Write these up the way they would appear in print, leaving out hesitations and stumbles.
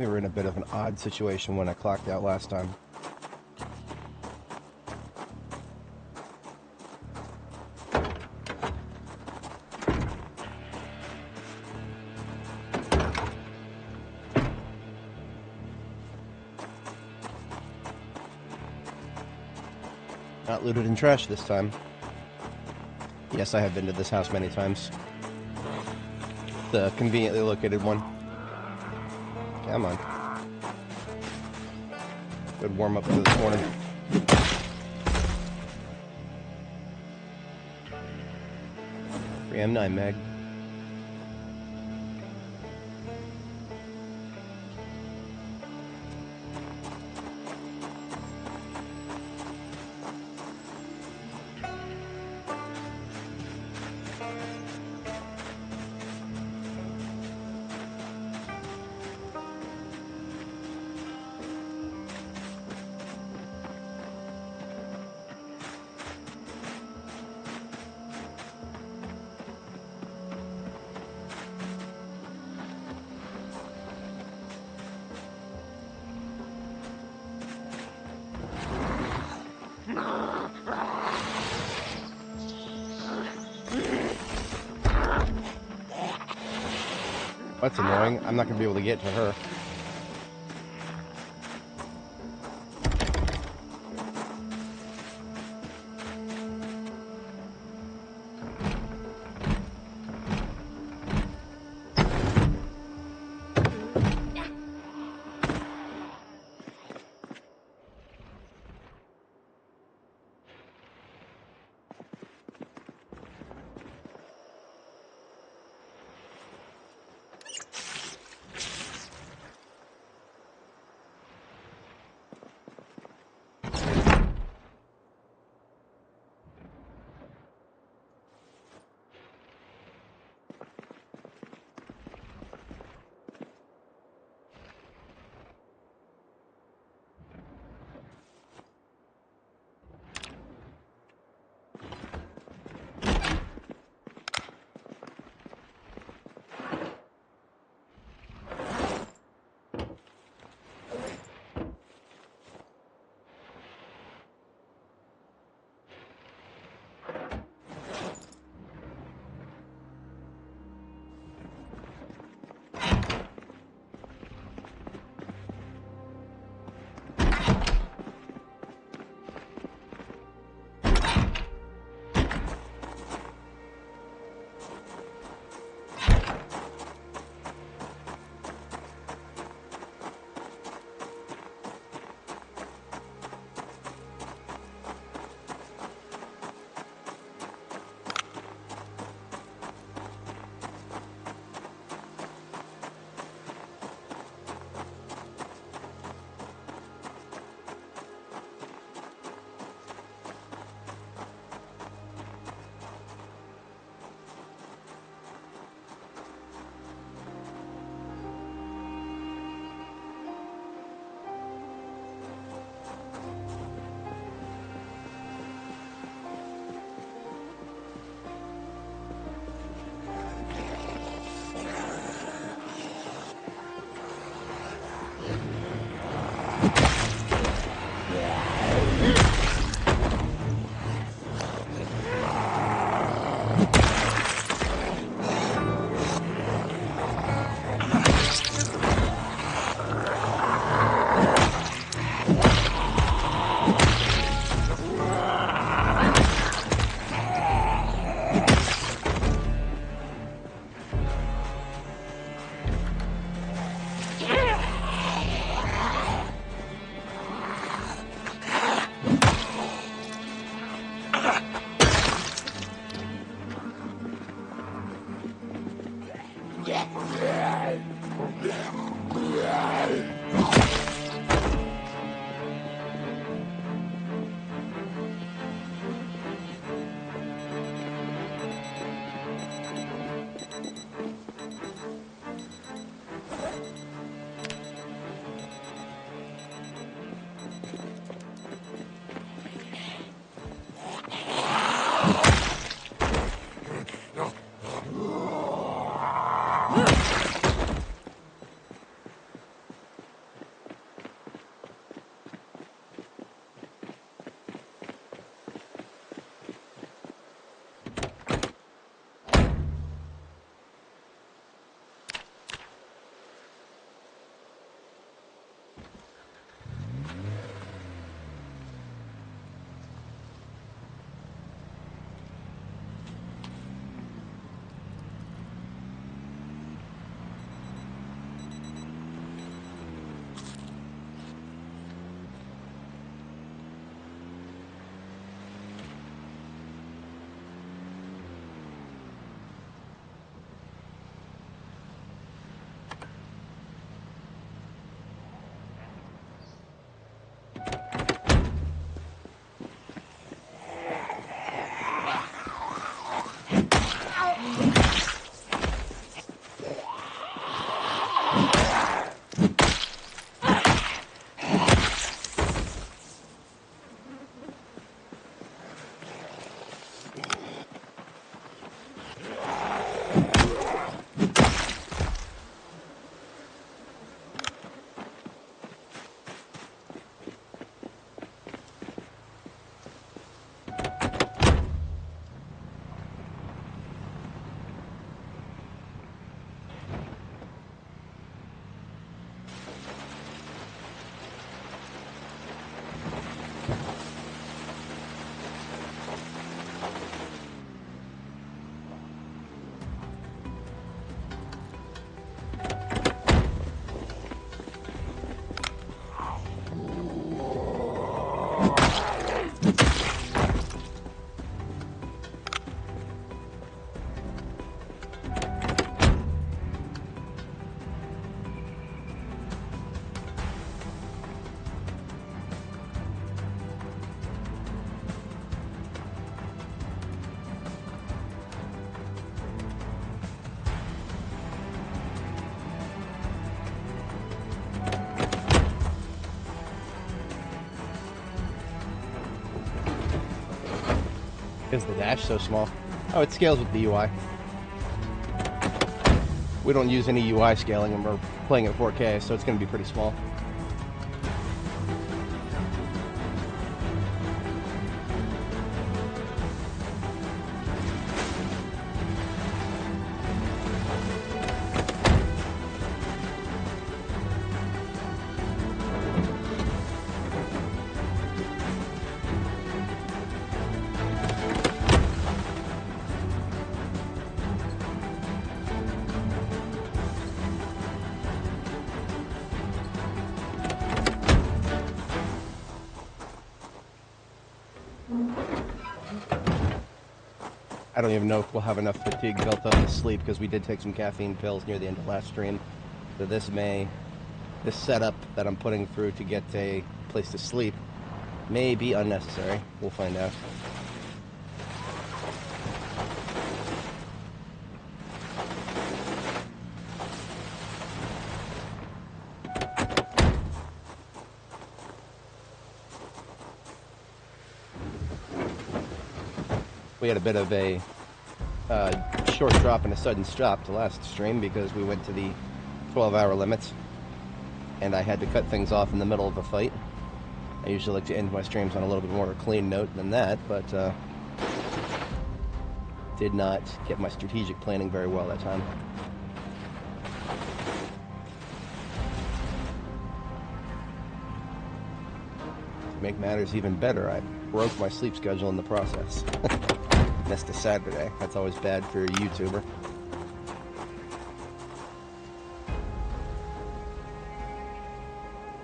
We were in a bit of an odd situation when I clocked out last time. Not looted and trashed this time. Yes, I have been to this house many times. The conveniently located one. Come on. Good warm up for this morning. M9 mag. That's annoying. I'm not going to be able to get to her. Is the dash so small? Oh, it scales with the UI. We don't use any UI scaling and we're playing at 4K, so it's going to be pretty small. I don't even know if we'll have enough fatigue built up to sleep because we did take some caffeine pills near the end of last stream. So this setup that I'm putting through to get a place to sleep may be unnecessary. We'll find out. We had a bit of a short drop and a sudden stop to last stream because we went to the 12-hour limits and I had to cut things off in the middle of a fight. I usually like to end my streams on a little bit more of a clean note than that, but did not get my strategic planning very well that time. To make matters even better, I broke my sleep schedule in the process. Missed a Saturday. That's always bad for a YouTuber.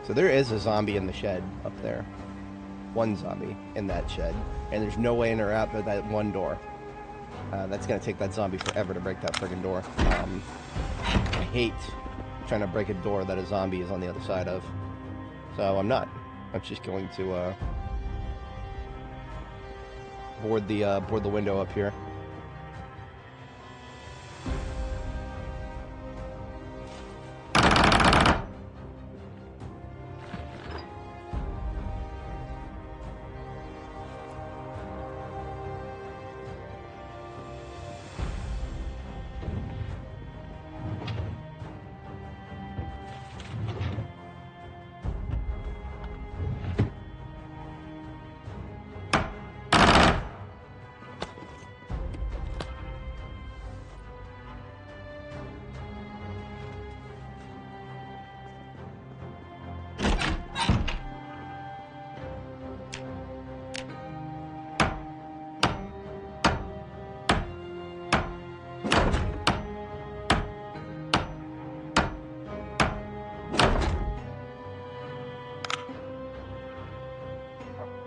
So there is a zombie in the shed up there. One zombie in that shed. And there's no way in or out but that one door. That's going to take that zombie forever to break that friggin' door. I hate trying to break a door that a zombie is on the other side of. So I'm not. I'm just going to board the window up here.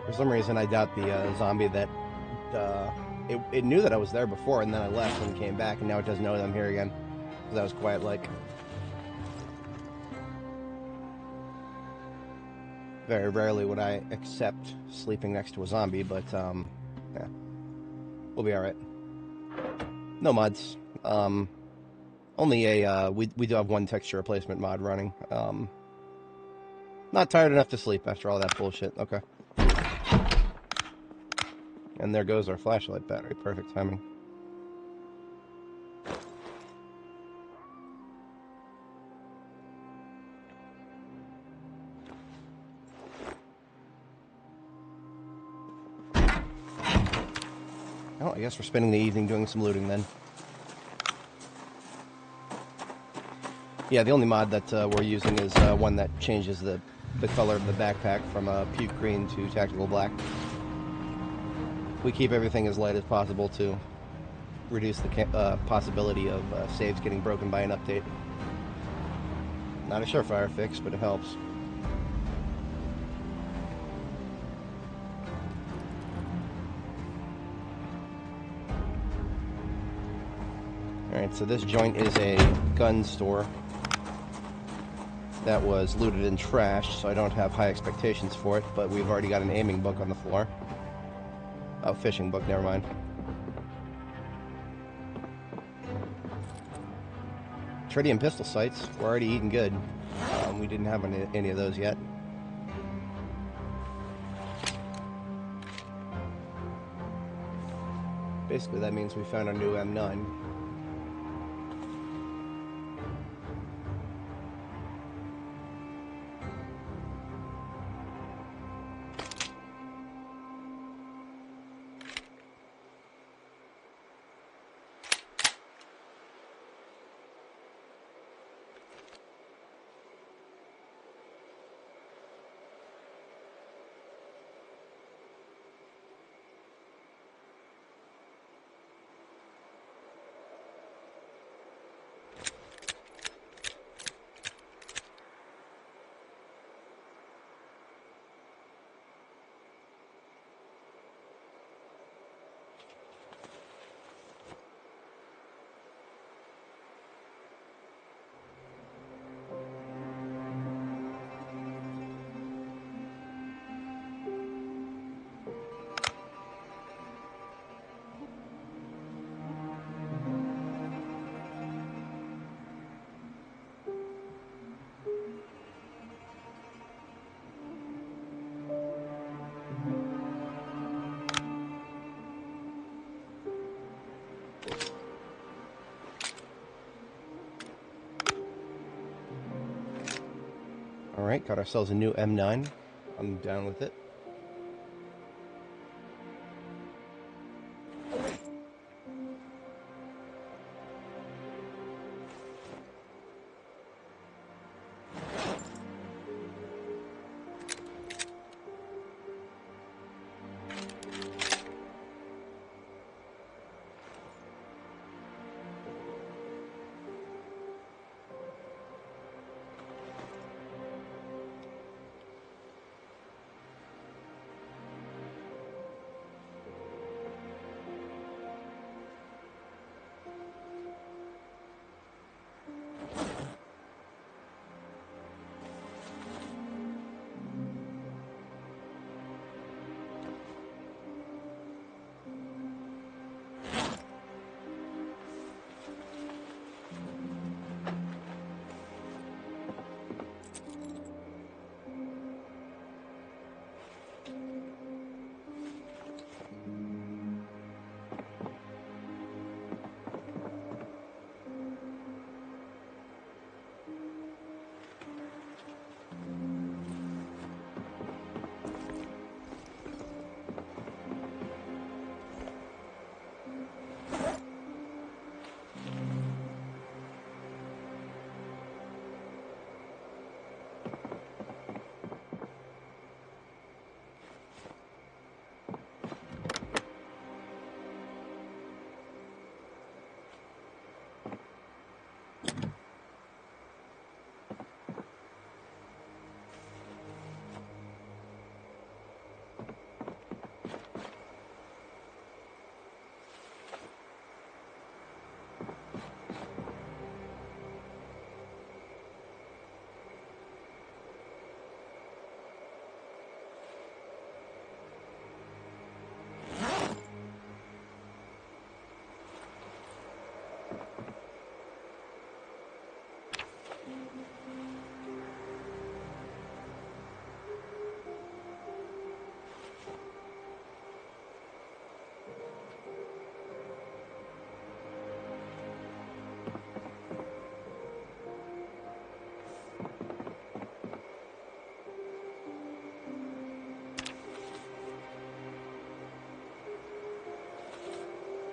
For some reason, I doubt the zombie that it knew that I was there before, and then I left and came back, and now it doesn't know that I'm here again. Because I was quiet like. Very rarely would I accept sleeping next to a zombie, but yeah, we'll be all right. No mods. Only a we do have one texture replacement mod running. Not tired enough to sleep after all that bullshit. Okay. And there goes our flashlight battery. Perfect timing. Oh, I guess we're spending the evening doing some looting then. Yeah, the only mod that we're using is one that changes the color of the backpack from puke green to tactical black. We keep everything as light as possible to reduce the possibility of saves getting broken by an update. Not a surefire fix, but it helps. Alright, so this joint is a gun store that was looted and trashed, so I don't have high expectations for it, but we've already got an aiming book on the floor. Oh, fishing book, never mind. Tritium pistol sights, we're already eating good. We didn't have any of those yet. Basically, that means we found our new M9. Alright, got ourselves a new M9. I'm down with it.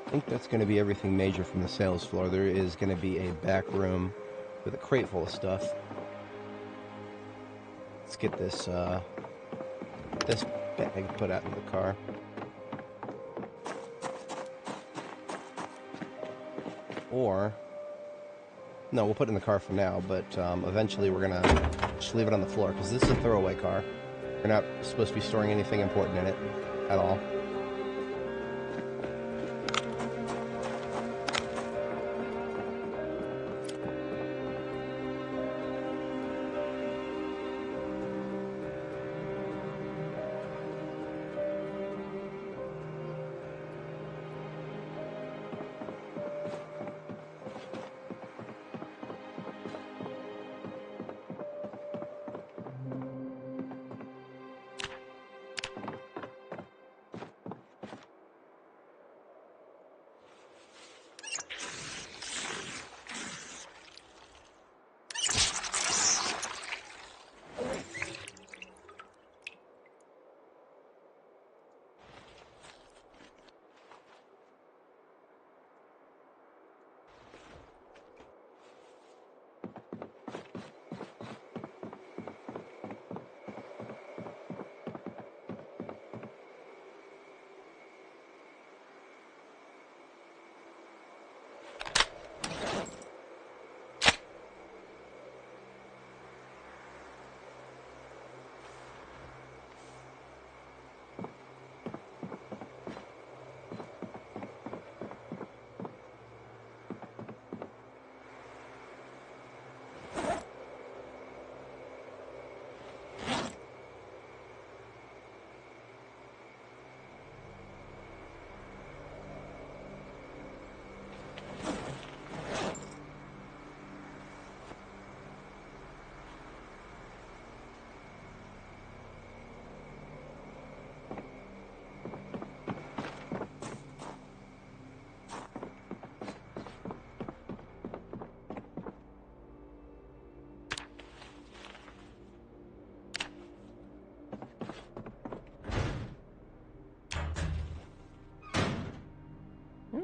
I think that's going to be everything major from the sales floor. There is going to be a back room with a crate full of stuff. Let's get this bag put out in the car. Or, no, we'll put it in the car for now, but eventually we're going to just leave it on the floor, because this is a throwaway car. We're not supposed to be storing anything important in it at all.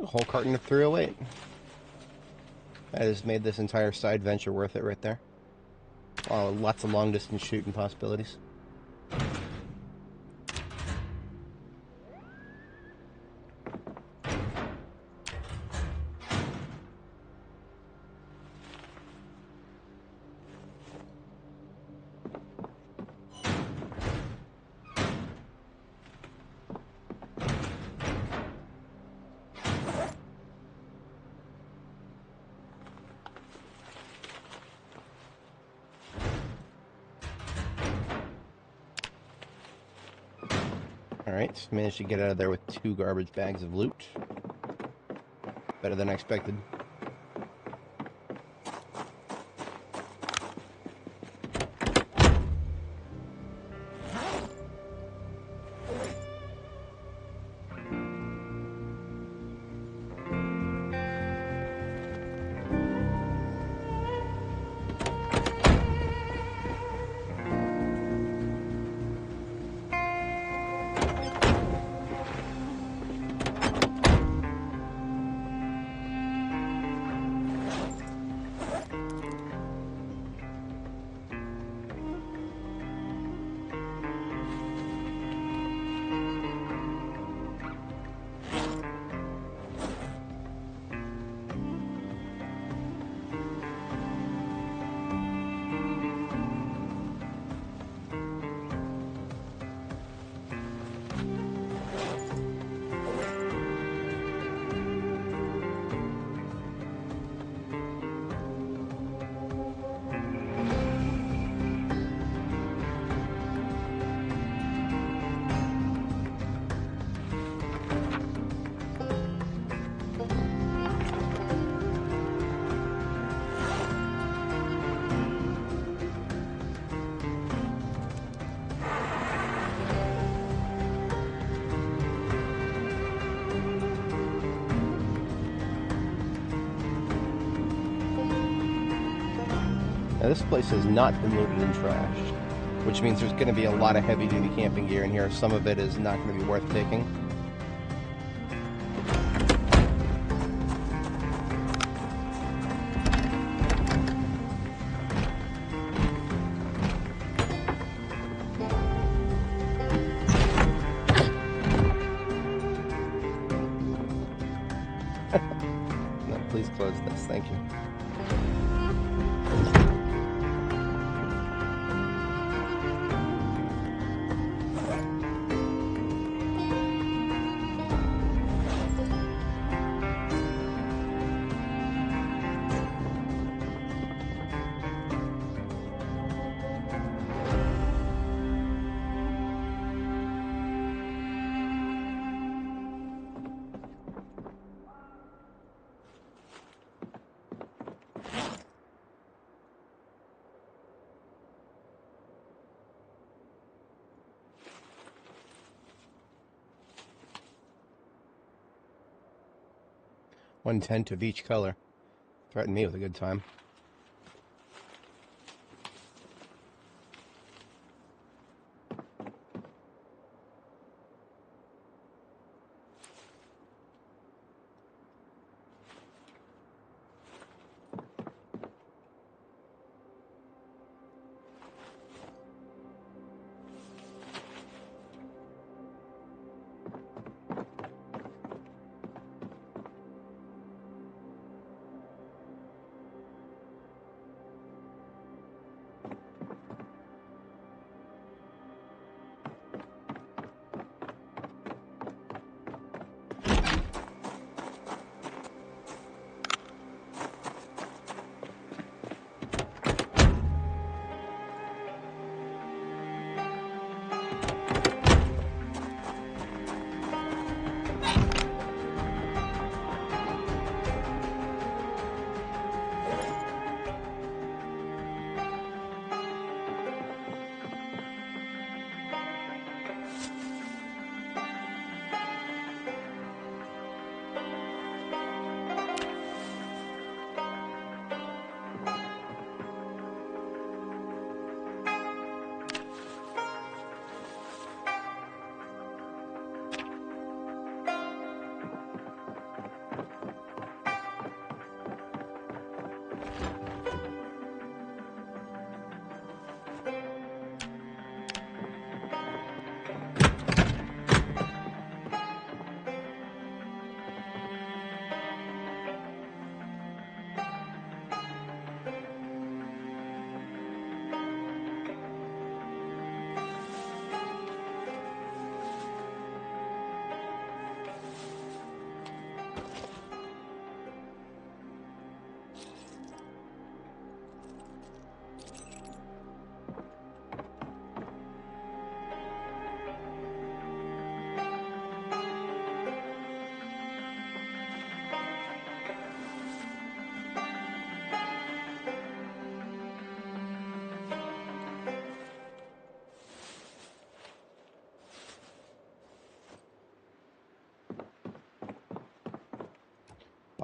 A whole carton of 308. That has made this entire side venture worth it right there. Oh, lots of long-distance shooting possibilities. Alright, managed to get out of there with 2 garbage bags of loot. Better than I expected. Now this place has not been looted and trashed, which means there's going to be a lot of heavy-duty camping gear in here. Some of it is not going to be worth taking. No, please close this. Thank you. One-tenth of each color. Threaten me with a good time.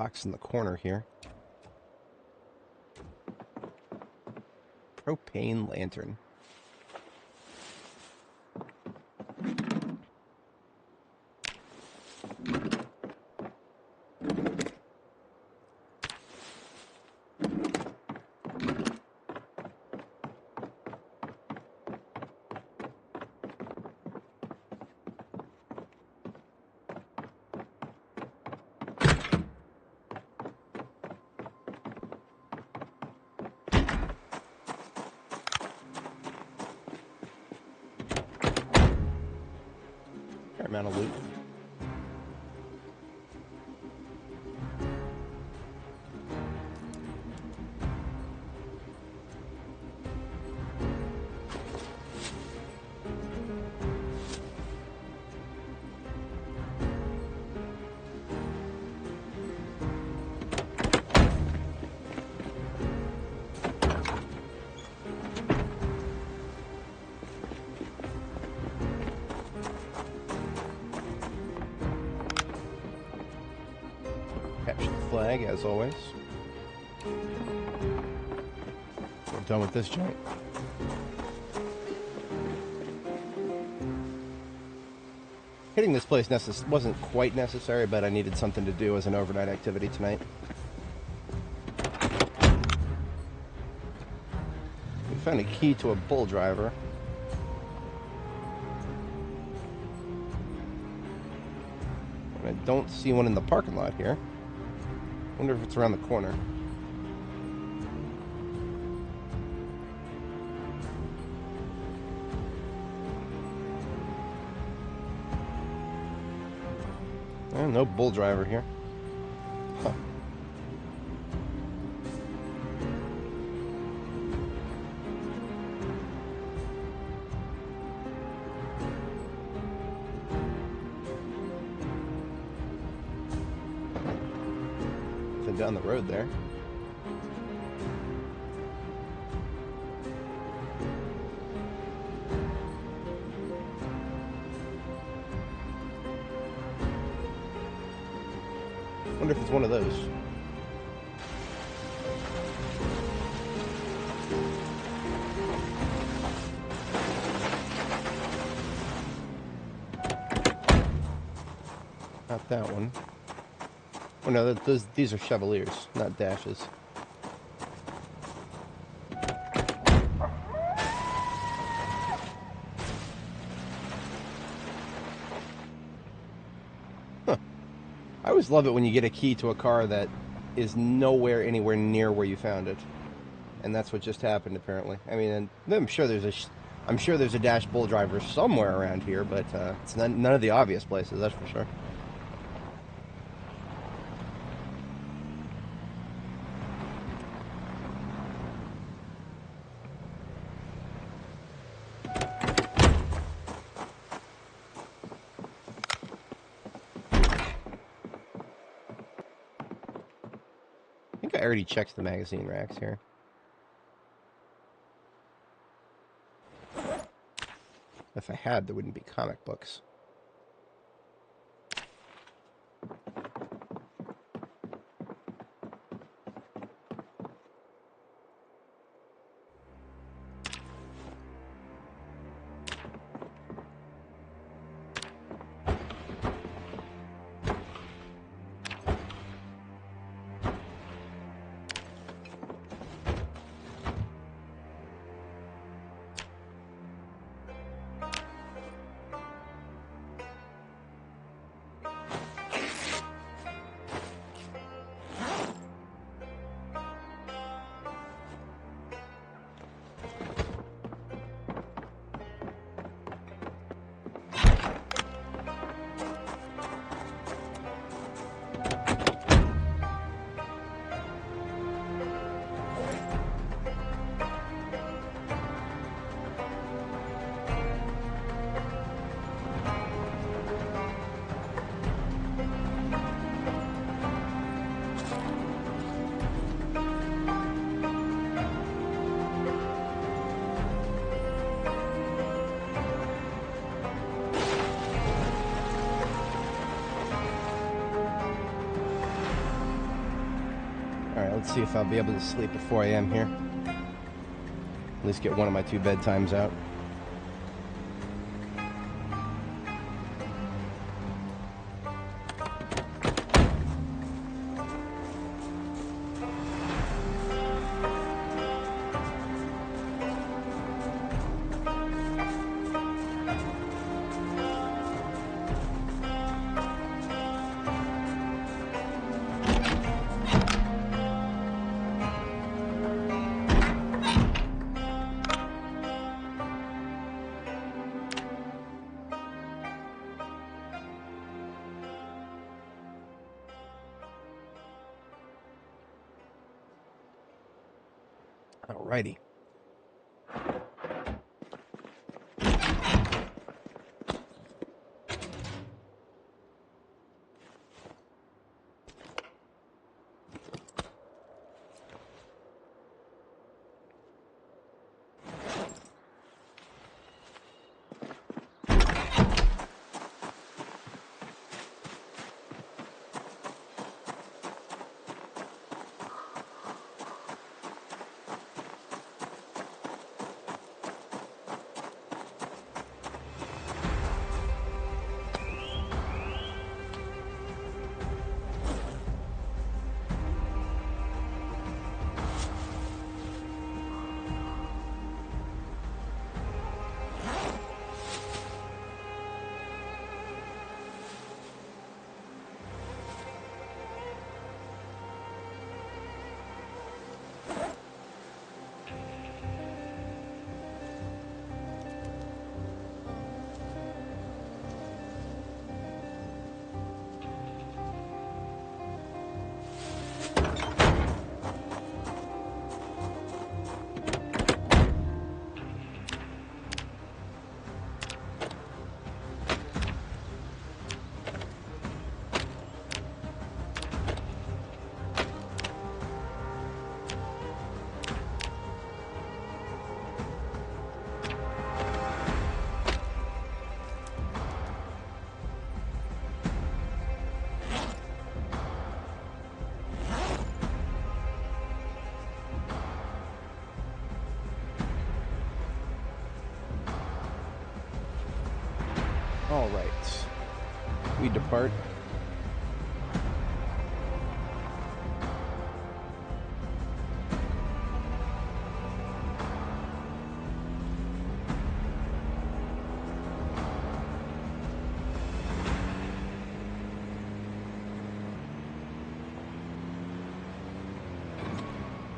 box in the corner here. Propane lantern. Amount of loot. Capture the flag, as always. We're done with this joint. Hitting this place wasn't quite necessary, but I needed something to do as an overnight activity tonight. We found a key to a bull driver. And I don't see one in the parking lot here. Wonder if it's around the corner. No bull driver here. Huh. Nothing down the road there. Wonder if it's one of those. Not that one. Oh no, these are Chevaliers, not Dashes. I always love it when you get a key to a car that is anywhere near where you found it, and that's what just happened apparently. I mean, I'm sure there's a Dash bull driver somewhere around here, but it's none of the obvious places, that's for sure. I already checked the magazine racks here. If I had, there wouldn't be comic books. Alright, let's see if I'll be able to sleep at 4 a.m. here. At least get one of my 2 bedtimes out. Alrighty. Alright. We depart.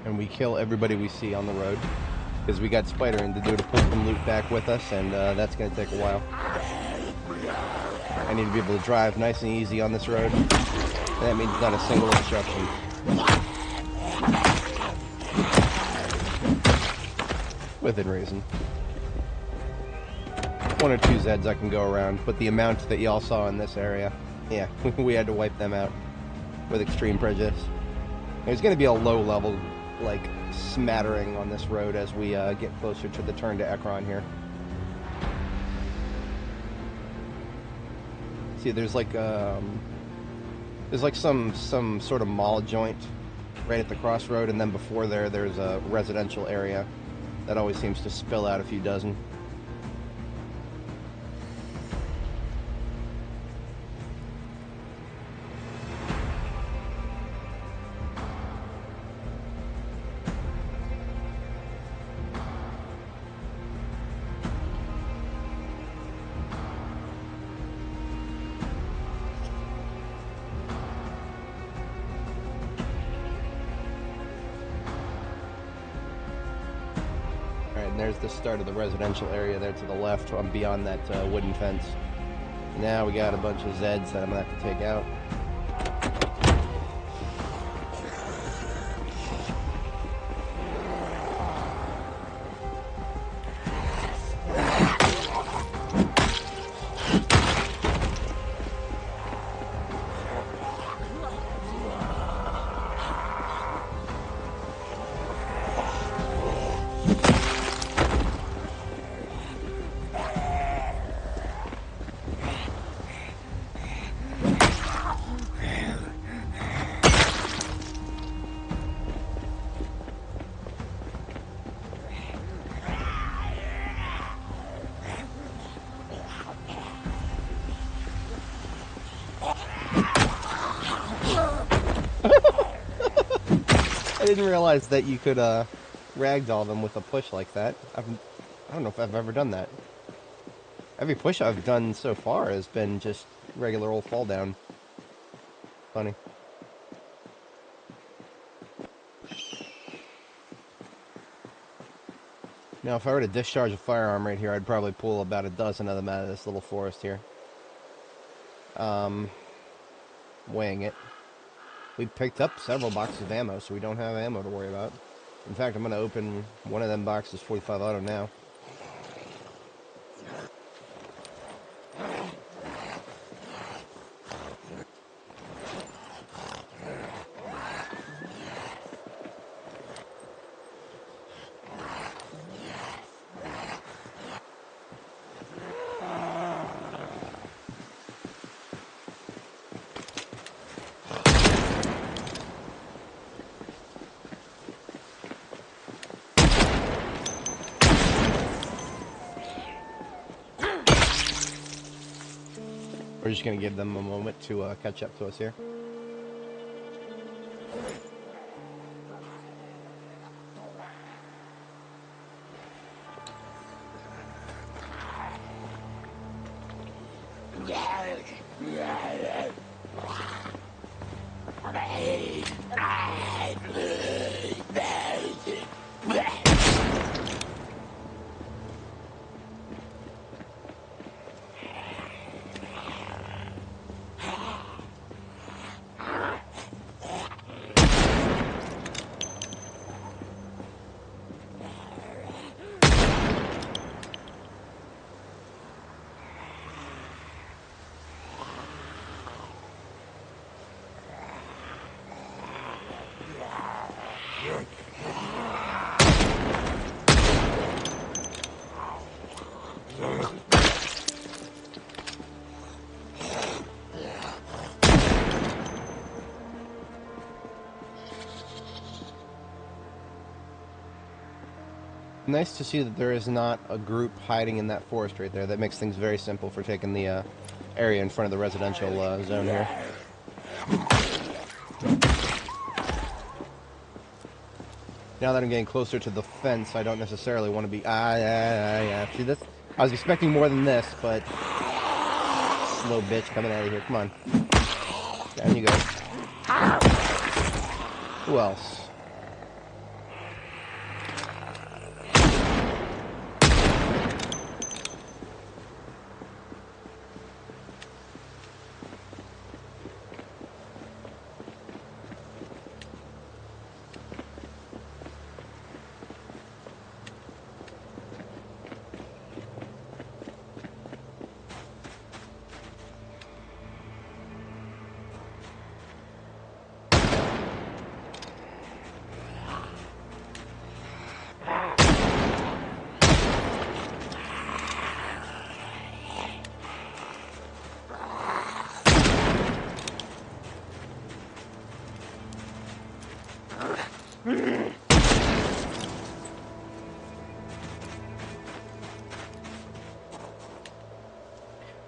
And we kill everybody we see on the road. Because we got Spider-Man to do to pull some loot back with us, and that's going to take a while. I need to be able to drive nice and easy on this road. And that means not a single obstruction. Within reason. 1 or 2 Zeds I can go around, but the amount that y'all saw in this area, yeah, we had to wipe them out with extreme prejudice. There's going to be a low-level, like, smattering on this road as we get closer to the turn to Ekron here. See, there's like some sort of mall joint right at the crossroad, and then before there's a residential area that always seems to spill out a few dozen. And there's the start of the residential area there to the left, beyond that wooden fence. Now we got a bunch of Zeds that I'm going to have to take out. I didn't realize that you could ragdoll them with a push like that. I don't know if I've ever done that. Every push I've done so far has been just regular old fall down. Funny. Now, if I were to discharge a firearm right here, I'd probably pull about a dozen of them out of this little forest here. Weighing it. We picked up several boxes of ammo, so we don't have ammo to worry about. In fact, I'm going to open one of them boxes, 45 auto now. We're just going to give them a moment to catch up to us here. Nice to see that there is not a group hiding in that forest right there. That makes things very simple for taking the area in front of the residential zone here. Now that I'm getting closer to the fence, I don't necessarily want to be... See this? I was expecting more than this, but... Slow bitch coming out of here. Come on. Down you go. Who else?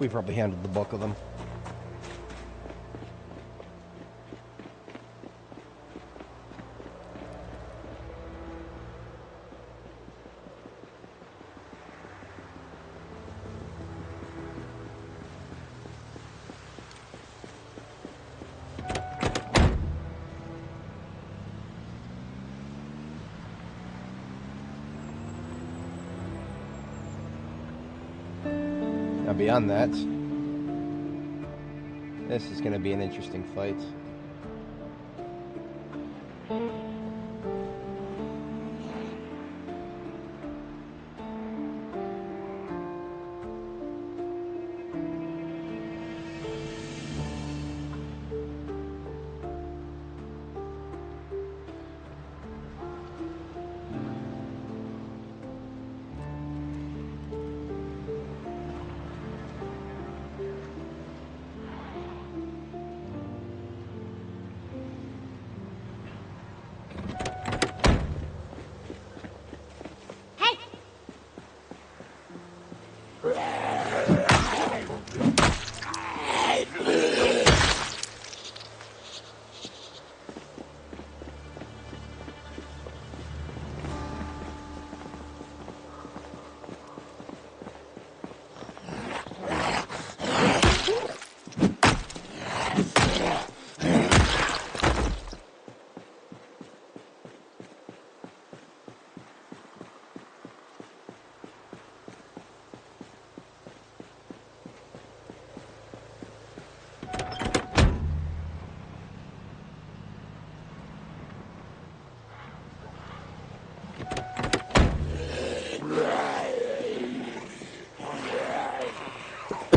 We probably handled the bulk of them. Now beyond that, this is going to be an interesting fight.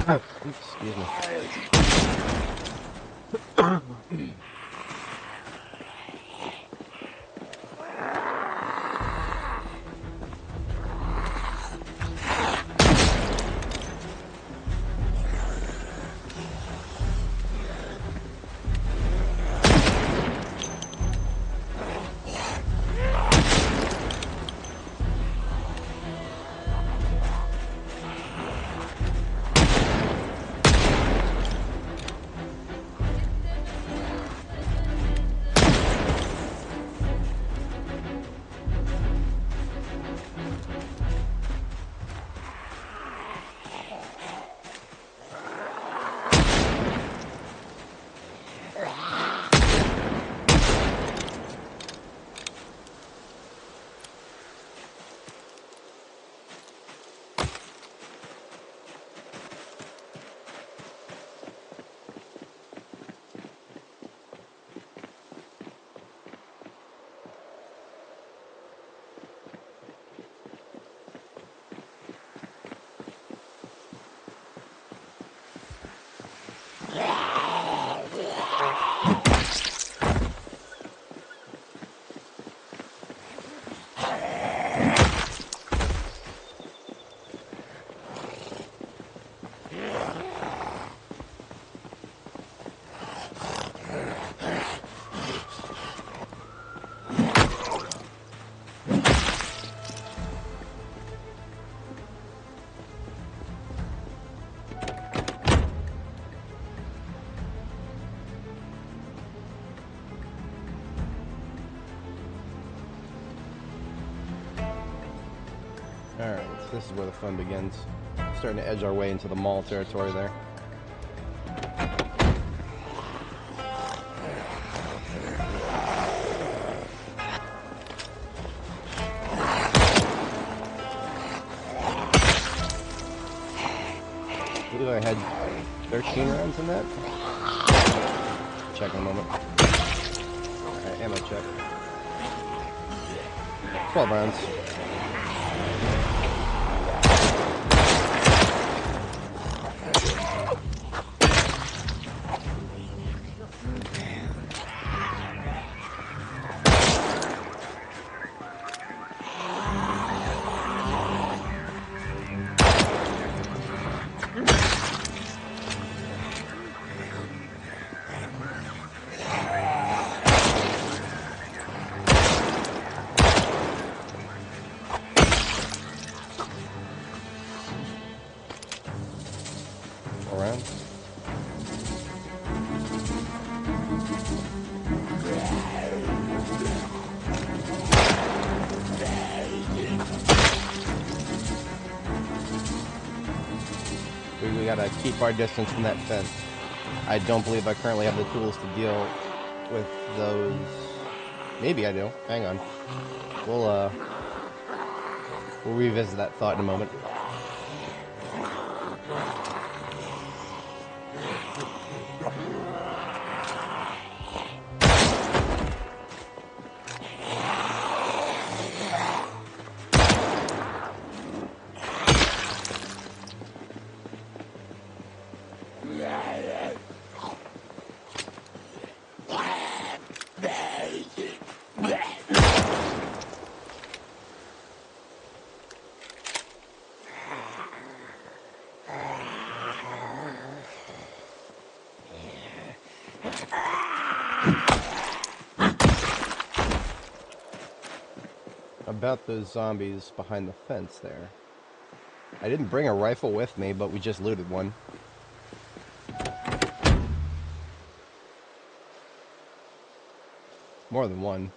Excuse me. Alright, so this is where the fun begins. Starting to edge our way into the mall territory there. I believe I had 13 rounds in that. Check in a moment. Alright, ammo check. 12 rounds. Around. We gotta keep our distance from that fence. I don't believe I currently have the tools to deal with those. Maybe I do. Hang on. We'll revisit that thought in a moment. About those zombies behind the fence there. I didn't bring a rifle with me, but we just looted one. More than one.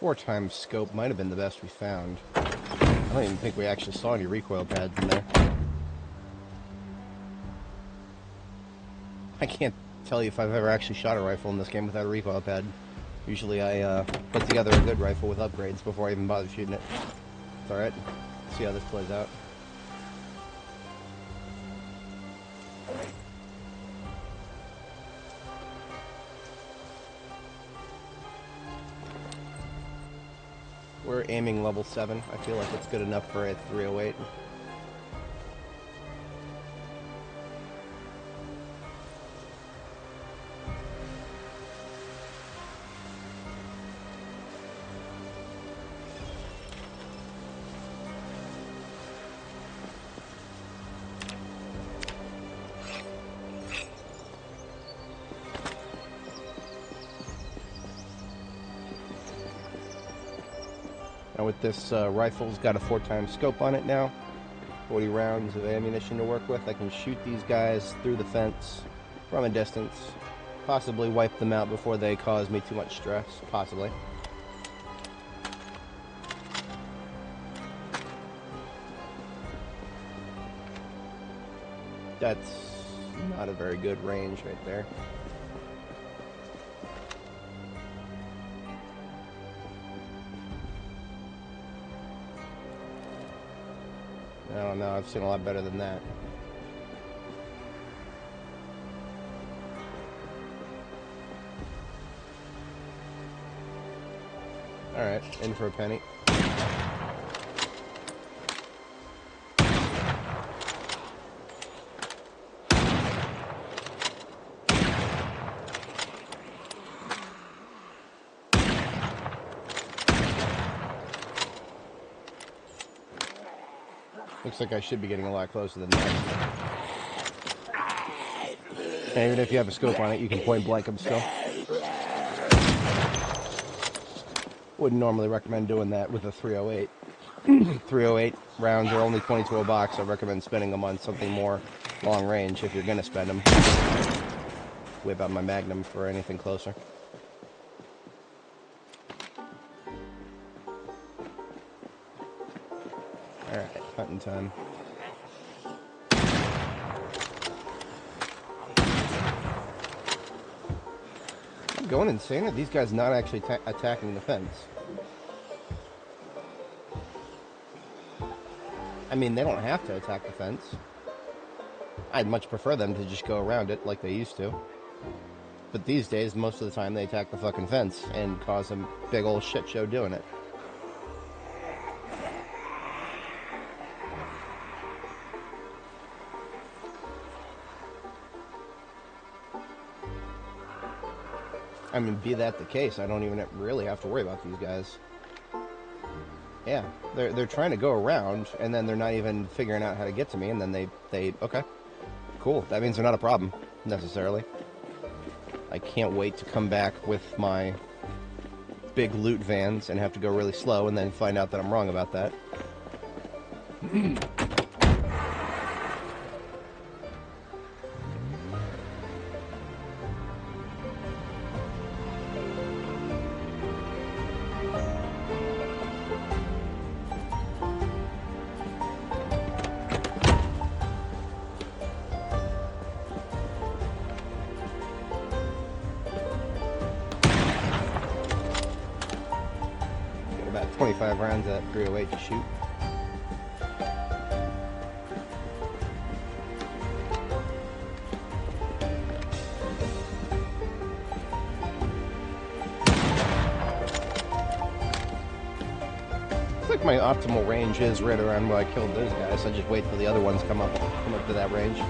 4x scope might have been the best we found. I don't even think we actually saw any recoil pads in there. I can't tell you if I've ever actually shot a rifle in this game without a recoil pad. Usually I put together a good rifle with upgrades before I even bother shooting it. It's alright. See how this plays out. We're aiming level 7. I feel like it's good enough for a 308. Now with this rifle's got a 4x scope on it now, 40 rounds of ammunition to work with. I can shoot these guys through the fence from a distance, possibly wipe them out before they cause me too much stress, possibly. That's not a very good range right there. I don't know, I've seen a lot better than that. Alright, in for a penny. Looks like I should be getting a lot closer than that. And even if you have a scope on it, you can point blank them still. Wouldn't normally recommend doing that with a 308. 308 rounds are only 22 a box. I recommend spending them on something more long range if you're going to spend them. Whip out my Magnum for anything closer. Alright, hunting time. I'm going insane. Are these guys not actually attacking the fence? I mean, they don't have to attack the fence. I'd much prefer them to just go around it like they used to. But these days, most of the time, they attack the fucking fence and cause a big old shit show doing it. I mean, be that the case, I don't even really have to worry about these guys. Yeah, they're trying to go around, and then they're not even figuring out how to get to me, and then they okay, cool. That means they're not a problem, necessarily. I can't wait to come back with my big loot vans and have to go really slow, and then find out that I'm wrong about that. About 25 rounds at 308 to shoot. Looks like my optimal range is right around where I killed those guys. I just wait till the other ones come up to that range.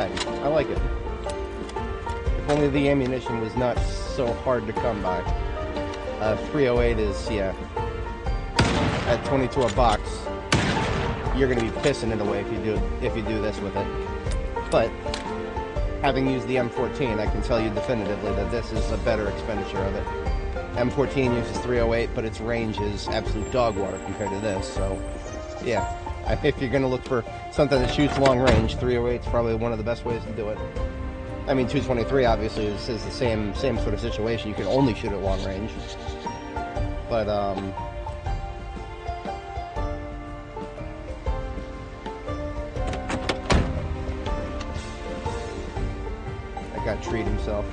bag. I like it. If only the ammunition was not so hard to come by. 308 is, yeah, at 22 a box. You're gonna be pissing it away if you do this with it. But having used the M14, I can tell you definitively that this is a better expenditure of it. M14 uses 308, but its range is absolute dog water compared to this. So, yeah, if you're gonna look for something that shoots long range, 308 is probably one of the best ways to do it. I mean, 223 obviously is the same sort of situation. You can only shoot at long range, but that guy treat himself.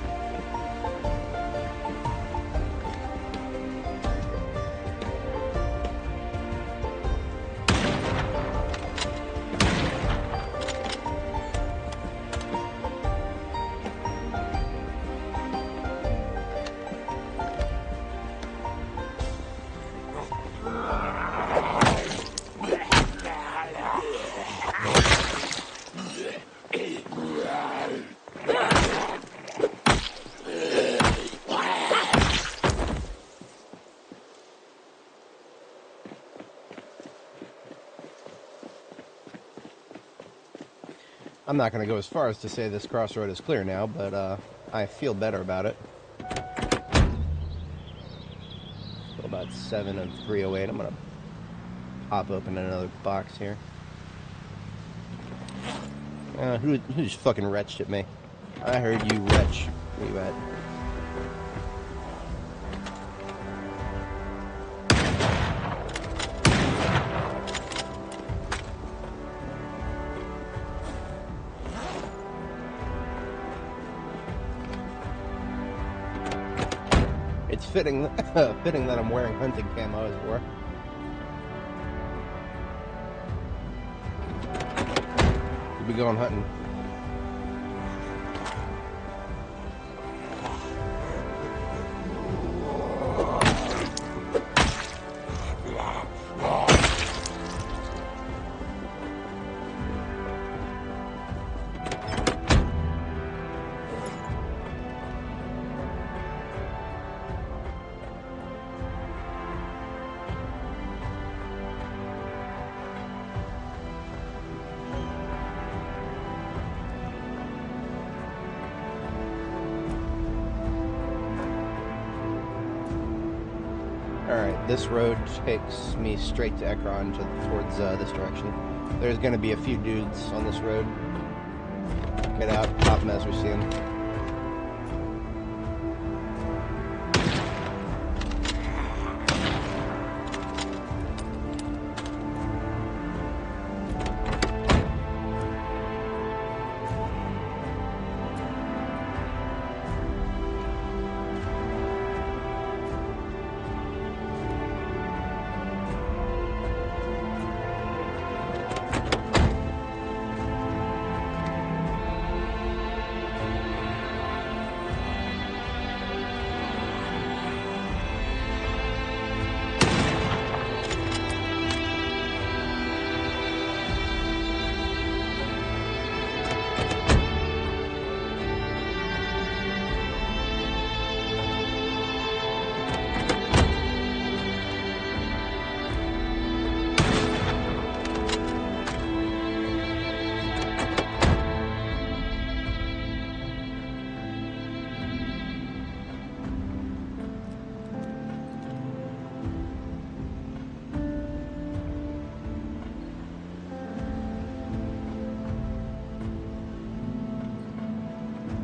I'm not going to go as far as to say this crossroad is clear now, but I feel better about it. So about 7 of 308. I'm going to pop open another box here. Who just fucking retched at me? I heard you retch. Where you at? It's fitting that I'm wearing hunting camo as well. We'll be going hunting. Alright, this road takes me straight to Ekron towards this direction. There's going to be a few dudes on this road. Get out, pop them as we see them.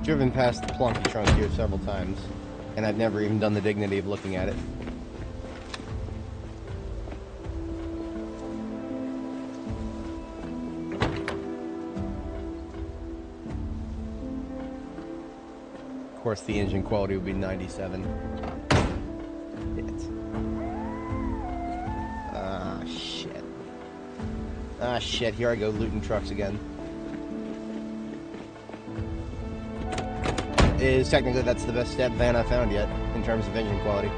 Driven past the plunky trunk here several times, and I've never even done the dignity of looking at it. Of course, the engine quality would be 97. Shit. Ah, shit. Here I go looting trucks again. Technically, that's the best step van I've found yet, in terms of engine quality.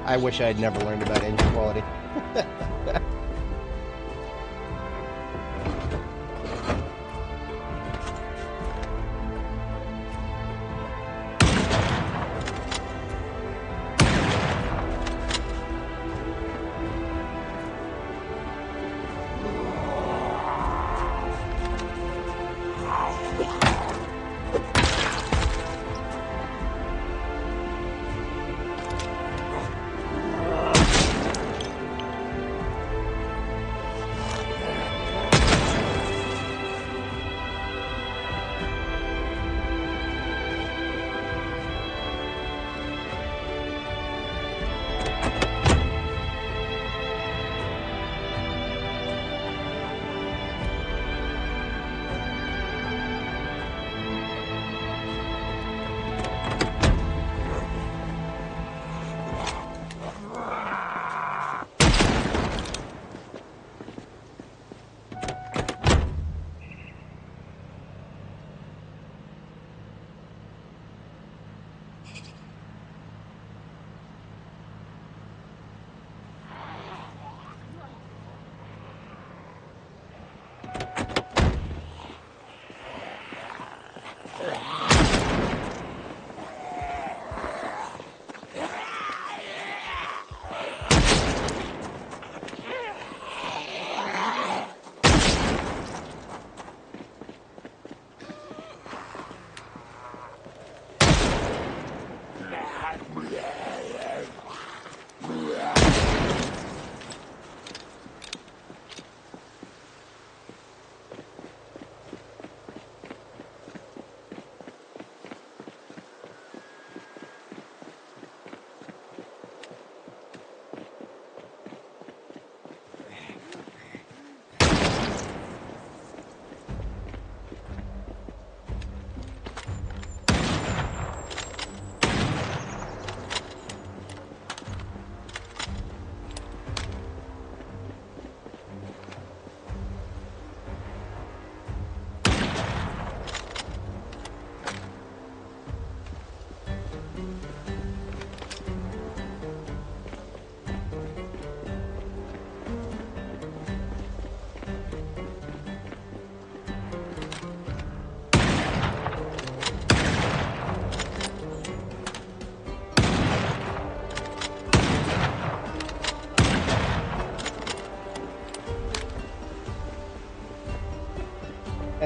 I wish I had never learned about engine quality.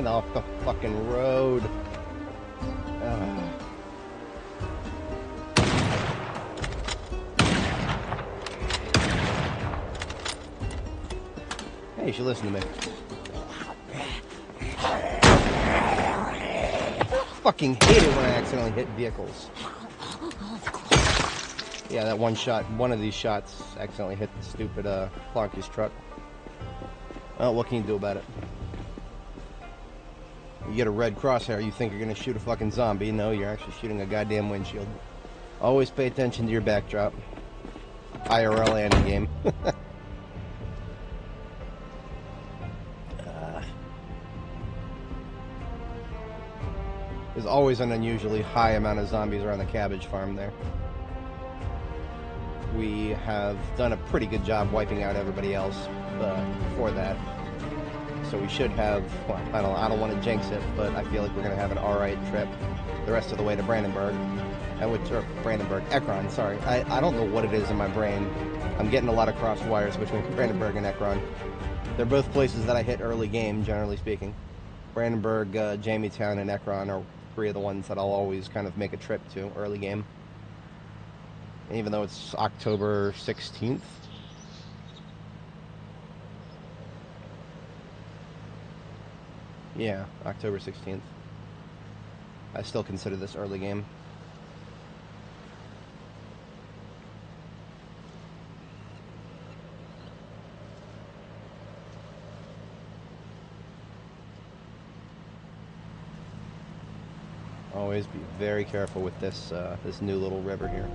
Get off the fucking road. Hey, you should listen to me. I fucking hate it when I accidentally hit vehicles. Yeah, that one of these shots accidentally hit the stupid Plonky's truck. Well, what can you do about it? You get a red crosshair, you think you're gonna shoot a fucking zombie. No, you're actually shooting a goddamn windshield. Always pay attention to your backdrop. IRL and in game. There's always an unusually high amount of zombies around the cabbage farm there. We have done a pretty good job wiping out everybody else before that. So we should have, well, I don't want to jinx it, but I feel like we're going to have an alright trip the rest of the way to Brandenburg. Ekron, sorry. I don't know what it is in my brain. I'm getting a lot of cross wires between Brandenburg and Ekron. They're both places that I hit early game, generally speaking. Brandenburg, Jamietown, and Ekron are three of the ones that I'll always kind of make a trip to early game. And even though it's October 16th. Yeah, October 16th. I still consider this early game. Always be very careful with this this new little river here.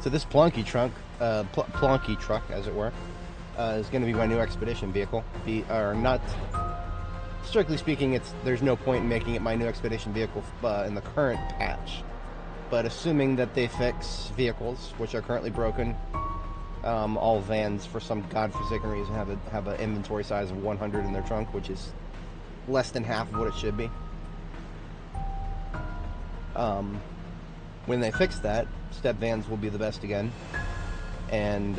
So this Plonky truck, as it were, is going to be my new expedition vehicle. Not strictly speaking, there's no point in making it my new expedition vehicle in the current patch. But assuming that they fix vehicles, which are currently broken, all vans for some godforsaken reason have an inventory size of 100 in their trunk, which is less than half of what it should be. When they fix that, step vans will be the best again. And,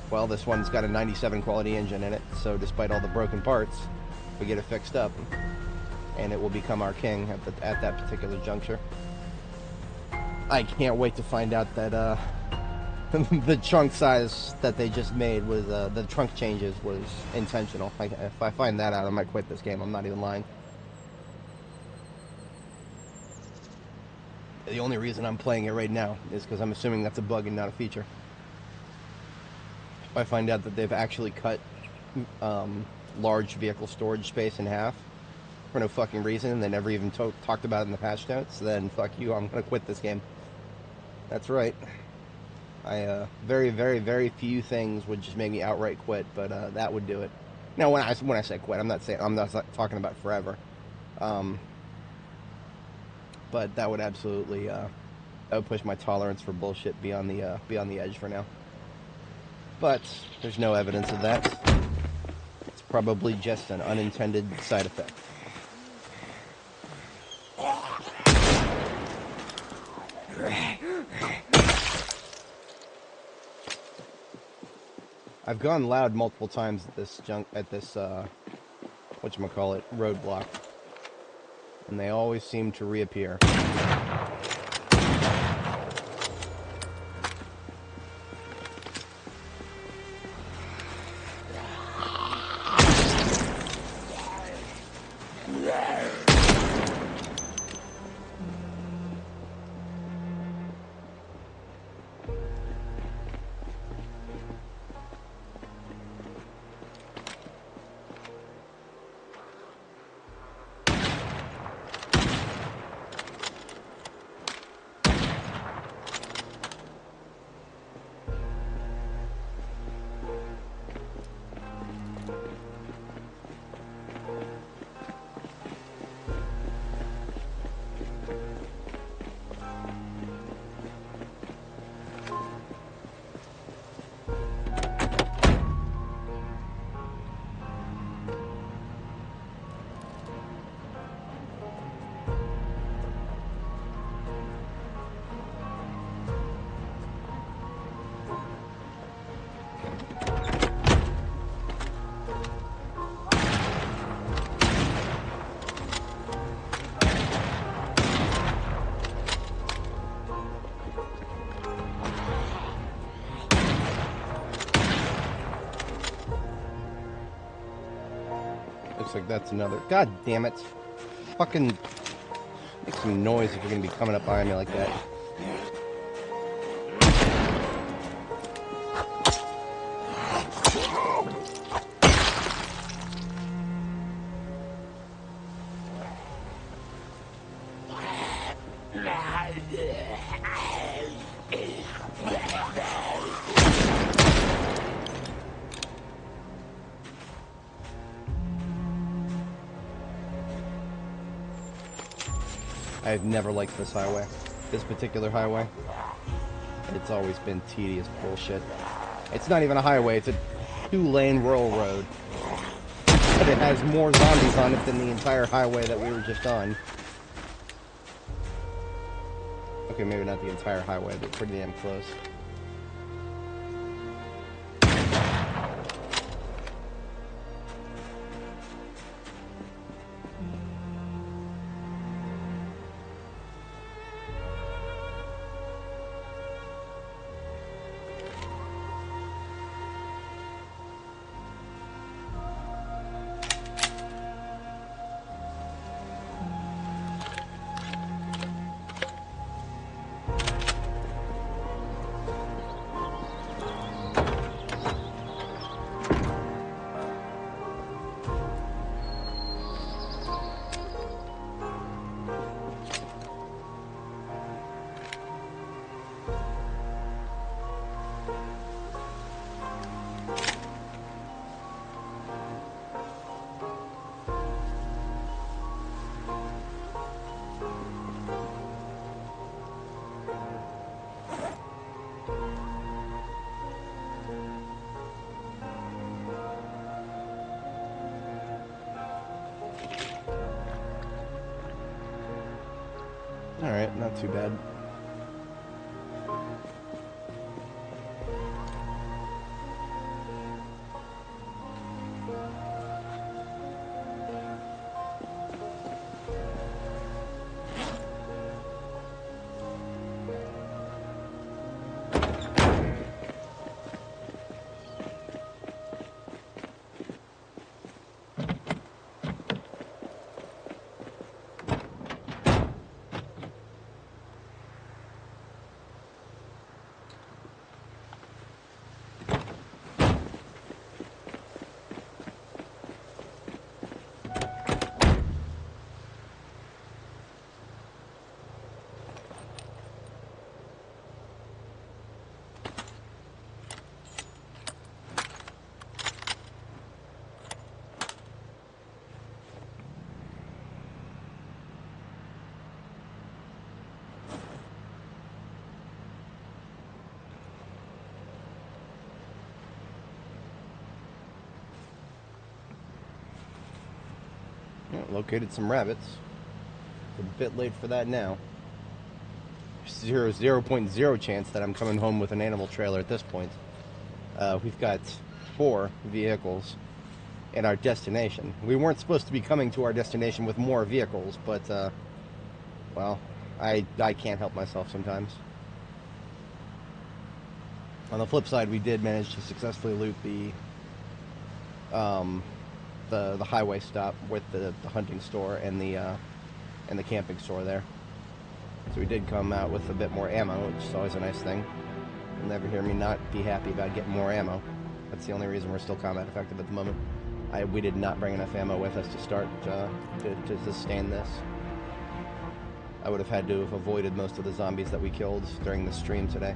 well, this one's got a 97 quality engine in it, so despite all the broken parts, we get it fixed up, and it will become our king at that particular juncture. I can't wait to find out that the trunk size that they just made was, the trunk changes was intentional. If I find that out, I might quit this game. I'm not even lying. The only reason I'm playing it right now is because I'm assuming that's a bug and not a feature. If I find out that they've actually cut large vehicle storage space in half for no fucking reason, and they never even talked about it in the patch notes, then fuck you, I'm gonna quit this game. That's right. Very, very, very few things would just make me outright quit, but that would do it. Now, when I say quit, I'm not talking about forever. But that would absolutely that would push my tolerance for bullshit beyond the edge for now. But there's no evidence of that. It's probably just an unintended side effect. I've gone loud multiple times at this whatchamacallit, roadblock. And they always seem to reappear. Looks like that's another. God damn it. Fucking make some noise if you're gonna be coming up behind me like that. I've never liked this highway, this particular highway. It's always been tedious bullshit. It's not even a highway, it's a 2-lane rural road. But it has more zombies on it than the entire highway that we were just on. Okay, maybe not the entire highway, but pretty damn close. Alright, not too bad. Located some rabbits. It's a bit late for that now. 0.0 chance that I'm coming home with an animal trailer at this point. We've got 4 vehicles in our destination. We weren't supposed to be coming to our destination with more vehicles, but, well, I can't help myself sometimes. On the flip side, we did manage to successfully loot the highway stop with the hunting store and the camping store there. So we did come out with a bit more ammo, which is always a nice thing. You'll never hear me not be happy about getting more ammo. That's the only reason we're still combat effective at the moment. We did not bring enough ammo with us to start to sustain this. I would have had to have avoided most of the zombies that we killed during the stream today.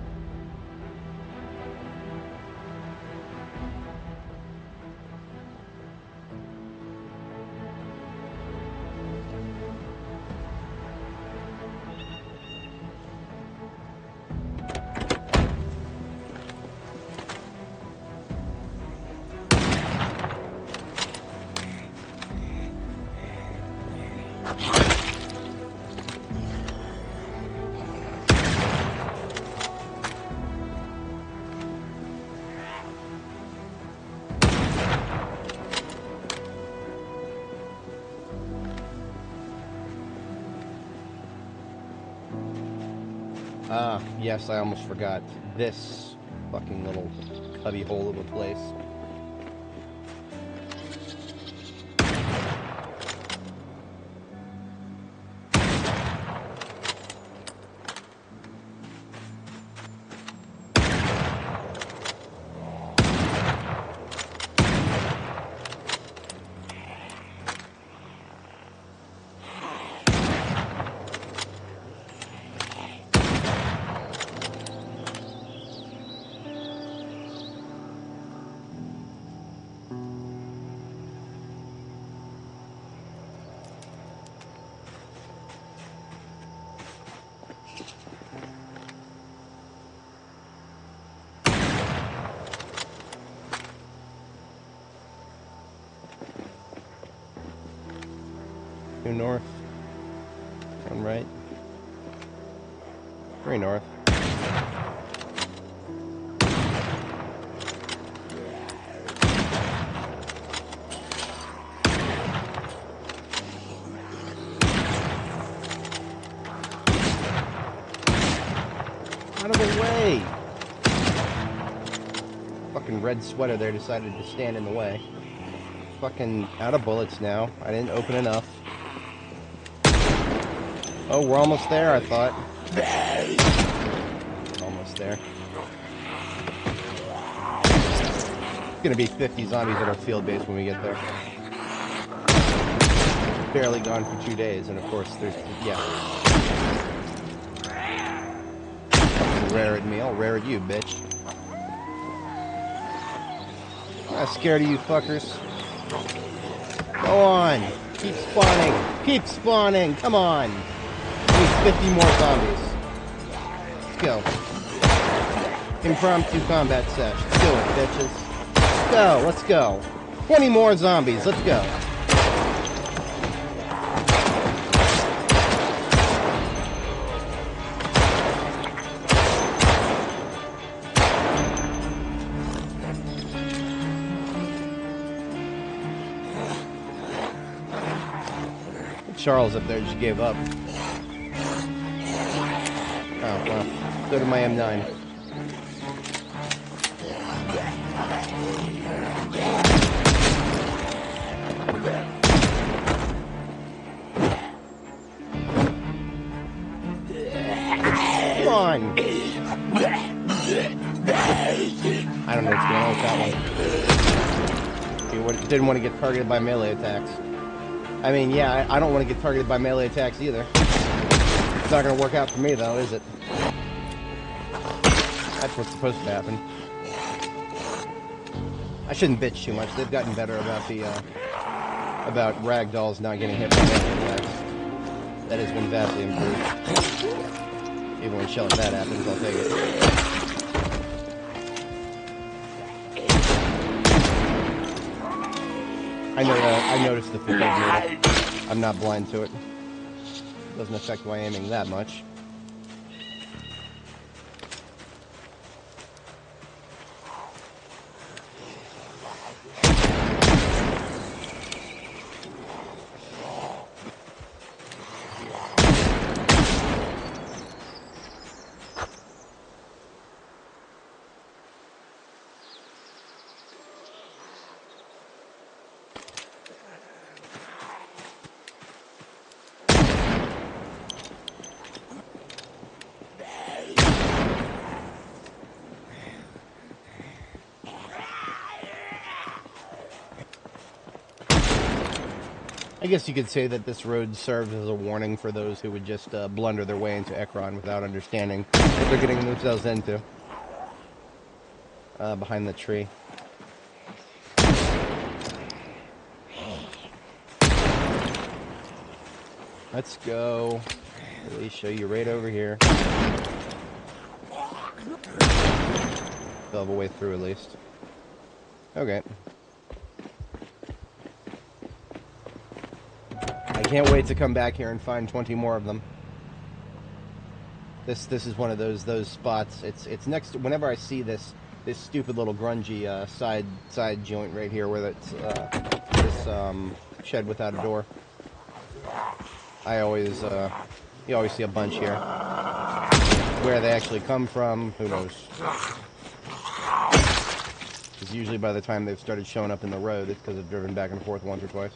Yes, I almost forgot. This fucking little cubby hole of a place. Due north. Turn right. 3 north. Out of the way! Fucking red sweater there decided to stand in the way. Fucking out of bullets now. I didn't open enough. Oh, we're almost there, I thought. Almost there. It's gonna be 50 zombies at our field base when we get there. Barely gone for 2 days, and of course there's... yeah. Fucking rare at me, I'll rare at you, bitch. I'm not scared of you fuckers. Go on! Keep spawning! Keep spawning! Come on! We need 50 more zombies. Let's go. Impromptu combat sesh. Let's do it, bitches. Let's go, let's go. 20 more zombies, let's go. Charles up there just gave up. Oh, well. Go to my M9. Come on! I don't know what's going on with that one. He didn't want to get targeted by melee attacks. I mean, yeah, I don't want to get targeted by melee attacks either. It's not going to work out for me, though, is it? That's what's supposed to happen. I shouldn't bitch too much. They've gotten better about the, about ragdolls not getting hit by melee attacks. That has been vastly improved. Even when shit like that happens, I'll take it. I noticed the fatigue meter. I'm not blind to it. Doesn't affect my aiming that much. I guess you could say that this road serves as a warning for those who would just blunder their way into Ekron without understanding what they're getting themselves into. Behind the tree. Let's go. At least show you right over here. Still have a way through at least. Okay. I can't wait to come back here and find 20 more of them. This is one of those spots. It's next to, whenever I see this stupid little grungy side joint right here where that's this shed without a door. I always you always see a bunch here. Where they actually come from, who knows? Because usually by the time they've started showing up in the road, it's because I've driven back and forth once or twice.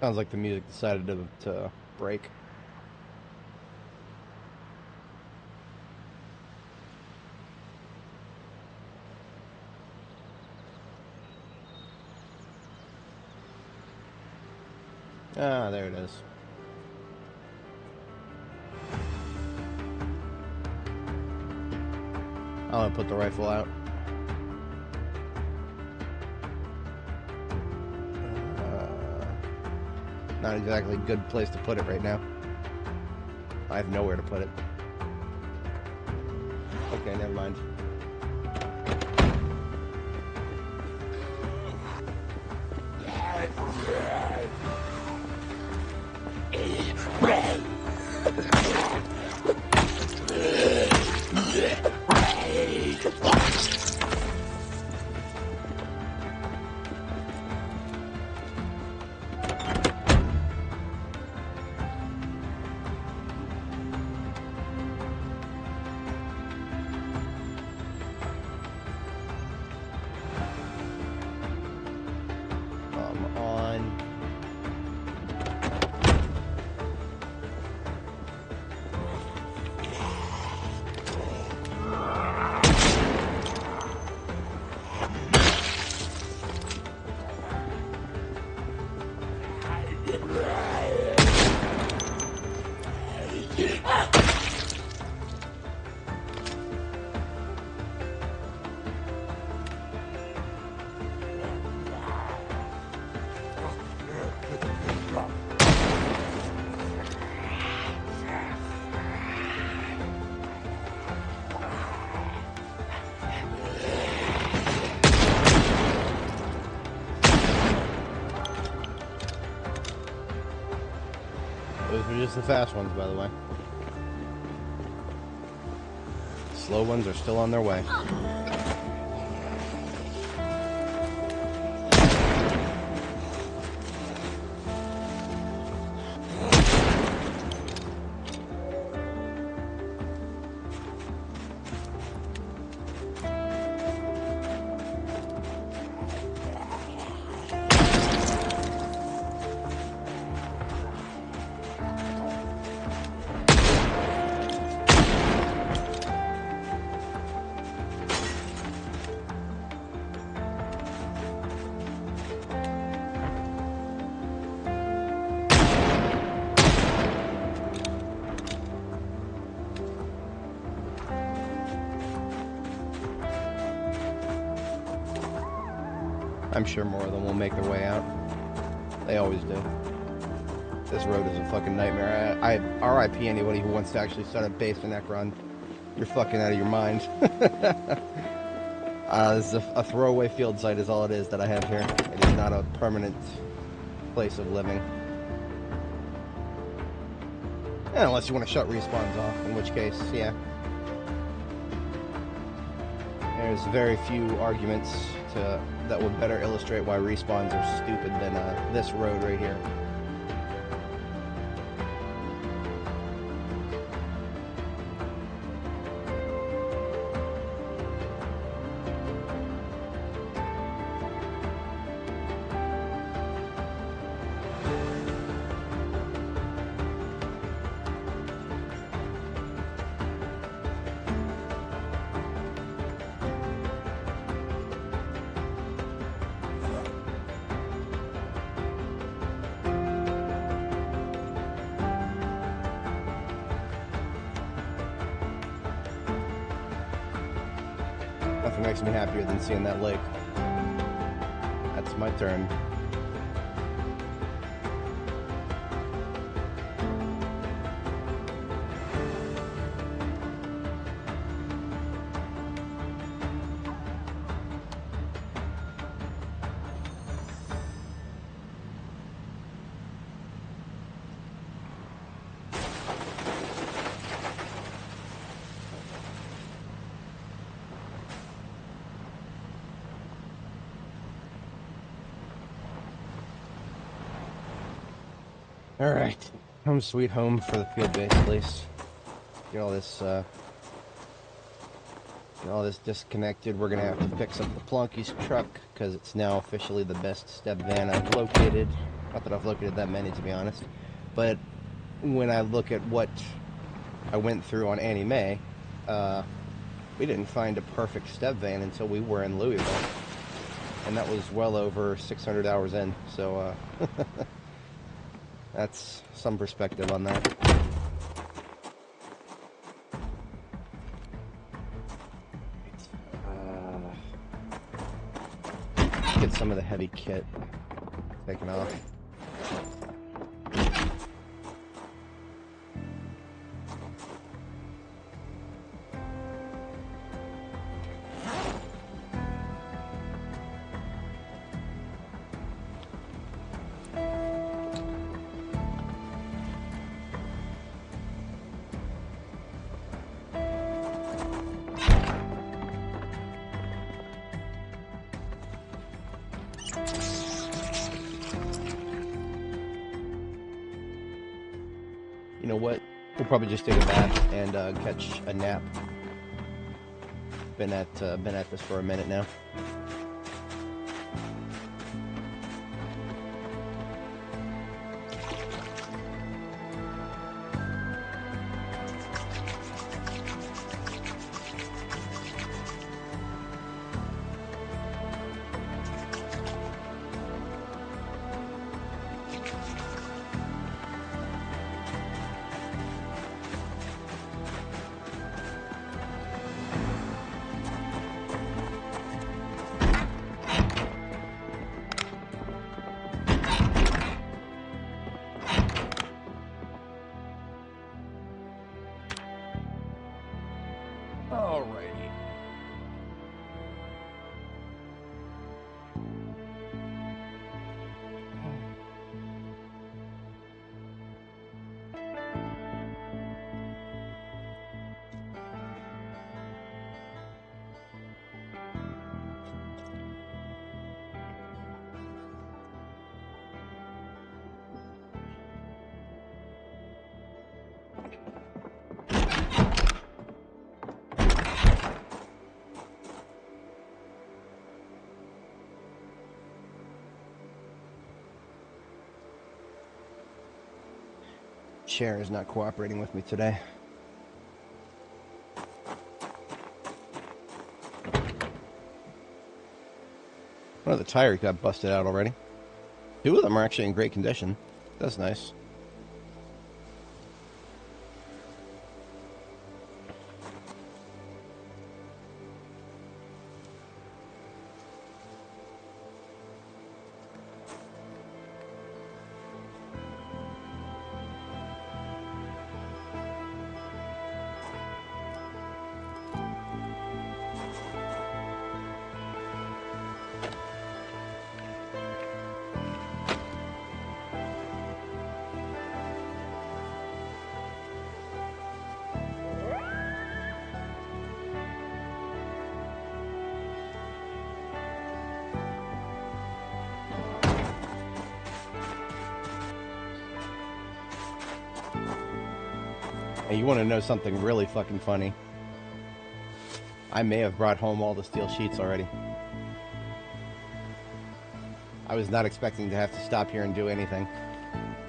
Sounds like the music decided to break. Ah, there it is. I'm gonna put the rifle out. Not exactly a good place to put it right now. I have nowhere to put it. Okay, never mind. Those are just the fast ones, by the way. Slow ones are still on their way. I'm sure more of them will make their way out. They always do. This road is a fucking nightmare. I RIP anybody who wants to actually start a base in Ekron. You're fucking out of your mind. This is a throwaway field site is all it is that I have here. It is not a permanent place of living. Yeah, unless you want to shut respawns off, in which case, yeah. There's very few arguments that would better illustrate why respawns are stupid than this road right here. Nothing makes me happier than seeing that lake. That's my turn. Alright, home sweet home for the field base, at least. Get all this disconnected. We're gonna have to fix up the Plunky's truck, because it's now officially the best step van I've located. Not that I've located that many, to be honest. But when I look at what I went through on Annie Mae, we didn't find a perfect step van until we were in Louisville. And that was well over 600 hours in, so, That's some perspective on that. Get some of the heavy kit taken off. You know what? We'll probably just take a bath and catch a nap. Been at this for a minute now. Alrighty. Chair is not cooperating with me today. One of the tires got busted out already. Two of them are actually in great condition. That's nice. And you want to know something really fucking funny? I may have brought home all the steel sheets already. I was not expecting to have to stop here and do anything.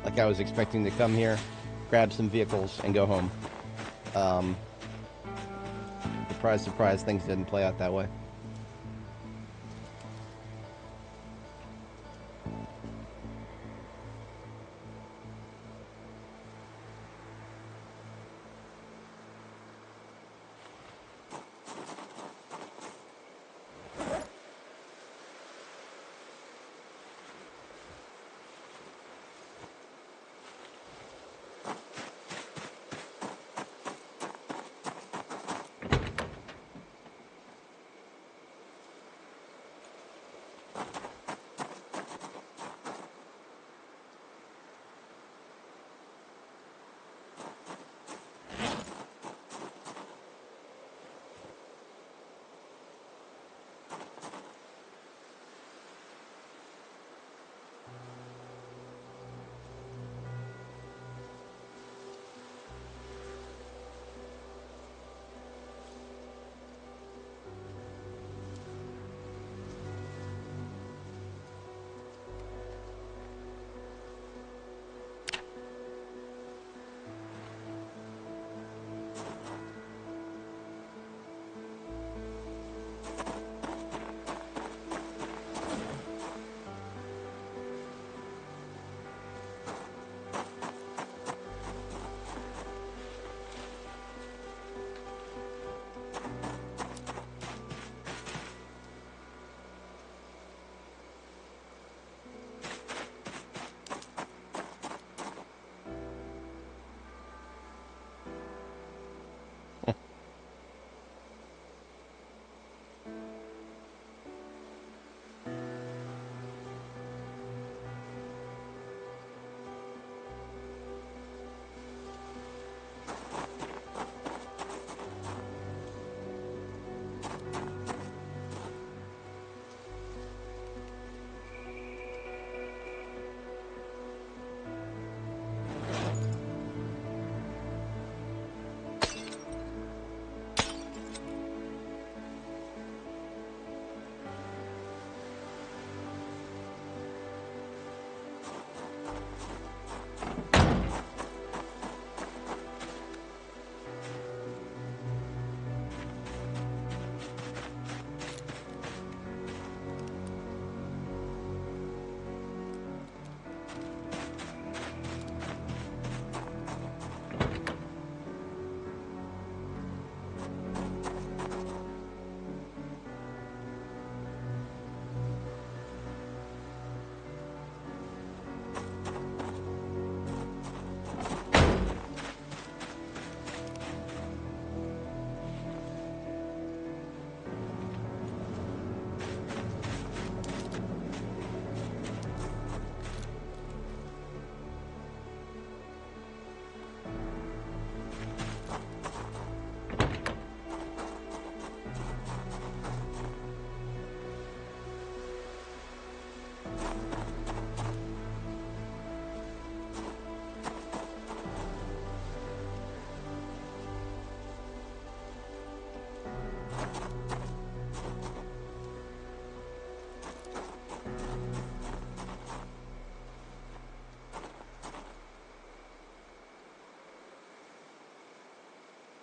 Like, I was expecting to come here, grab some vehicles, and go home. Surprise, surprise, things didn't play out that way.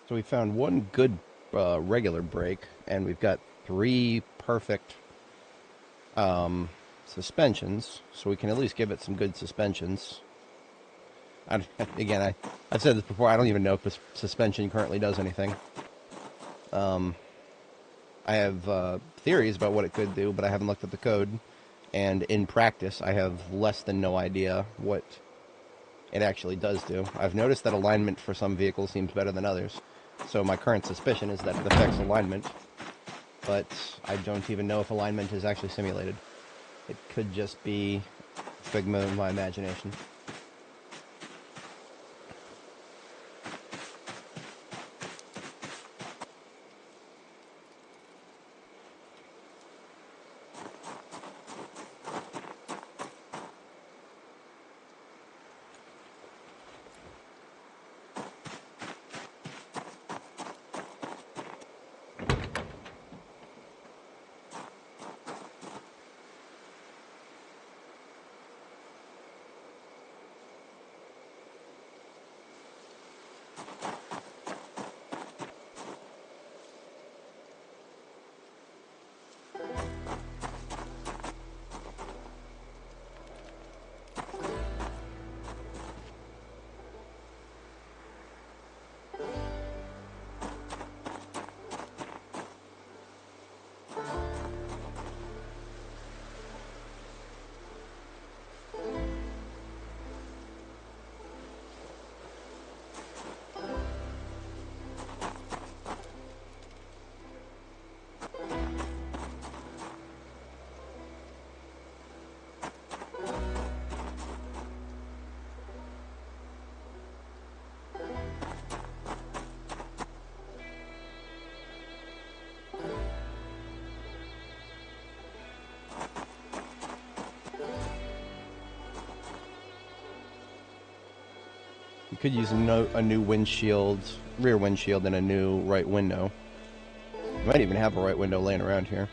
So we found one good regular brake, and we've got 3 perfect suspensions, so we can at least give it some good suspensions. Again, I've said this before, I don't even know if the suspension currently does anything. I have theories about what it could do, but I haven't looked at the code, and in practice, I have less than no idea what it actually does do. I've noticed that alignment for some vehicles seems better than others. So my current suspicion is that it affects alignment, but I don't even know if alignment is actually simulated. It could just be a figment of my imagination. You could use a new windshield, rear windshield, and a new right window. You might even have a right window laying around here.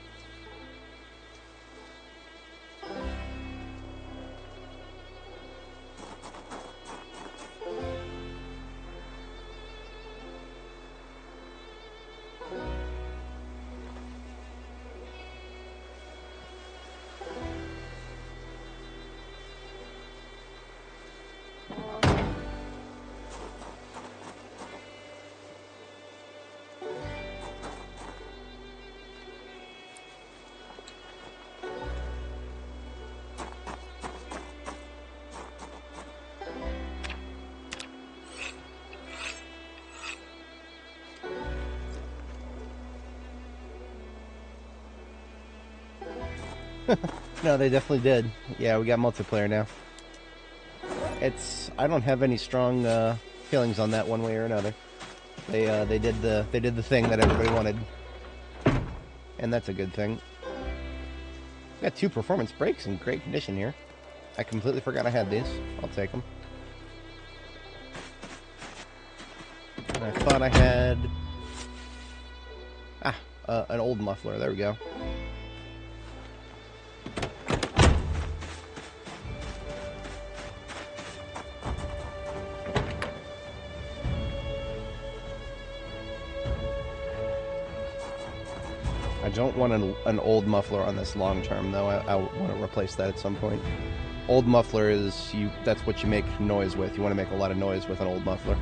No, they definitely did. Yeah, we got multiplayer now. I don't have any strong feelings on that one way or another. They did the thing that everybody wanted, and that's a good thing. Got 2 performance brakes in great condition here. I completely forgot I had these. I'll take them. And I thought I had an old muffler. There we go. I don't want an old muffler on this long term, though. I want to replace that at some point. Old muffler is that's what you make noise with. You want to make a lot of noise with an old muffler.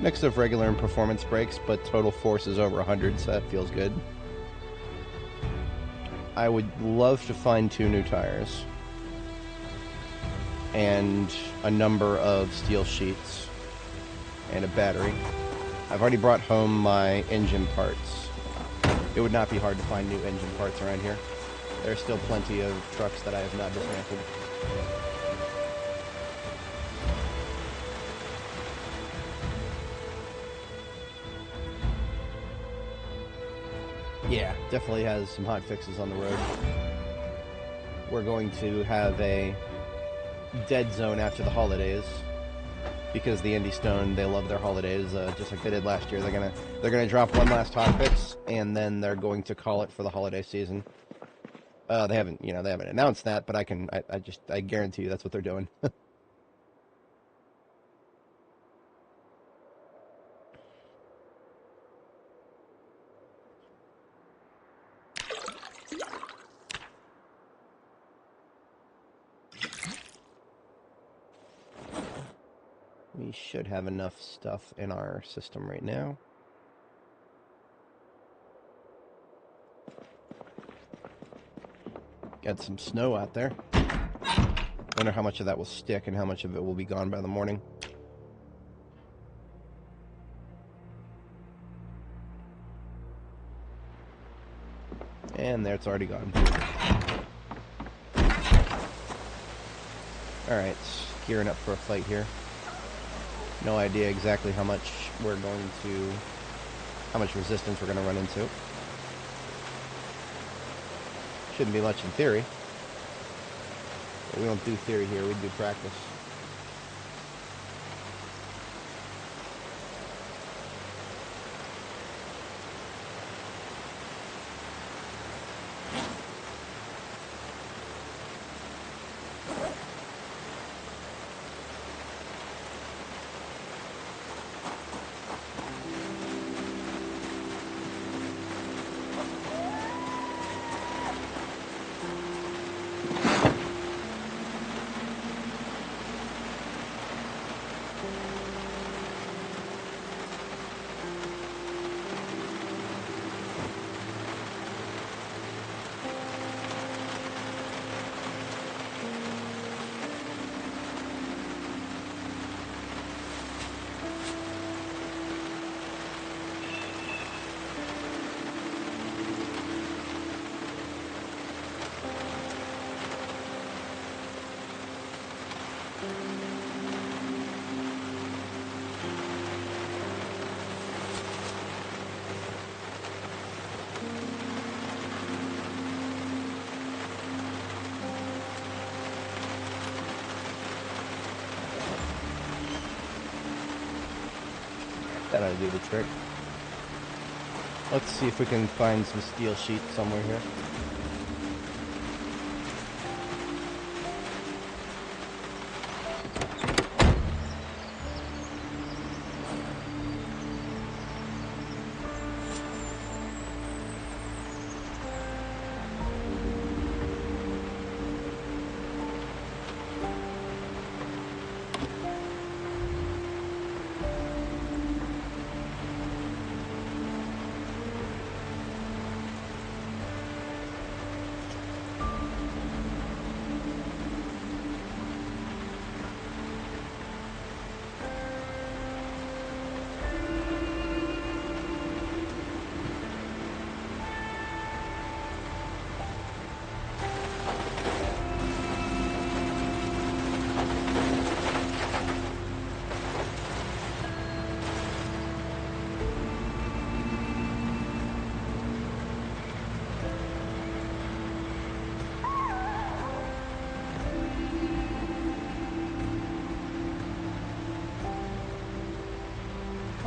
Mix of regular and performance brakes, but total force is over 100, so that feels good. I would love to find 2 new tires and a number of steel sheets. and a battery. I've already brought home my engine parts. It would not be hard to find new engine parts around here. There's still plenty of trucks that I have not dismantled. Yeah, definitely has some hot fixes on the road. We're going to have a dead zone after the holidays because the Indie Stone, they love their holidays, just like they did last year. They're gonna drop one last hot fix and then they're going to call it for the holiday season. They haven't announced that, but I guarantee you that's what they're doing. We should have enough stuff in our system right now. Got some snow out there. Wonder how much of that will stick and how much of it will be gone by the morning. And there, it's already gone. Alright, gearing up for a fight here. No idea exactly how much resistance we're going to run into. Shouldn't be much in theory. But we don't do theory here, we do practice. That ought to do the trick. Let's see if we can find some steel sheet somewhere here.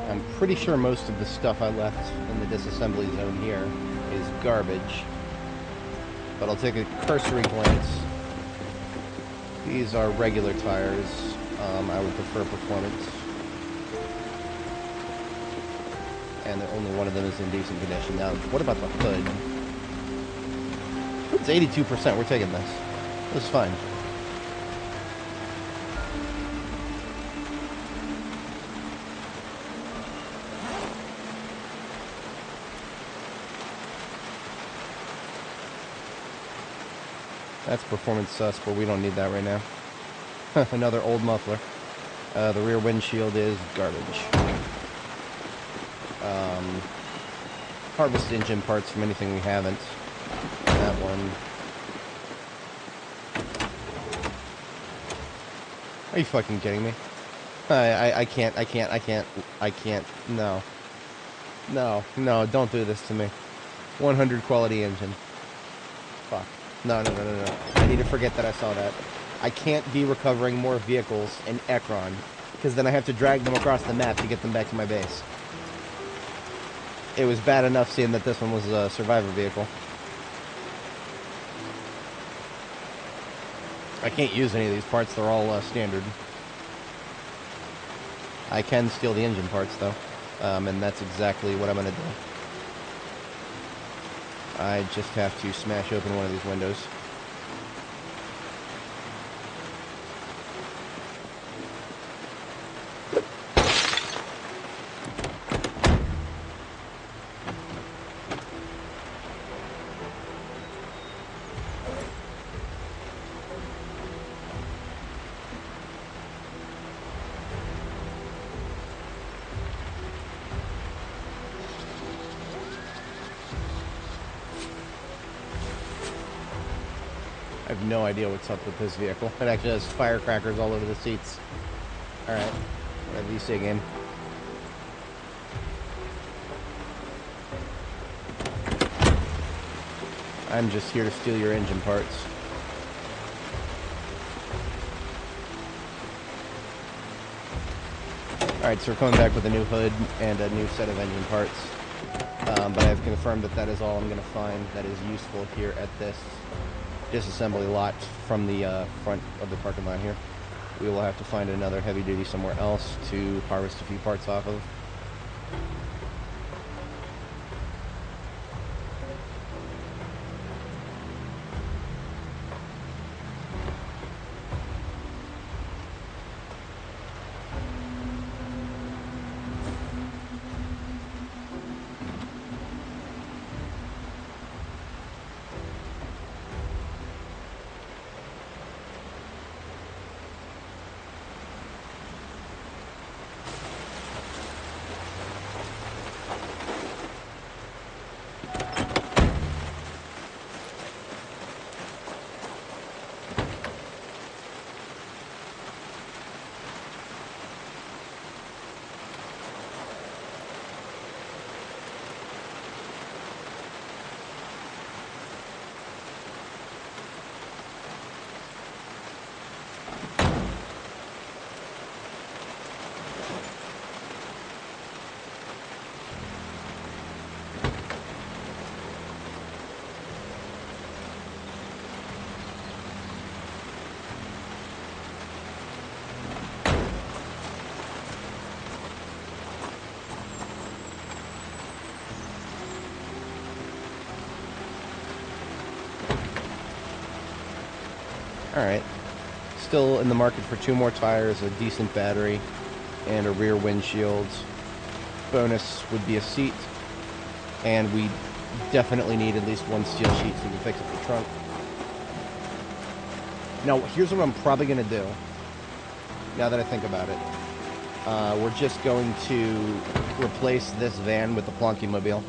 I'm pretty sure most of the stuff I left in the disassembly zone here is garbage, but I'll take a cursory glance. These are regular tires. I would prefer performance. And only one of them is in decent condition. Now, what about the hood? It's 82%. We're taking this. This is fine. That's performance sus, but we don't need that right now. Another old muffler. The rear windshield is garbage. Harvest engine parts from anything we haven't. That one. Are you fucking kidding me? I can't, no. No, don't do this to me. 100 quality engine. Fuck. No. I need to forget that I saw that. I can't be recovering more vehicles in Ekron, because then I have to drag them across the map to get them back to my base. It was bad enough seeing that this one was a survivor vehicle. I can't use any of these parts, they're all standard. I can steal the engine parts, though, and that's exactly what I'm going to do. I just have to smash open one of these windows. I have no idea what's up with this vehicle. It actually has firecrackers all over the seats. Alright. Whatever you say, game. I'm just here to steal your engine parts. Alright, so we're coming back with a new hood and a new set of engine parts. But I've confirmed that that is all I'm going to find that is useful here at this disassembly lot from the front of the parking lot here. We will have to find another heavy duty somewhere else to harvest a few parts off of. Alright. Still in the market for 2 more tires, a decent battery, and a rear windshield. Bonus would be a seat, and we definitely need at least 1 steel sheet so we can fix up the trunk. Now, here's what I'm probably going to do, now that I think about it. We're just going to replace this van with the Plonky Mobile.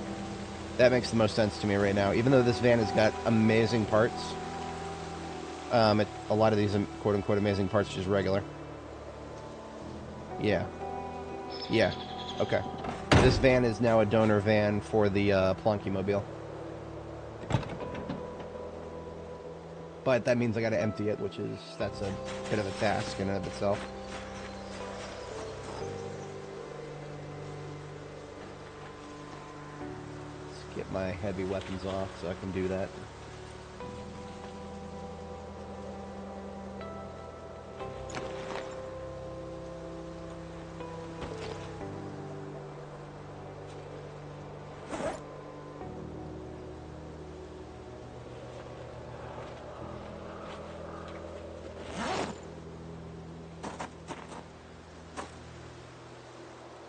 That makes the most sense to me right now. Even though this van has got amazing parts, a lot of these quote-unquote amazing parts are just regular. Yeah. Okay. This van is now a donor van for the Plonky Mobile. But that means I gotta empty it, that's a bit of a task in and of itself. Let's get my heavy weapons off so I can do that.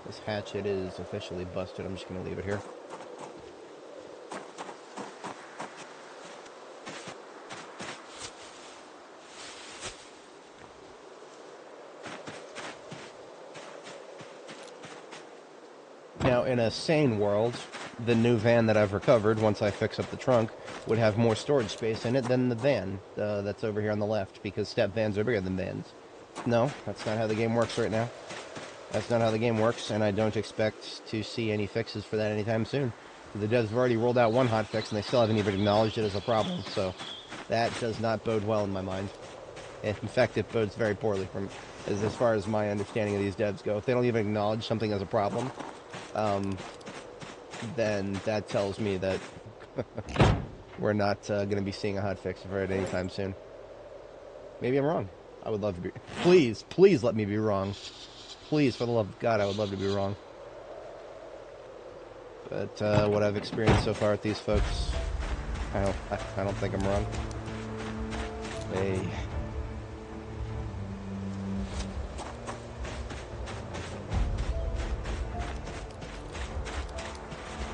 This hatchet is officially busted. I'm just going to leave it here. Now, in a sane world, the new van that I've recovered, once I fix up the trunk, would have more storage space in it than the van that's over here on the left, because step vans are bigger than vans. No, that's not how the game works right now. That's not how the game works, and I don't expect to see any fixes for that anytime soon. The devs have already rolled out one hotfix, and they still haven't even acknowledged it as a problem, so that does not bode well in my mind. In fact, it bodes very poorly as far as my understanding of these devs go. If they don't even acknowledge something as a problem, then that tells me that we're not going to be seeing a hotfix for it anytime soon. Maybe I'm wrong. I would love to be... Please, please let me be wrong. Please, for the love of God, I would love to be wrong. But what I've experienced so far with these folks, I don't think I'm wrong. Hey.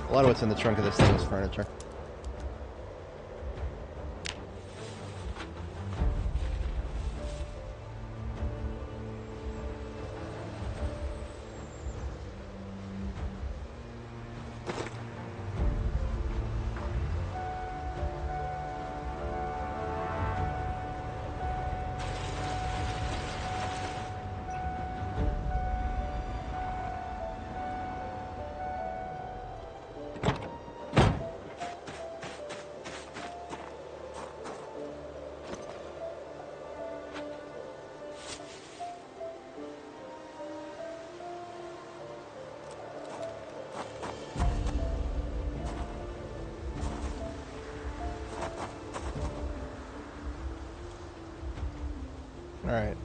A lot of what's in the trunk of this thing is furniture. Alright,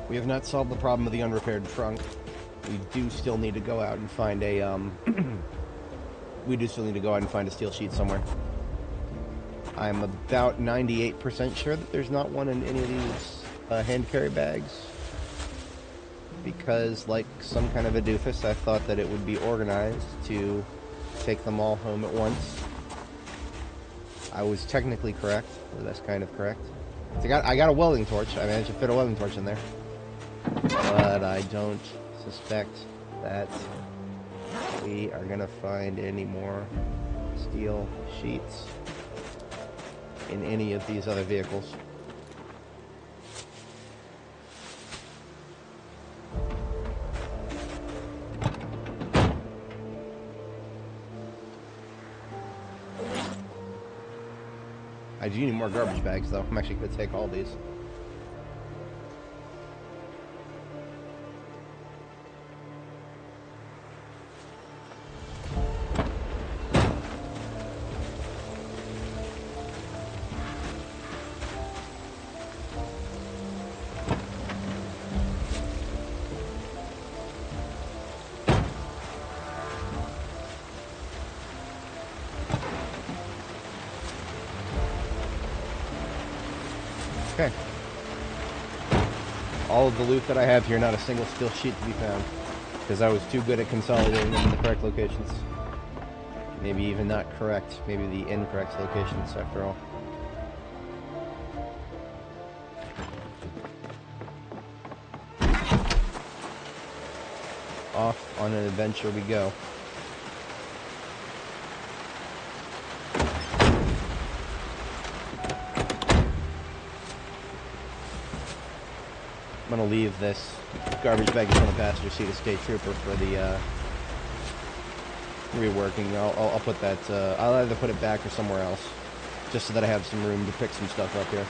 we have not solved the problem of the unrepaired trunk. We do still need to go out and find a, we do still need to go out and find a steel sheet somewhere. I'm about 98% sure that there's not one in any of these hand carry bags. Because, like some kind of a doofus, I thought that it would be organized to take them all home at once. I was technically correct, or that's kind of correct. So I got a welding torch. I managed to fit a welding torch in there. But I don't suspect that we are going to find any more steel sheets in any of these other vehicles. I do need more garbage bags, though. I'm actually going to take all these. Okay. All of the loot that I have here, not a single steel sheet to be found. Because I was too good at consolidating them in the correct locations. Maybe even not correct. Maybe the incorrect locations, after all. Off on an adventure we go. I'm gonna leave this garbage bag in front of the passenger seat of State Trooper for the reworking. I'll put that. I'll either put it back or somewhere else, just so that I have some room to pick some stuff up here.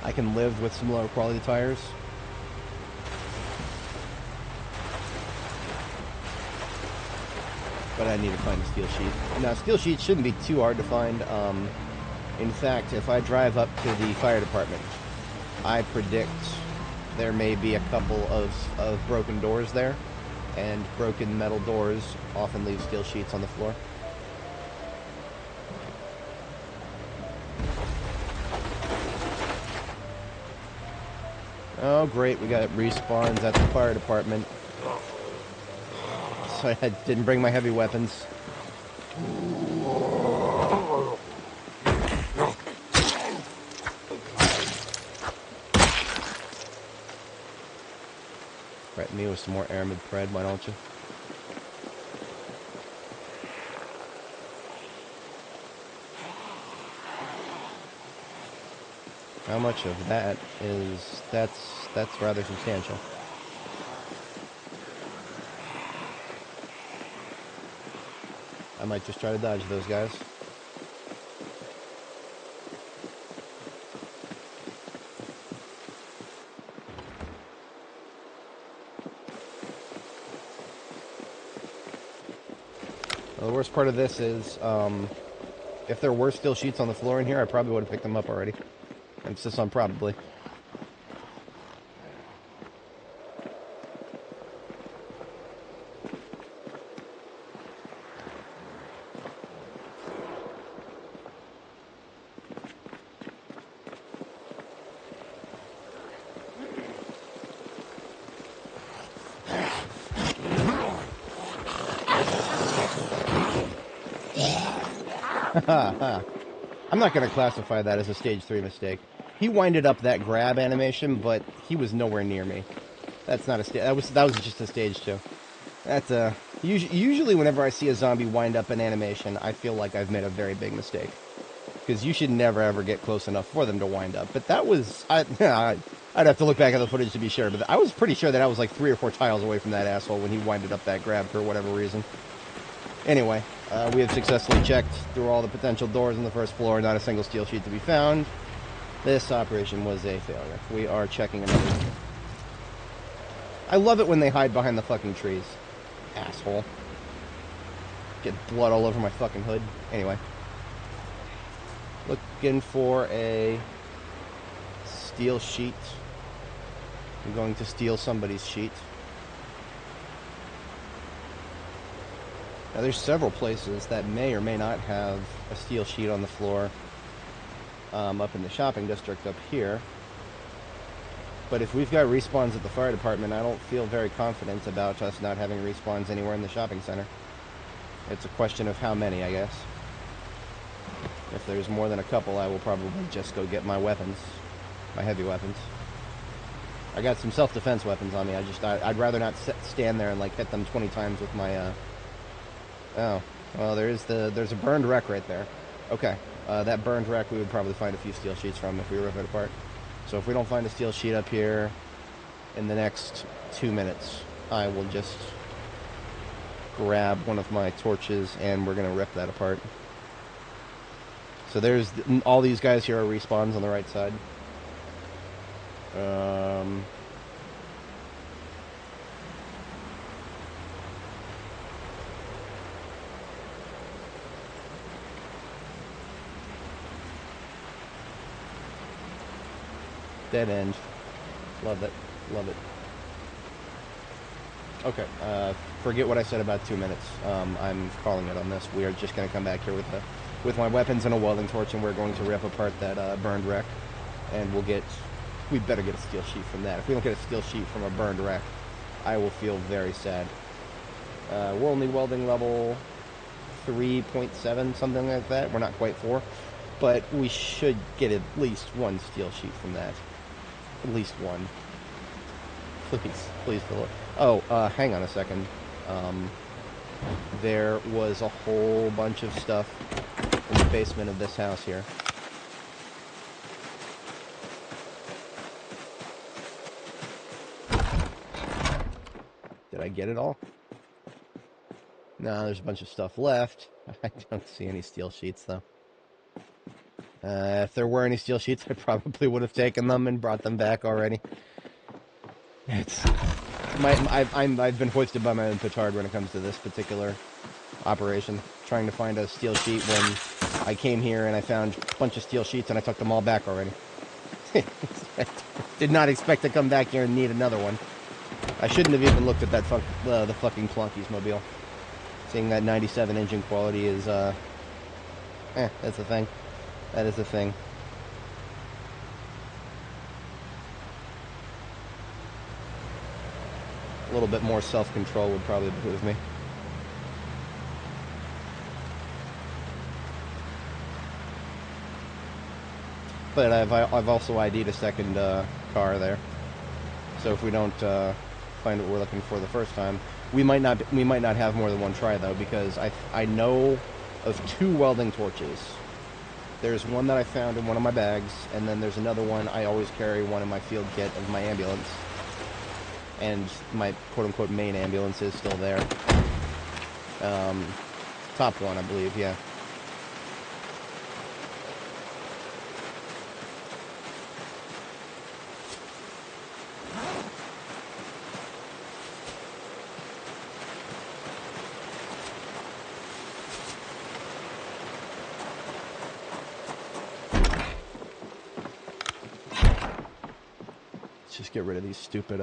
I can live with some lower quality tires. But I need to find a steel sheet. Now, steel sheets shouldn't be too hard to find. In fact, if I drive up to the fire department, I predict there may be a couple of broken doors there, and broken metal doors often leave steel sheets on the floor. Oh great, we got respawns at the fire department. So I didn't bring my heavy weapons. Threaten me with some more aramid pred, why don't you? How much of that is... That's rather substantial. I might just try to dodge those guys. Well, the worst part of this is, if there were still sheets on the floor in here, I probably would have picked them up already. Emphasis on probably. I'm not going to classify that as a stage 3 mistake. He winded up that grab animation, but he was nowhere near me. That's not a stage. That was just a stage 2. That's usually whenever I see a zombie wind up an animation, I feel like I've made a very big mistake, because you should never ever get close enough for them to wind up. But that was I'd have to look back at the footage to be sure, but I was pretty sure that I was like 3 or 4 tiles away from that asshole when he winded up that grab for whatever reason. Anyway, we have successfully checked through all the potential doors on the first floor, not a single steel sheet to be found. This operation was a failure. We are checking another. I love it when they hide behind the fucking trees. Asshole. Get blood all over my fucking hood. Anyway. Looking for a steel sheet. I'm going to steal somebody's sheet. Now, there's several places that may or may not have a steel sheet on the floor up in the shopping district up here. But if we've got respawns at the fire department, I don't feel very confident about us not having respawns anywhere in the shopping center. It's a question of how many, I guess. If there's more than a couple, I will probably just go get my weapons, my heavy weapons. I got some self-defense weapons on me. I'd rather not stand there and like hit them 20 times with my Oh, well, there's a burned wreck right there. Okay, that burned wreck we would probably find a few steel sheets from if we rip it apart. So if we don't find a steel sheet up here in the next 2 minutes, I will just grab one of my torches and we're going to rip that apart. So there's all these guys here are respawns on the right side. Dead end. Love it. Love it. Okay, forget what I said about 2 minutes. I'm calling it on this. We are just going to come back here with my weapons and a welding torch, and we're going to rip apart that burned wreck. And we better get a steel sheet from that. If we don't get a steel sheet from a burned wreck, I will feel very sad. We're only welding level 3.7, something like that. We're not quite 4. But we should get at least one steel sheet from that. At least one. Please, Philip. Oh, hang on a second. There was a whole bunch of stuff in the basement of this house here. Did I get it all? No, there's a bunch of stuff left. I don't see any steel sheets, though. If there were any steel sheets, I probably would have taken them and brought them back already. I've been hoisted by my own petard when it comes to this particular operation. Trying to find a steel sheet when I came here and I found a bunch of steel sheets and I took them all back already. Did not expect to come back here and need another one. I shouldn't have even looked at that the fucking Plunkies mobile. Seeing that 97 engine quality is, that's a thing. That is a thing. A little bit more self-control would probably behoove me. But I've also ID'd a second car there. So if we don't find what we're looking for the first time. We might not have more than one try though, because I know of 2 welding torches. There's one that I found in one of my bags, and then there's another one. I always carry one in my field kit of my ambulance, and my quote-unquote main ambulance is still there. Top one, I believe, yeah. Just get rid of these stupid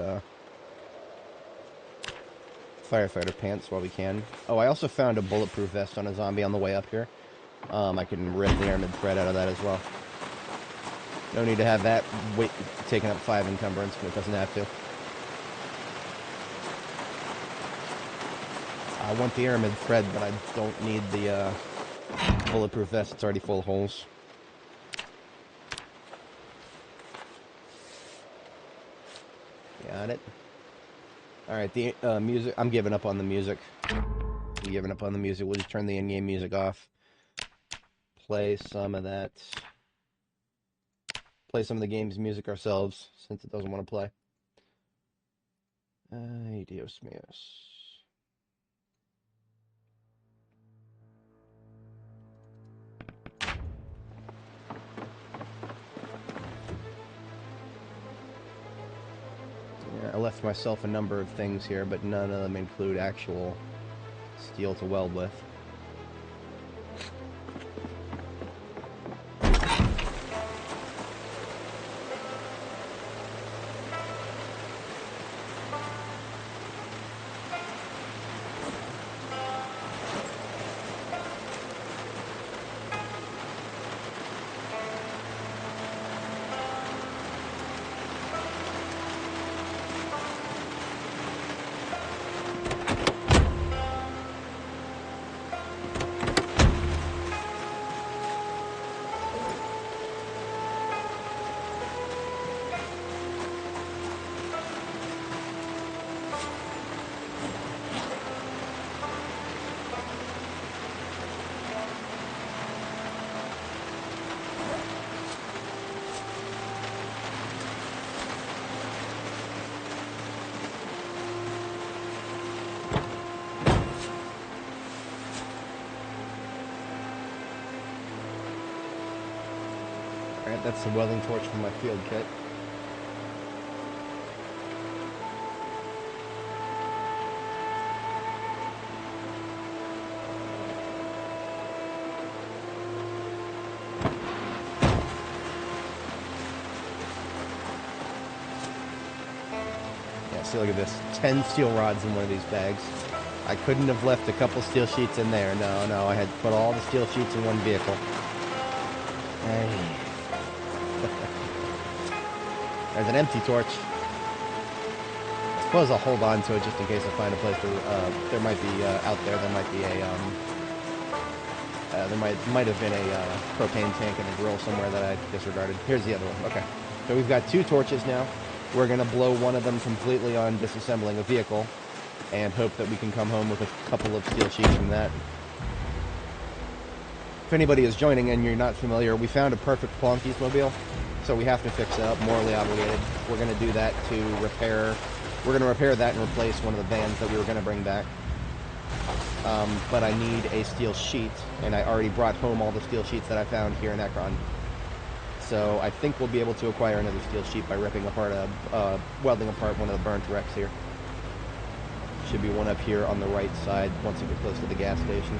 firefighter pants while we can. Oh, I also found a bulletproof vest on a zombie on the way up here. I can rip the airman thread out of that as well. No need to have that weight taking up 5 encumbrance when it doesn't have to. I want the airman thread, but I don't need the bulletproof vest. It's already full of holes. Got it. Alright, the music, I'm giving up on the music. I'm giving up on the music. We'll just turn the in-game music off. Play some of that. Play some of the game's music ourselves, since it doesn't want to play. Ay, Dios míos. I left myself a number of things here, but none of them include actual steel to weld with. Alright, that's the welding torch from my field kit. Yeah, see, look at this. 10 steel rods in one of these bags. I couldn't have left a couple steel sheets in there. No, I had to put all the steel sheets in one vehicle. Hey. There's an empty torch. I suppose I'll hold on to it just in case I find a place where there might be out there. There might be a there might have been a propane tank and a grill somewhere that I disregarded. Here's the other one. Okay, so we've got 2 torches now. We're gonna blow one of them completely on disassembling a vehicle, and hope that we can come home with a couple of steel sheets from that. If anybody is joining and you're not familiar, we found a perfect Plonkies mobile. So we have to fix it up, morally obligated. We're going to do that to repair... We're going to repair that and replace one of the vans that we were going to bring back. But I need a steel sheet, and I already brought home all the steel sheets that I found here in Ekron. So I think we'll be able to acquire another steel sheet by ripping apart welding apart one of the burnt wrecks here. Should be one up here on the right side once we get close to the gas station.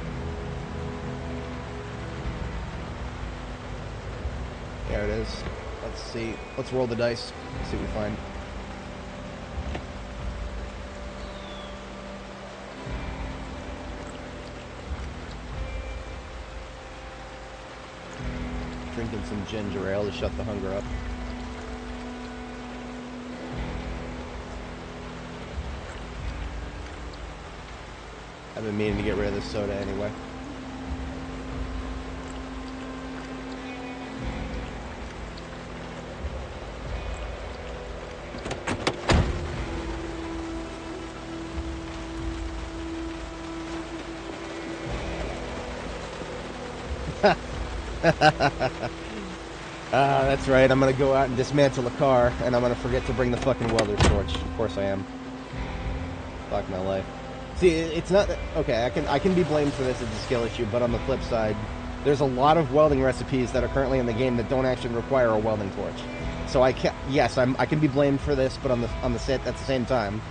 There it is. Let's see. Let's roll the dice. See what we find. Drinking some ginger ale to shut the hunger up. I've been meaning to get rid of this soda anyway. That's right. I'm gonna go out and dismantle a car, and I'm gonna forget to bring the fucking welder's torch. Of course I am. Fuck my life. See, it's not... Okay, I can be blamed for this as a skill issue, but on the flip side, there's a lot of welding recipes that are currently in the game that don't actually require a welding torch. So I can... Yes, I can be blamed for this, but on the set at the same time,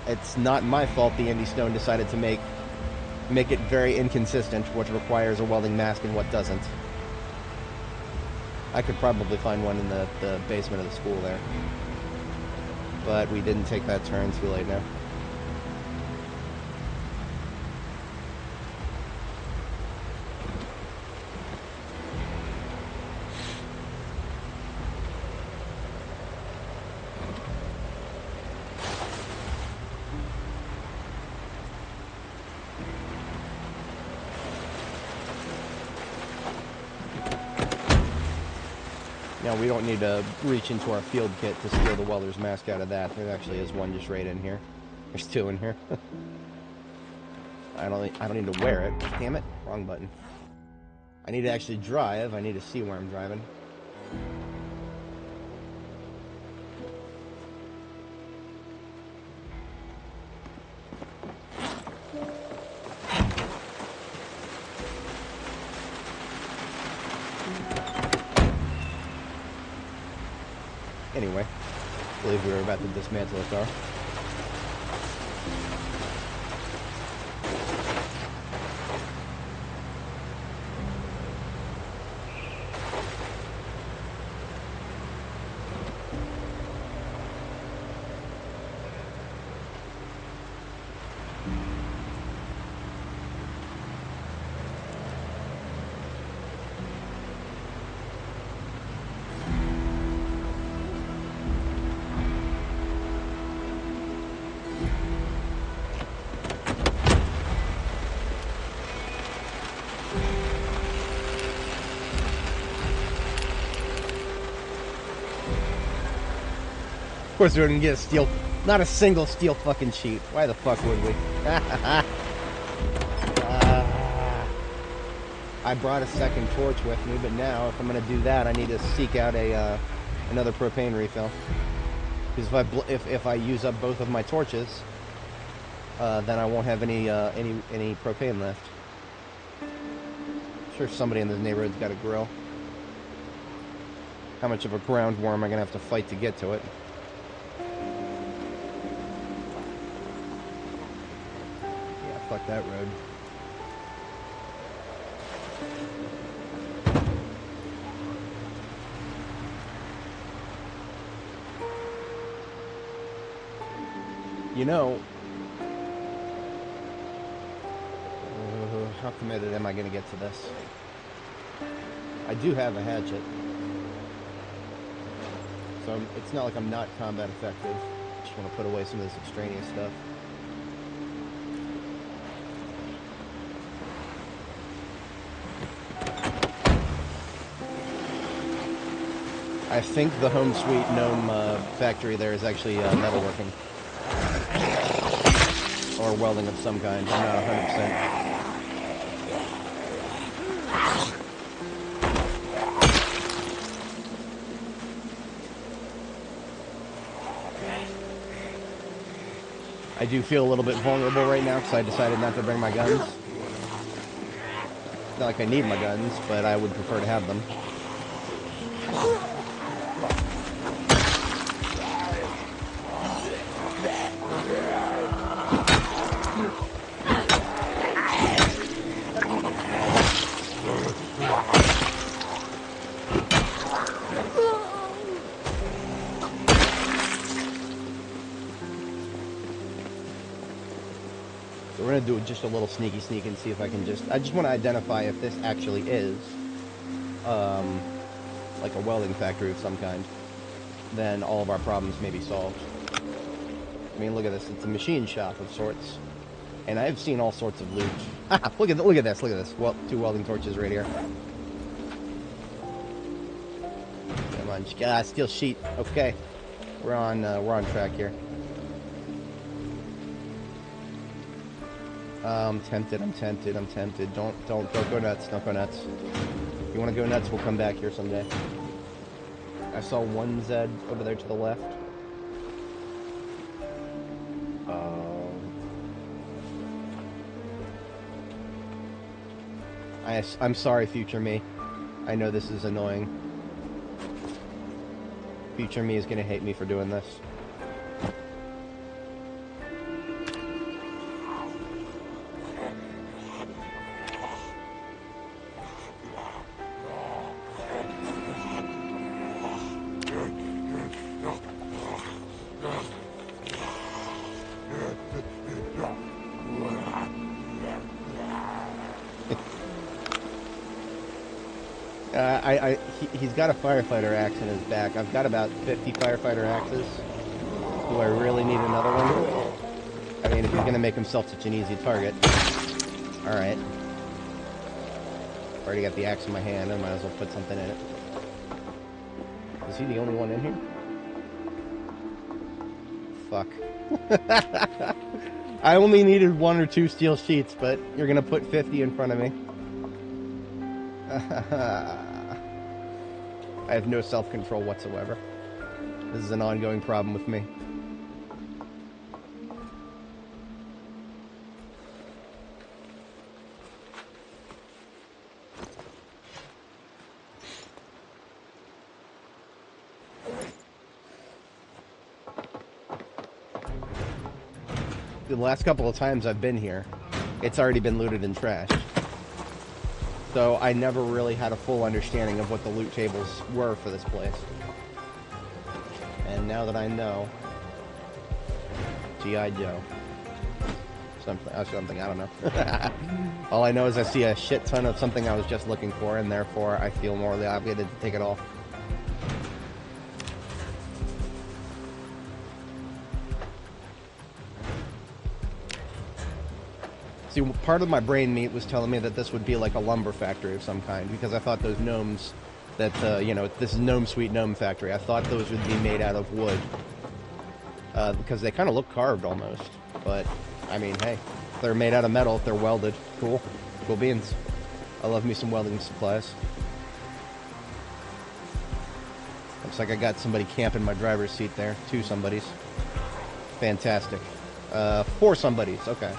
it's not my fault the Indie Stone decided to make it very inconsistent what requires a welding mask and what doesn't. I could probably find one in the basement of the school there. But we didn't take that turn. Too late now. Now, we don't need to reach into our field kit to steal the welder's mask out of that. There actually is one just right in here. There's two in here. I don't need to wear it. Damn it. Wrong button. I need to actually drive. I need to see where I'm driving. Anyway, I believe we were about to dismantle a car. Of course, we're gonna get a steel, not a single steel fucking sheet. Why the fuck would we? I brought a second torch with me, but now if I'm gonna do that, I need to seek out a another propane refill. Because if I use up both of my torches, then I won't have any propane left. I'm sure somebody in this neighborhood's got a grill. How much of a ground war am I gonna have to fight to get to it? Fuck that road. You know, how committed am I going to get to this? I do have a hatchet, so it's not like I'm not combat effective. Just want to put away some of this extraneous stuff. I think the Home Sweet Gnome factory there is actually metalworking. Or welding of some kind. I'm not 100%. I do feel a little bit vulnerable right now because I decided not to bring my guns. It's not like I need my guns, but I would prefer to have them. So we're going to do just a little sneak and see if I can I just want to identify if this actually is, like a welding factory of some kind. Then all of our problems may be solved. I mean, look at this. It's a machine shop of sorts. And I've seen all sorts of loot. look at this. Well, 2 welding torches right here. Come on, steel sheet. Okay. We're on track here. I'm tempted. Don't go nuts. Don't go nuts. If you want to go nuts, we'll come back here someday. I saw one Zed over there to the left. I'm sorry, future me. I know this is annoying. Future me is gonna hate me for doing this. He's got a firefighter axe in his back. I've got about 50 firefighter axes. Do I really need another one? I mean, if he's going to make himself such an easy target. Alright. Already got the axe in my hand. I might as well put something in it. Is he the only one in here? Fuck. I only needed 1 or 2 steel sheets, but you're going to put 50 in front of me. I have no self-control whatsoever. This is an ongoing problem with me. The last couple of times I've been here, it's already been looted and trashed. So I never really had a full understanding of what the loot tables were for this place. And now that I know, G.I. Joe. Something, I don't know. All I know is I see a shit ton of something I was just looking for, and therefore I feel morally obligated to take it all. See, part of my brain meat was telling me that this would be like a lumber factory of some kind, because I thought those gnomes that, you know, this is Gnome Sweet Gnome Factory, I thought those would be made out of wood. Because they kind of look carved almost. But, I mean, hey, if they're made out of metal, if they're welded, cool. Cool beans. I love me some welding supplies. Looks like I got somebody camping my driver's seat there. 2 somebodies. Fantastic. 4 somebodies, okay.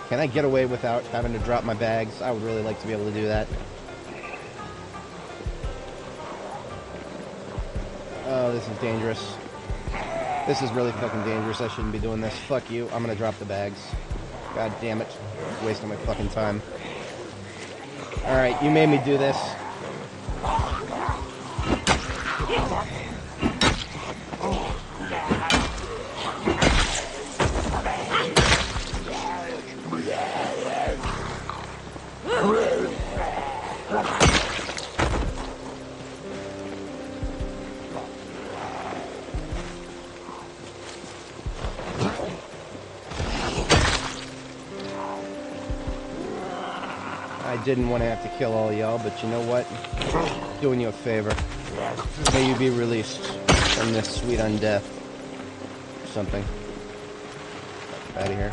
Can I get away without having to drop my bags? I would really like to be able to do that. Oh, this is dangerous. This is really fucking dangerous. I shouldn't be doing this. Fuck you. I'm gonna drop the bags. God damn it. Wasting my fucking time. Alright, you made me do this. I didn't want to have to kill all y'all, but you know what? Doing you a favor. May you be released from this sweet undeath. Or something. Get out of here.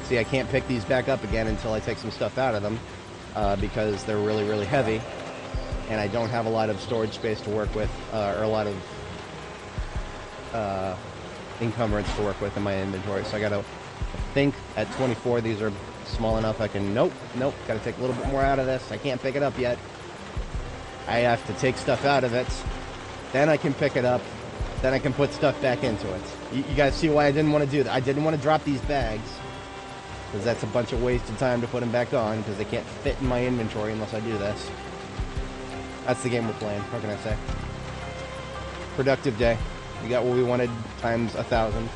See, I can't pick these back up again until I take some stuff out of them, because they're really, really heavy. And I don't have a lot of storage space to work with, or a lot of encumbrance to work with in my inventory. So I gotta think at 24 these are small enough I can, nope, gotta take a little bit more out of this. I can't pick it up yet. I have to take stuff out of it, then I can pick it up, then I can put stuff back into it. You guys see why I didn't want to do that? I didn't want to drop these bags, because that's a bunch of wasted time to put them back on, because they can't fit in my inventory unless I do this. That's the game we're playing. What can I say? Productive day. We got what we wanted times 1,000.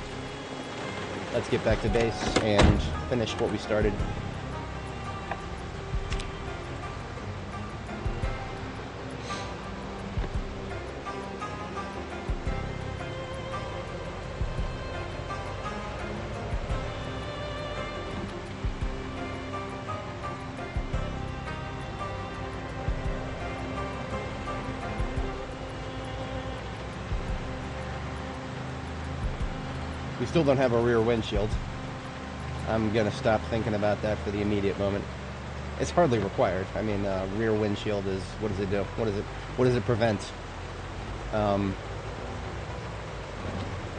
Let's get back to base and finish what we started. We still don't have a rear windshield. I'm gonna stop thinking about that for the immediate moment. It's hardly required. I mean, rear windshield is, what does it do? What does it prevent?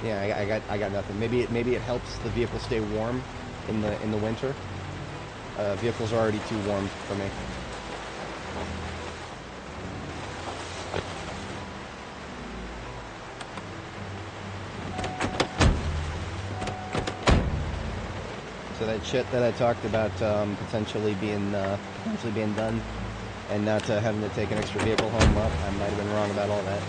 Yeah, I got nothing. Maybe it helps the vehicle stay warm in the winter. Vehicles are already too warm for me. So that shit that I talked about potentially being done, and not having to take an extra vehicle home, well, I might have been wrong about all that.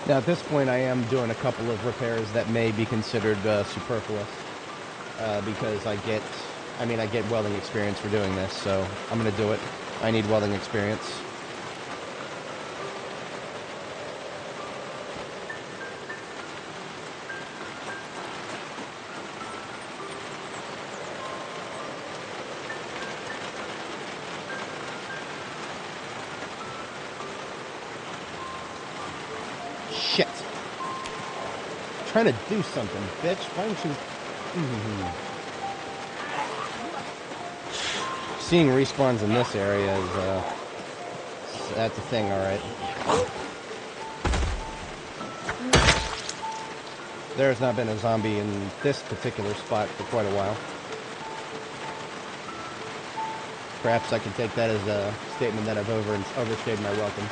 Now at this point I am doing a couple of repairs that may be considered superfluous because I get welding experience for doing this, so I'm going to do it. I need welding experience. Shit. I'm trying to do something, bitch. Why don't you... Seeing respawns in this area is, that's a thing, alright. There has not been a zombie in this particular spot for quite a while. Perhaps I can take that as a statement that I've overstayed my welcome.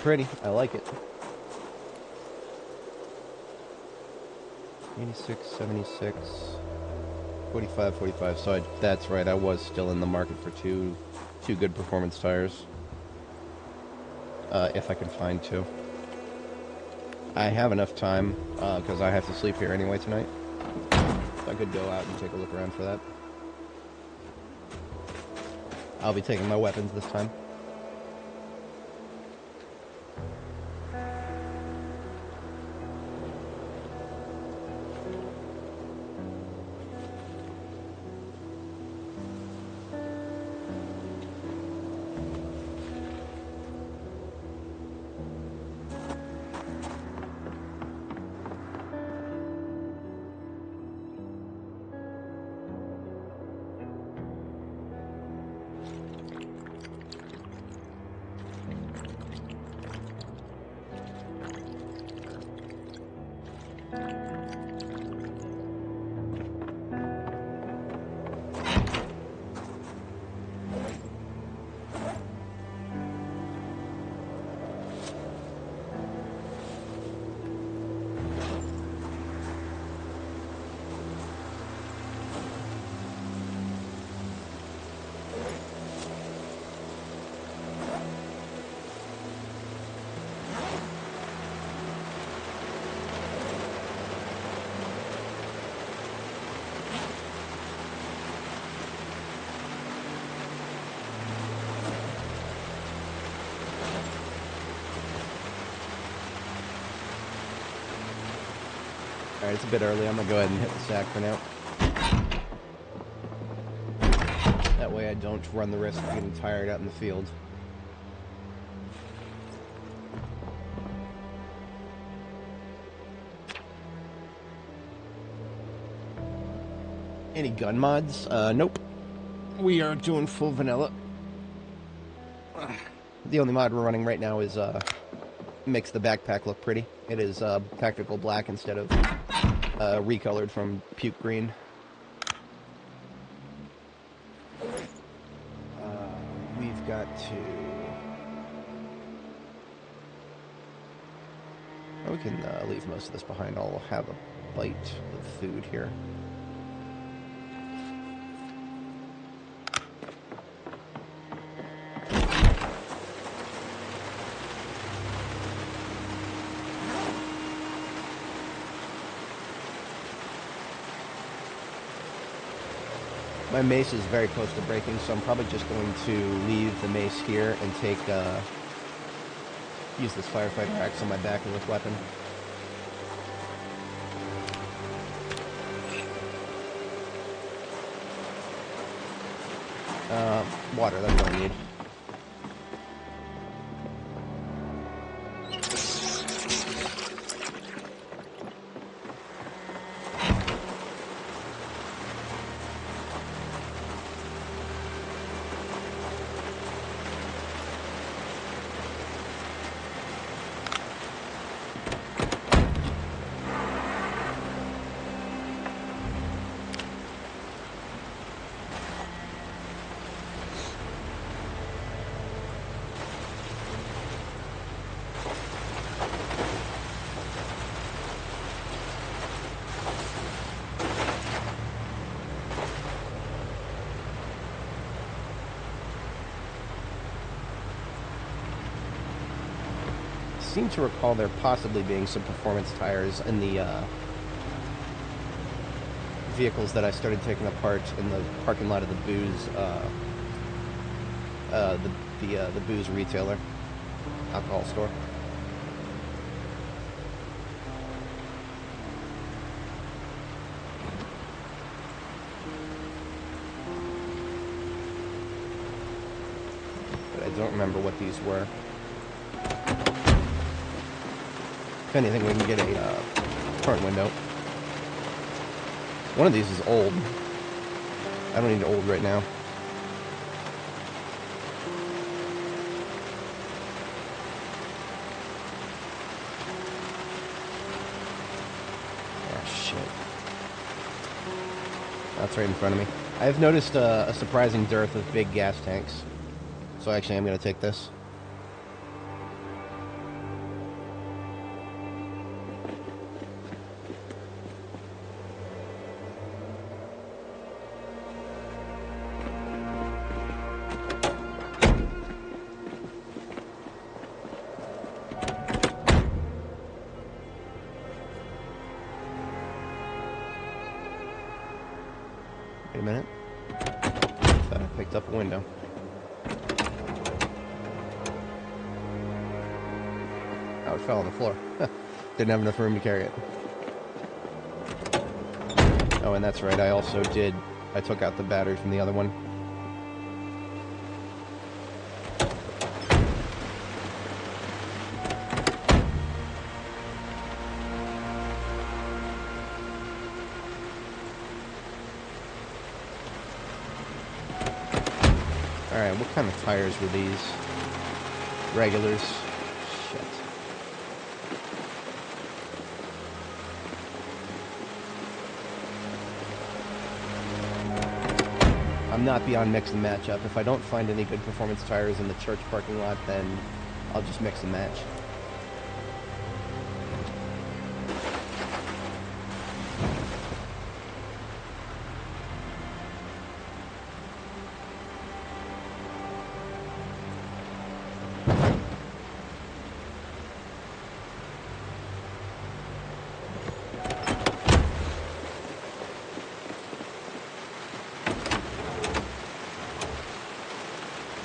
Pretty. I like it. 86, 76, 45, 45. So that's right. I was still in the market for two good performance tires. If I can find two. I have enough time because I have to sleep here anyway tonight. So I could go out and take a look around for that. I'll be taking my weapons this time. Alright, it's a bit early. I'm going to go ahead and hit the sack for now. That way I don't run the risk of getting tired out in the field. Any gun mods? Nope. We are doing full vanilla. The only mod we're running right now is makes the backpack look pretty. It is tactical black instead of recolored from puke green. We've got to... Oh, we can leave most of this behind. I'll have a bite of food here. My mace is very close to breaking, so I'm probably just going to leave the mace here and take, use this firefighter axe on my back as a weapon. Water, that's what I need. seem to recall there possibly being some performance tires in the vehicles that I started taking apart in the parking lot of the booze, the booze retailer, alcohol store. But I don't remember what these were. If anything, we can get a front window. One of these is old. I don't need old right now. Oh, shit. That's right in front of me. I've noticed a surprising dearth of big gas tanks. So actually, I'm going to take this. Wait a minute. Thought I picked up a window. Oh, it fell on the floor. Didn't have enough room to carry it. Oh, and that's right, I also did... I took out the battery from the other one. Alright, what kind of tires were these? Regulars. Shit. I'm not beyond mix and match up. If I don't find any good performance tires in the church parking lot, then I'll just mix and match.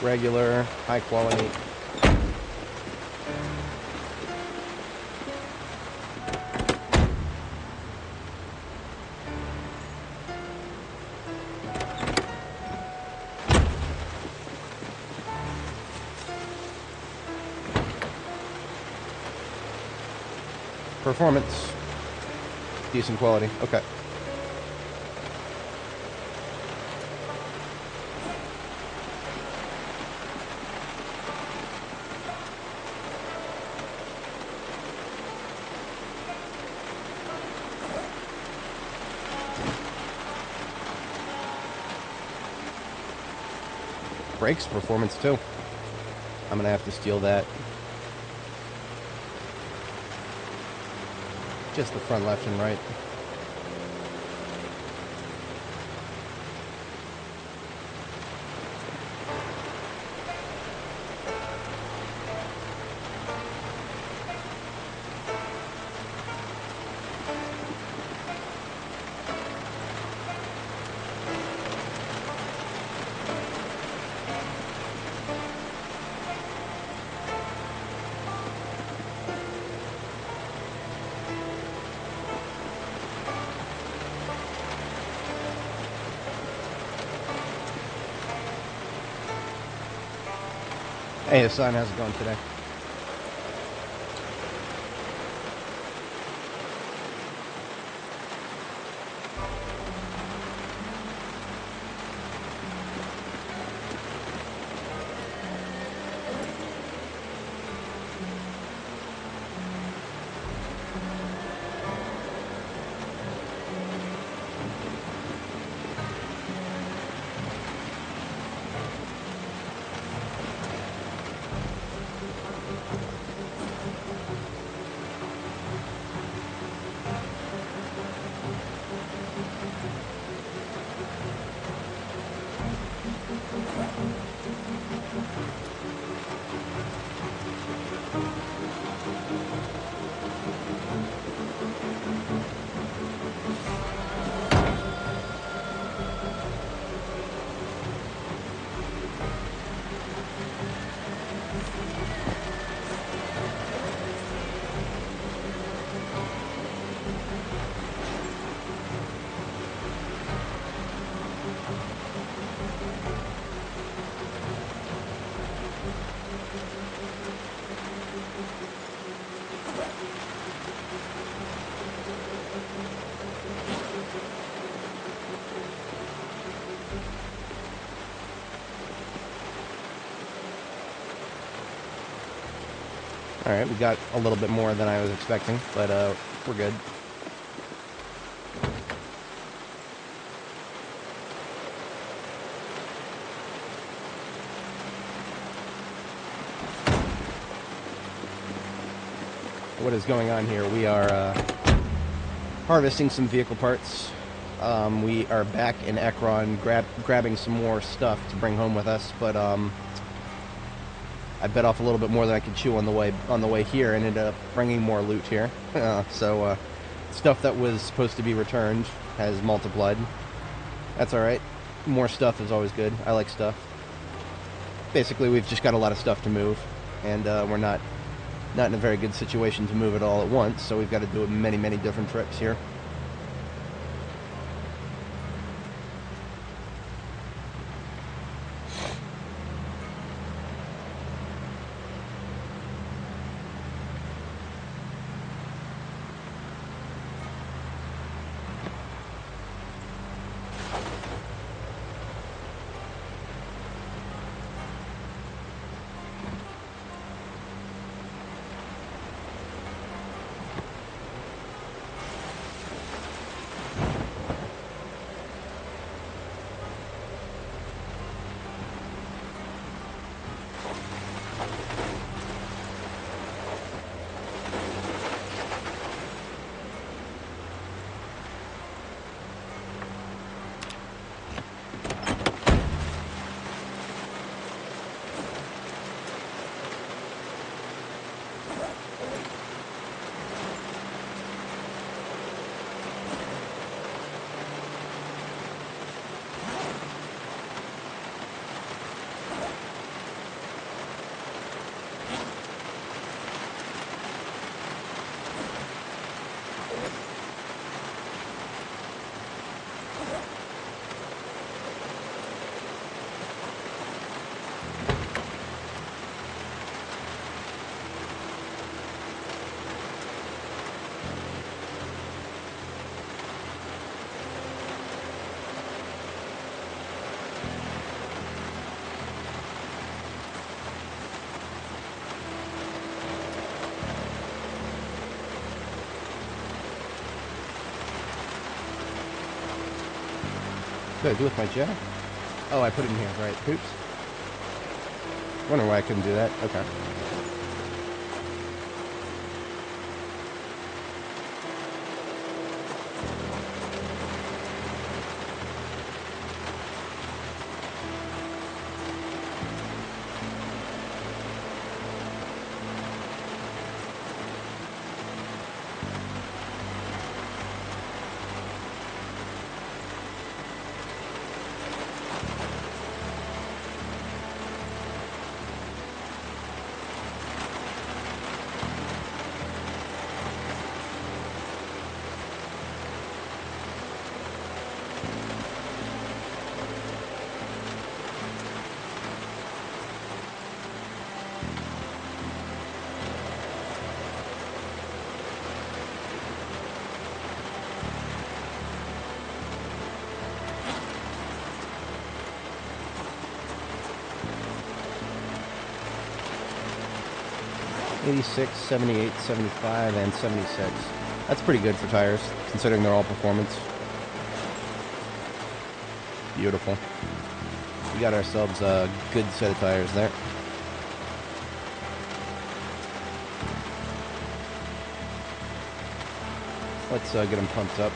Regular, high quality. Performance. Decent quality. Okay. Brakes performance too. I'm gonna have to steal that. Just the front left and right. Hey, Hassan, how's it going today? Alright, we got a little bit more than I was expecting, but we're good. What is going on here? We are harvesting some vehicle parts. We are back in Ekron grabbing some more stuff to bring home with us, but I bit off a little bit more than I could chew on the way here, and ended up bringing more loot here. So stuff that was supposed to be returned has multiplied. That's alright. More stuff is always good. I like stuff. Basically, we've just got a lot of stuff to move, and we're not in a very good situation to move it all at once, so we've got to do many, many different trips here. What did I do with my jack? Oh, I put it in here, right. Oops. Wonder why I couldn't do that. Okay. '86, '78, '75, and '76. That's pretty good for tires, considering they're all performance. Beautiful. We got ourselves a good set of tires there. Let's get them pumped up.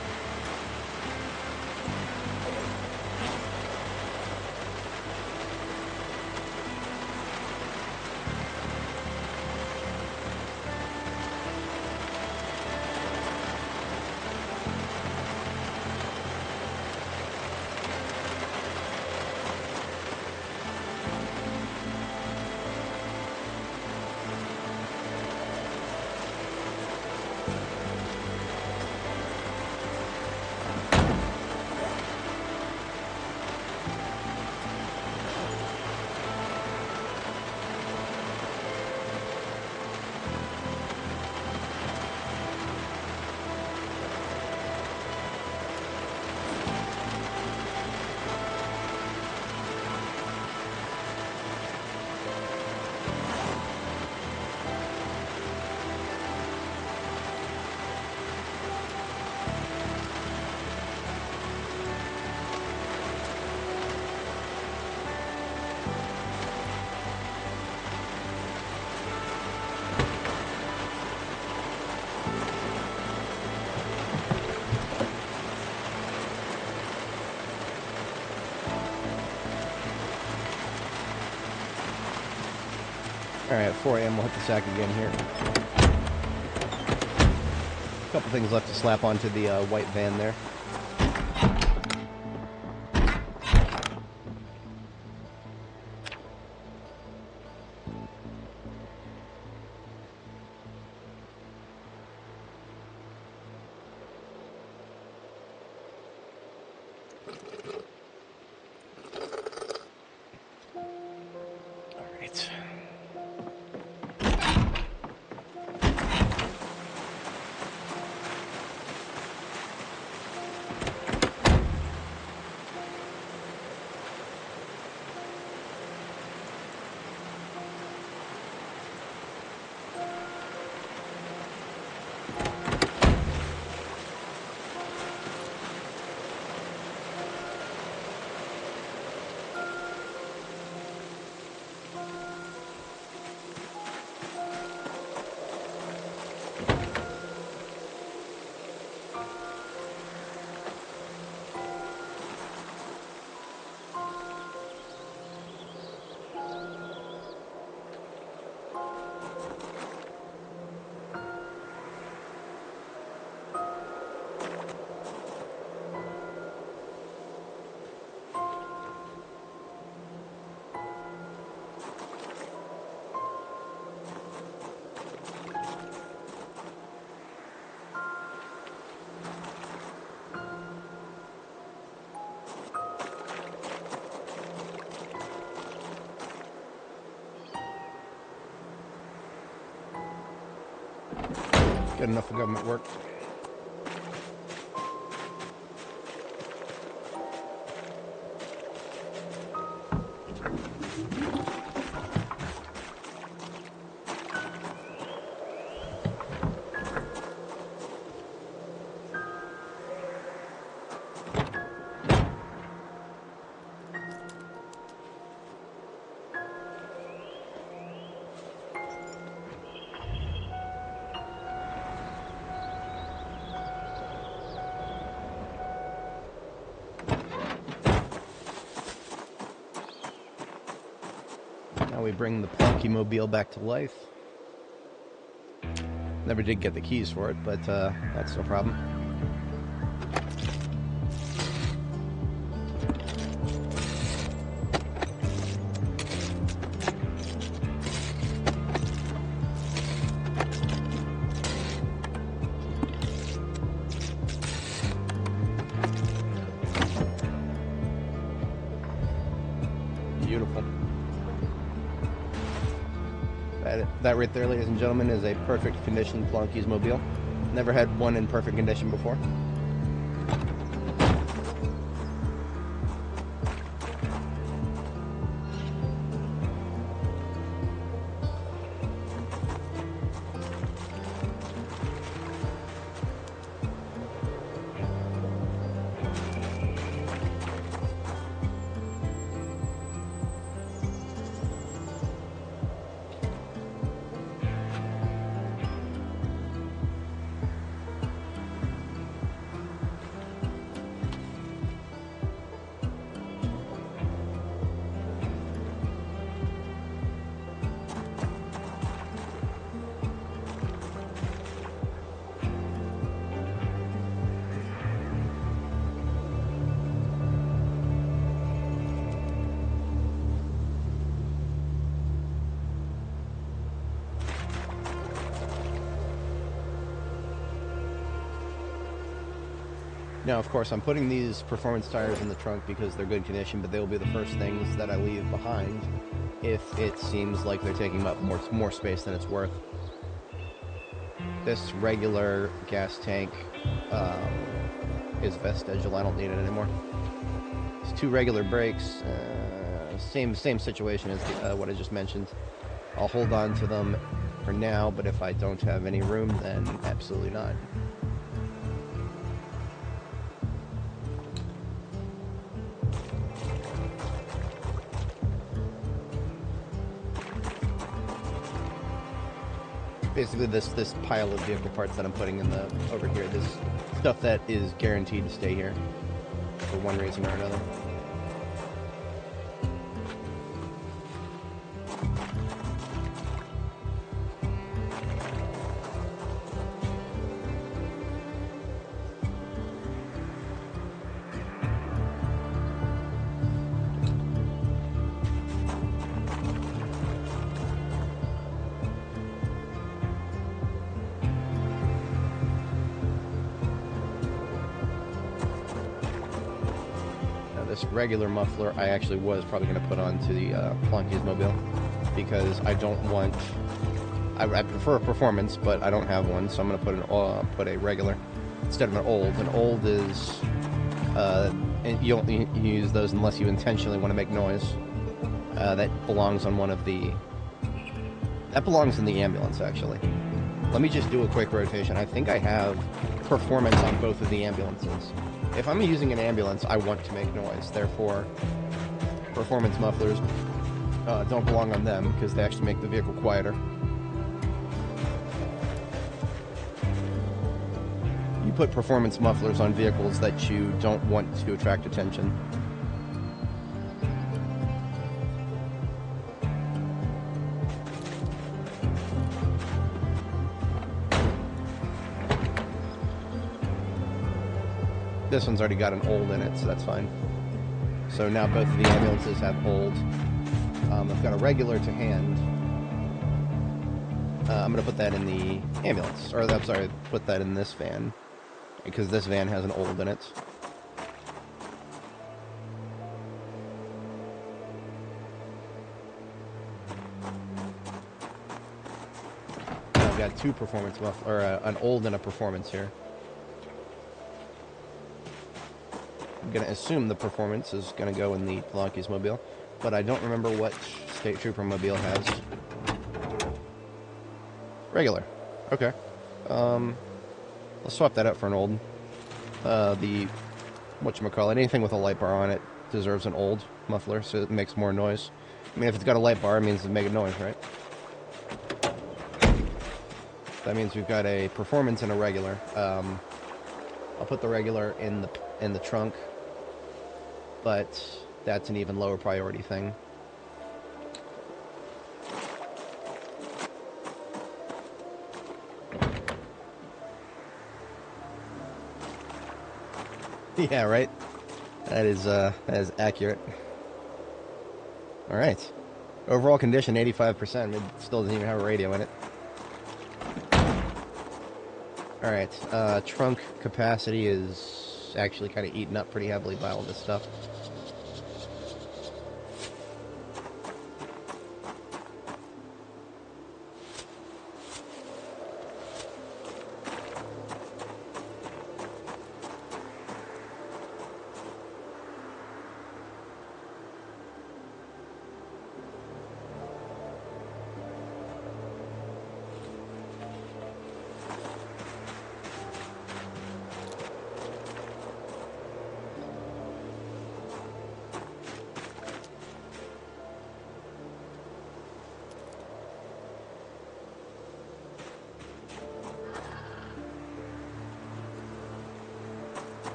Alright, 4 a.m. we'll hit the sack again here. A couple things left to slap onto the white van there. Good enough for government work. Now we bring the Plunky Mobile back to life. Never did get the keys for it, but that's no problem. Beautiful. That right there, ladies and gentlemen, is a perfect condition Plunky's Mobile. Never had one in perfect condition before. Now, of course, I'm putting these performance tires in the trunk because they're good condition, but they will be the first things that I leave behind if it seems like they're taking up more space than it's worth. This regular gas tank is vestigial. I don't need it anymore. It's 2 regular brakes. Same situation as what I just mentioned. I'll hold on to them for now, but if I don't have any room, then absolutely not. Basically, this pile of vehicle parts that I'm putting in over here, this stuff that is guaranteed to stay here for one reason or another. regular muffler I actually was probably going to put onto the Plunky's mobile, because I don't want... I prefer a performance, but I don't have one, so I'm going to put a regular instead of an old. An old is... and you don't use those unless you intentionally want to make noise. That belongs on one of the... That belongs in the ambulance, actually. Let me just do a quick rotation. I think I have performance on both of the ambulances. If I'm using an ambulance, I want to make noise. Therefore, performance mufflers don't belong on them, because they actually make the vehicle quieter. You put performance mufflers on vehicles that you don't want to attract attention. This one's already got an old in it, so that's fine. So now both of the ambulances have old. I've got a regular to hand. I'm going to put that in the ambulance. Or, I'm sorry, put that in this van. Because this van has an old in it. I've got two performance or an old and a performance here. I'm going to assume the performance is going to go in the Plunky's mobile, but I don't remember what State Trooper mobile has. Regular. Okay. Let's swap that out for an old. The whatchamacallit, anything with a light bar on it deserves an old muffler, so it makes more noise. I mean, if it's got a light bar, it means it's making noise, right? That means we've got a performance and a regular. I'll put the regular in the trunk, but that's an even lower priority thing. Yeah, right? That is accurate. Alright. Overall condition, 85%. It still doesn't even have a radio in it. Alright, trunk capacity is actually kind of eaten up pretty heavily by all this stuff.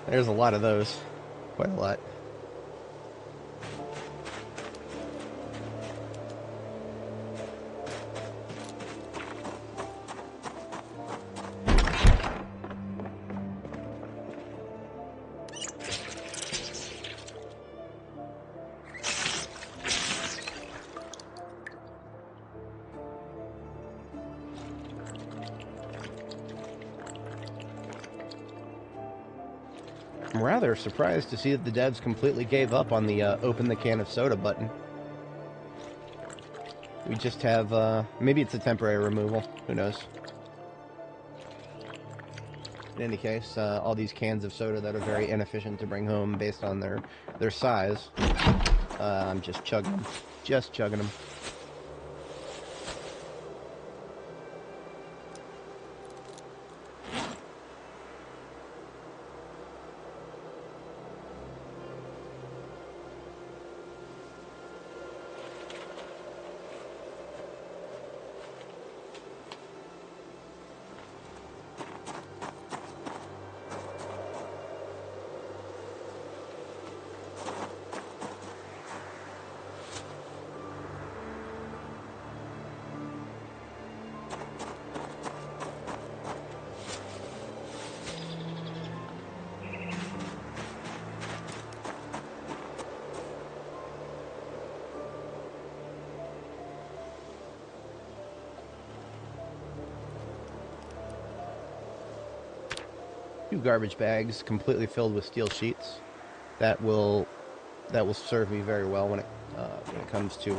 There's a lot of those. Quite a lot. I'm rather surprised to see that the devs completely gave up on the open the can of soda button. We just have, maybe it's a temporary removal, who knows. In any case, all these cans of soda that are very inefficient to bring home based on their size, I'm just chugging them. Just chugging them. 2 garbage bags completely filled with steel sheets. That will serve me very well when it comes to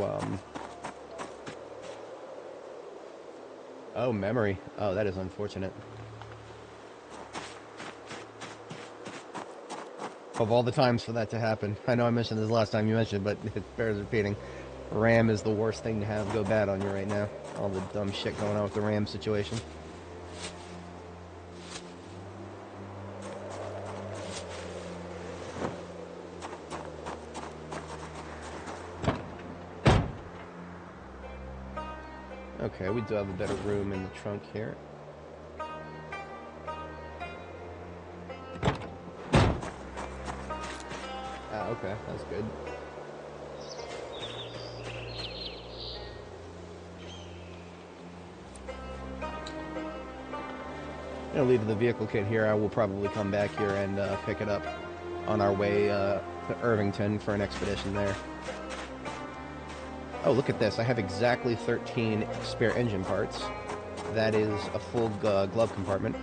oh, memory. Oh, that is unfortunate. Of all the times for that to happen, I know I mentioned this last time you mentioned, but it bears repeating. RAM is the worst thing to have go bad on you right now. All the dumb shit going on with the RAM situation. Okay, we do have a better room in the trunk here. Ah, okay, that's good. I'm gonna leave the vehicle kit here. I will probably come back here and pick it up on our way to Irvington for an expedition there. Oh, look at this. I have exactly 13 spare engine parts. That is a full glove compartment.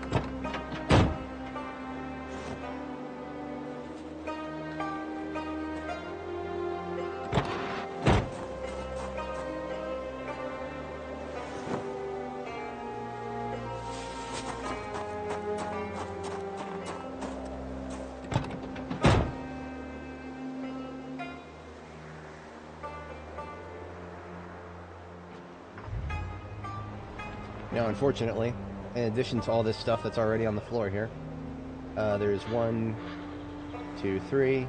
Now, unfortunately, in addition to all this stuff that's already on the floor here, there's 1, 2, 3,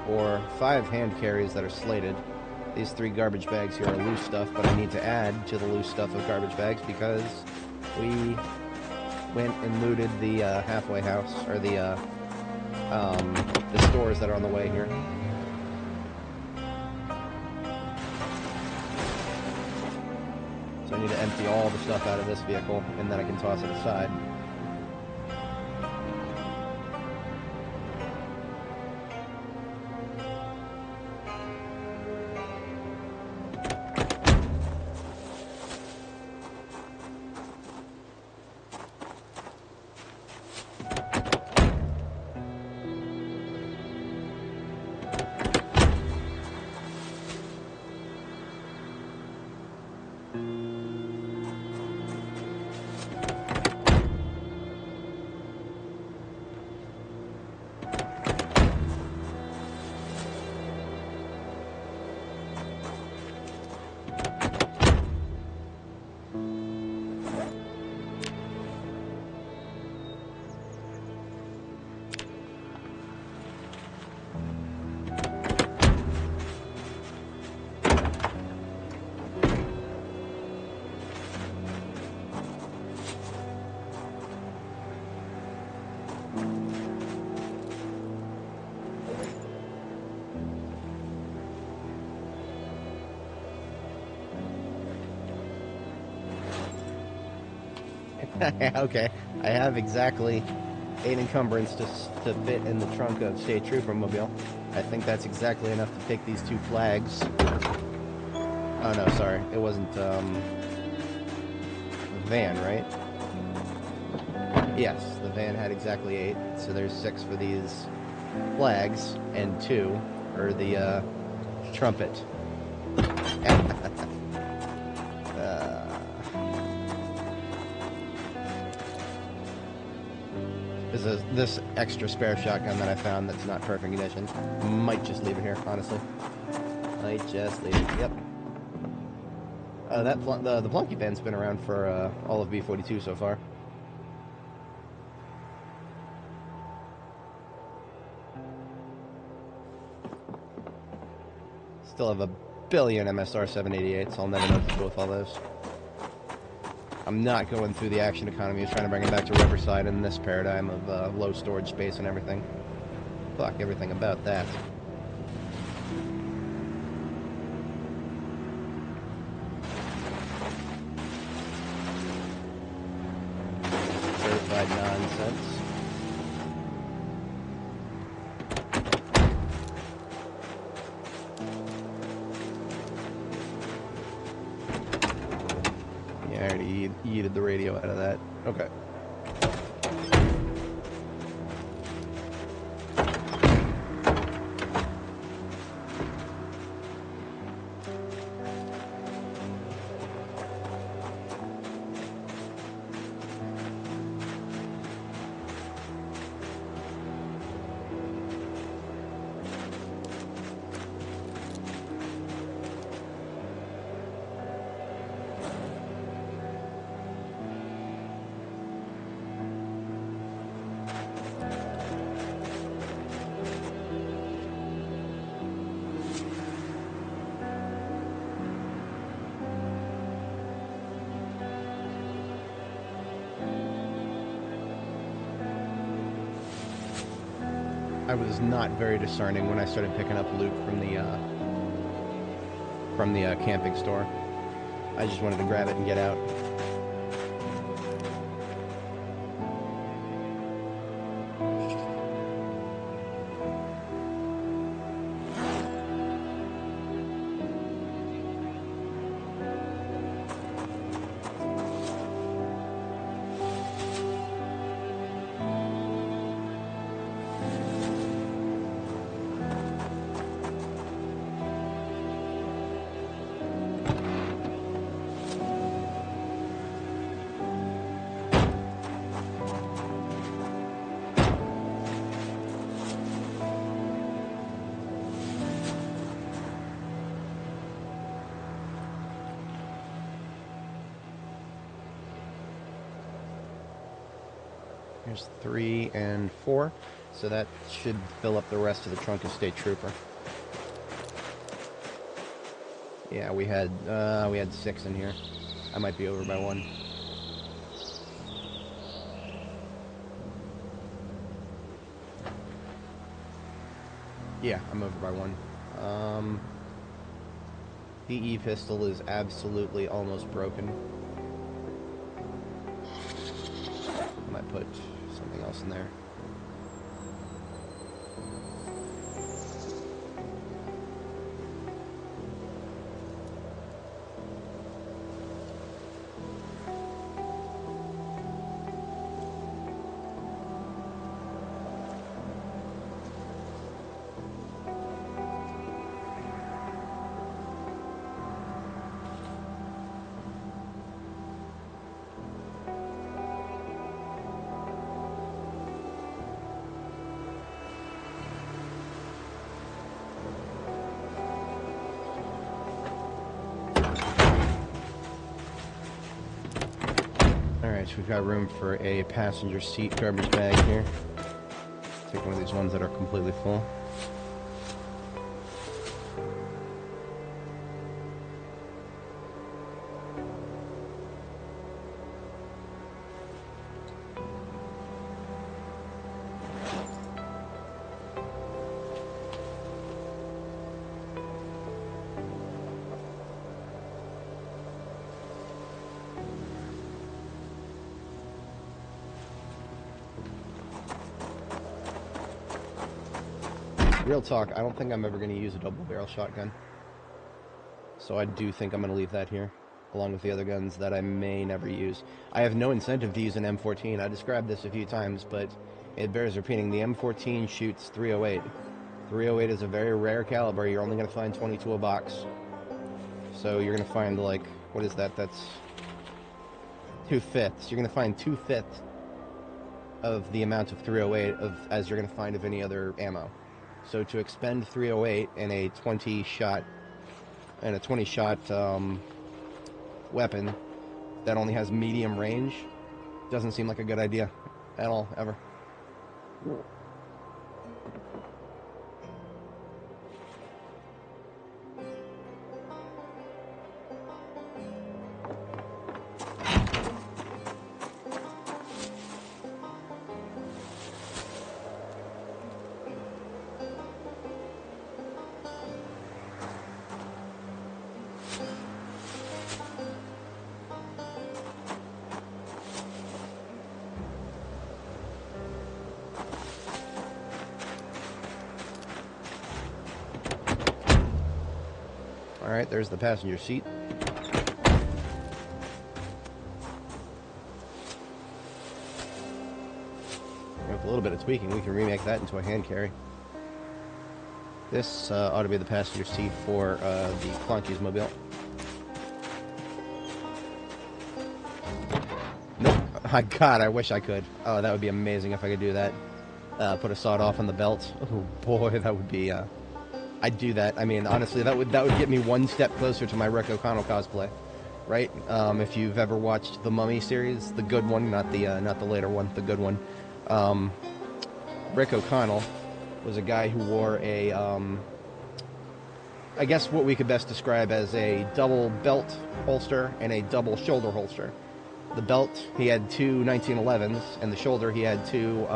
4, 5 hand carries that are slated. These 3 garbage bags here are loose stuff, but I need to add to the loose stuff of garbage bags because we went and looted the halfway house, or the stores that are on the way here. So I need to empty all the stuff out of this vehicle, and then I can toss it aside. Okay, I have exactly 8 encumbrance to fit in the trunk of State Trooper Mobile. I think that's exactly enough to take these 2 flags. Oh no, sorry, it wasn't the van, right? Yes, the van had exactly 8, so there's 6 for these flags, and 2 for the trumpet. This extra spare shotgun that I found that's not perfect condition. Might just leave it here, honestly. Might just leave it. Yep. The Plunky van's been around for all of B42 so far. Still have a billion MSR 788s, so I'll never know what to do with all those. I'm not going through the action economy of trying to bring it back to Riverside in this paradigm of low storage space and everything. Fuck everything about that. Certified nonsense. Yeah, I already yeeted the radio out of that. Okay. I was not very discerning when I started picking up loot from the camping store. I just wanted to grab it and get out. Here's 3 and 4, so that should fill up the rest of the trunk of State Trooper. Yeah, we had 6 in here. I might be over by 1. Yeah, I'm over by 1. The pistol is absolutely almost broken. I might put something else in there. Alright, so we've got room for a passenger seat garbage bag here. Take one of these ones that are completely full. Real talk, I don't think I'm ever going to use a double barrel shotgun. So I do think I'm going to leave that here, along with the other guns that I may never use. I have no incentive to use an M14. I described this a few times, but it bears repeating. The M14 shoots 308. 308 is a very rare caliber. You're only going to find 22 a box. So you're going to find, like, what is that? That's 2/5. You're going to find 2/5 of the amount of 308 as you're going to find of any other ammo. So to expend 308 in a 20-shot weapon that only has medium range doesn't seem like a good idea at all, ever. Alright, there's the passenger seat. With a little bit of tweaking, we can remake that into a hand carry. This ought to be the passenger seat for the Clonky's mobile. Nope. My God, I wish I could. Oh, that would be amazing if I could do that. Put a sawed off on the belt. Oh boy, that would be... I'd do that. I mean, honestly, that would get me one step closer to my Rick O'Connell cosplay, right? If you've ever watched the Mummy series, the good one, not the later one, the good one. Rick O'Connell was a guy who wore a, I guess what we could best describe as a double belt holster and a double shoulder holster. The belt, he had two 1911s, and the shoulder, he had two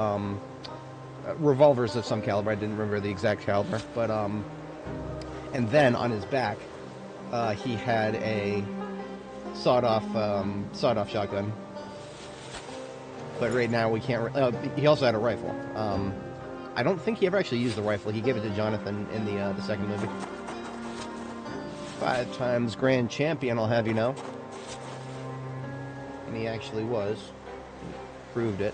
revolvers of some caliber. I didn't remember the exact caliber, but and then on his back, he had a sawed-off shotgun. But right now we can't. He also had a rifle. I don't think he ever actually used the rifle. He gave it to Jonathan in the second movie. 5 times grand champion, I'll have you know. And he actually was. He proved it.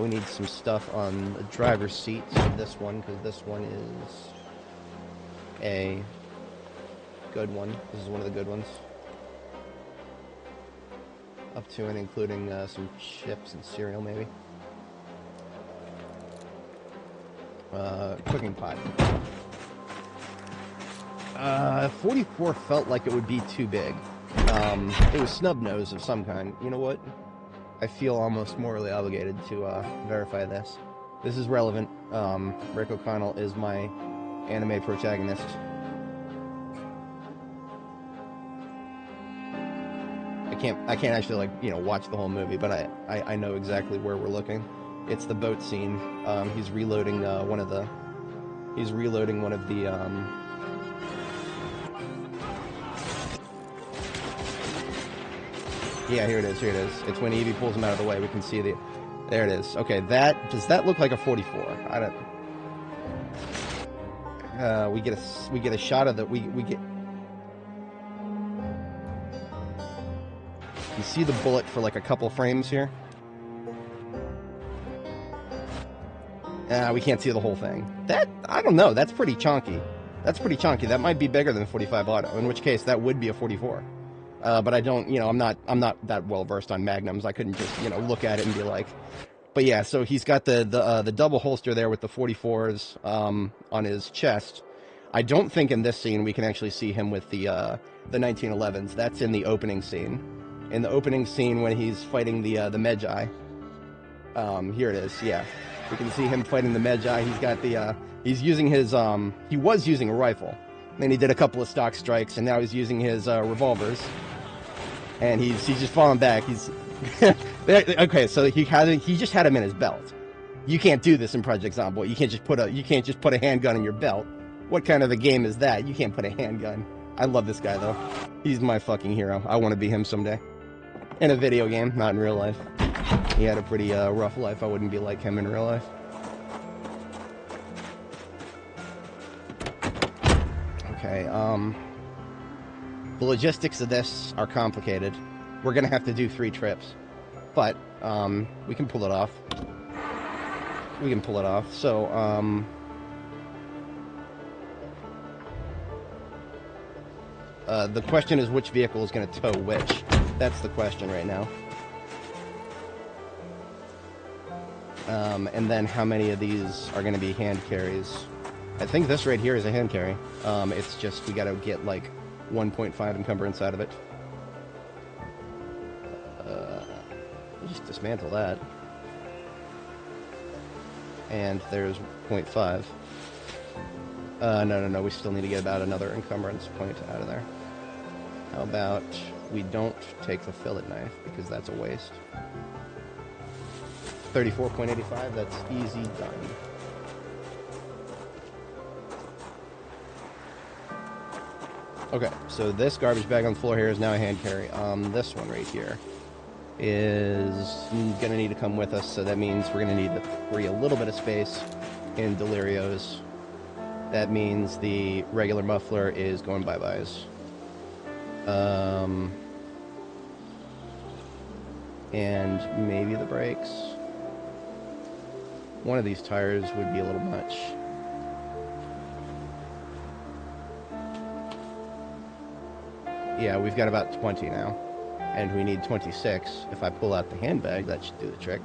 We need some stuff on the driver's seat of this one, because this one is a good one. This is one of the good ones. Up to and including some chips and cereal, maybe. Cooking pot. 44 felt like it would be too big. It was snub nose of some kind. You know what? I feel almost morally obligated to verify this. This is relevant. Rick O'Connell is my Annie Mae protagonist. I can't actually, like, you know, watch the whole movie, but I know exactly where we're looking. It's the boat scene. He's reloading one of the yeah, here it is. It's when Evie pulls him out of the way. We can see there it is. Okay, does that look like a 44? I don't. We get a shot of we get. You see the bullet for like a couple frames here. We can't see the whole thing. I don't know. That's pretty chunky. That might be bigger than 45 auto. In which case, that would be a 44. But I don't, you know, I'm not that well versed on magnums. I couldn't just, you know, look at it and be like. But yeah, so he's got the double holster there with the 44s on his chest. I don't think in this scene we can actually see him with the 1911s. That's in the opening scene. In the opening scene when he's fighting the Medjai. Here it is. Yeah, we can see him fighting the Medjai. He's got he's using his he was using a rifle. Then he did a couple of stock strikes, and now he's using his revolvers. And he's just falling back. He's okay. So he just had him in his belt. You can't do this in Project Zomboid. You can't just put a handgun in your belt. What kind of a game is that? You can't put a handgun. I love this guy though. He's my fucking hero. I want to be him someday. In a video game, not in real life. He had a pretty rough life. I wouldn't be like him in real life. Okay, the logistics of this are complicated. We're gonna have to do 3 trips. But, we can pull it off. So, the question is which vehicle is gonna tow which. That's the question right now. And then how many of these are going to be hand carries? I think this right here is a hand carry. It's just we got to get like 1.5 encumbrance out of it. We'll just dismantle that. And there's 0.5. No. We still need to get about another encumbrance point out of there. How about we don't take the fillet knife because that's a waste. 34.85, that's easy done. Okay, so this garbage bag on the floor here is now a hand carry. This one right here is gonna need to come with us, so that means we're gonna need to free a little bit of space in Delirio's. That means the regular muffler is going bye-byes. And maybe the brakes. One of these tires would be a little much. Yeah, we've got about 20 now. And we need 26. If I pull out the handbag, that should do the trick.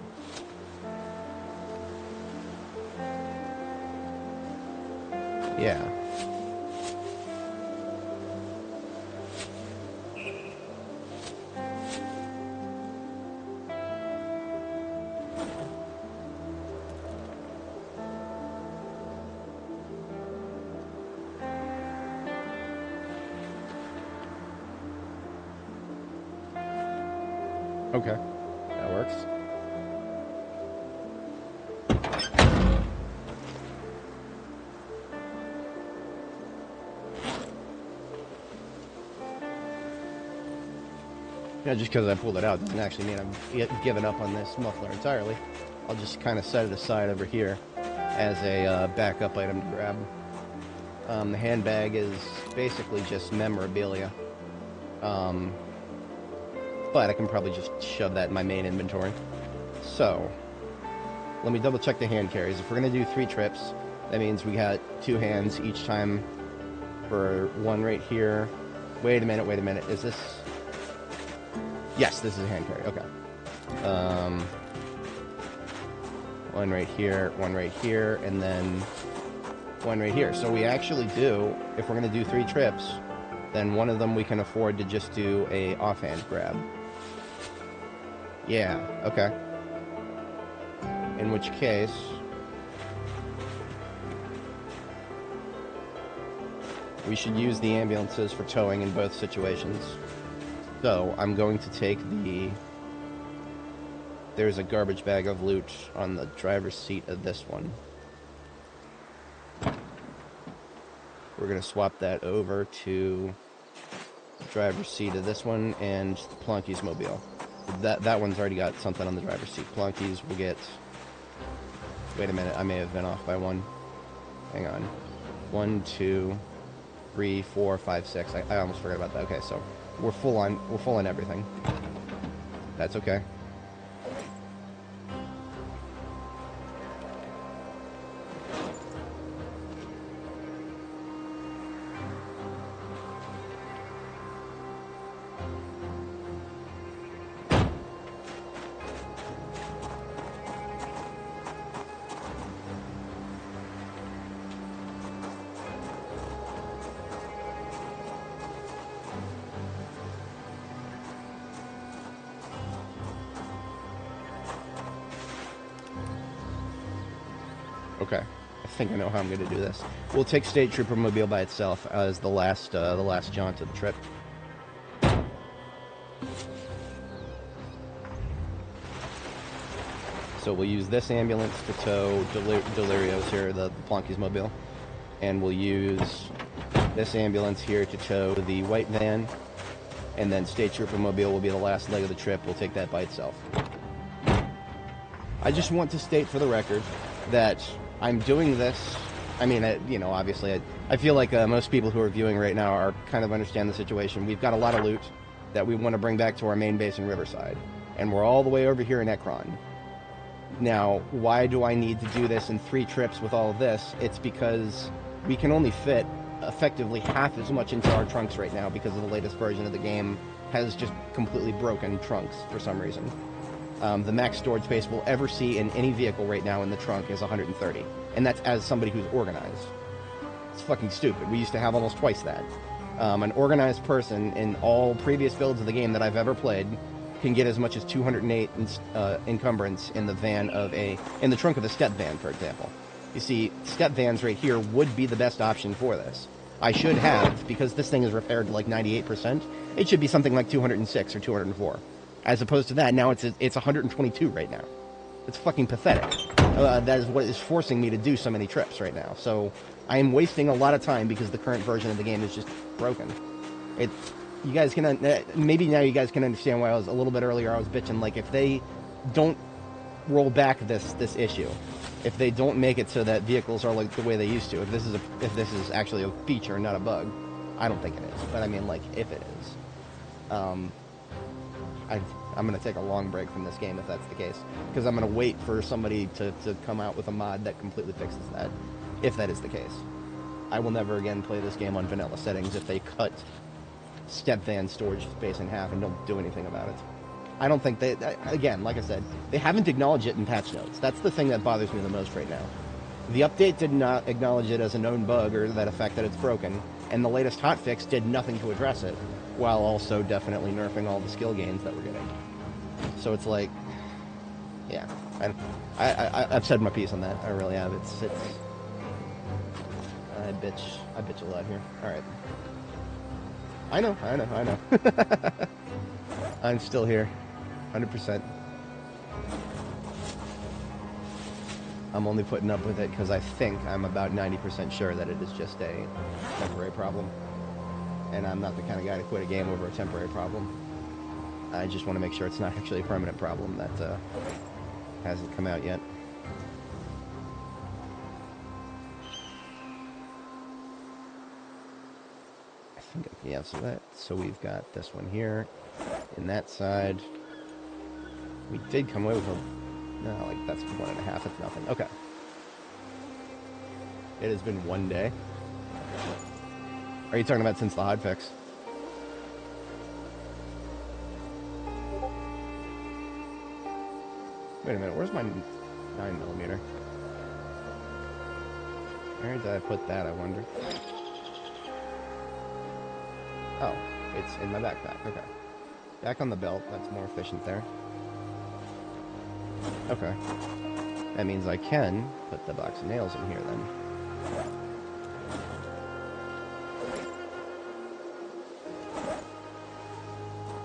Yeah. Okay, that works. Yeah, just because I pulled it out doesn't actually mean I've given up on this muffler entirely. I'll just kind of set it aside over here as a backup item to grab. The handbag is basically just memorabilia. But I can probably just shove that in my main inventory. So, let me double check the hand carries. If we're going to do 3 trips, that means we got 2 hands each time for one right here. Wait a minute. Is this... Yes, this is a hand carry. Okay. One right here, and then one right here. So we actually do, if we're going to do 3 trips, then one of them we can afford to just do a offhand grab. Yeah, okay. In which case... we should use the ambulances for towing in both situations. So, I'm going to take the... There's a garbage bag of loot on the driver's seat of this one. We're going to swap that over to the driver's seat of this one and Plonky's mobile. That one's already got something on the driver's seat. Plonky's will get... Wait a minute, I may have been off by 1. Hang on. 1, 2, 3, 4, 5, 6. I almost forgot about that. Okay, so we're full on everything. That's okay. Okay, I think I know how I'm going to do this. We'll take State Trooper Mobile by itself as the last jaunt of the trip. So we'll use this ambulance to tow Delirio's here, the Plonky's mobile, and we'll use this ambulance here to tow the white van, and then State Trooper Mobile will be the last leg of the trip. We'll take that by itself. I just want to state for the record that I'm doing this, I mean, you know, obviously, I feel like most people who are viewing right now are kind of understand the situation. We've got a lot of loot that we want to bring back to our main base in Riverside, and we're all the way over here in Ekron. Now, why do I need to do this in 3 trips with all of this? It's because we can only fit effectively half as much into our trunks right now because of the latest version of the game has just completely broken trunks for some reason. The max storage space we'll ever see in any vehicle right now in the trunk is 130. And that's as somebody who's organized. It's fucking stupid. We used to have almost twice that. An organized person in all previous builds of the game that I've ever played can get as much as 208 encumbrance in the in the trunk of a step van, for example. You see, step vans right here would be the best option for this. I should have, because this thing is repaired to like 98%, it should be something like 206 or 204. As opposed to that, now it's 122 right now. It's fucking pathetic. That is what is forcing me to do so many trips right now. So I am wasting a lot of time because the current version of the game is just broken. You guys can maybe now you guys can understand why I was a little bit earlier. I was bitching like if they don't roll back this issue, if they don't make it so that vehicles are like the way they used to, if this is actually a feature, not a bug, I don't think it is. But I mean, like if it is. I'm going to take a long break from this game if that's the case, because I'm going to wait for somebody to come out with a mod that completely fixes that, if that is the case. I will never again play this game on vanilla settings if they cut step van storage space in half and don't do anything about it. I don't think again, like I said, they haven't acknowledged it in patch notes. That's the thing that bothers me the most right now. The update did not acknowledge it as a known bug or that effect that it's broken, and the latest hotfix did nothing to address it, while also definitely nerfing all the skill gains that we're getting. So it's like, yeah, I've said my piece on that. I really have. I bitch a lot here. All right. I know. I'm still here, 100%. I'm only putting up with it because I think I'm about 90% sure that it is just a temporary problem. And I'm not the kind of guy to quit a game over a temporary problem. I just want to make sure it's not actually a permanent problem that hasn't come out yet. I think, yeah, so we've got this one here, and that side. We did come away with no, like, that's 1.5, it's nothing. Okay. It has been 1 day. Are you talking about since the hot fix? Wait a minute, where's my 9mm? Where did I put that, I wonder? Oh, it's in my backpack, okay. Back on the belt, that's more efficient there. Okay. That means I can put the box of nails in here then.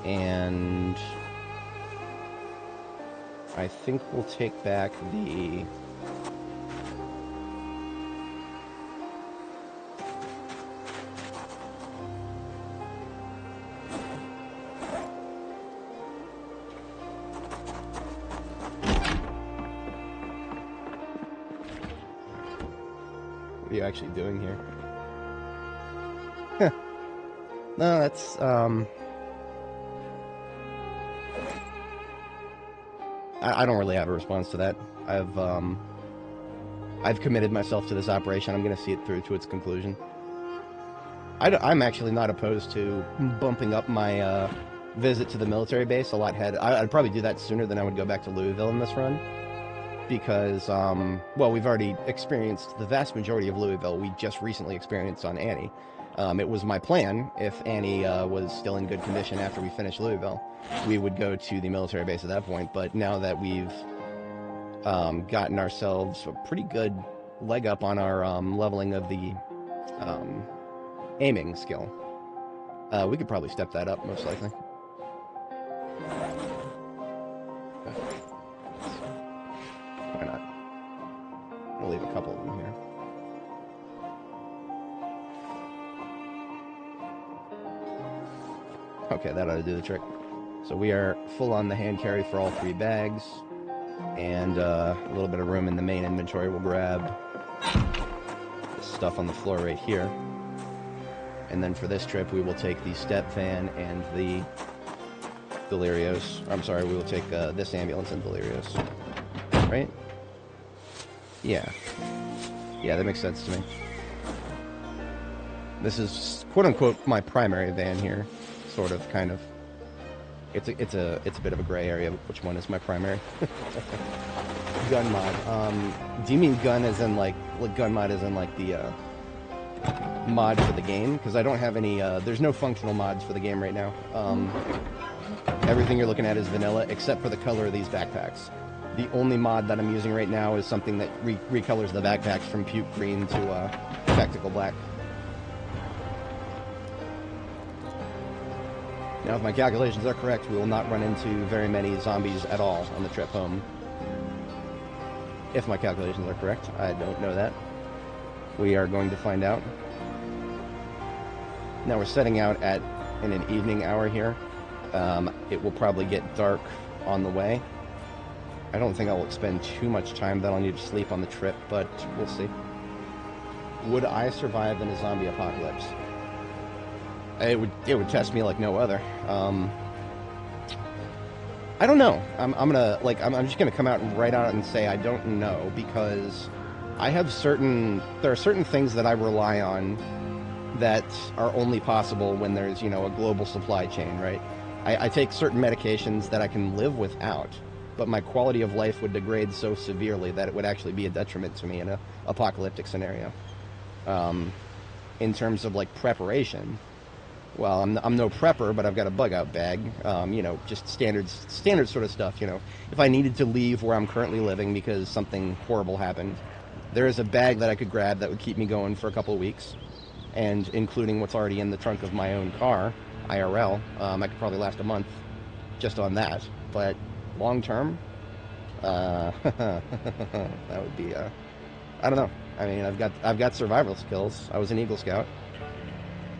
And I think we'll take back the what are you actually doing here? No, that's I don't really have a response to that. I've committed myself to this operation. I'm going to see it through to its conclusion. I'm actually not opposed to bumping up my visit to the military base a lot. I'd probably do that sooner than I would go back to Louisville in this run. Because, well, we've already experienced the vast majority of Louisville. We just recently experienced on Annie. It was my plan, if Annie was still in good condition after we finished Louisville, we would go to the military base at that point. But now that we've gotten ourselves a pretty good leg up on our leveling of the aiming skill, we could probably step that up, most likely. Why not? We'll leave a couple of them here. Okay, that ought to do the trick. So we are full on the hand carry for all 3 bags, and a little bit of room in the main inventory. We'll grab this stuff on the floor right here. And then for this trip, we will take the step van and the Delirios. I'm sorry, we will take this ambulance and Delirios. Right? Yeah. Yeah, that makes sense to me. This is quote-unquote my primary van here. Sort of, kind of. It's a bit of a gray area. Which one is my primary? Gun mod. Do you mean gun as in like gun mod as in like the mod for the game? Because I don't have any. There's no functional mods for the game right now. Everything you're looking at is vanilla, except for the color of these backpacks. The only mod that I'm using right now is something that recolors the backpacks from puke green to tactical black. Now, if my calculations are correct, we will not run into very many zombies at all on the trip home. If my calculations are correct, I don't know that. We are going to find out. Now, we're setting out in an evening hour here. It will probably get dark on the way. I don't think I will expend too much time that I'll need to sleep on the trip, but we'll see. Would I survive in a zombie apocalypse? It would test me like no other. I don't know. I'm just gonna come out and right out and say I don't know, because there are certain things that I rely on that are only possible when there's, a global supply chain, right? I take certain medications that I can live without, but my quality of life would degrade so severely that it would actually be a detriment to me in an apocalyptic scenario. In terms of like preparation, well, I'm no prepper, but I've got a bug-out bag, just standard sort of stuff, If I needed to leave where I'm currently living because something horrible happened, there is a bag that I could grab that would keep me going for a couple of weeks, and including what's already in the trunk of my own car, IRL, I could probably last a month just on that. But long-term, that would be, I don't know. I mean, I've got survival skills. I was an Eagle Scout.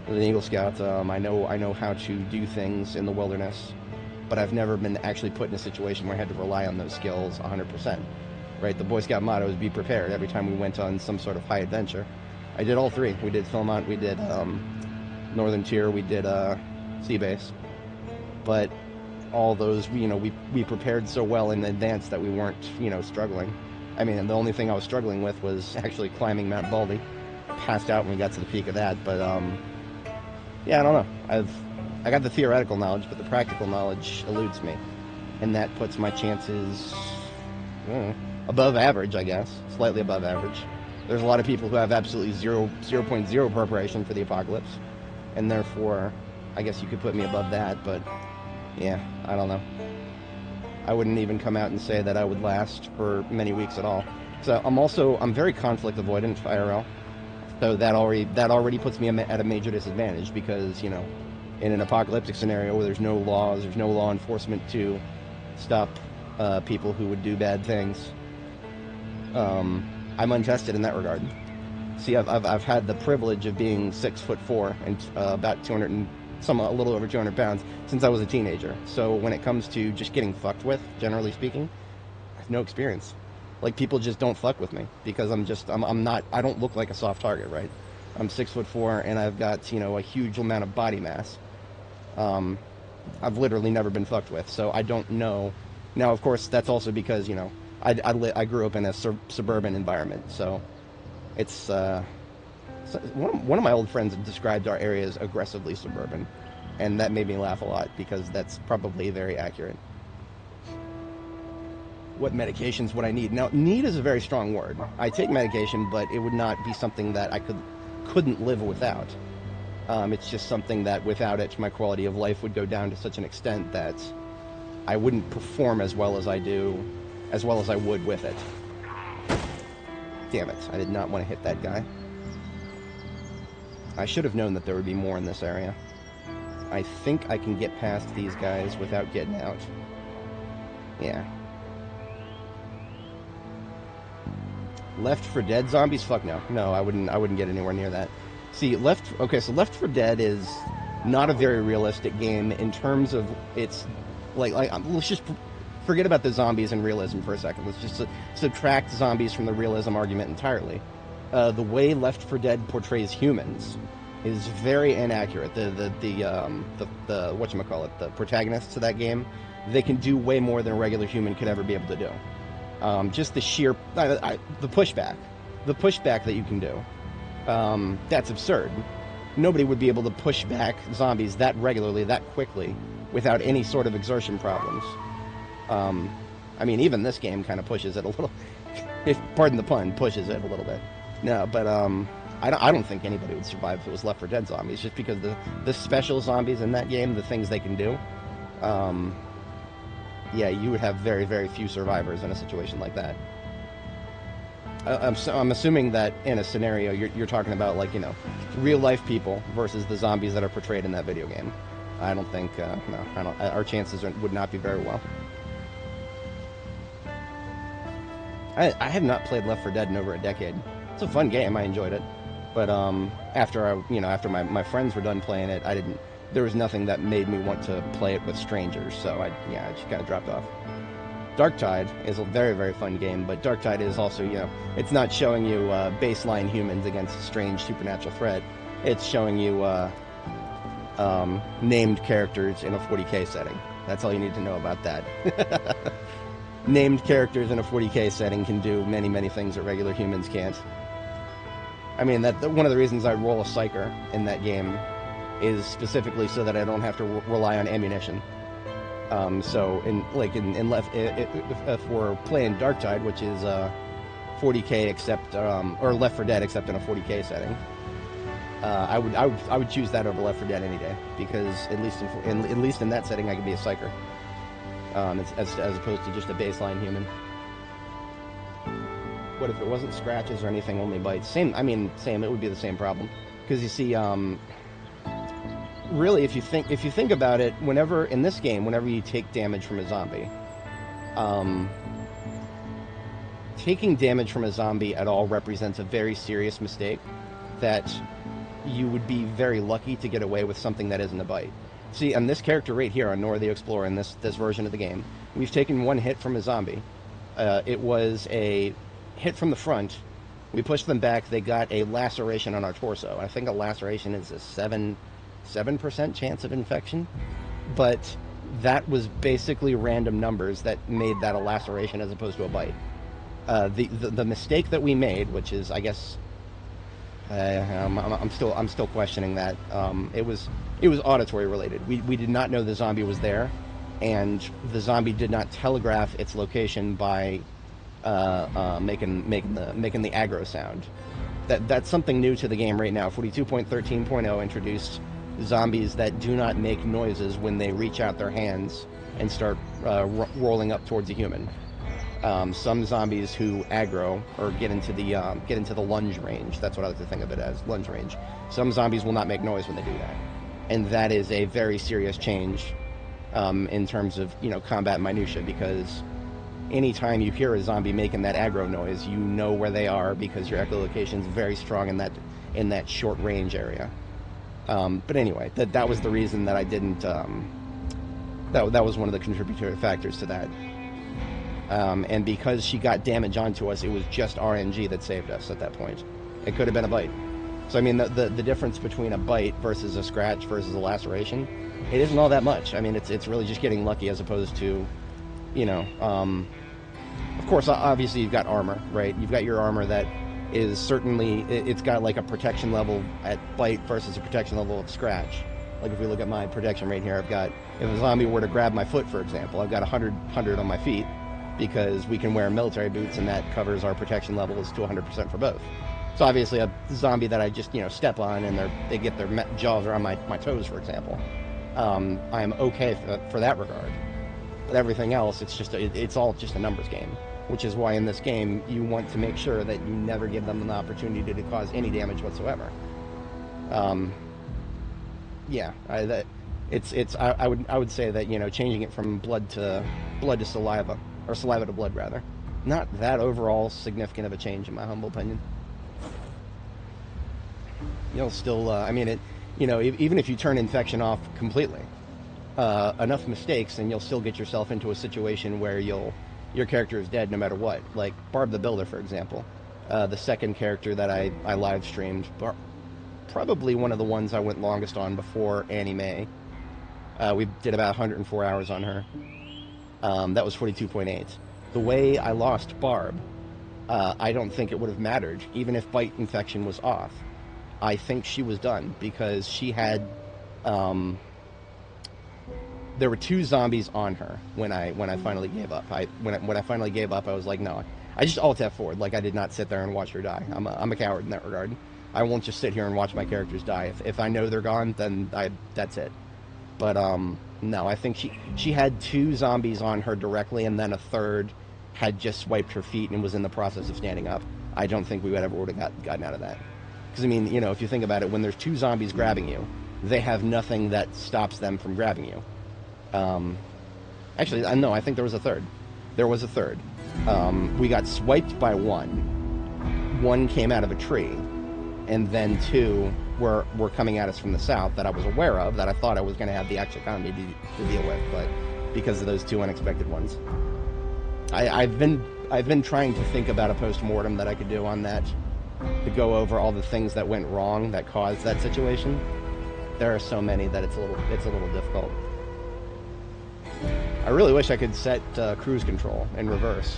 I know how to do things in the wilderness. but I've never been actually put in a situation where I had to rely on those skills 100%. Right? The Boy Scout motto is be prepared every time we went on some sort of high adventure. I did all three. We did Philmont, we did Northern Tier, we did Sea Base. But all those, we prepared so well in advance that we weren't, struggling. I mean, the only thing I was struggling with was actually climbing Mount Baldy. Passed out when we got to the peak of that, but yeah, I don't know. I got the theoretical knowledge, but the practical knowledge eludes me, and that puts my chances above average, I guess, slightly above average. There's a lot of people who have absolutely 0.0 preparation for the apocalypse, and therefore, I guess you could put me above that, but yeah, I don't know. I wouldn't even come out and say that I would last for many weeks at all. So I'm very conflict avoidant IRL. So that already puts me at a major disadvantage because, in an apocalyptic scenario where there's no laws, there's no law enforcement to stop people who would do bad things, I'm untested in that regard. See, I've had the privilege of being 6'4" and about 200 and a little over 200 pounds since I was a teenager. So when it comes to just getting fucked with, generally speaking, I have no experience. Like, people just don't fuck with me because I don't look like a soft target, right? I'm 6'4" and I've got, a huge amount of body mass. I've literally never been fucked with, so I don't know. Now, of course, that's also because, I grew up in a suburban environment, so it's, one of my old friends described our area as aggressively suburban, and that made me laugh a lot because that's probably very accurate. What medications would I need? Now, need is a very strong word. I take medication, but it would not be something that I couldn't live without. It's just something that without it, my quality of life would go down to such an extent that I wouldn't perform as well as I would with it. Damn it, I did not want to hit that guy. I should have known that there would be more in this area. I think I can get past these guys without getting out. Yeah. Left 4 Dead zombies? Fuck no. No, I wouldn't get anywhere near that. See, Left 4 Dead is not a very realistic game in terms of its let's just forget about the zombies and realism for a second. Let's just subtract zombies from the realism argument entirely. The way Left 4 Dead portrays humans is very inaccurate. The whatchamacallit, the protagonists of that game, they can do way more than a regular human could ever be able to do. Just the sheer the pushback that you can do, that's absurd. Nobody would be able to push back zombies that regularly, that quickly, without any sort of exertion problems. I mean, even this game kind of pushes it a little, if pardon the pun, pushes it a little bit. No, but I don't think anybody would survive if it was Left 4 Dead zombies, just because the special zombies in that game, the things they can do, yeah, you would have very, very few survivors in a situation like that. I'm assuming that in a scenario you're talking about, like, real life people versus the zombies that are portrayed in that video game. I don't think no, our chances would not be very well. I have not played Left 4 Dead in over a decade. It's a fun game. I enjoyed it, but after my friends were done playing it, there was nothing that made me want to play it with strangers. So I just kind of dropped off. Darktide is a very, very fun game, but Darktide is also, it's not showing you baseline humans against a strange supernatural threat. It's showing you named characters in a 40K setting. That's all you need to know about that. Named characters in a 40K setting can do many, many things that regular humans can't. I mean, one of the reasons I roll a psyker in that game is specifically so that I don't have to rely on ammunition. So if we're playing Darktide, which is 40K except or Left 4 Dead except in a 40K setting, I would choose that over Left 4 Dead any day, because at least in that setting I can be a psyker, as opposed to just a baseline human. What if it wasn't scratches or anything, only bites? Same. It would be the same problem, because you see, really, if you think about it, whenever in this game, whenever you take damage from a zombie, taking damage from a zombie at all represents a very serious mistake that you would be very lucky to get away with something that isn't a bite. See, on this character right here, on Nora the Explorer, in this version of the game, we've taken one hit from a zombie. It was a hit from the front. We pushed them back. They got a laceration on our torso. I think a laceration is a 7% chance of infection. But that was basically random numbers that made that a laceration as opposed to a bite. The mistake that we made, which is, I guess, I'm still questioning that. It was auditory related. We did not know the zombie was there, and the zombie did not telegraph its location by making the aggro sound. That's something new to the game right now. 42.13.0 introduced zombies that do not make noises when they reach out their hands and start rolling up towards a human. Some zombies who aggro or get into the lunge range. That's what I like to think of it as, lunge range. Some zombies will not make noise when they do that, and that is a very serious change in terms of combat minutia, because anytime you hear a zombie making that aggro noise, you know where they are because your echolocation is very strong in that short range area. But anyway, that was the reason that I didn't. That was one of the contributory factors to that. And because she got damage onto us, it was just RNG that saved us at that point. It could have been a bite. So I mean, the difference between a bite versus a scratch versus a laceration, it isn't all that much. I mean, it's really just getting lucky as opposed to, of course, obviously you've got armor, right? You've got your armor that is certainly, it's got like a protection level at bite versus a protection level at scratch. Like if we look at my protection right here, I've got, if a zombie were to grab my foot, for example, I've got 100 on my feet, because we can wear military boots and that covers our protection levels to 100% for both. So obviously a zombie that I just step on and they get their jaws around my toes, for example, I am okay for that regard. But everything else, it's all just a numbers game, which is why in this game you want to make sure that you never give them an opportunity to cause any damage whatsoever. I would say that changing it from blood to saliva, or saliva to blood rather, not that overall significant of a change in my humble opinion. You'll still, even if you turn infection off completely, enough mistakes and you'll still get yourself into a situation where your character is dead no matter what. Like Barb the Builder, for example, the second character that I live streamed, probably one of the ones I went longest on before Annie Mae. We did about 104 hours on her. That was 42.8. The way I lost Barb, I don't think it would have mattered, even if bite infection was off. I think she was done because she had. There were 2 zombies on her when I finally gave up. When I finally gave up, I was like, no. I just alt F4'd. Like I did not sit there and watch her die. I'm a coward in that regard. I won't just sit here and watch my characters die. If I know they're gone, then that's it. But no, I think she had 2 zombies on her directly, and then a third had just swiped her feet and was in the process of standing up. I don't think we would have gotten out of that. Because I mean, if you think about it, when there's 2 zombies grabbing you, they have nothing that stops them from grabbing you. Actually, no, I think there was a third. There was a third. We got swiped by one. One came out of a tree, and then 2 were coming at us from the south that I was aware of, that I thought I was going to have the extra economy to deal with, but because of those 2 unexpected ones. I've been trying to think about a post-mortem that I could do on that, to go over all the things that went wrong that caused that situation. There are so many that it's a little difficult. I really wish I could set cruise control in reverse,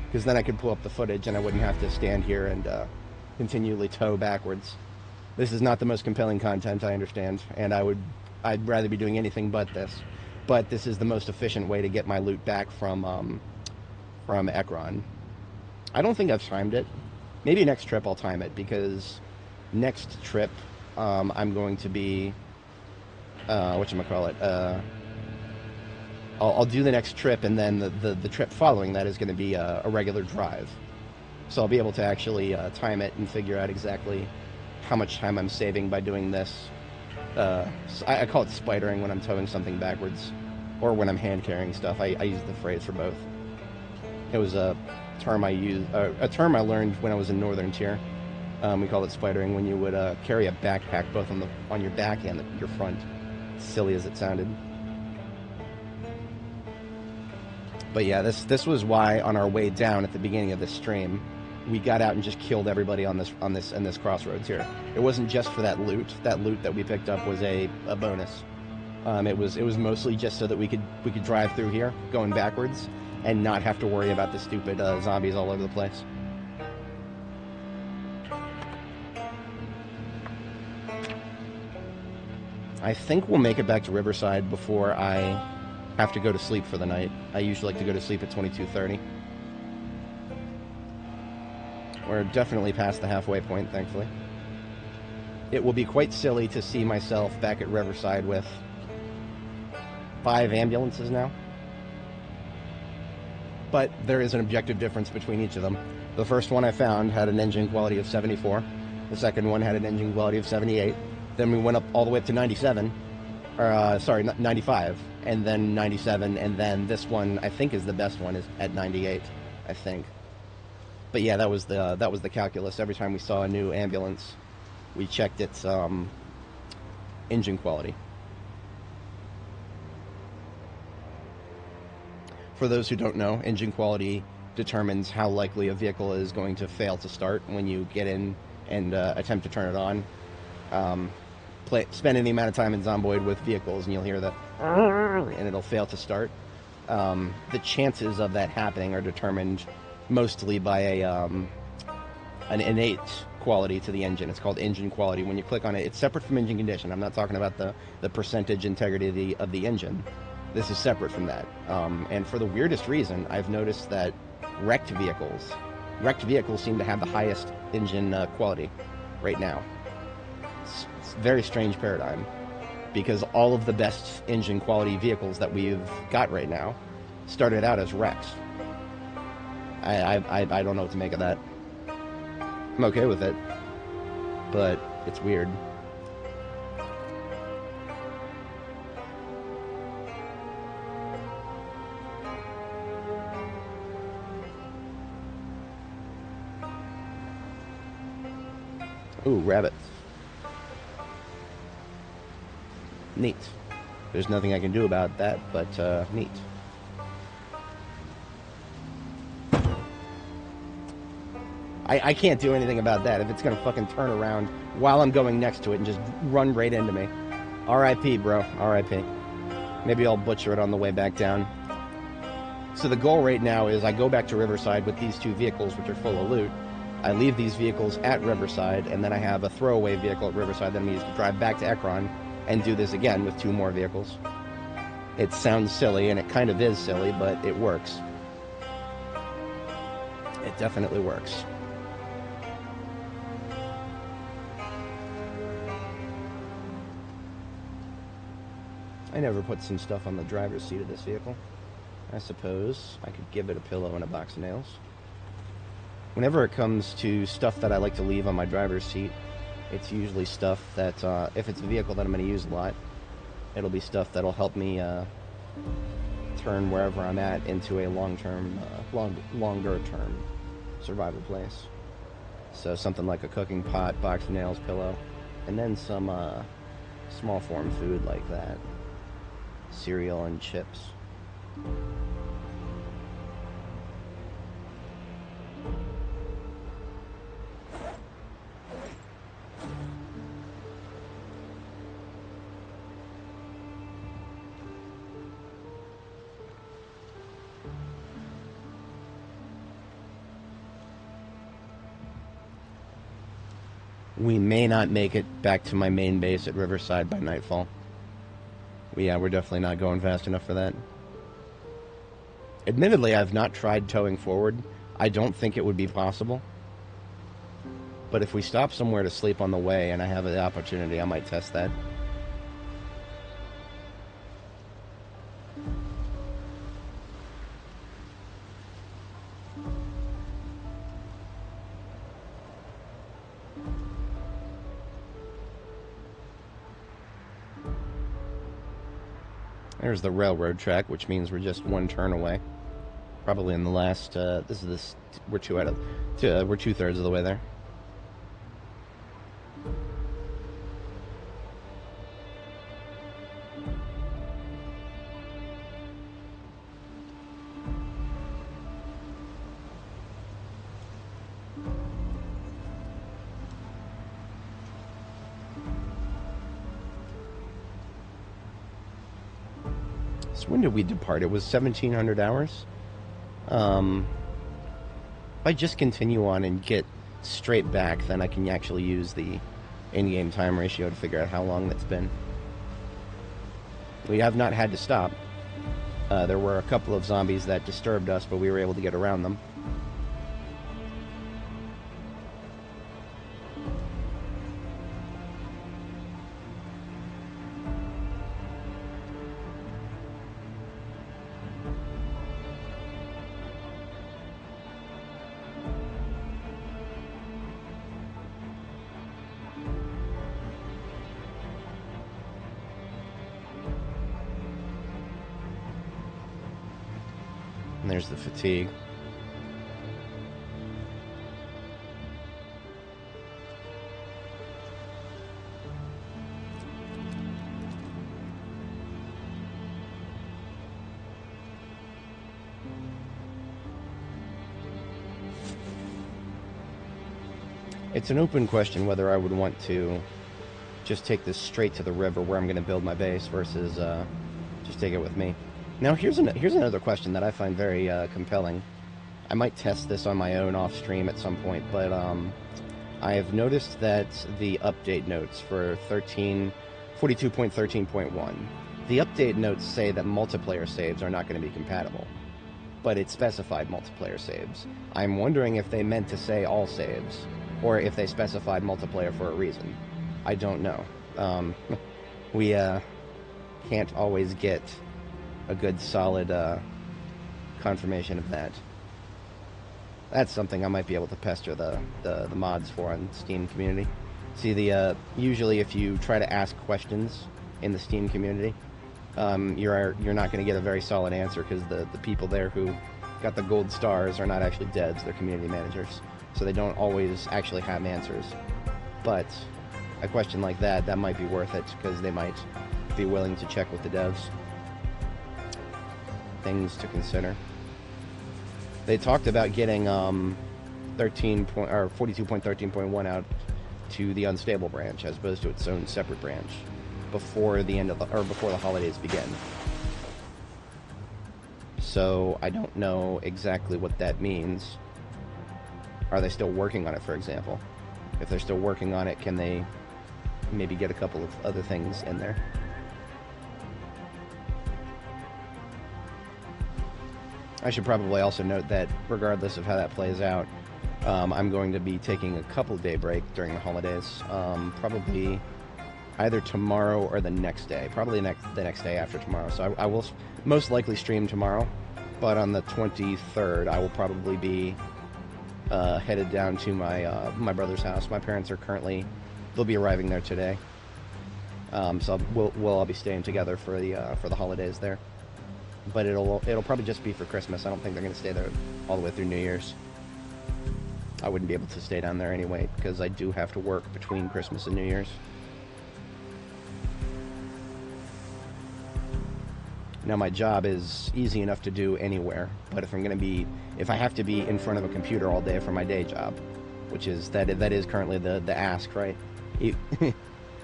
because then I could pull up the footage and I wouldn't have to stand here and continually tow backwards. This is not the most compelling content, I understand, and I'd rather be doing anything but this. But this is the most efficient way to get my loot back from Ekron. I don't think I've timed it. Maybe next trip I'll time it, because next trip I'm going to be whatchamacallit, I'll do the next trip, and then the trip following that is going to be a regular drive. So I'll be able to actually time it and figure out exactly how much time I'm saving by doing this. I call it spidering when I'm towing something backwards, or when I'm hand carrying stuff. I use the phrase for both. It was a term I learned when I was in Northern Tier. We called it spidering when you would carry a backpack both on your back and your front. silly as it sounded. But yeah, this was why on our way down at the beginning of this stream, we got out and just killed everybody in this crossroads here. It wasn't just for that loot. That loot that we picked up was a bonus. It was mostly just so that we could drive through here, going backwards, and not have to worry about the stupid zombies all over the place. I think we'll make it back to Riverside before I have to go to sleep for the night. I usually like to go to sleep at 22:30. We're definitely past the halfway point, thankfully. It will be quite silly to see myself back at Riverside with 5 ambulances now. But there is an objective difference between each of them. The first one I found had an engine quality of 74. The second one had an engine quality of 78. Then we went up all the way up to 97. Sorry, 95. And then 97. And then this one, I think, is the best one, is at 98, I think. But yeah, that was the calculus. Every time we saw a new ambulance, we checked its engine quality. For those who don't know, engine quality determines how likely a vehicle is going to fail to start when you get in and attempt to turn it on. Spend any amount of time in Zomboid with vehicles and you'll hear that and it'll fail to start. The chances of that happening are determined mostly by an innate quality to the engine. It's called engine quality. When you click on it, it's separate from engine condition. I'm not talking about the percentage integrity of the engine. This is separate from that. And for the weirdest reason, I've noticed that wrecked vehicles seem to have the highest engine quality right now. It's a very strange paradigm, because all of the best engine quality vehicles that we've got right now started out as wrecks. I don't know what to make of that. I'm okay with it, but it's weird. Ooh, rabbits. Neat. There's nothing I can do about that, but neat. I can't do anything about that if it's gonna fucking turn around while I'm going next to it and just run right into me. R.I.P., bro. R.I.P. Maybe I'll butcher it on the way back down. So the goal right now is I go back to Riverside with these 2 vehicles, which are full of loot. I leave these vehicles at Riverside, and then I have a throwaway vehicle at Riverside that I'm used to drive back to Ekron and do this again with 2 more vehicles. It sounds silly, and it kind of is silly, but it works. It definitely works. I never put some stuff on the driver's seat of this vehicle. I suppose I could give it a pillow and a box of nails. Whenever it comes to stuff that I like to leave on my driver's seat, it's usually stuff that, if it's a vehicle that I'm going to use a lot, it'll be stuff that'll help me turn wherever I'm at into a longer-term survival place. So something like a cooking pot, box of nails, pillow, and then some small form food like that. Cereal and chips. We may not make it back to my main base at Riverside by nightfall. Yeah, we're definitely not going fast enough for that. Admittedly, I've not tried towing forward. I don't think it would be possible. But if we stop somewhere to sleep on the way and I have the opportunity, I might test that. There's the railroad track, which means we're just 1 turn away. Probably in the last, we're 2/3 of the way there. So when did we depart? It was 1700 hours. If I just continue on and get straight back, then I can actually use the in-game time ratio to figure out how long that's been. We have not had to stop. There were a couple of zombies that disturbed us, but we were able to get around them. And there's the fatigue. It's an open question whether I would want to just take this straight to the river where I'm going to build my base versus just take it with me. Now, here's another question that I find very compelling. I might test this on my own off stream at some point, but I have noticed that the update notes for 42.13.1, the update notes say that multiplayer saves are not going to be compatible, but it specified multiplayer saves. I'm wondering if they meant to say all saves, or if they specified multiplayer for a reason. I don't know. We can't always get a good, solid confirmation of that. That's something I might be able to pester the mods for on Steam community. See, usually if you try to ask questions in the Steam community, you're not going to get a very solid answer because the people there who got the gold stars are not actually devs, they're community managers. So they don't always actually have answers. But a question like that might be worth it because they might be willing to check with the devs. Things to consider. They talked about getting 42.13.1 out to the unstable branch as opposed to its own separate branch before the end of before the holidays begin. So I don't know exactly what that means. Are they still working on it, for example? If they're still working on it, can they maybe get a couple of other things in there? I should probably also note that regardless of how that plays out, I'm going to be taking a couple-day break during the holidays, probably either tomorrow or the next day, probably the next day after tomorrow. So I will most likely stream tomorrow, but on the 23rd, I will probably be headed down to my brother's house. My parents are they'll be arriving there today, so we'll all be staying together for the holidays there. But it'll probably just be for Christmas. I don't think they're going to stay there all the way through New Year's. I wouldn't be able to stay down there anyway because I do have to work between Christmas and New Year's. Now my job is easy enough to do anywhere, but if I have to be in front of a computer all day for my day job, which is that is currently the ask, right?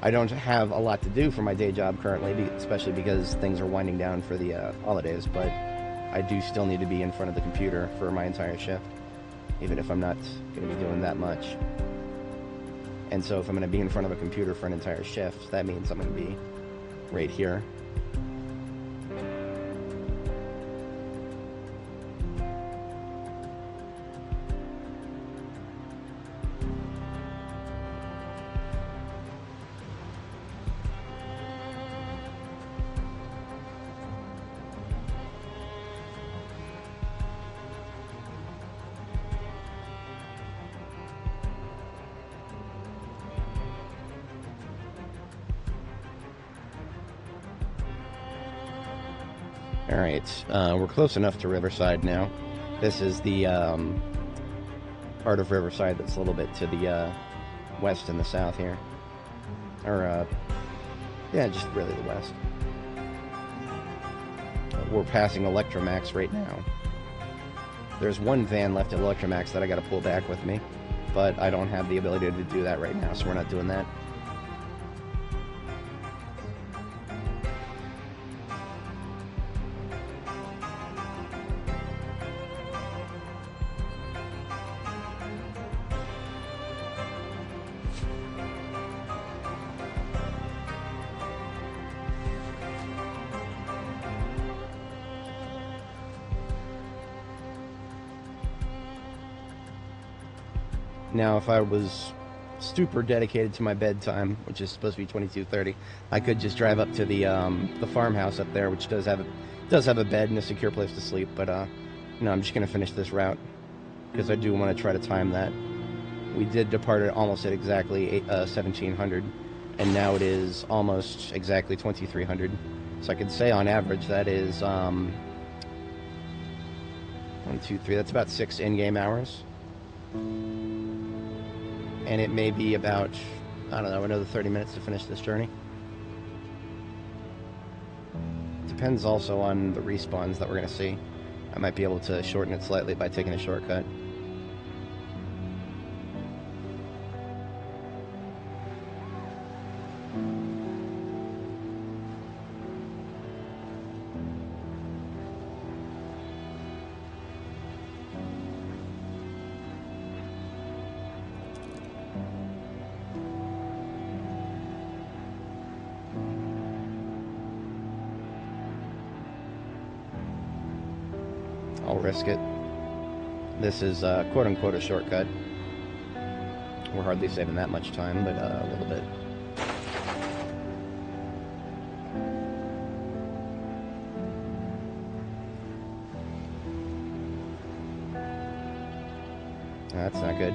I don't have a lot to do for my day job currently, especially because things are winding down for the holidays, but I do still need to be in front of the computer for my entire shift, even if I'm not going to be doing that much. And so if I'm going to be in front of a computer for an entire shift, that means I'm going to be right here. Alright, we're close enough to Riverside now. This is the part of Riverside that's a little bit to the west and the south here. Or, yeah, just really the west. We're passing Electromax right now. There's one van left at Electromax that I gotta pull back with me, but I don't have the ability to do that right now, so we're not doing that. Now, if I was super dedicated to my bedtime, which is supposed to be 22:30, I could just drive up to the farmhouse up there, which does have a bed and a secure place to sleep. But no, I'm just gonna finish this route because I do want to try to time that. We did depart at almost at exactly 1700, and now it is almost exactly 2300. So I could say on average that is 1, 2, 3. That's about 6 in-game hours. And it may be about, I don't know, another 30 minutes to finish this journey. Depends also on the respawns that we're going to see. I might be able to shorten it slightly by taking a shortcut. I'll risk it. This is quote-unquote a shortcut. We're hardly saving that much time, but a little bit. That's not good.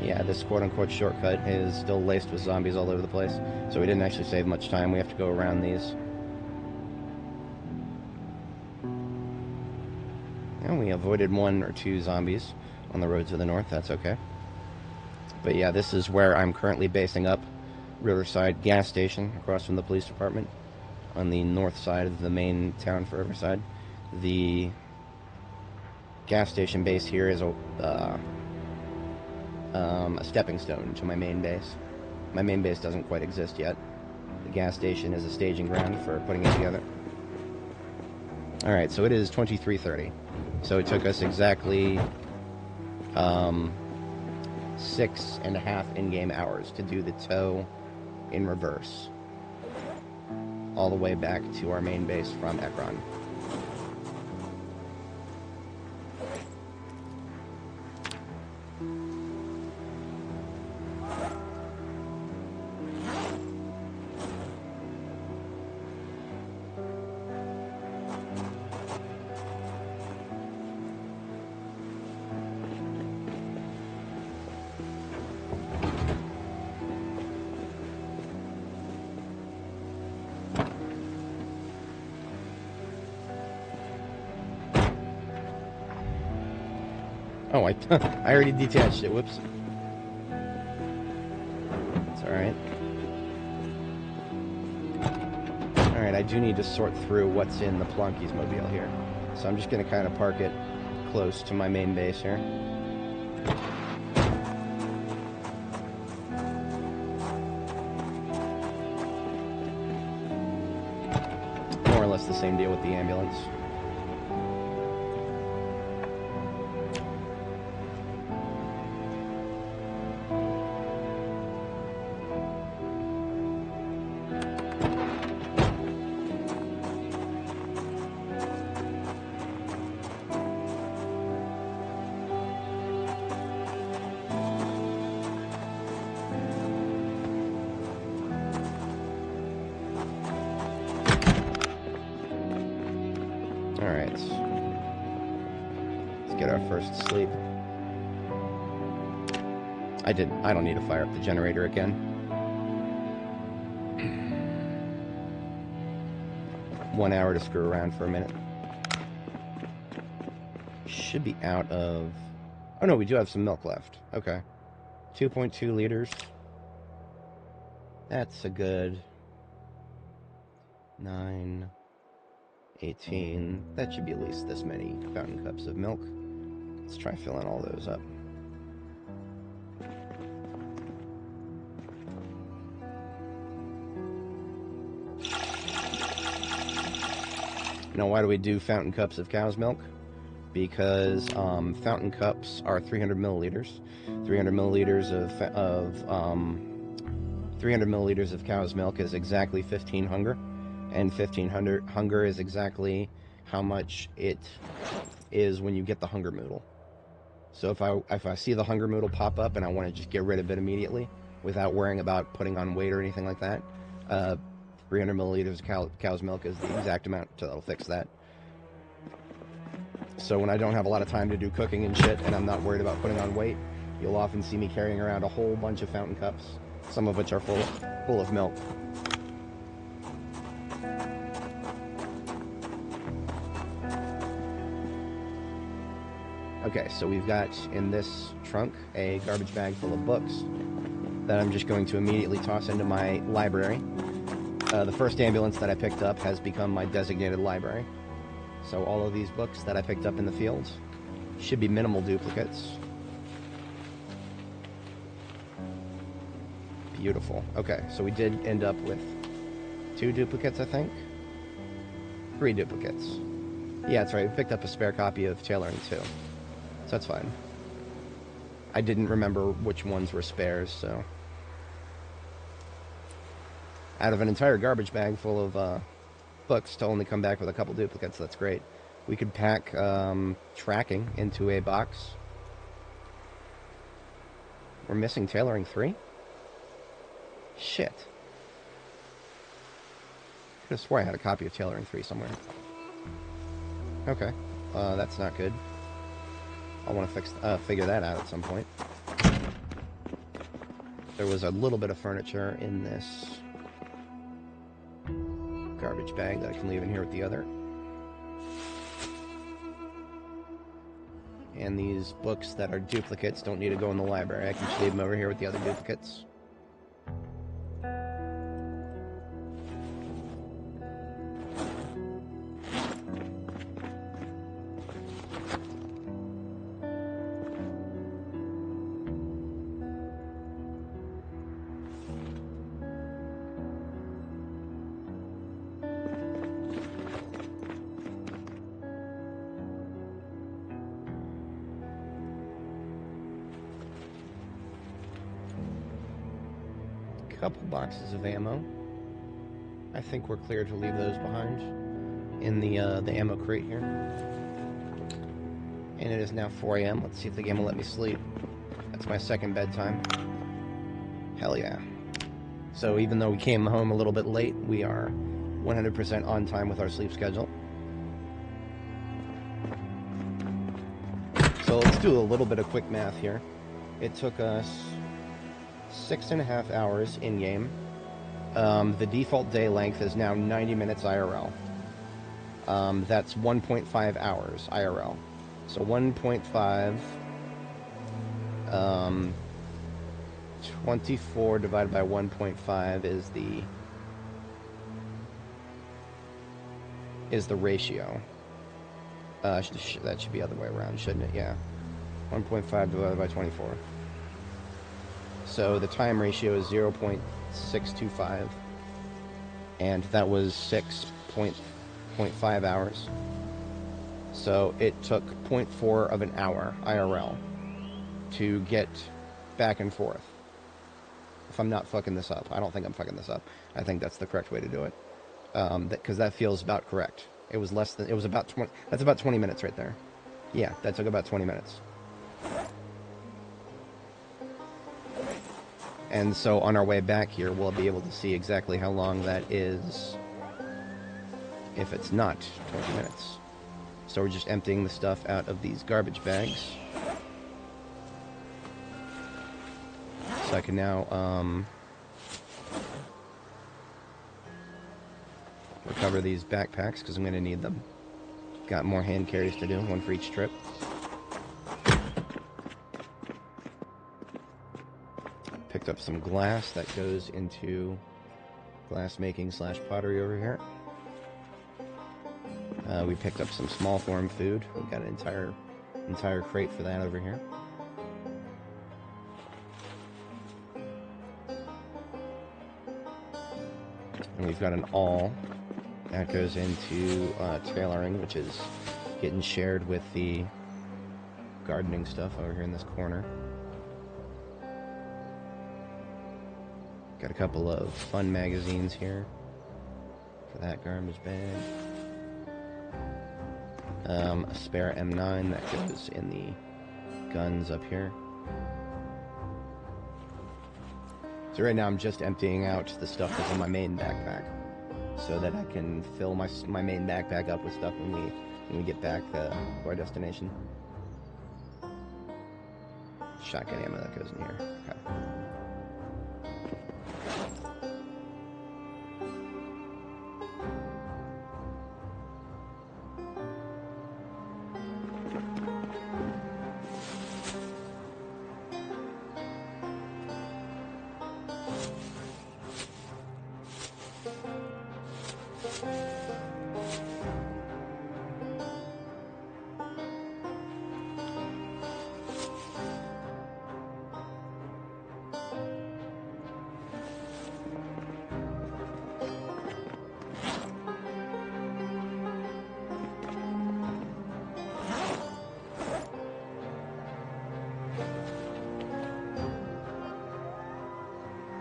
Yeah, this quote-unquote shortcut is still laced with zombies all over the place, so we didn't actually save much time. We have to go around these. And we avoided 1 or 2 zombies on the road to the north. That's okay. But yeah, this is where I'm currently basing up. Riverside gas station across from the police department on the north side of the main town for Riverside. The gas station base here is a stepping stone to my main base. My main base doesn't quite exist yet. The gas station is a staging ground for putting it together. Alright, so it is 23:30. So it took us exactly 6.5 in-game hours to do the tow in reverse. All the way back to our main base from Ekron. Oh, I already detached it. Whoops. It's alright. Alright, I do need to sort through what's in the Plonky's mobile here. So I'm just going to kind of park it close to my main base here. More or less the same deal with the ambulance. Alright. Let's get our first sleep. I don't need to fire up the generator again. 1 hour to screw around for a minute. Should be out of... Oh no, we do have some milk left. Okay. 2.2 liters. That's a good... 9... 18. That should be at least this many fountain cups of milk. Let's try filling all those up. Now, why do we do fountain cups of cow's milk? Because fountain cups are 300 milliliters. 300 milliliters of cow's milk is exactly 15 hunger. And 1500 hunger is exactly how much it is when you get the hunger moodle. So if I see the hunger moodle pop up and I want to just get rid of it immediately without worrying about putting on weight or anything like that, 300 milliliters of cow's milk is the exact amount that'll fix that. So when I don't have a lot of time to do cooking and shit and I'm not worried about putting on weight, you'll often see me carrying around a whole bunch of fountain cups, some of which are full of milk. Okay, so we've got in this trunk a garbage bag full of books that I'm just going to immediately toss into my library. The first ambulance that I picked up has become my designated library. So all of these books that I picked up in the fields should be minimal duplicates. Beautiful. Okay, so we did end up with 2 duplicates, I think. 3 duplicates. Yeah, that's right. We picked up a spare copy of Tailoring 2. So that's fine. I didn't remember which ones were spares, so... Out of an entire garbage bag full of books to only come back with a couple duplicates, that's great. We could pack tracking into a box. We're missing Tailoring 3? Shit. I could have swore I had a copy of Tailoring 3 somewhere. Okay. That's not good. I want to figure that out at some point. There was a little bit of furniture in this garbage bag that I can leave in here with the other. And these books that are duplicates don't need to go in the library. I can just leave them over here with the other duplicates. Couple boxes of ammo. I think we're clear to leave those behind in the ammo crate here. And it is now 4 a.m. Let's see if the game will let me sleep. That's my second bedtime. Hell yeah. So even though we came home a little bit late, we are 100% on time with our sleep schedule. So let's do a little bit of quick math here. It took us 6.5 hours in-game. The default day length is now 90 minutes IRL. That's 1.5 hours IRL. So 1.5, 24 divided by 1.5 is the ratio. That should be the other way around, shouldn't it? Yeah. 1.5 divided by 24. So the time ratio is 0.625, and that was 6.5 hours. So it took 0.4 of an hour IRL to get back and forth. If I'm not fucking this up. I don't think I'm fucking this up. I think that's the correct way to do it. Because that feels about correct. It was about 20, that's about 20 minutes right there. Yeah, that took about 20 minutes. And so on our way back here, we'll be able to see exactly how long that is if it's not 20 minutes. So we're just emptying the stuff out of these garbage bags. So I can now recover these backpacks because I'm going to need them. Got more hand carries to do, one for each trip. Picked up some glass that goes into glass making / pottery over here. We picked up some small form food. We've got an entire crate for that over here. And we've got an awl that goes into tailoring, which is getting shared with the gardening stuff over here in this corner. Got a couple of fun magazines here for that garbage bag. A spare M9 that goes in the guns up here. So right now I'm just emptying out the stuff that's in my main backpack, so that I can fill my main backpack up with stuff when we get back to our destination. Shotgun ammo that goes in here. Okay.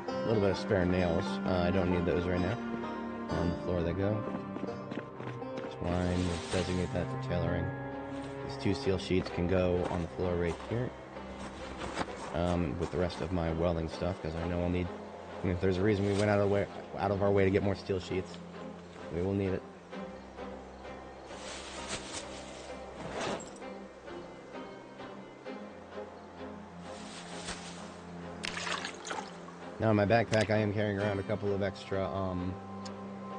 A little bit of spare nails. I don't need those right now. On the floor they go. Twine, we'll designate that for tailoring. These 2 steel sheets can go on the floor right here. With the rest of my welding stuff, because I know I'll need... I mean, if there's a reason we went out of our way to get more steel sheets, we will need it. Now in my backpack I am carrying around a couple of extra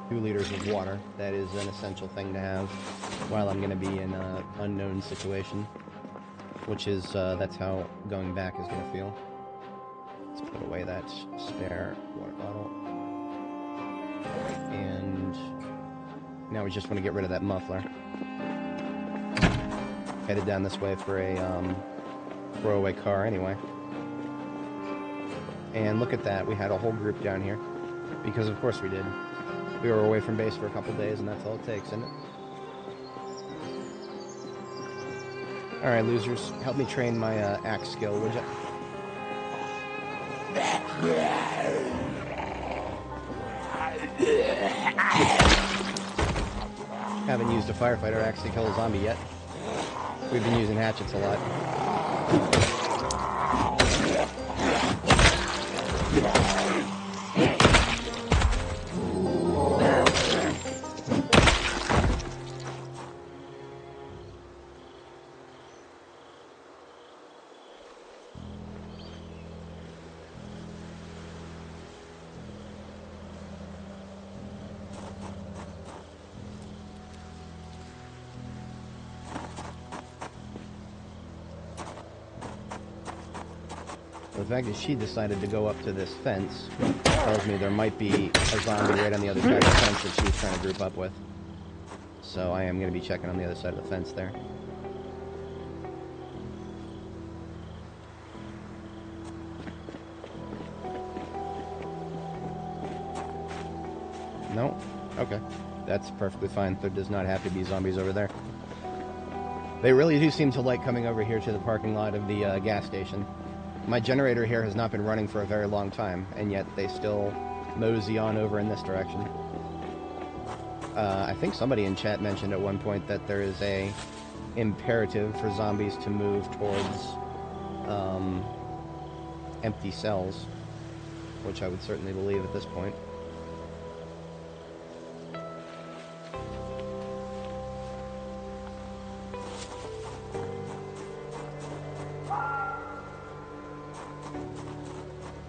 2 liters of water. That is an essential thing to have while I'm going to be in an unknown situation, which is, that's how going back is going to feel. Let's put away that spare water bottle. And now we just want to get rid of that muffler. Headed down this way for a throwaway car anyway. And look at that, we had a whole group down here. Because of course we did. We were away from base for a couple days, and that's all it takes, isn't it? Alright, losers, help me train my axe skill, would ya? Haven't used a firefighter axe to kill a zombie yet. We've been using hatchets a lot. The fact that she decided to go up to this fence tells me there might be a zombie right on the other side of the fence that she was trying to group up with. So I am going to be checking on the other side of the fence there. No? Okay. That's perfectly fine. There does not have to be zombies over there. They really do seem to like coming over here to the parking lot of the gas station. My generator here has not been running for a very long time, and yet they still mosey on over in this direction. I think somebody in chat mentioned at one point that there is a imperative for zombies to move towards empty cells, which I would certainly believe at this point.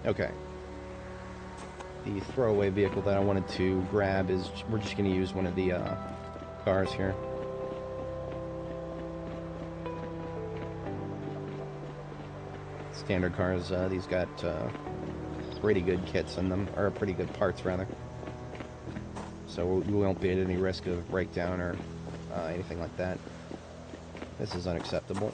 Okay. The throwaway vehicle that I wanted to grab is, we're just going to use one of the cars here. Standard cars, these got pretty good kits in them, or pretty good parts rather. So we won't be at any risk of breakdown or anything like that. This is unacceptable.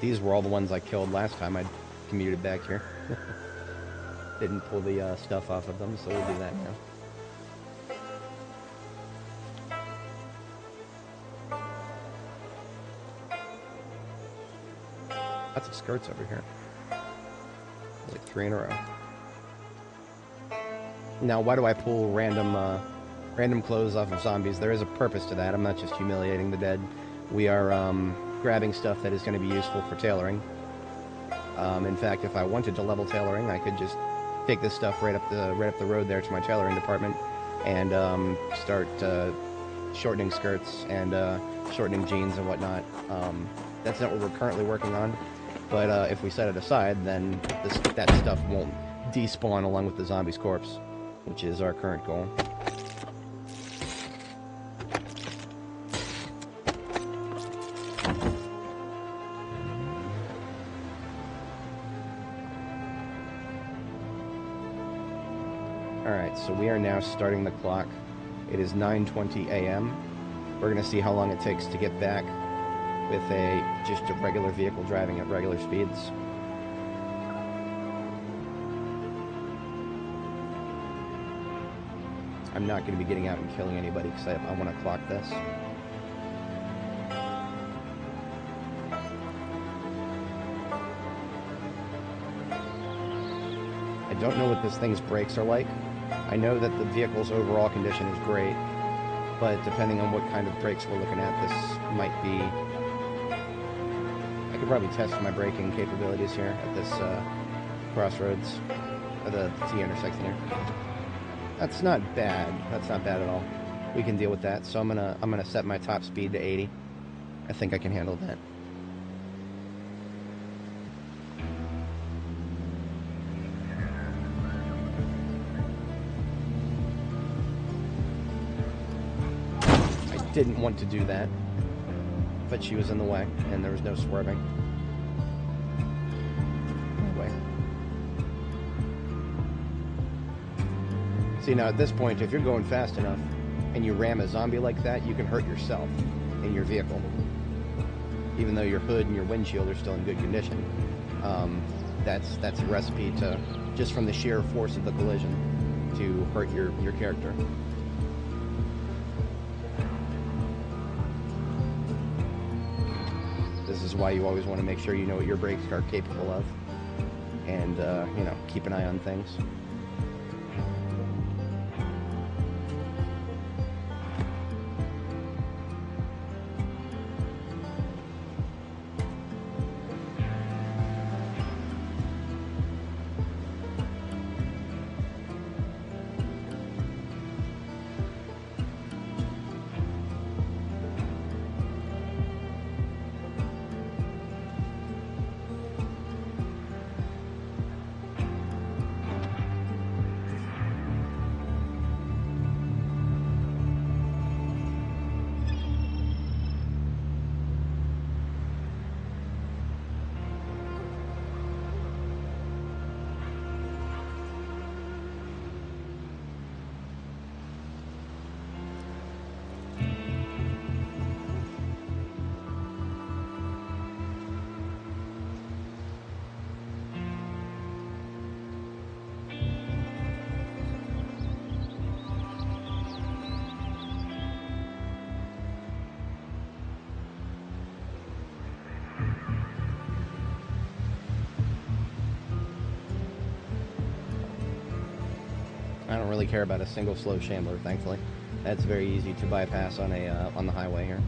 These were all the ones I killed last time I commuted back here. Didn't pull the stuff off of them, so we'll do that now. Lots of skirts over here. Like 3 in a row. Now, why do I pull random clothes off of zombies? There is a purpose to that. I'm not just humiliating the dead. We are grabbing stuff that is going to be useful for tailoring. In fact, if I wanted to level tailoring, I could just take this stuff right up the road there to my tailoring department and start shortening skirts and shortening jeans and whatnot. That's not what we're currently working on, but if we set it aside, then that stuff won't despawn along with the zombie's corpse, which is our current goal. Alright, so we are now starting the clock. It is 9:20 a.m. We're going to see how long it takes to get back with just a regular vehicle driving at regular speeds. I'm not going to be getting out and killing anybody because I want to clock this. I don't know what this thing's brakes are like. I know that the vehicle's overall condition is great, but depending on what kind of brakes we're looking at, this might be... I could probably test my braking capabilities here at this crossroads, or the T intersection here. That's not bad. That's not bad at all. We can deal with that. So I'm gonna set my top speed to 80. I think I can handle that. Didn't want to do that, but she was in the way, and there was no swerving. Anyway. See, now at this point, if you're going fast enough, and you ram a zombie like that, you can hurt yourself in your vehicle. Even though your hood and your windshield are still in good condition. That's a recipe to, just from the sheer force of the collision, to hurt your character. This is why you always want to make sure you know what your brakes are capable of, and you know, keep an eye on things. I don't really care about a single slow shambler, thankfully. That's very easy to bypass on the highway here.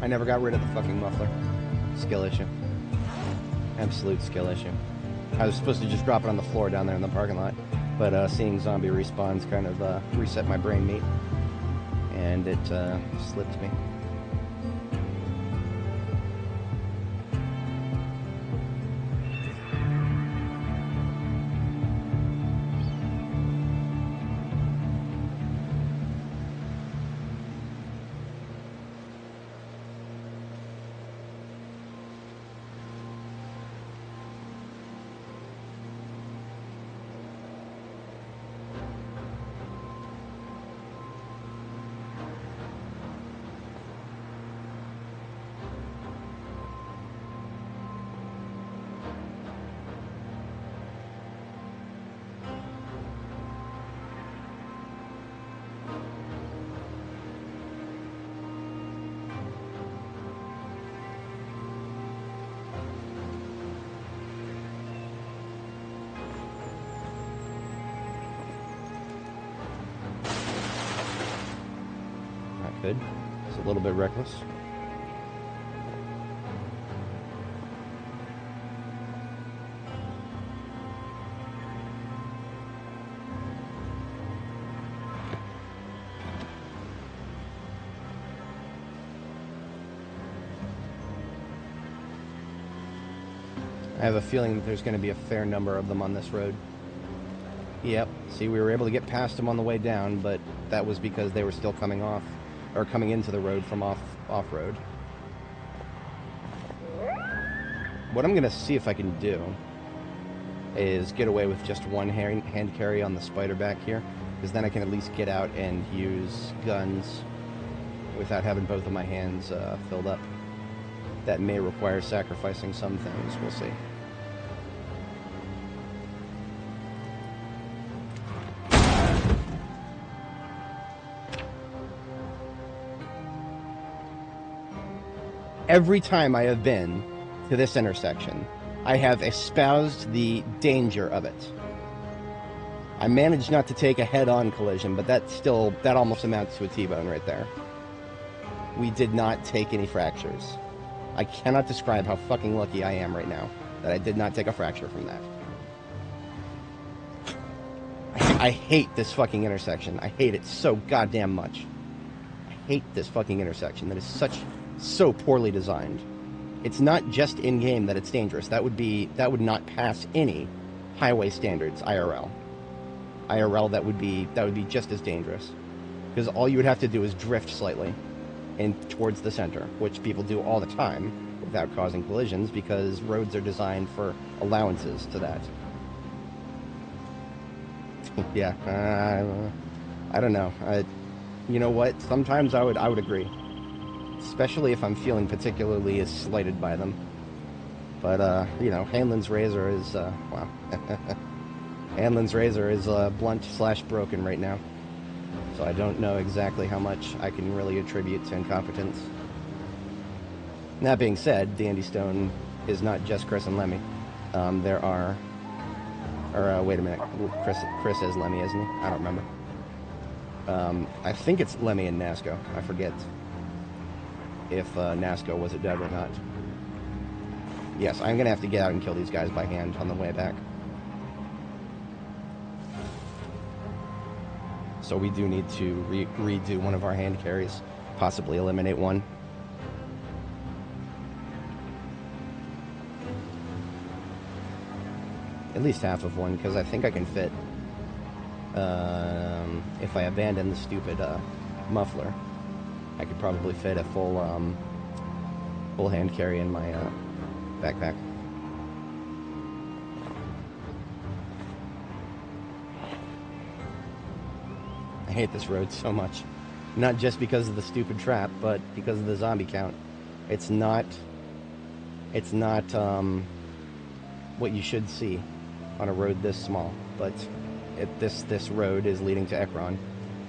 I never got rid of the fucking muffler. Skill issue. Absolute skill issue. I was supposed to just drop it on the floor down there in the parking lot, but seeing zombie respawns kind of reset my brain meat, and it slipped me. Good. It's a little bit reckless. I have a feeling that there's going to be a fair number of them on this road. Yep. See, we were able to get past them on the way down, but that was because they were still coming off. Or coming into the road from off-road. What I'm going to see if I can do is get away with just one hand carry on the spider back here, because then I can at least get out and use guns without having both of my hands filled up. That may require sacrificing some things, we'll see. Every time I have been to this intersection, I have espoused the danger of it. I managed not to take a head-on collision, but that almost amounts to a T-bone right there. We did not take any fractures. I cannot describe how fucking lucky I am right now that I did not take a fracture from that. I hate this fucking intersection. I hate it so goddamn much. I hate this fucking intersection that is so poorly designed. It's not just in-game that it's dangerous. That would not pass any highway standards IRL. IRL, that would be just as dangerous, because all you would have to do is drift slightly in towards the center, which people do all the time without causing collisions, because roads are designed for allowances to that. Yeah, I don't know. You know what? Sometimes I would agree. Especially if I'm feeling particularly slighted by them. But, you know, Hanlon's razor is, wow. Hanlon's razor is blunt/broken right now. So I don't know exactly how much I can really attribute to incompetence. That being said, Dandy Stone is not just Chris and Lemmy. There are... Or, wait a minute. Chris is Lemmy, isn't he? I don't remember. I think it's Lemmy and Nasco. I forget if Nasco was a dud or not. Yes, I'm going to have to get out and kill these guys by hand on the way back. So we do need to redo one of our hand carries, possibly eliminate one. At least half of one, because I think I can fit, if I abandon the stupid muffler, I could probably fit a full hand carry in my backpack. I hate this road so much. Not just because of the stupid trap, but because of the zombie count. It's not what you should see on a road this small, but this road is leading to Ekron.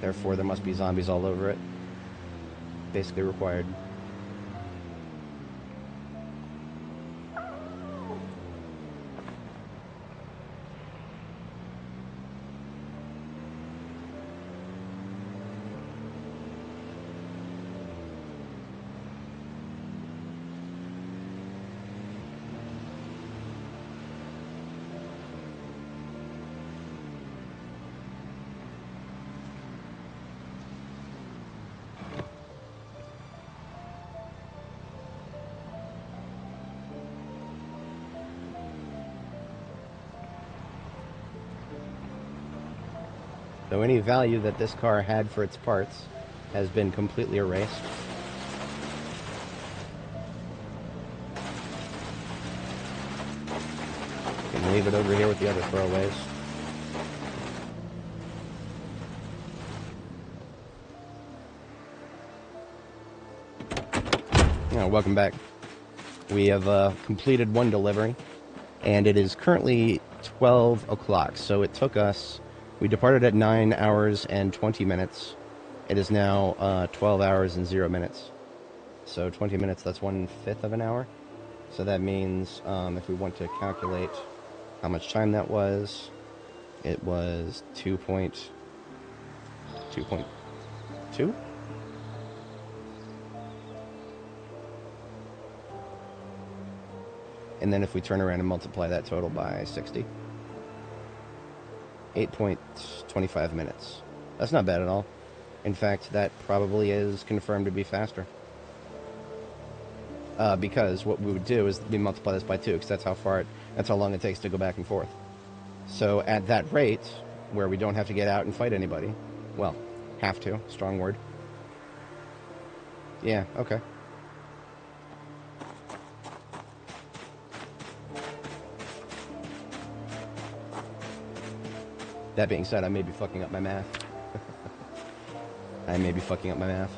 Therefore, there must be zombies all over it. Basically required. So any value that this car had for its parts has been completely erased. You can leave it over here with the other throwaways. Oh, welcome back. We have completed one delivery, and it is currently 12 o'clock. So it took us, we departed at 9 hours and 20 minutes. It is now 12 hours and 0 minutes. So 20 minutes, that's 1/5 of an hour. So that means if we want to calculate how much time that was, it was 2.2. And then if we turn around and multiply that total by 60, 8.25 minutes. That's not bad at all. In fact, that probably is confirmed to be faster. Because what we would do is we multiply this by 2, because that's how long it takes to go back and forth. So at that rate, where we don't have to get out and fight anybody, well, have to, strong word. Yeah, okay. That being said, I may be fucking up my math. I may be fucking up my math.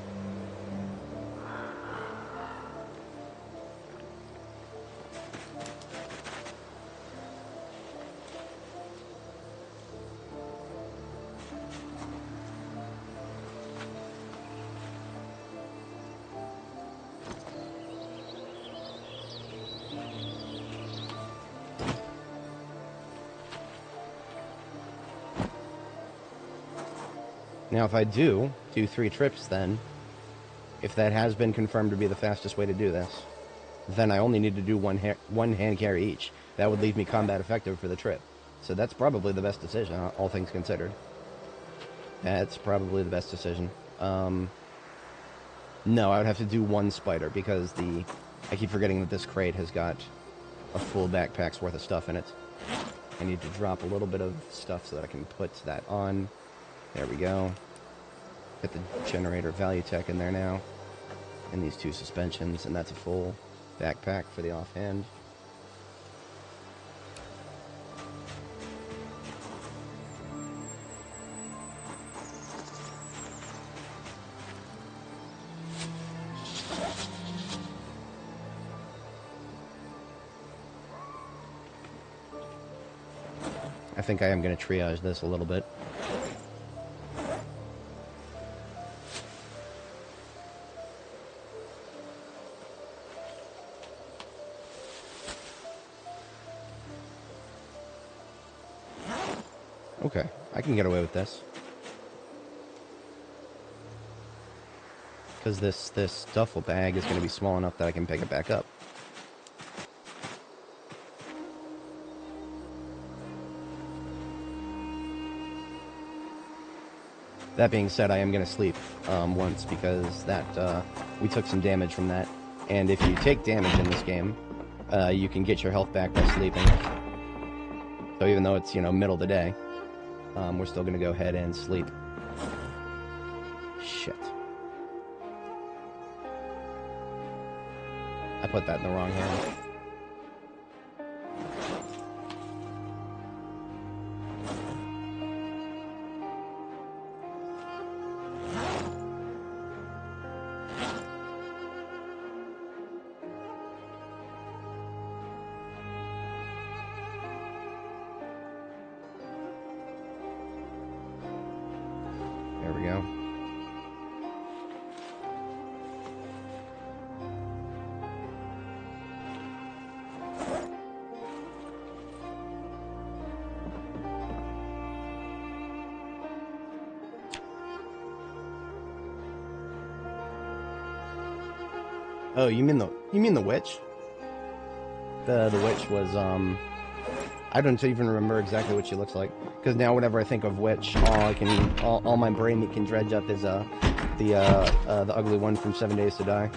Now, if I do 3 trips, then, if that has been confirmed to be the fastest way to do this, then I only need to do one hand carry each. That would leave me combat effective for the trip. So that's probably the best decision, all things considered. That's probably the best decision. No, I would have to do 1 spider, because I keep forgetting that this crate has got a full backpack's worth of stuff in it. I need to drop a little bit of stuff so that I can put that on. There we go. Get the generator value tech in there now. And these 2 suspensions, and that's a full backpack for the offhand. I think I am going to triage this a little bit. Okay, I can get away with this. Because this duffel bag is going to be small enough that I can pick it back up. That being said, I am going to sleep once, because we took some damage from that. And if you take damage in this game, you can get your health back by sleeping. So even though it's, middle of the day, we're still going to go ahead and sleep. Shit. I put that in the wrong hand. There we go. Oh, you mean the witch? The witch was I don't even remember exactly what she looks like, because now whenever I think of witch, all my brain can dredge up is the ugly one from 7 Days to Die.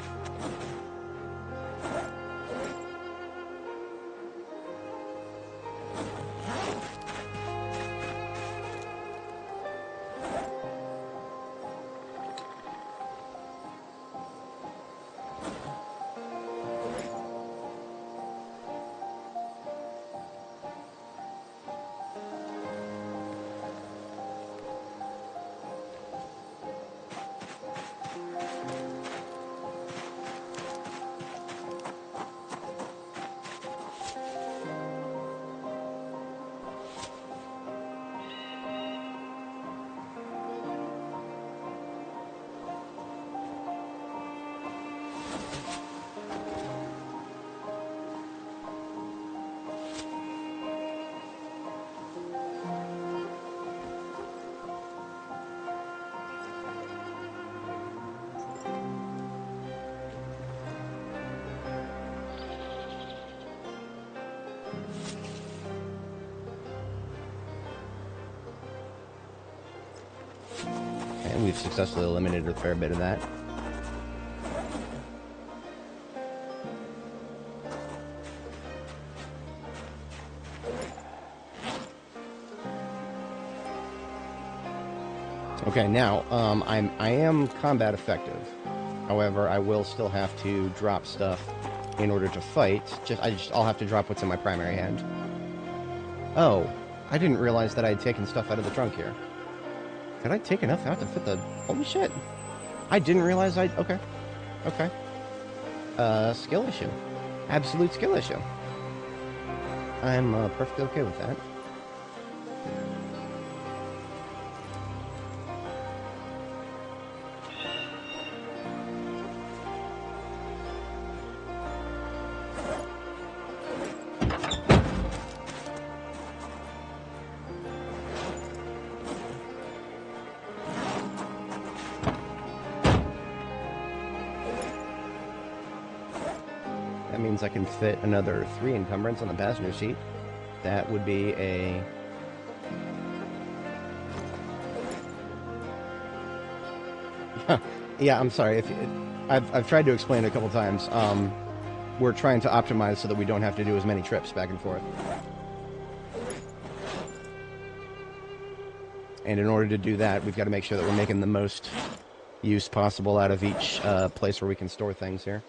we've successfully eliminated a fair bit of that. Okay, now, I am combat effective. However, I will still have to drop stuff in order to fight. I'll have to drop what's in my primary hand. Oh, I didn't realize that I had taken stuff out of the trunk here. Did I take enough out to fit the... Holy shit. I didn't realize I... Okay. Okay. Skill issue. Absolute skill issue. I'm perfectly okay with that. That means I can fit another 3 encumbrance on the passenger seat. That would be a... Yeah, I'm sorry. I've tried to explain it a couple times. We're trying to optimize so that we don't have to do as many trips back and forth. And in order to do that, we've got to make sure that we're making the most use possible out of each place where we can store things here.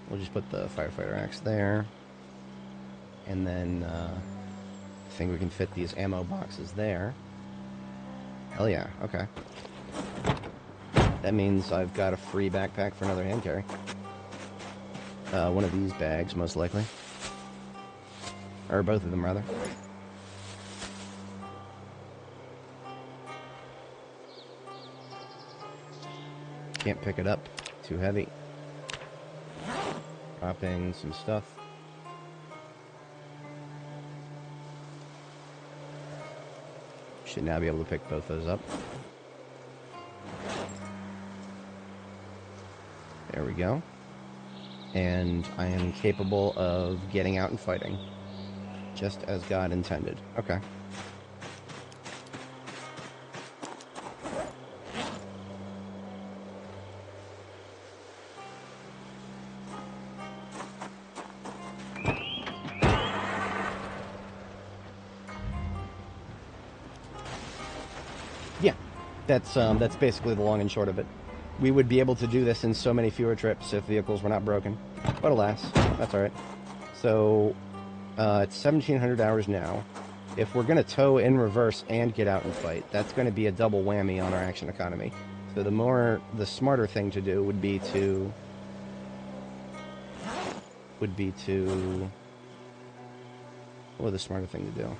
We'll just put the firefighter axe there. And then I think we can fit these ammo boxes there. Hell yeah, okay. That means I've got a free backpack for another hand carry. One of these bags, most likely. Or both of them, rather. Can't pick it up. Too heavy. Dropping some stuff. Should now be able to pick both those up. There we go. And I am capable of getting out and fighting. Just as God intended. Okay. That's basically the long and short of it. We would be able to do this in so many fewer trips if vehicles were not broken. But alas, that's alright. So, it's 1,700 hours now. If we're going to tow in reverse and get out and fight, that's going to be a double whammy on our action economy. So the smarter thing to do would be to... What would the smarter thing to do?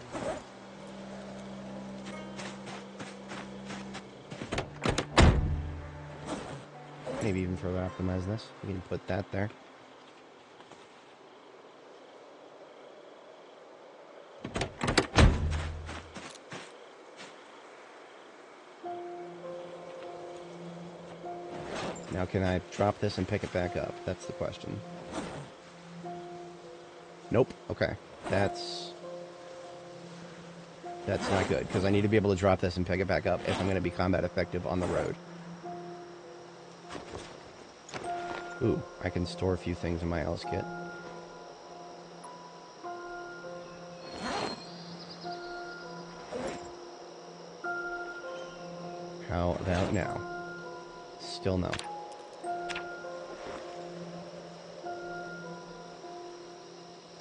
Maybe even further optimize this. We can put that there. Now can I drop this and pick it back up? That's the question. Nope. Okay. That's not good, because I need to be able to drop this and pick it back up if I'm going to be combat effective on the road. Ooh, I can store a few things in my Alice kit. How about now? Still no.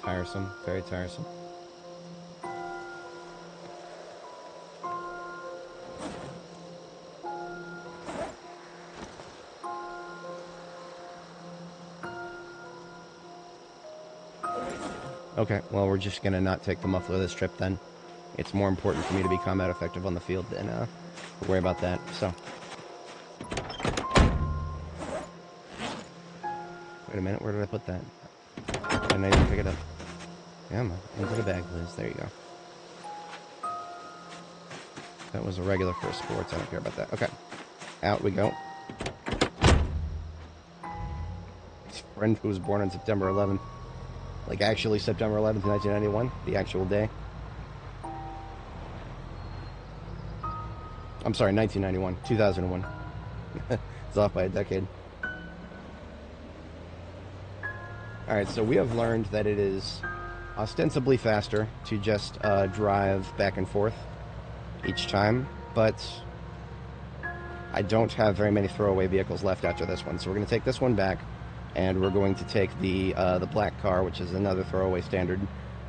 Tiresome, very tiresome. Okay, well, we're just gonna not take the muffler this trip then. It's more important for me to be combat effective on the field than worry about that, so. Wait a minute, where did I put that? Didn't I even pick it up? Come on, into the bag, please. There you go. That was a regular for sports, I don't care about that. Okay, out we go. Friend who was born on September 11th. Like, actually September 11th, 1991, the actual day. I'm sorry, 1991. 2001. It's off by a decade. Alright, so we have learned that it is ostensibly faster to just drive back and forth each time, but I don't have very many throwaway vehicles left after this one, so we're going to take this one back, and we're going to take the black car, which is another throwaway standard,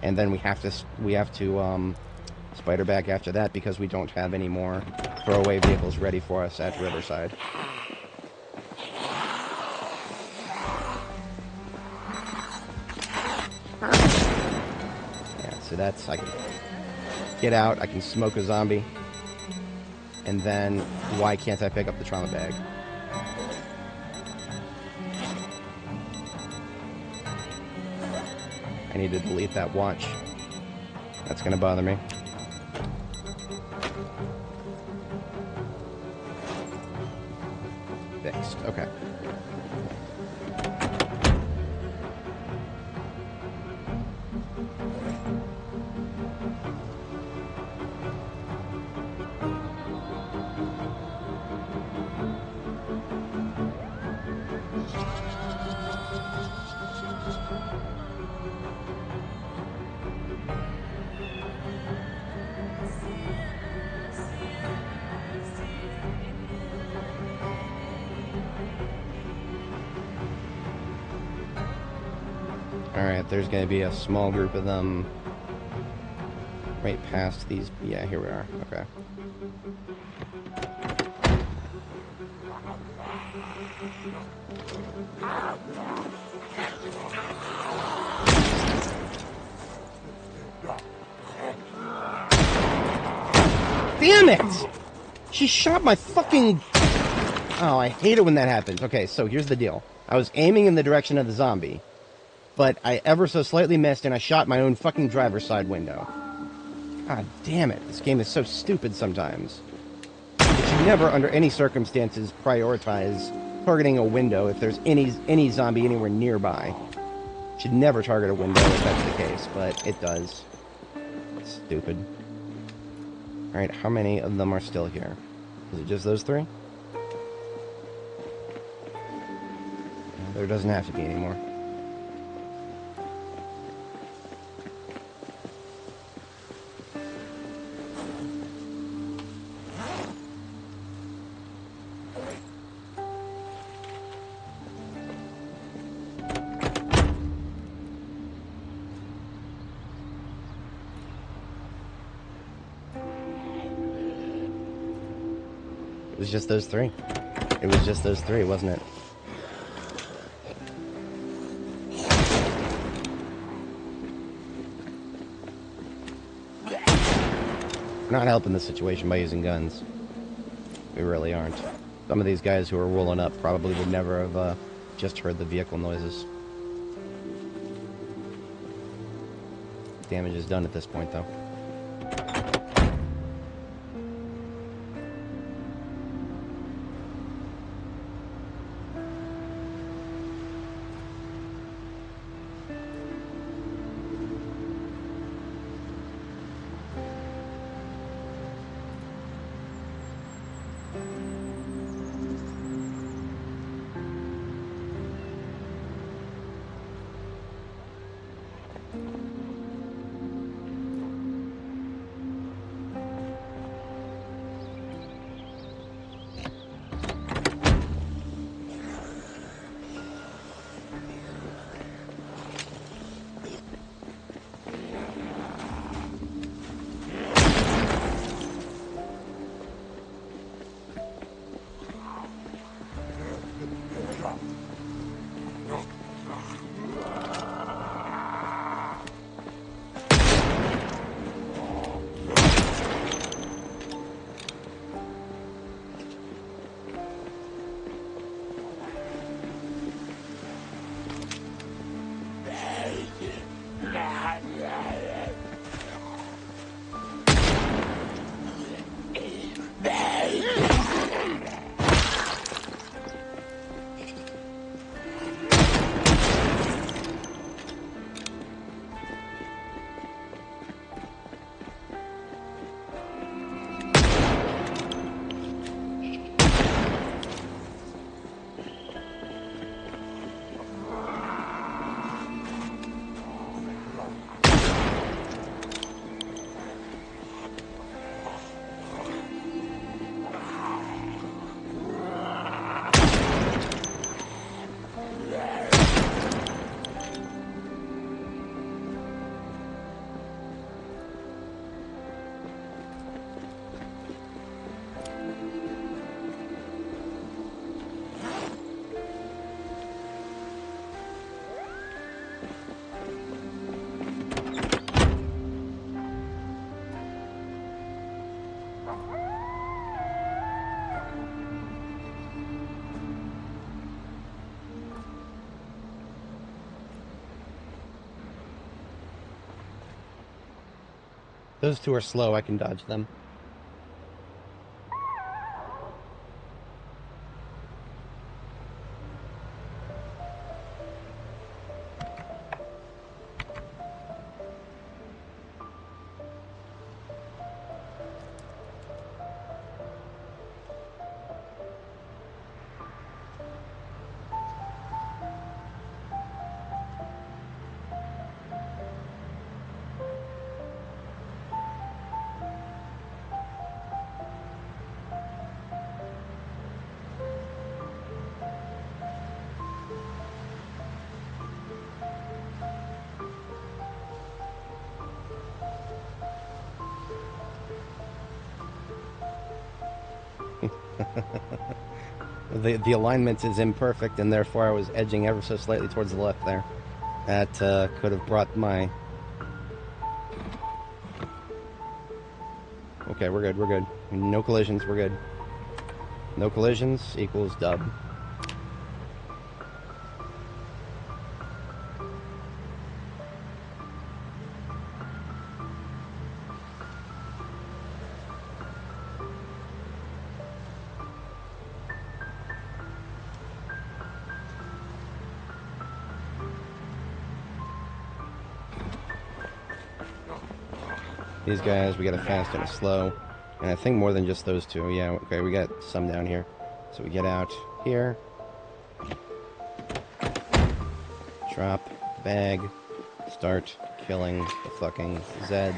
and then we have to spider back after that because we don't have any more throwaway vehicles ready for us at Riverside. Yeah, so that's, I can get out, I can smoke a zombie, and then why can't I pick up the trauma bag? I need to delete that watch. That's gonna bother me. Fixed. Okay. Alright, there's going to be a small group of them right past these. Yeah, here we are. Okay. Damn it! She shot my fucking... Oh, I hate it when that happens. Okay, so here's the deal. I was aiming in the direction of the zombie, but I ever so slightly missed, and I shot my own fucking driver's side window. God damn it. This game is so stupid sometimes. You should never, under any circumstances, prioritize targeting a window if there's any zombie anywhere nearby. You should never target a window if that's the case, but it does. It's stupid. Alright, how many of them are still here? Is it just those three? There doesn't have to be any more. It was just those three. It was just those three, wasn't it? We're not helping the situation by using guns. We really aren't. Some of these guys who are rolling up probably would never have just heard the vehicle noises. Damage is done at this point, though. Those two are slow, I can dodge them. The alignment is imperfect, and therefore I was edging ever so slightly towards the left there. That could have brought my... Okay, we're good, we're good. No collisions, we're good. No collisions equals dub. These guys, we got a fast and a slow. And I think more than just those two. Yeah, okay, we got some down here. So we get out here. Drop, bag, start killing the fucking Zeds.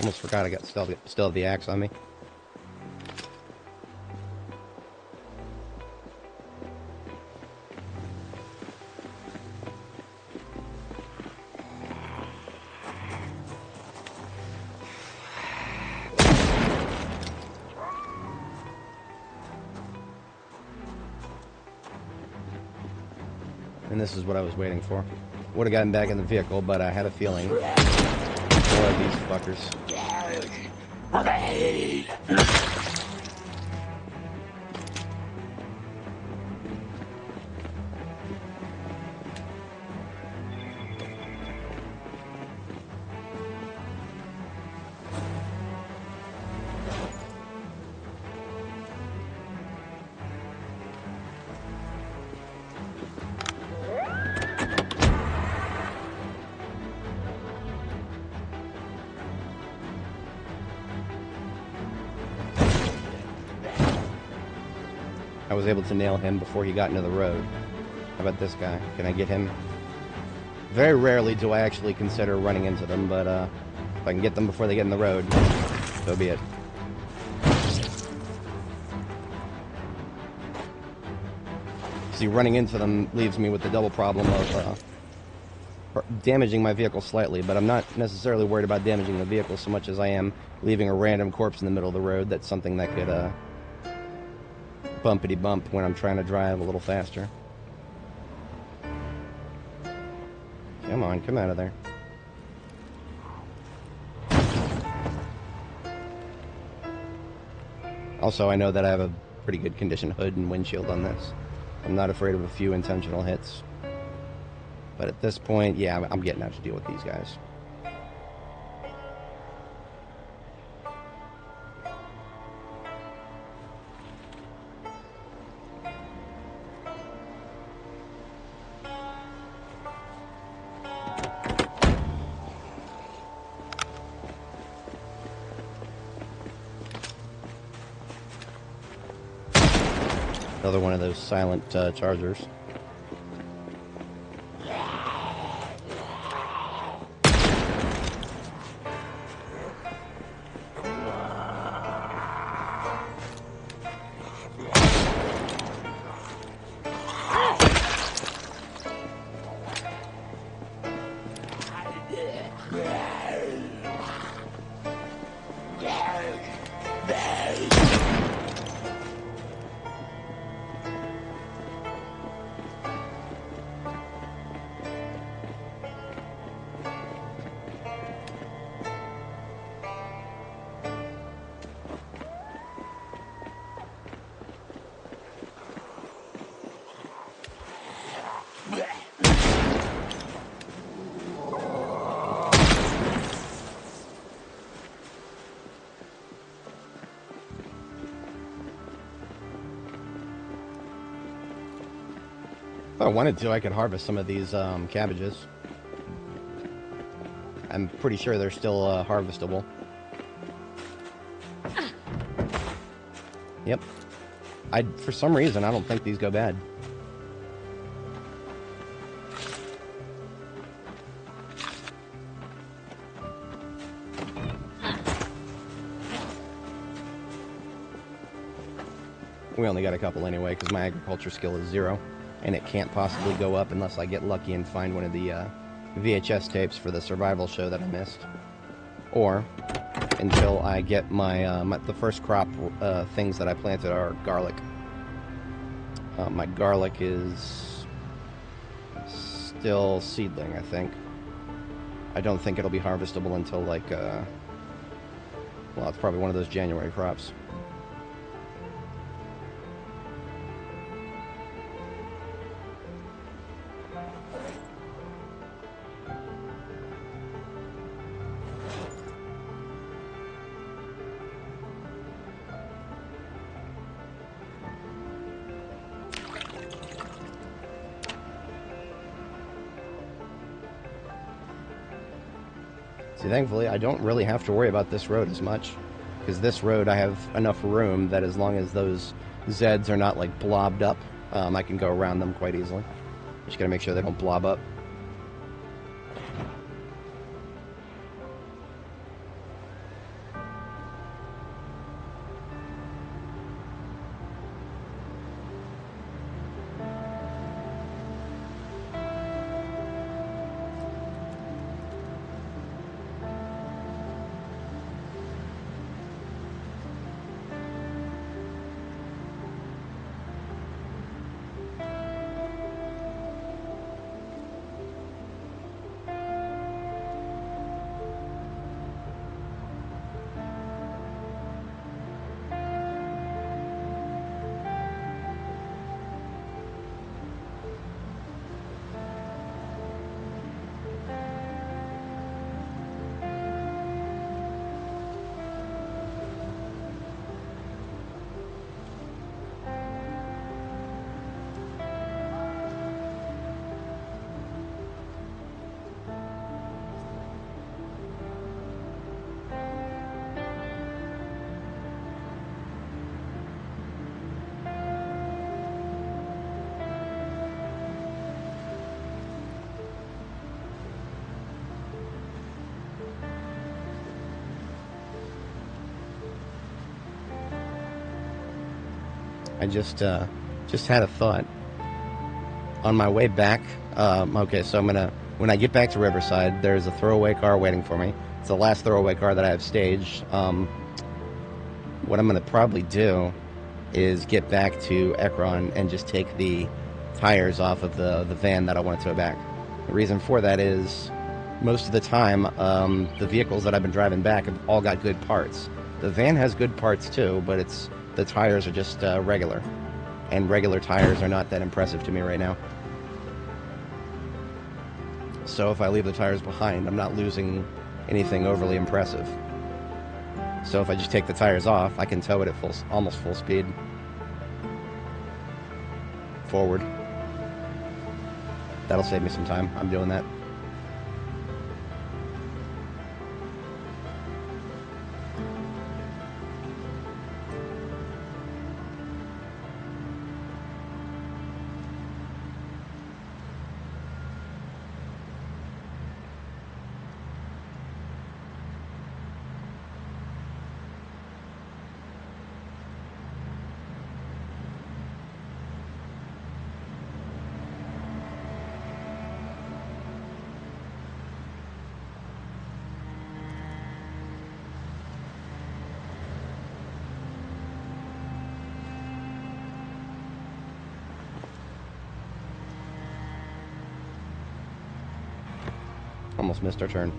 Almost forgot I got still have the axe on me. And this is what I was waiting for. Would have gotten back in the vehicle, but I had a feeling more of these fuckers. I was able to nail him before he got into the road. How about this guy? Can I get him? Very rarely do I actually consider running into them, but if I can get them before they get in the road, so be it. See, running into them leaves me with the double problem of damaging my vehicle slightly, but I'm not necessarily worried about damaging the vehicle so much as I am leaving a random corpse in the middle of the road. That's something that could bumpity bump when I'm trying to drive a little faster. Come on, come out of there. Also, I know that I have a pretty good condition hood and windshield on this. I'm not afraid of a few intentional hits. But at this point, yeah, I'm getting out to deal with these guys. Another one of those silent chargers. If I wanted to, I could harvest some of these cabbages. I'm pretty sure they're still harvestable. Yep. For some reason, I don't think these go bad. We only got a couple anyway, because my agriculture skill is 0. And it can't possibly go up unless I get lucky and find one of the VHS tapes for the survival show that I missed. Or until I get the first crop things that I planted are garlic. My garlic is still seedling, I think. I don't think it'll be harvestable until like, well, it's probably one of those January crops. See, thankfully, I don't really have to worry about this road as much, because this road I have enough room that as long as those Zeds are not like blobbed up, I can go around them quite easily. Just gotta make sure they don't blob up. I just had a thought. On my way back, okay, so when I get back to Riverside, there's a throwaway car waiting for me. It's the last throwaway car that I have staged. What I'm going to probably do is get back to Ekron and just take the tires off of the van that I want to tow back. The reason for that is, most of the time, the vehicles that I've been driving back have all got good parts. The van has good parts too, but the tires are just regular. And regular tires are not that impressive to me right now. So if I leave the tires behind, I'm not losing anything overly impressive. So if I just take the tires off, I can tow it at almost full speed. Forward. That'll save me some time. I'm doing that. Almost missed our turn.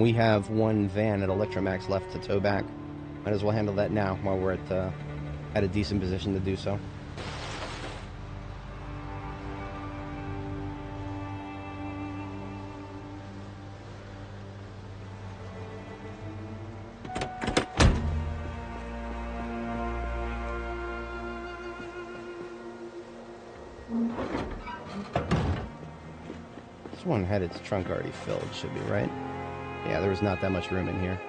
We have one van at Electromax left to tow back. Might as well handle that now while we're at a decent position to do so. This one had its trunk already filled, should be right. Yeah, there was not that much room in here.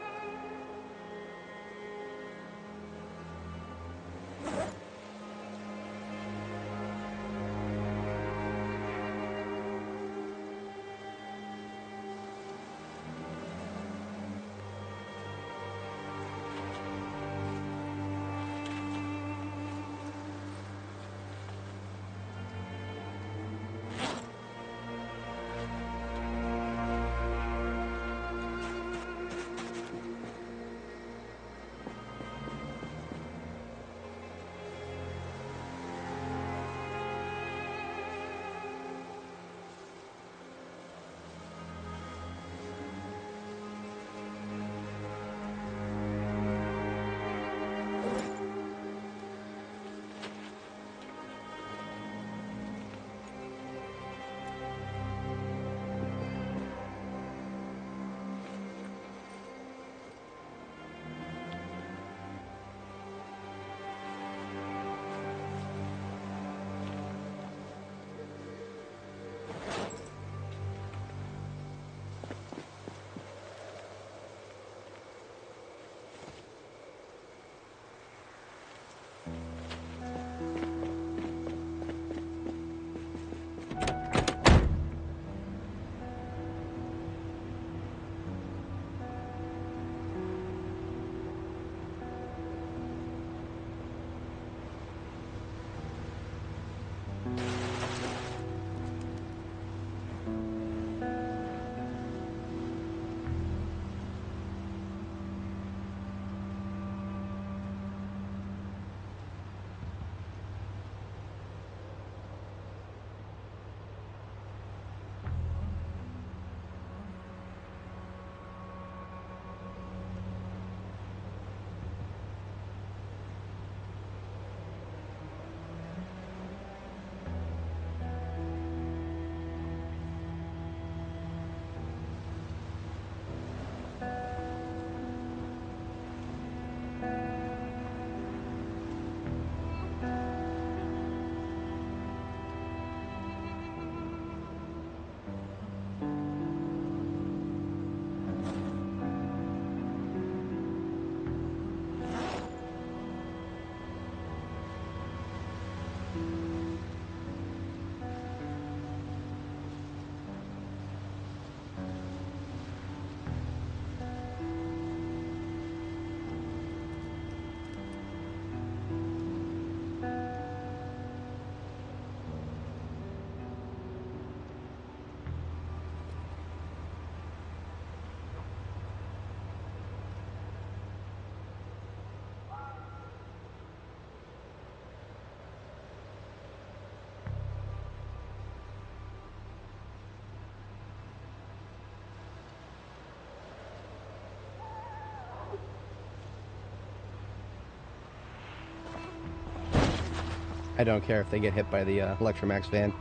I don't care if they get hit by the Electromax van.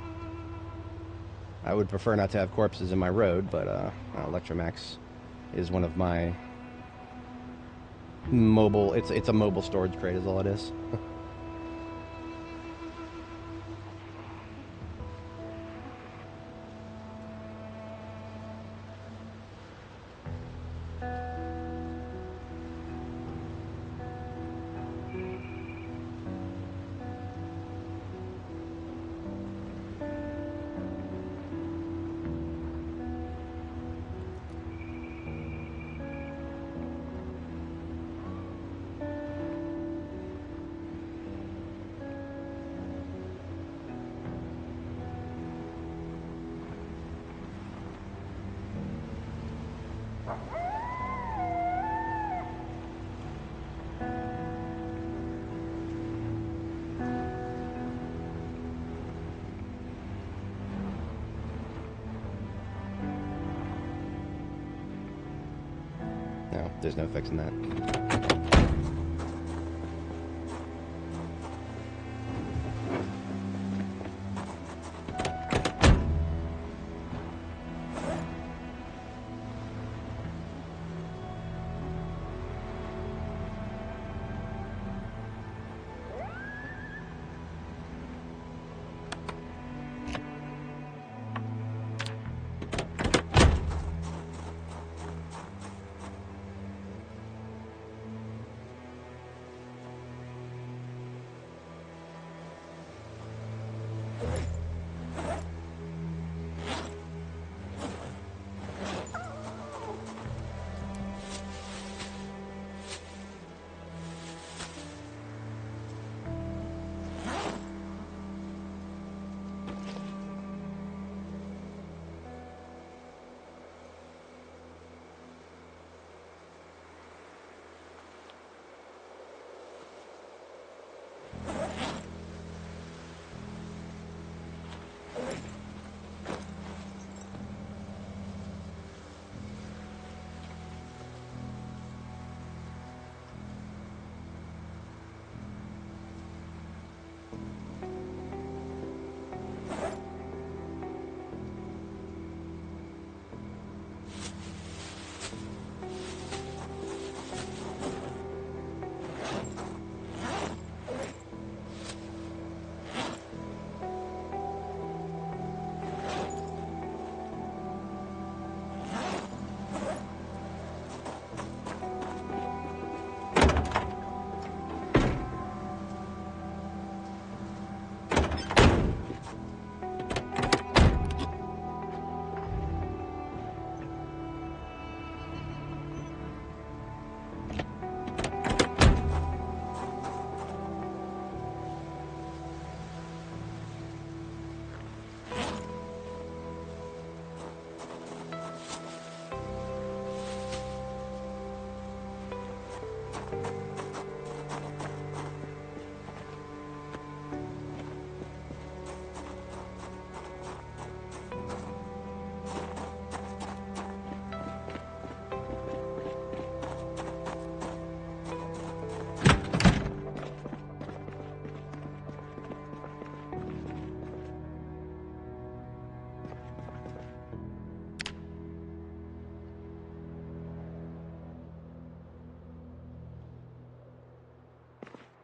I would prefer not to have corpses in my road, but Electromax is one of my mobile... It's a mobile storage crate is all it is. No, there's no fixing that.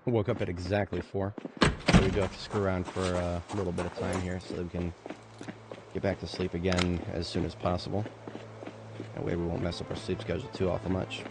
Woke up at exactly 4. So we do have to screw around for a little bit of time here so that we can get back to sleep again as soon as possible. That way we won't mess up our sleep schedule too awful much.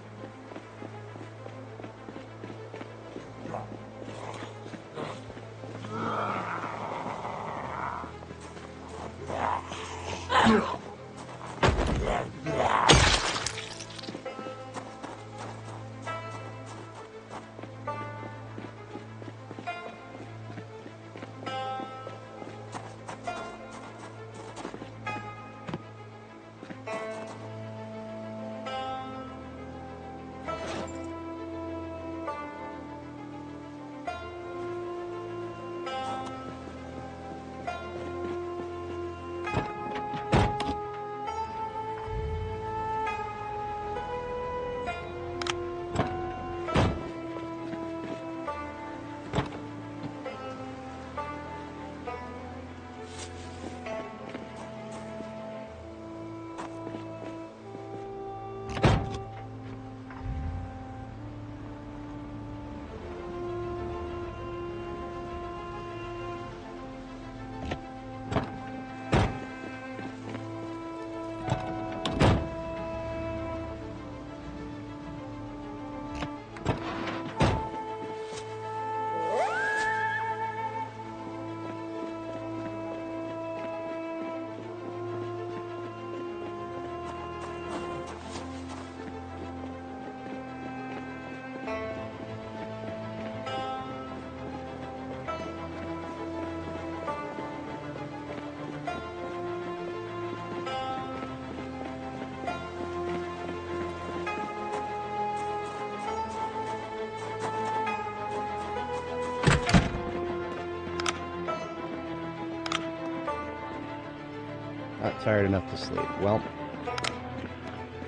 Not tired enough to sleep. Well,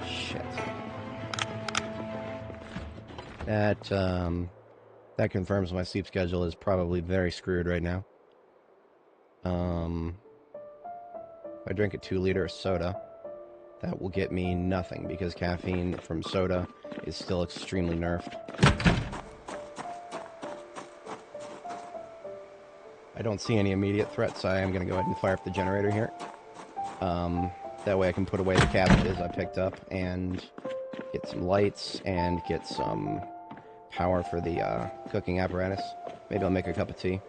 shit. That confirms my sleep schedule is probably very screwed right now. If I drink a 2-liter of soda, that will get me nothing because caffeine from soda is still extremely nerfed. I don't see any immediate threats, so I am going to go ahead and fire up the generator here. That way I can put away the cabbages I picked up and get some lights and get some power for the cooking apparatus. Maybe I'll make a cup of tea.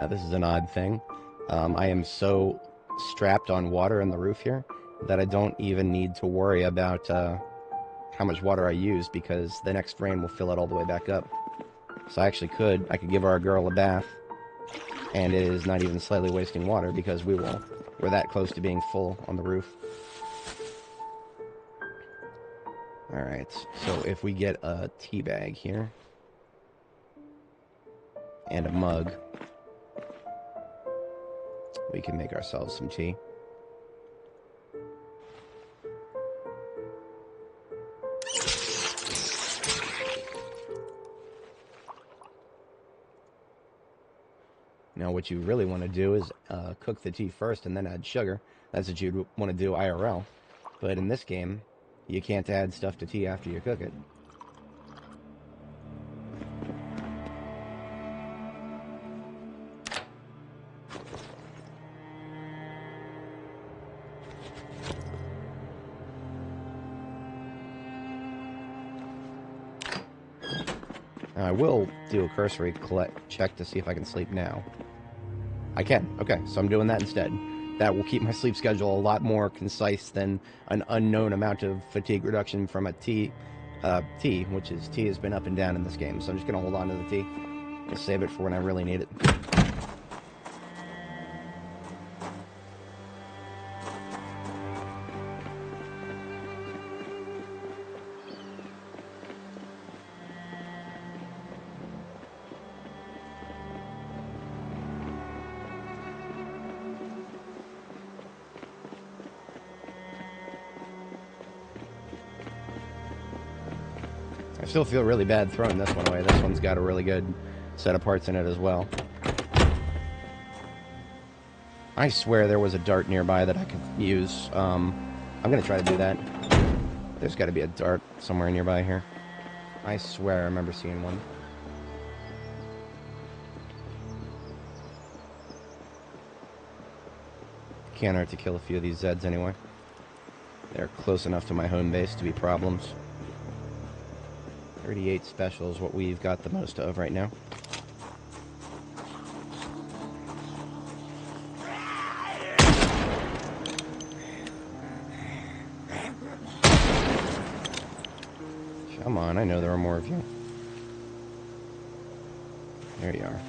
Now, this is an odd thing. I am so strapped on water in the roof here that I don't even need to worry about how much water I use because the next rain will fill it all the way back up. So I could give our girl a bath, and it is not even slightly wasting water because we're that close to being full on the roof. Alright, so if we get a tea bag here, and a mug, we can make ourselves some tea. Now, what you really want to do is cook the tea first and then add sugar. That's what you'd want to do IRL. But in this game, you can't add stuff to tea after you cook it. I will do a cursory check to see if I can sleep now. I can. Okay, so I'm doing that instead. That will keep my sleep schedule a lot more concise than an unknown amount of fatigue reduction from a tea, which is tea has been up and down in this game. So I'm just going to hold on to the tea and save it for when I really need it. I still feel really bad throwing this one away. This one's got a really good set of parts in it as well. I swear there was a dart nearby that I could use. I'm going to try to do that. There's got to be a dart somewhere nearby here. I swear I remember seeing one. Can't hurt to kill a few of these Zeds anyway. They're close enough to my home base to be problems. 38 special is what we've got the most of right now. Come on, I know there are more of you. There you are.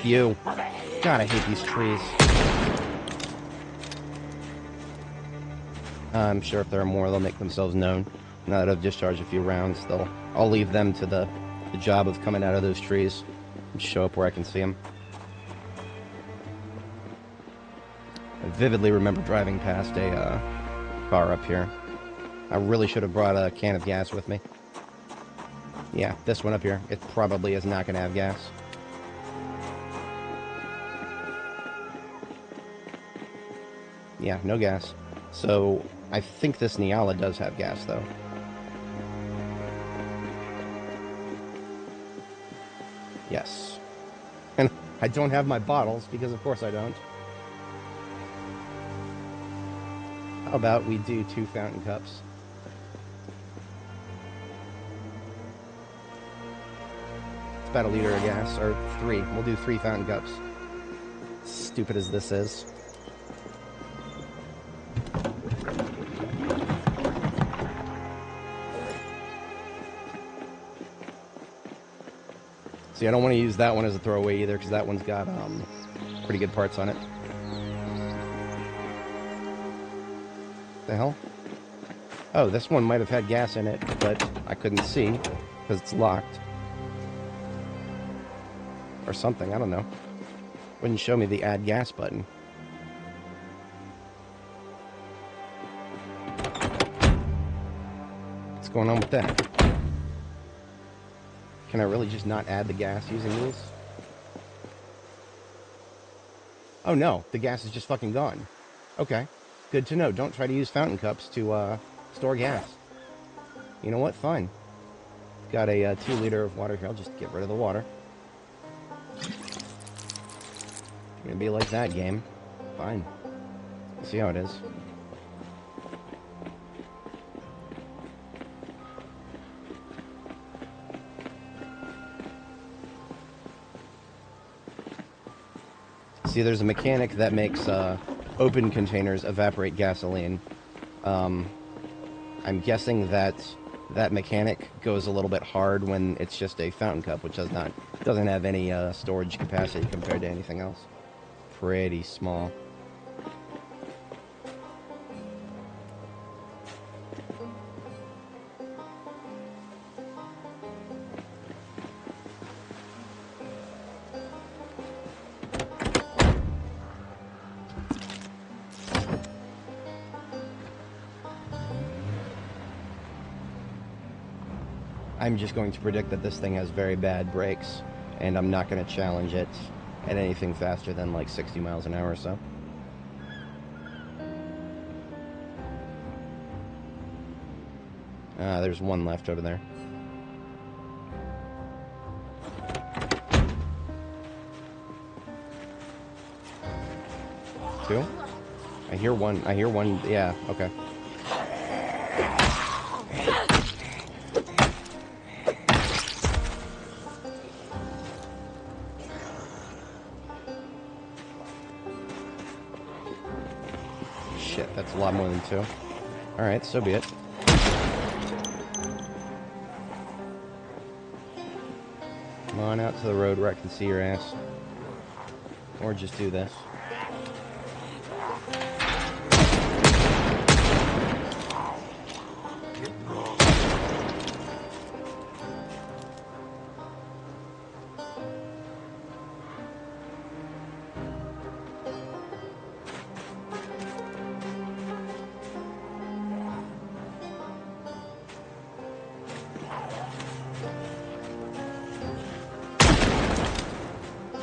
you. God, I hate these trees. I'm sure if there are more, they'll make themselves known. Now that I've discharged a few rounds, I'll leave them to the job of coming out of those trees and show up where I can see them. I vividly remember driving past a car up here. I really should have brought a can of gas with me. Yeah, this one up here. It probably is not going to have gas. Yeah, no gas. So, I think this Nyala does have gas, though. Yes. And I don't have my bottles, because of course I don't. How about we do 2 fountain cups? It's about a liter of gas, or 3. We'll do 3 fountain cups. Stupid as this is. See, I don't want to use that one as a throwaway either, because that one's got pretty good parts on it. The hell? Oh, this one might have had gas in it, but I couldn't see, because it's locked. Or something, I don't know. Wouldn't show me the add gas button. What's going on with that? Can I really just not add the gas using these? Oh no, the gas is just fucking gone. Okay, good to know. Don't try to use fountain cups to store gas. You know what? Fine. Got a 2 liter of water here. I'll just get rid of the water. Gonna be like that game. Fine. Let's see how it is. See, there's a mechanic that makes open containers evaporate gasoline. I'm guessing that mechanic goes a little bit hard when it's just a fountain cup, which doesn't have any storage capacity compared to anything else. Pretty small. I'm just going to predict that this thing has very bad brakes, and I'm not going to challenge it at anything faster than like 60 miles an hour or so. There's one left over there. Two? I hear one, yeah, okay. Shit, that's a lot more than 2. Alright, so be it. Come on out to the road where I can see your ass. Or just do this.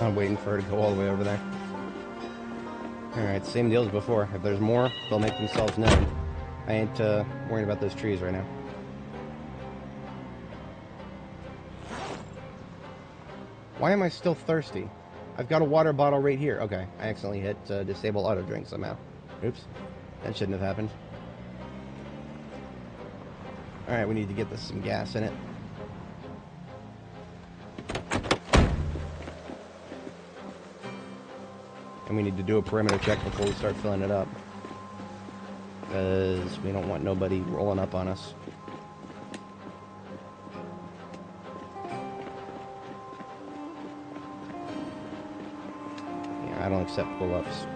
I'm waiting for her to go all the way over there. Alright, same deal as before. If there's more, they'll make themselves known. I ain't worried about those trees right now. Why am I still thirsty? I've got a water bottle right here. Okay, I accidentally hit disable auto drink somehow. Oops. That shouldn't have happened. Alright, we need to get this some gas in it. And we need to do a perimeter check before we start filling it up. Because we don't want nobody rolling up on us. don't accept pull-ups.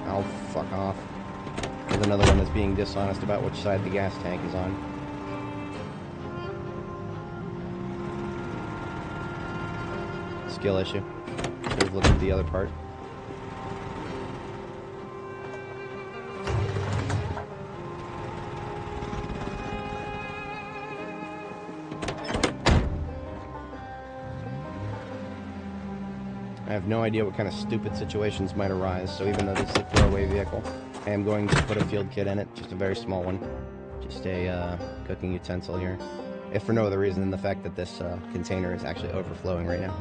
Oh, fuck off. There's another one that's being dishonest about which side the gas tank is on. Skill issue. Should have looked at the other part. I have no idea what kind of stupid situations might arise, so even though this is a throwaway vehicle, I am going to put a field kit in it, just a very small one. Just a cooking utensil here. If for no other reason than the fact that this container is actually overflowing right now.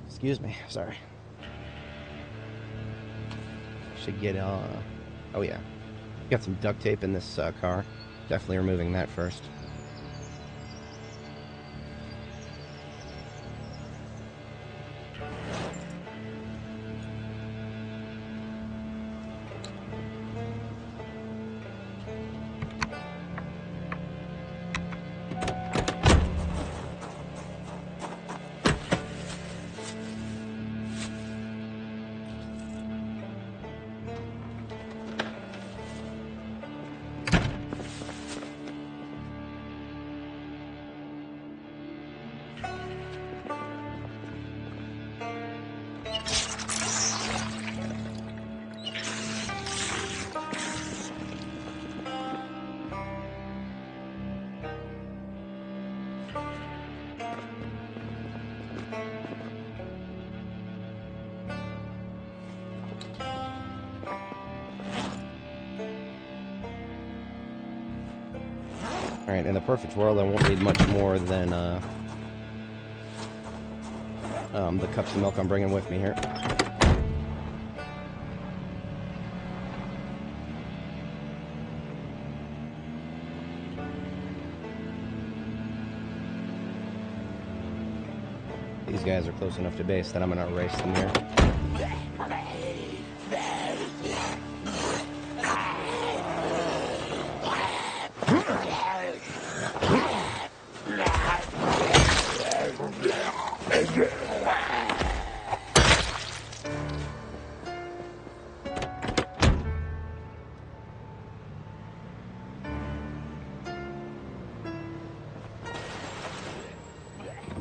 Excuse me, sorry. Should get, oh yeah. Got some duct tape in this car. Definitely removing that first. Alright, in the perfect world, I won't need much more than the cups of milk I'm bringing with me here. These guys are close enough to base that I'm going to erase them here.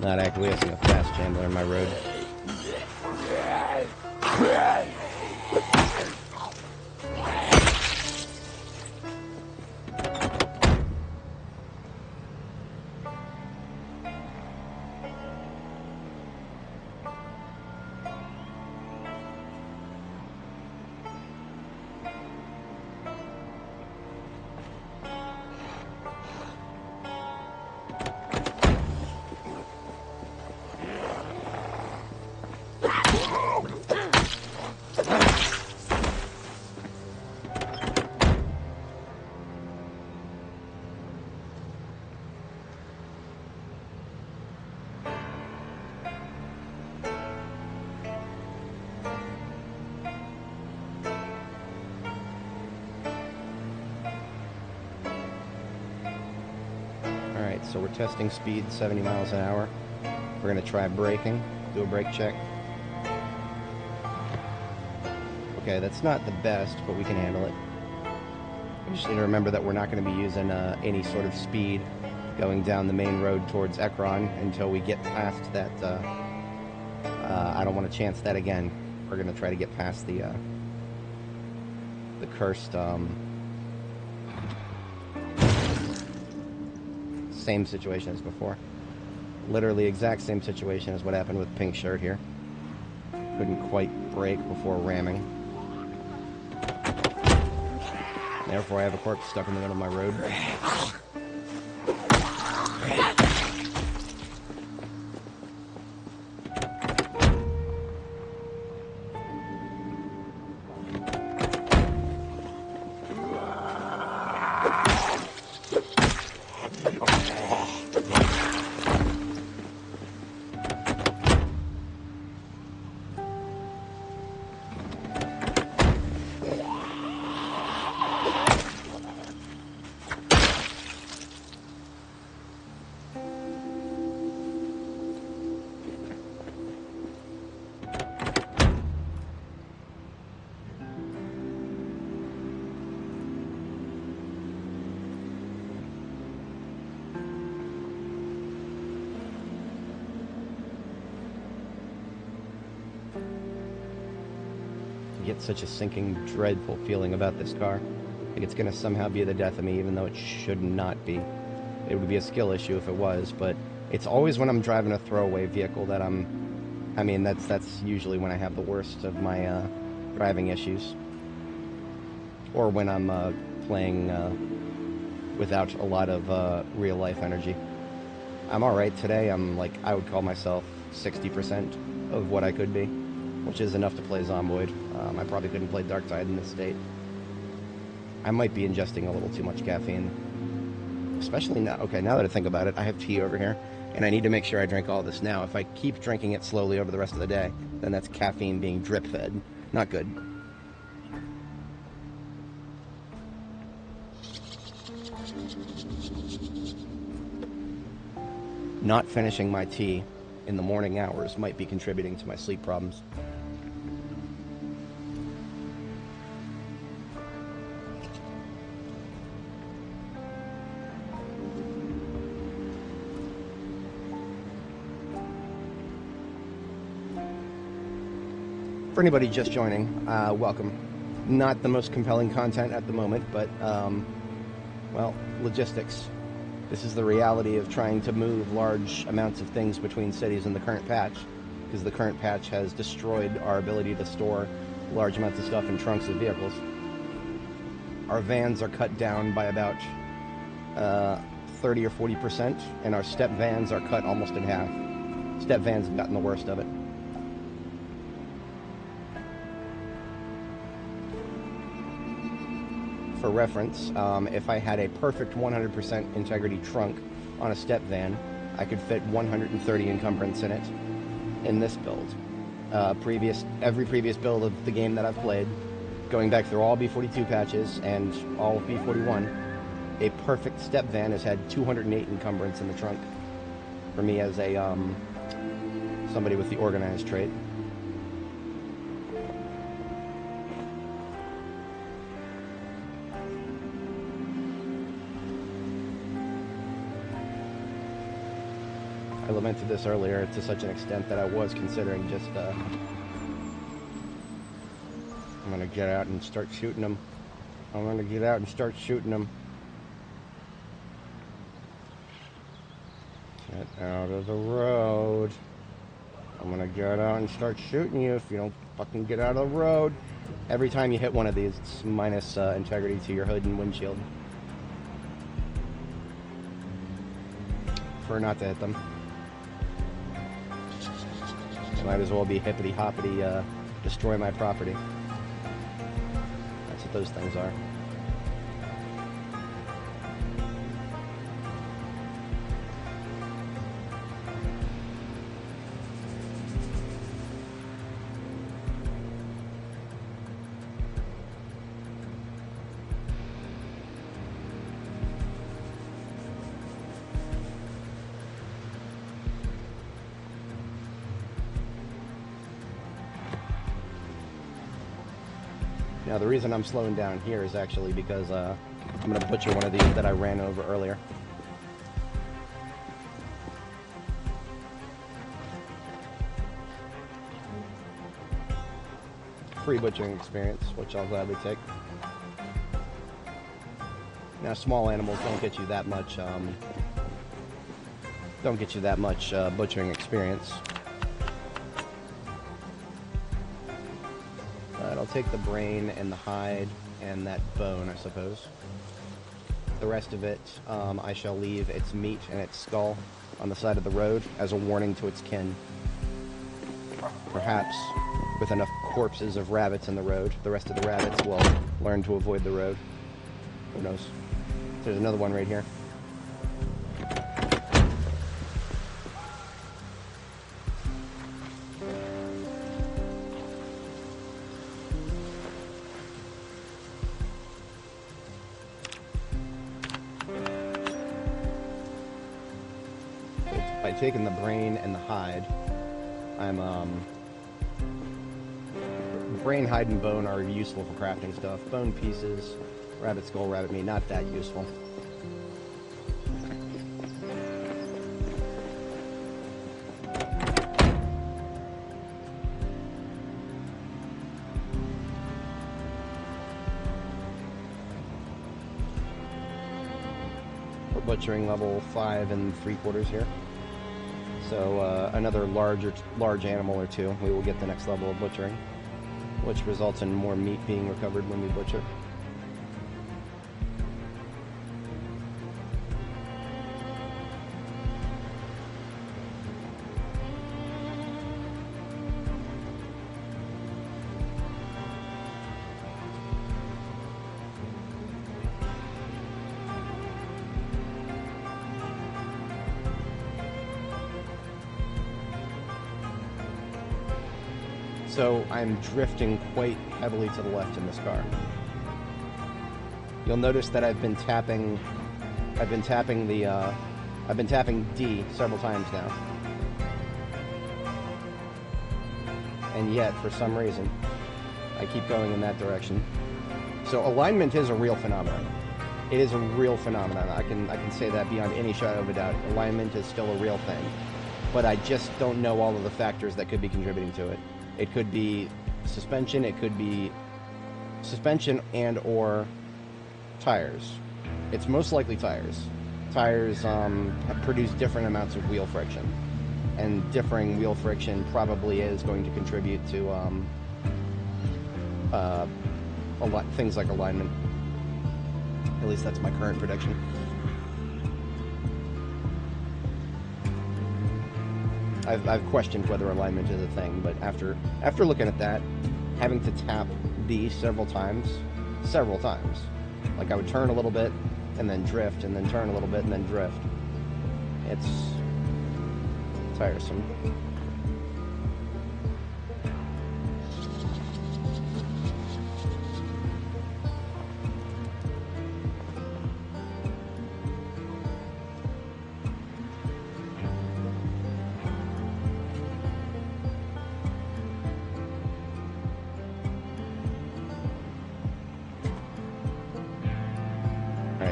Not acquiescing a fast chandler in my road. So we're testing speed 70 miles an hour. We're going to try braking, do a brake check. Okay, that's not the best, but we can handle it. We just need to remember that we're not going to be using any sort of speed going down the main road towards Ekron until we get past that. I don't want to chance that again. We're going to try to get past the cursed same situation as before. Literally exact same situation as what happened with Pink Shirt here. Couldn't quite brake before ramming. Therefore I have a corpse stuck in the middle of my road. get such a sinking, dreadful feeling about this car. Like it's going to somehow be the death of me, even though it should not be. It would be a skill issue if it was, but it's always when I'm driving a throwaway vehicle that that's usually when I have the worst of my driving issues. Or when I'm playing without a lot of real-life energy. I'm alright today. I would call myself 60% of what I could be, which is enough to play Zomboid. I probably couldn't play Darktide in this state. I might be ingesting a little too much caffeine. Especially now. Okay, now that I think about it, I have tea over here, and I need to make sure I drink all this now. If I keep drinking it slowly over the rest of the day, then that's caffeine being drip-fed. Not good. Not finishing my tea in the morning hours might be contributing to my sleep problems. For anybody just joining, welcome. Not the most compelling content at the moment, but, well, logistics. This is the reality of trying to move large amounts of things between cities in the current patch, because the current patch has destroyed our ability to store large amounts of stuff in trunks of vehicles. Our vans are cut down by about 30 or 40%, and our step vans are cut almost in half. Step vans have gotten the worst of it. For reference, if I had a perfect 100% integrity trunk on a step van, I could fit 130 encumbrance in it in this build. Every previous build of the game that I've played, going back through all B42 patches and all of B41, a perfect step van has had 208 encumbrance in the trunk. For me as a somebody with the organized trait. I lamented this earlier to such an extent that I was considering just, I'm gonna get out and start shooting them. I'm gonna get out and start shooting them. Get out of the road. I'm gonna get out and start shooting you if you don't fucking get out of the road. Every time you hit one of these, it's minus integrity to your hood and windshield. Prefer not to hit them. Might as well be hippity-hoppity, destroy my property. That's what those things are. Now the reason I'm slowing down here is actually because I'm going to butcher one of these that I ran over earlier. Free butchering experience, which I'll gladly take. Now small animals don't get you that much butchering experience. I'll take the brain and the hide and that bone, I suppose. The rest of it, I shall leave its meat and its skull on the side of the road as a warning to its kin. Perhaps, with enough corpses of rabbits in the road, the rest of the rabbits will learn to avoid the road. Who knows? There's another one right here. By taking the brain and the hide, brain, hide, and bone are useful for crafting stuff. Bone pieces, rabbit skull, rabbit meat, not that useful. butchering level 5 3/4 here. So another large animal or two, we will get the next level of butchering, which results in more meat being recovered when we butcher. So I'm drifting quite heavily to the left in this car. You'll notice that I've been tapping D several times now. And yet, for some reason, I keep going in that direction. So alignment is a real phenomenon. It is a real phenomenon. I can say that beyond any shadow of a doubt. Alignment is still a real thing. But I just don't know all of the factors that could be contributing to it. It could be suspension, it could be suspension and or tires. It's most likely tires. Tires produce different amounts of wheel friction. And differing wheel friction probably is going to contribute to things like alignment. At least that's my current prediction. I've questioned whether alignment is a thing, but after looking at that, having to tap B several times, like I would turn a little bit and then drift, and then turn a little bit and then drift. It's tiresome.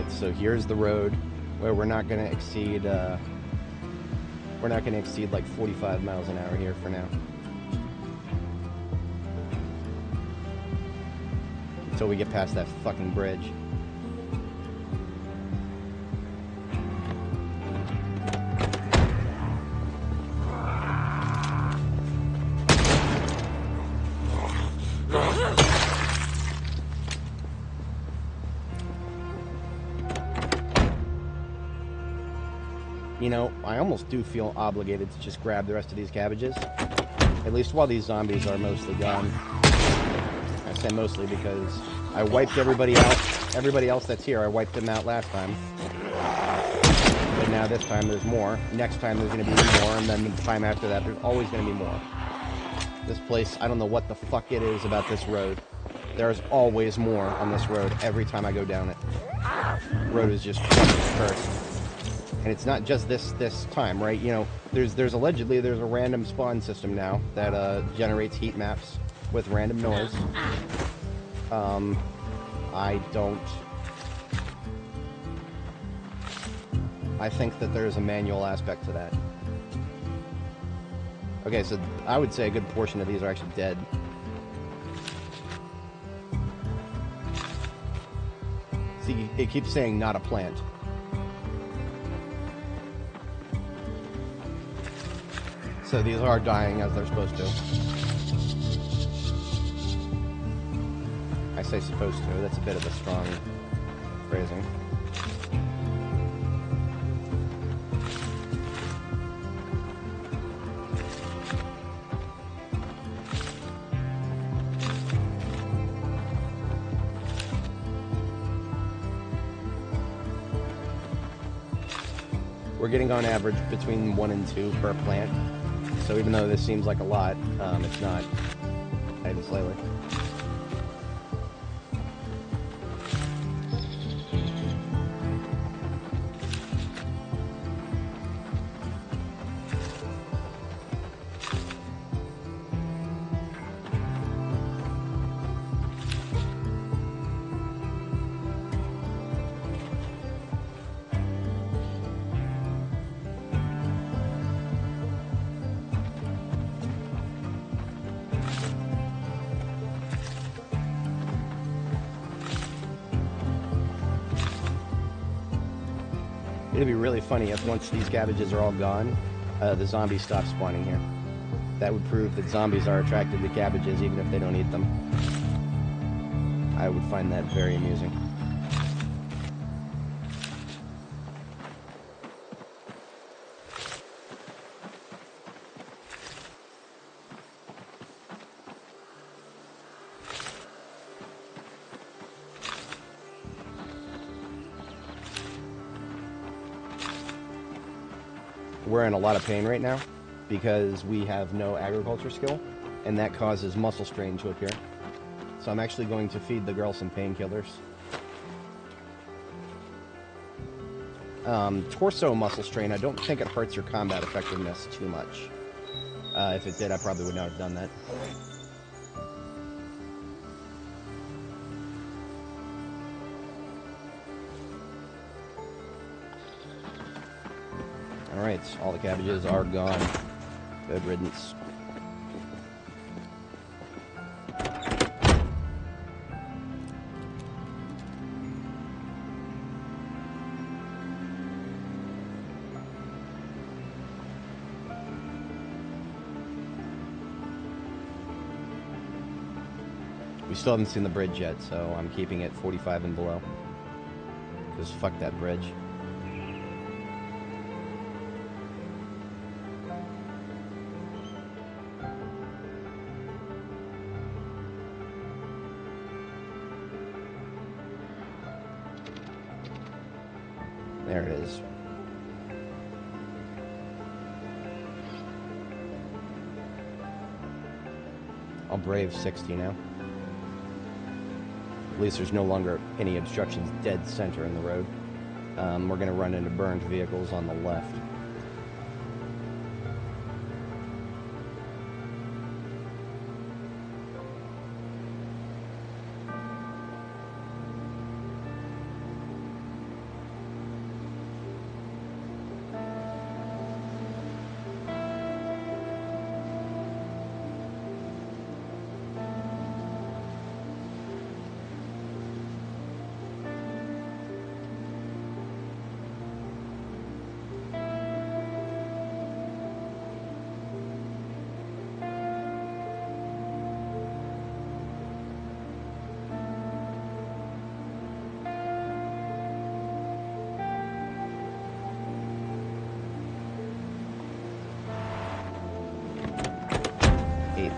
So here's the road where we're not going to exceed like 45 miles an hour here for now. Until we get past that fucking bridge. You know, I almost do feel obligated to just grab the rest of these cabbages. At least while these zombies are mostly gone. I say mostly because I wiped everybody out. Everybody else that's here, I wiped them out last time. But now this time there's more. Next time there's going to be more, and then the time after that there's always going to be more. This place, I don't know what the fuck it is about this road. There's always more on this road every time I go down it. The road is just fucking cursed. And it's not just this time, right? You know, there's allegedly a random spawn system now that generates heat maps with random noise. I think that there's a manual aspect to that. Okay, so I would say a good portion of these are actually dead. See, it keeps saying not a plant. So these are dying as they're supposed to. I say supposed to, that's a bit of a strong phrasing. We're getting on average between 1 and 2 per plant. So even though this seems like a lot, it's not. Not even slightly. It'd be really funny if once these cabbages are all gone, the zombies stop spawning here. That would prove that zombies are attracted to cabbages even if they don't eat them. I would find that very amusing. We're in a lot of pain right now because we have no agriculture skill, and that causes muscle strain to appear. So I'm actually going to feed the girl some painkillers. Torso muscle strain, I don't think it hurts your combat effectiveness too much. If it did, I probably would not have done that. Alright, all the cabbages are gone. Good riddance. We still haven't seen the bridge yet, so I'm keeping it 45 and below. Because fuck that bridge. There it is. I'll brave 60 now. At least there's no longer any obstructions dead center in the road. We're going to run into burned vehicles on the left.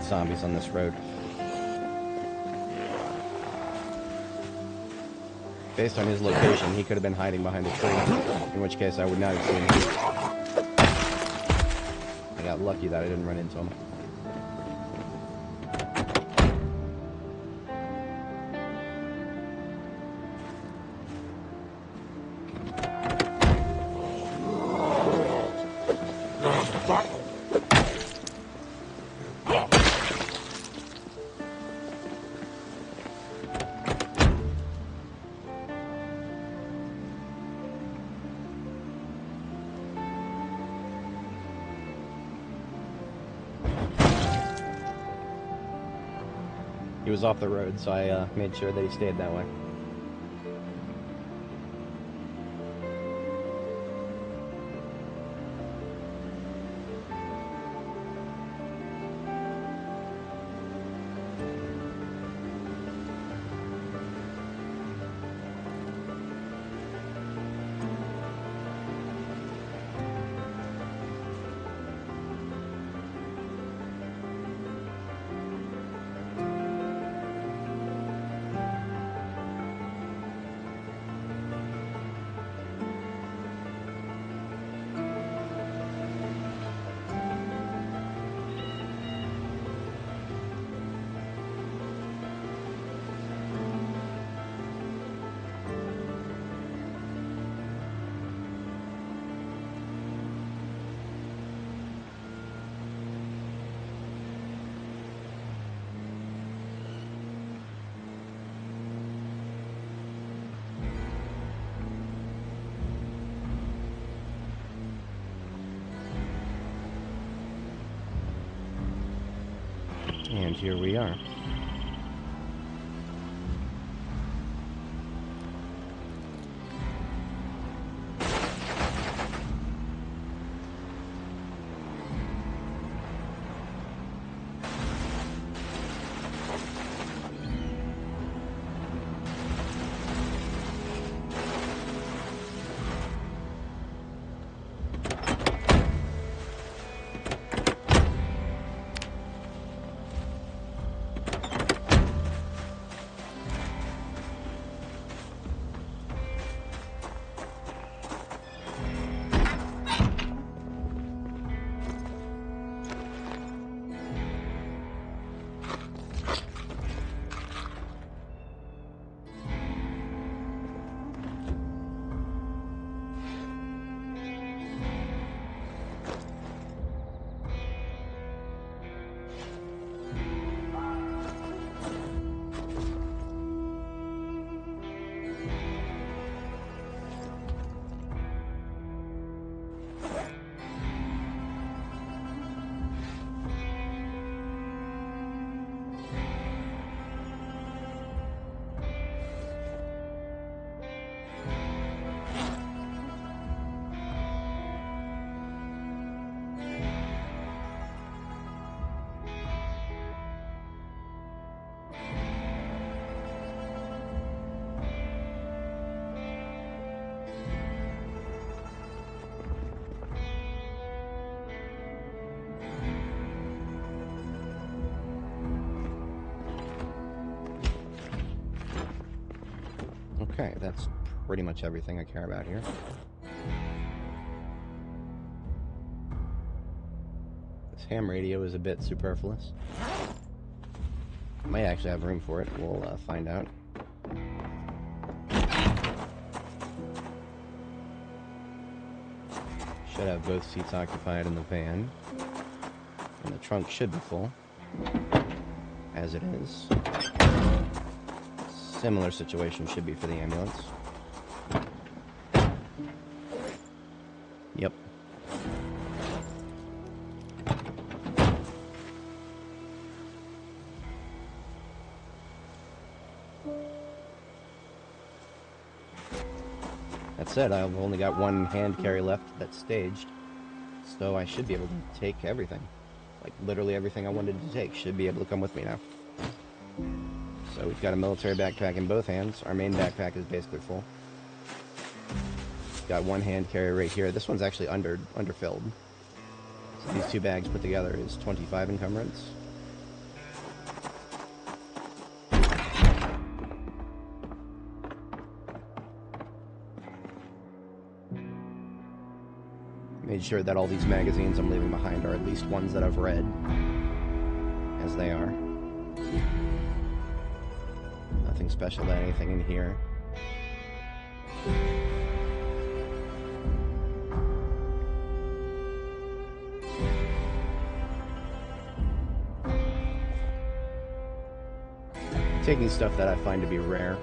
Zombies on this road. Based on his location, he could have been hiding behind a tree, in which case I would not have seen him. I got lucky that I didn't run into him. He was off the road, so I made sure that he stayed that way. And here we are. Okay, that's pretty much everything I care about here. This ham radio is a bit superfluous. Might actually have room for it. We'll find out. Should have both seats occupied in the van. And the trunk should be full. As it is. Similar situation should be for the ambulance. Yep. That said, I've only got one hand carry left that's staged, so I should be able to take everything. Like, literally everything I wanted to take should be able to come with me now. So we've got a military backpack in both hands. Our main backpack is basically full. Got one hand carry right here. This one's actually underfilled. So these two bags put together is 25 encumbrance. Made sure that all these magazines I'm leaving behind are at least ones that I've read, as they are. Nothing special about anything in here. Taking stuff that I find to be rare.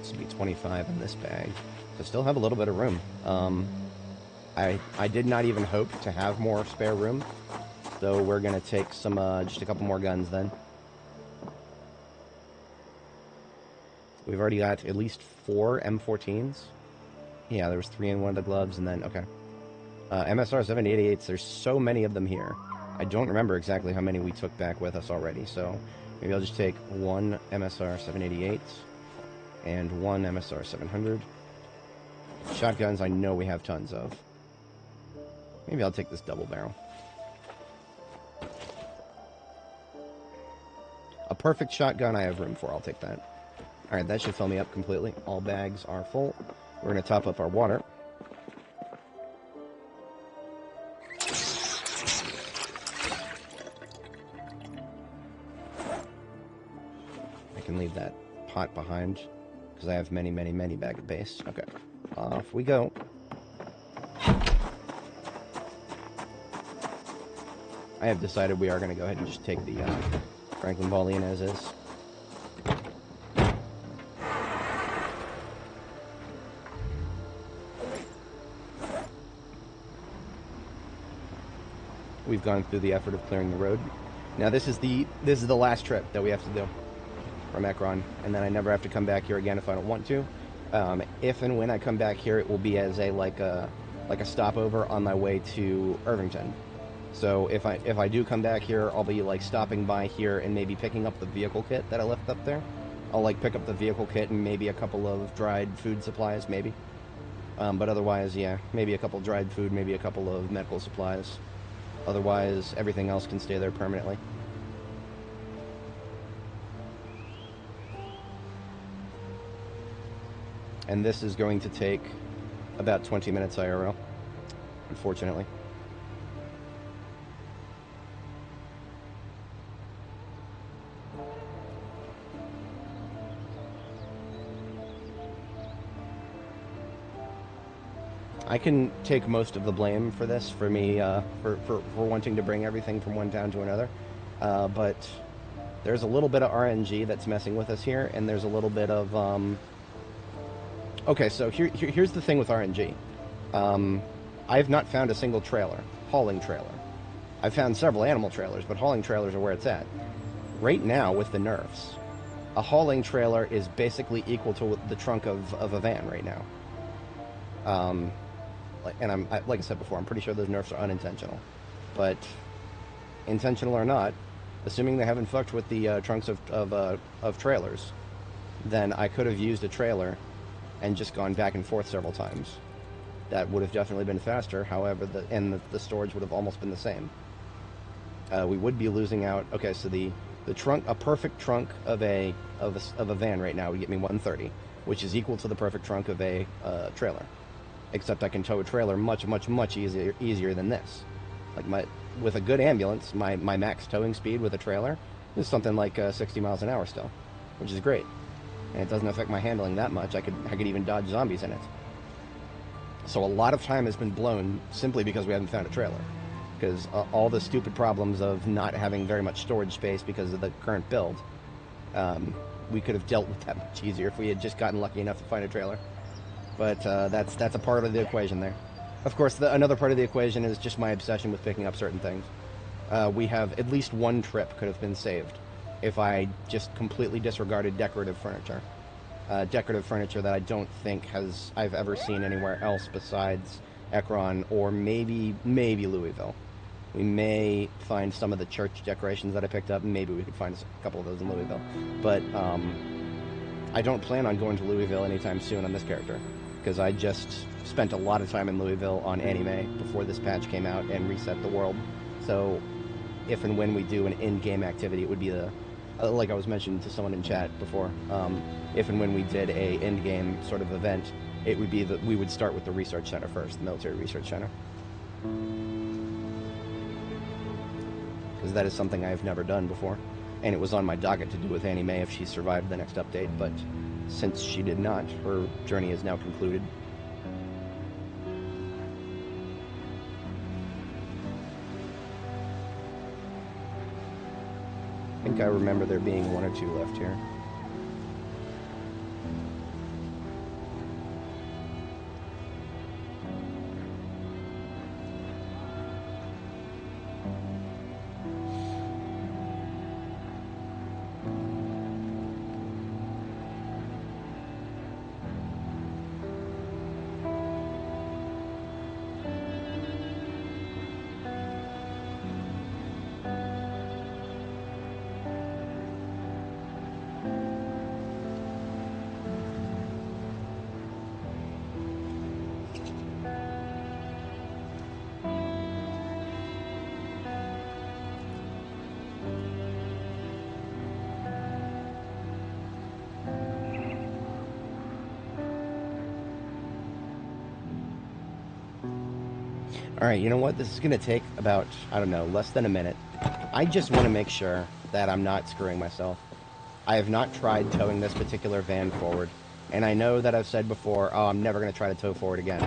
This would be 25 in this bag. So still have a little bit of room. I did not even hope to have more spare room. So we're going to take some, just a couple more guns then. We've already got at least 4 M14s. Yeah, there was 3 in one of the gloves, and then, okay. MSR 788s, there's so many of them here. I don't remember exactly how many we took back with us already, so maybe I'll just take 1 MSR 788 and 1 MSR 700. Shotguns, I know we have tons of. Maybe I'll take this double barrel. A perfect shotgun I have room for, I'll take that. Alright, that should fill me up completely. All bags are full. We're going to top up our water. I can leave that pot behind, because I have many, many, many bag of base. Okay, off we go. I have decided we are going to go ahead and just take the Franklin volley in as is. We've gone through the effort of clearing the road. Now this is the last trip that we have to do from Ekron, and then I never have to come back here again if I don't want to. If and when I come back here, it will be as a like a stopover on my way to Irvington. So if I do come back here, I'll be like stopping by here and maybe picking up the vehicle kit that I left up there. I'll like pick up the vehicle kit and maybe a couple of dried food supplies, maybe. But otherwise, yeah, maybe a couple dried food, maybe a couple of medical supplies. Otherwise, everything else can stay there permanently. And this is going to take about 20 minutes IRL, unfortunately. I can take most of the blame for this, for me, for wanting to bring everything from one town to another. But there's a little bit of RNG that's messing with us here, and there's a little bit of... Okay, so here's the thing with RNG. I have not found a single trailer, hauling trailer. I've found several animal trailers, but hauling trailers are where it's at. Right now, with the nerfs, a hauling trailer is basically equal to the trunk of a van right now. And like I said before, I'm pretty sure those nerfs are unintentional. But intentional or not, assuming they haven't fucked with the trunks of trailers, then I could have used a trailer and just gone back and forth several times. That would have definitely been faster. However, the storage would have almost been the same. We would be losing out. Okay, so the trunk, a perfect trunk of a van right now would get me 130, which is equal to the perfect trunk of a trailer. Except I can tow a trailer much easier than this. Like with a good ambulance, my max towing speed with a trailer is something like 60 miles an hour still, which is great. And it doesn't affect my handling that much. I could even dodge zombies in it. So a lot of time has been blown simply because we haven't found a trailer. Because all the stupid problems of not having very much storage space because of the current build, we could have dealt with that much easier if we had just gotten lucky enough to find a trailer. But that's a part of the equation there. Of course, another part of the equation is just my obsession with picking up certain things. We have at least one trip could have been saved if I just completely disregarded decorative furniture. Decorative furniture that I don't think I've ever seen anywhere else besides Ekron or maybe Louisville. We may find some of the church decorations that I picked up. Maybe we could find a couple of those in Louisville. But I don't plan on going to Louisville anytime soon on this character, because I just spent a lot of time in Louisville on Annie Mae before this patch came out and reset the world. So if and when we do an in-game activity, it would be like I was mentioning to someone in chat before, if and when we did a end-game sort of event, it would be that we would start with the research center first, the military research center. Because that is something I have never done before. And it was on my docket to do with Annie Mae if she survived the next update, but since she did not, her journey is now concluded. I think I remember there being one or two left here. Alright, you know what? This is going to take about, I don't know, less than a minute. I just want to make sure that I'm not screwing myself. I have not tried towing this particular van forward. And I know that I've said before, oh, I'm never going to try to tow forward again.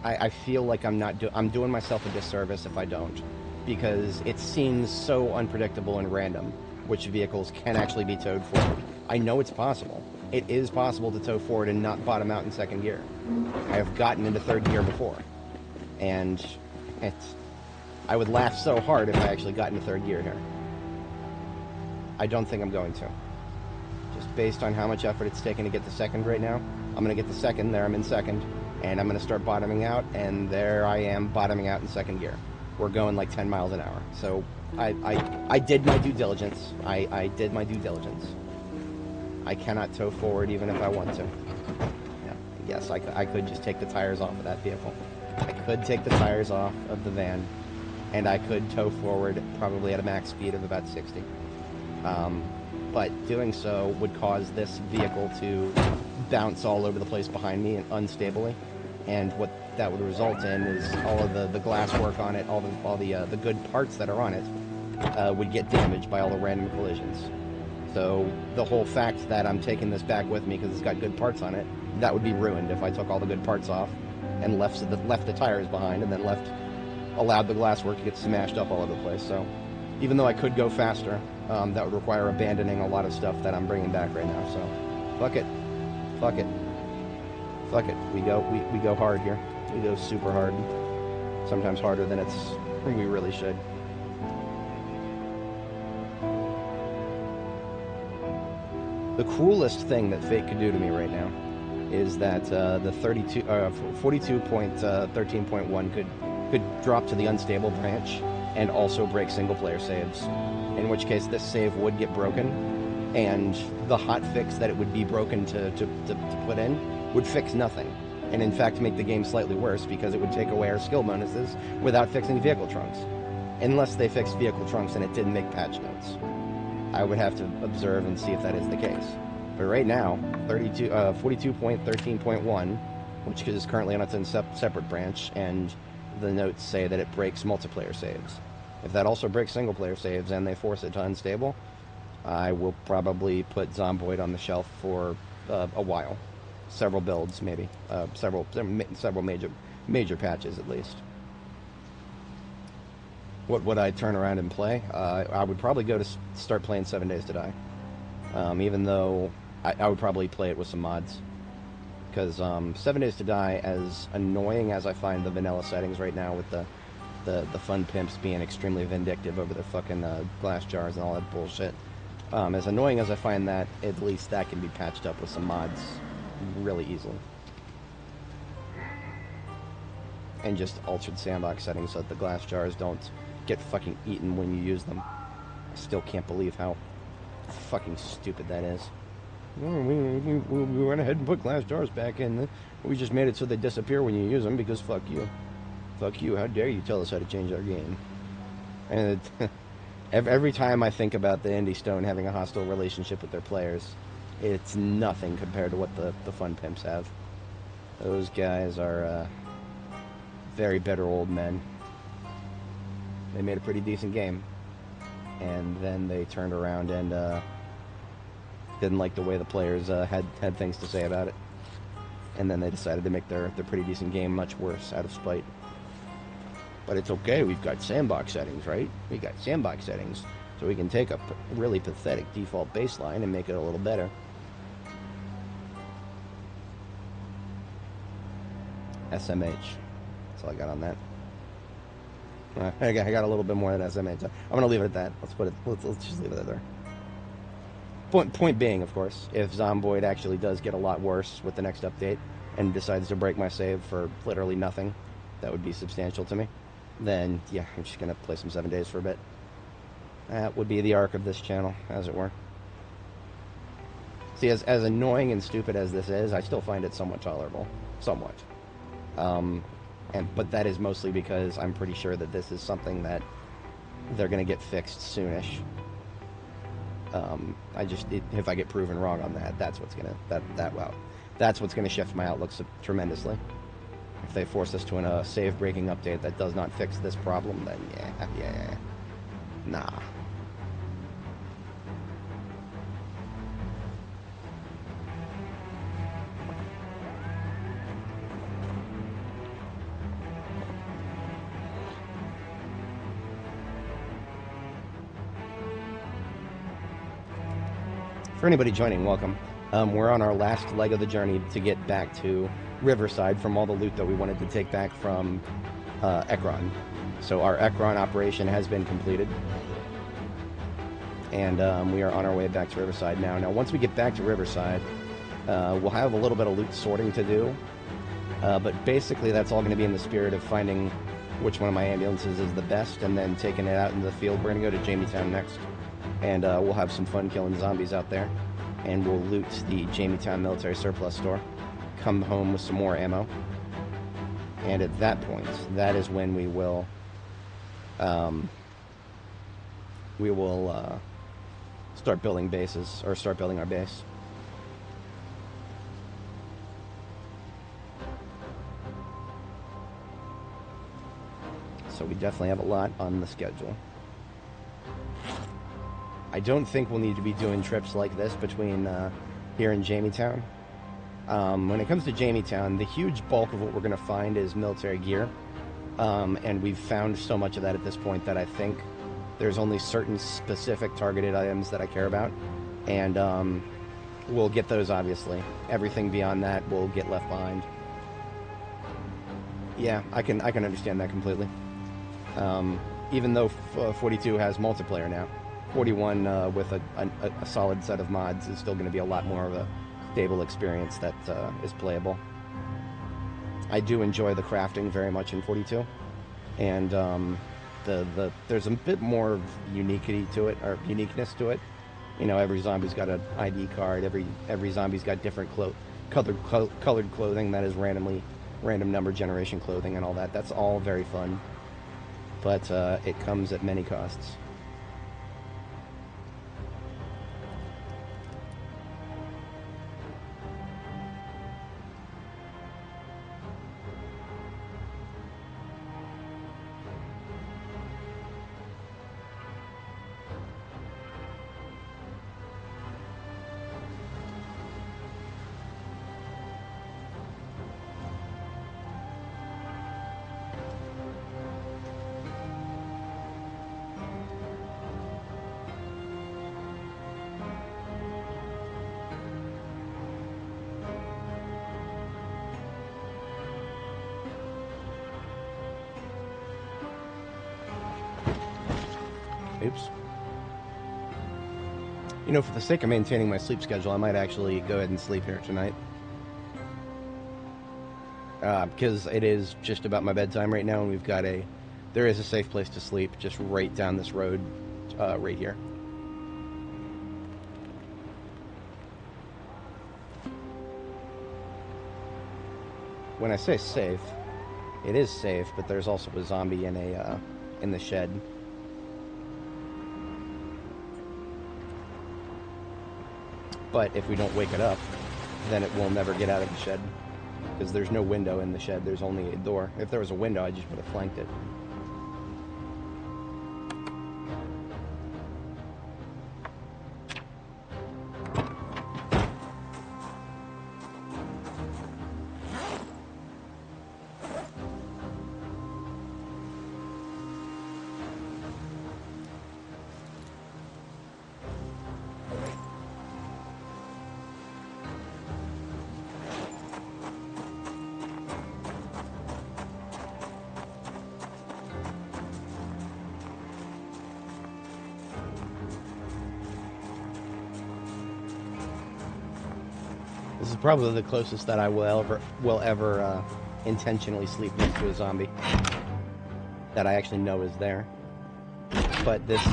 I feel like I'm doing myself a disservice if I don't. Because it seems so unpredictable and random which vehicles can actually be towed forward. I know it's possible. It is possible to tow forward and not bottom out in second gear. I have gotten into third gear before. And I would laugh so hard if I actually got into third gear here. I don't think I'm going to. Just based on how much effort it's taken to get to second right now, I'm going to get to second, there I'm in second, and I'm going to start bottoming out, and there I am bottoming out in second gear. We're going like 10 miles an hour. So I did my due diligence. I did my due diligence. I cannot tow forward even if I want to. Yeah, yes, I could just take the tires off of that vehicle. I could take the tires off of the van, and I could tow forward probably at a max speed of about 60. But doing so would cause this vehicle to bounce all over the place behind me and unstably, and what that would result in is all of the glass work on it, all the good parts that are on it, would get damaged by all the random collisions. So the whole fact that I'm taking this back with me because it's got good parts on it, that would be ruined if I took all the good parts off and left the tires behind, and then allowed the glasswork to get smashed up all over the place. So even though I could go faster, that would require abandoning a lot of stuff that I'm bringing back right now. So fuck it, fuck it, fuck it. We go hard here. We go super hard. Sometimes harder than we really should. The cruelest thing that fate could do to me right now is that the 42.13.1 could drop to the unstable branch and also break single-player saves, in which case this save would get broken, and the hot fix that it would be broken to put in would fix nothing, and in fact make the game slightly worse because it would take away our skill bonuses without fixing vehicle trunks. Unless they fixed vehicle trunks and it didn't make patch notes. I would have to observe and see if that is the case. But right now, 42.13.1, which is currently on its own separate branch, and the notes say that it breaks multiplayer saves. If that also breaks single-player saves and they force it to unstable, I will probably put Zomboid on the shelf for a while. Several builds, maybe. Several major patches, at least. What would I turn around and play? I would probably go to start playing 7 Days to Die. Even though I would probably play it with some mods. Because 7 Days to Die, as annoying as I find the vanilla settings right now with the fun pimps being extremely vindictive over their fucking glass jars and all that bullshit. As annoying as I find that, at least that can be patched up with some mods really easily. And just altered sandbox settings so that the glass jars don't get fucking eaten when you use them. I still can't believe how fucking stupid that is. Oh, we went ahead and put glass jars back in. We just made it so they disappear when you use them because fuck you. Fuck you, how dare you tell us how to change our game. And every time I think about the Indie Stone having a hostile relationship with their players, it's nothing compared to what the fun pimps have. Those guys are very bitter old men. They made a pretty decent game, and then they turned around and didn't like the way the players had things to say about it, and then they decided to make their pretty decent game much worse out of spite. But it's okay, we've got sandbox settings, right? We got sandbox settings, so we can take a really pathetic default baseline and make it a little better. SMH. That's all I got on that. I got a little bit more than SMH. I'm gonna leave it at that. Let's just leave it there. Point being, of course, if Zomboid actually does get a lot worse with the next update and decides to break my save for literally nothing, that would be substantial to me. Then yeah, I'm just gonna play some 7 Days for a bit. That would be the arc of this channel, as it were. See, as annoying and stupid as this is, I still find it somewhat tolerable. Somewhat. But that is mostly because I'm pretty sure that this is something that they're going to get fixed soonish. If I get proven wrong on that, that's what's gonna that's what's gonna shift my outlook tremendously. If they force us to a save breaking update that does not fix this problem, then yeah, nah. For anybody joining, welcome. We're on our last leg of the journey to get back to Riverside from all the loot that we wanted to take back from Ekron. So our Ekron operation has been completed. And we are on our way back to Riverside now. Now, once we get back to Riverside, we'll have a little bit of loot sorting to do. But basically, that's all going to be in the spirit of finding which one of my ambulances is the best and then taking it out into the field. We're going to go to Jamietown next. And we'll have some fun killing zombies out there. And we'll loot the Jamietown military surplus store. Come home with some more ammo. And at that point, that is when we will start building bases, or start building our base. So we definitely have a lot on the schedule. I don't think we'll need to be doing trips like this between here and Jamietown. When it comes to Jamietown, the huge bulk of what we're going to find is military gear. And we've found so much of that at this point that I think there's only certain specific targeted items that I care about. And we'll get those, obviously. Everything beyond that will get left behind. Yeah, I can understand that completely. Even though 42 has multiplayer now. 41 with a solid set of mods is still going to be a lot more of a stable experience that is playable. I do enjoy the crafting very much in 42, and there's a bit more uniquity to it, or uniqueness to it. You know, every zombie's got an ID card. Every zombie's got different colored clothing that is random number generation clothing and all that. That's all very fun, but it comes at many costs. Oops. You know, for the sake of maintaining my sleep schedule, I might actually go ahead and sleep here tonight. Because it is just about my bedtime right now, and there is a safe place to sleep just right down this road, right here. When I say safe, it is safe, but there's also a zombie in the shed. But if we don't wake it up, then it will never get out of the shed. Because there's no window in the shed, there's only a door. If there was a window, I just would have flanked it. This is probably the closest that I will ever intentionally sleep next to a zombie that I actually know is there. But this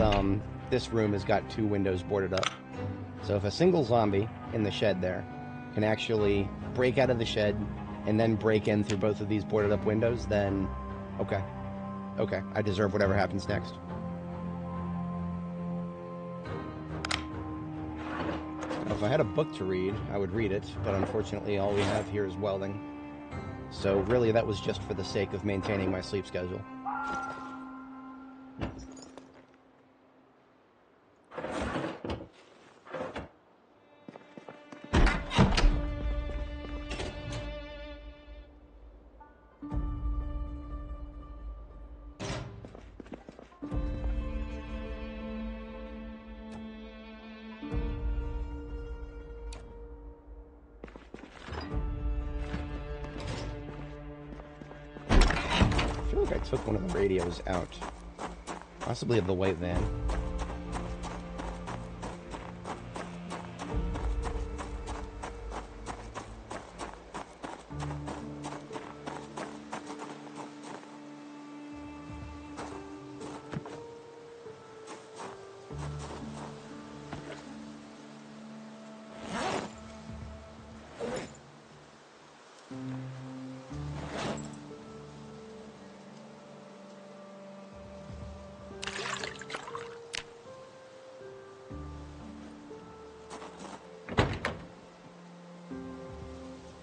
room has got 2 windows boarded up. So if a single zombie in the shed there can actually break out of the shed and then break in through both of these boarded up windows, then okay, I deserve whatever happens next. If I had a book to read, I would read it, but unfortunately all we have here is welding. So really that was just for the sake of maintaining my sleep schedule. I took one of the radios out, possibly of the white van.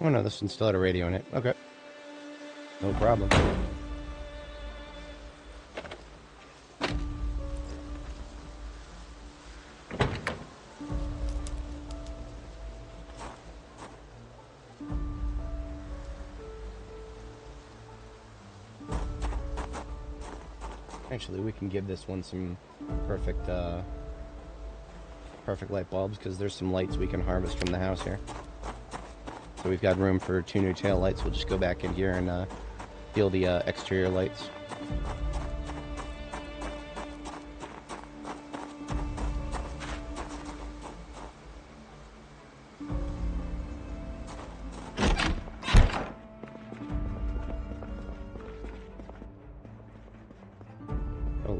Oh no, this one still had a radio in it. Okay. No problem. Actually, we can give this one some perfect light bulbs, because there's some lights we can harvest from the house here. So we've got room for 2 new tail lights. We'll just go back in here and steal the exterior lights.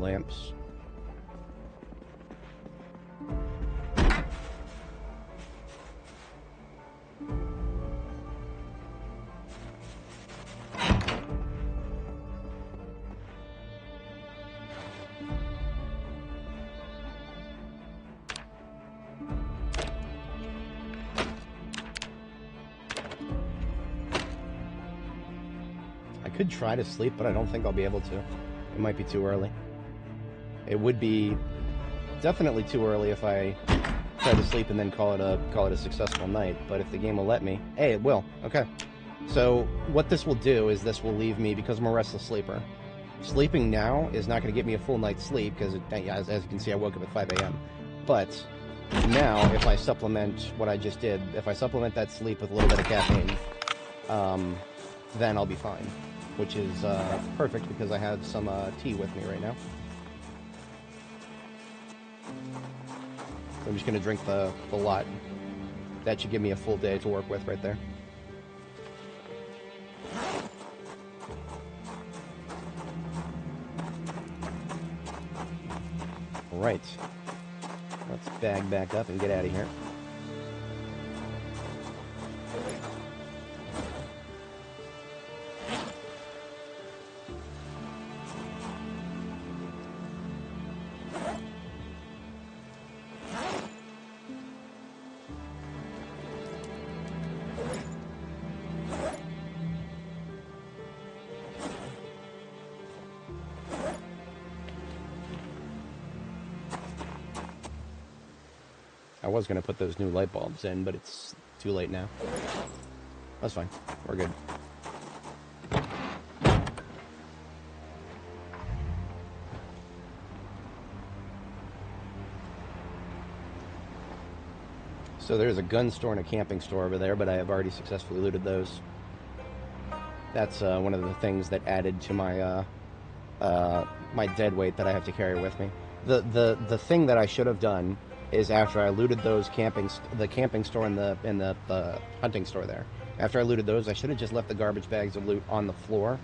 lamps. I could try to sleep, but I don't think I'll be able to. It might be too early. It would be definitely too early if I try to sleep and then call it a successful night. But if the game will let me, hey, it will. Okay. So what this will do is this will leave me, because I'm a restless sleeper. Sleeping now is not going to get me a full night's sleep because, as you can see, I woke up at 5 a.m. But now, if I supplement what I just did, if I supplement that sleep with a little bit of caffeine, then I'll be fine. Which is perfect because I have some tea with me right now. So I'm just going to drink the lot. That should give me a full day to work with right there. Alright. Let's bag back up and get out of here. I was going to put those new light bulbs in, but it's too late now. That's fine. We're good. So there's a gun store and a camping store over there, but I have already successfully looted those. That's one of the things that added to my my dead weight that I have to carry with me. The thing that I should have done is after I looted those the camping store and the hunting store there. After I looted those, I should have just left the garbage bags of loot on the floor,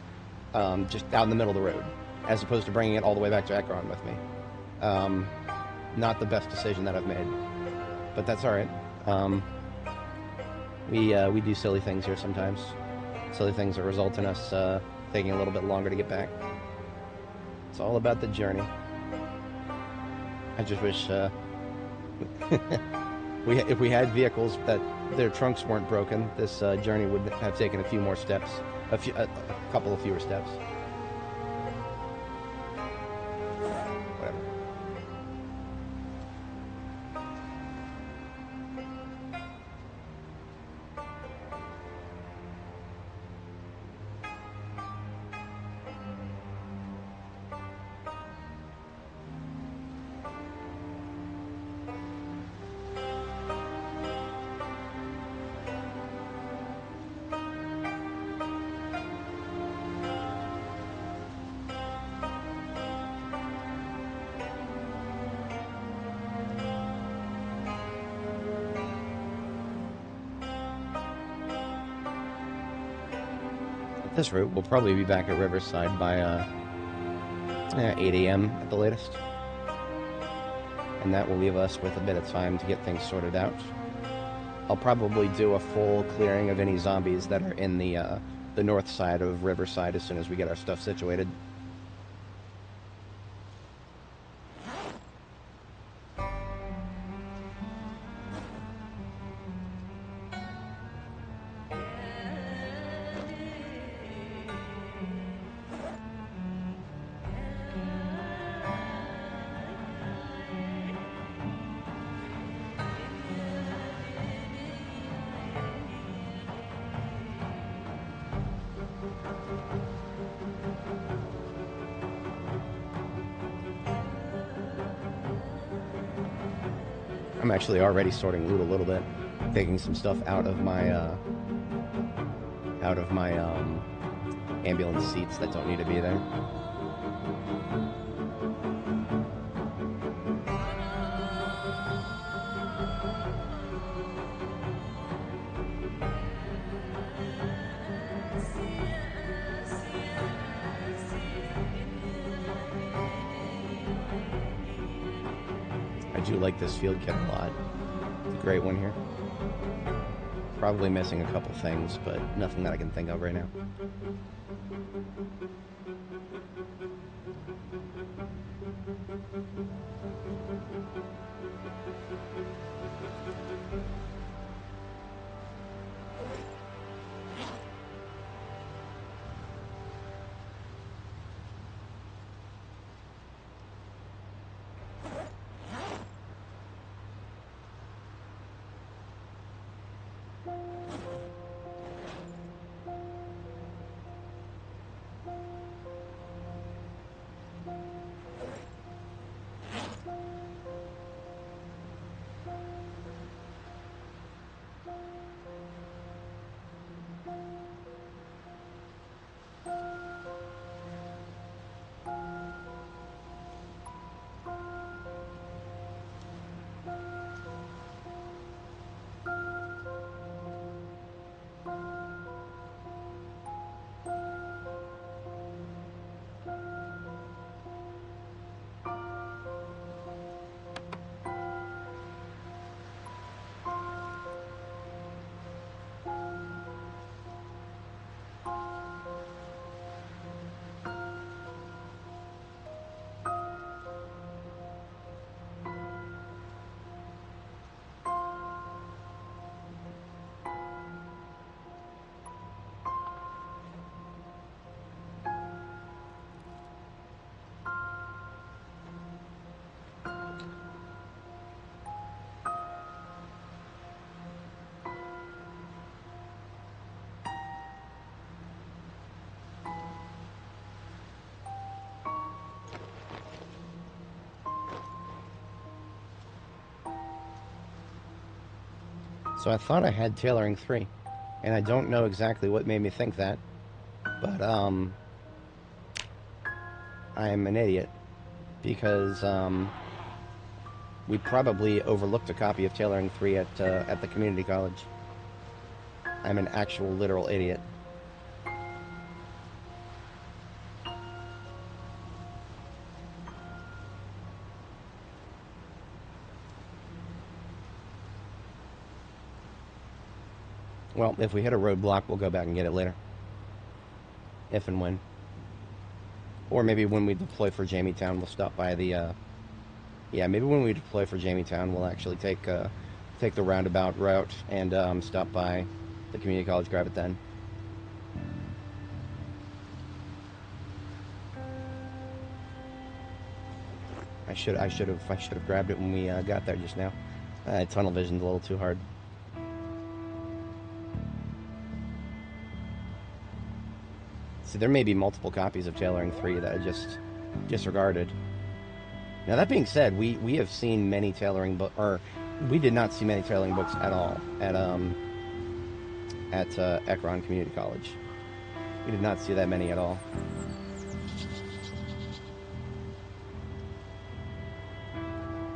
just out in the middle of the road, as opposed to bringing it all the way back to Ekron with me. Not the best decision that I've made, but that's all right. We do silly things here sometimes. Silly things that result in us taking a little bit longer to get back. It's all about the journey. I just wish if we had vehicles that their trunks weren't broken, this journey would have taken a few more steps, a couple of fewer steps. Whatever. This route, we'll probably be back at Riverside by 8 a.m. at the latest. And that will leave us with a bit of time to get things sorted out. I'll probably do a full clearing of any zombies that are in the north side of Riverside as soon as we get our stuff situated. I'm actually already sorting loot a little bit, taking some stuff out of my ambulance seats that don't need to be there. do like this field kit a lot. It's a great one here. Probably missing a couple things, but nothing that I can think of right now. So I thought I had tailoring 3, and I don't know exactly what made me think that, but I am an idiot, because we probably overlooked a copy of tailoring 3 at the community college. I'm an actual literal idiot. Well, if we hit a roadblock, we'll go back and get it later. If and when. Or maybe when we deploy for Jametown, we'll stop by the, yeah, maybe when we deploy for Jametown, we'll actually take the roundabout route and stop by the community college, grab it then. I should have grabbed it when we got there just now. Tunnel vision's a little too hard. So there may be multiple copies of tailoring 3 that I just disregarded. Now that being said, we have seen many tailoring books, or we did not see many tailoring books at all at Ekron Community College. We did not see that many at all.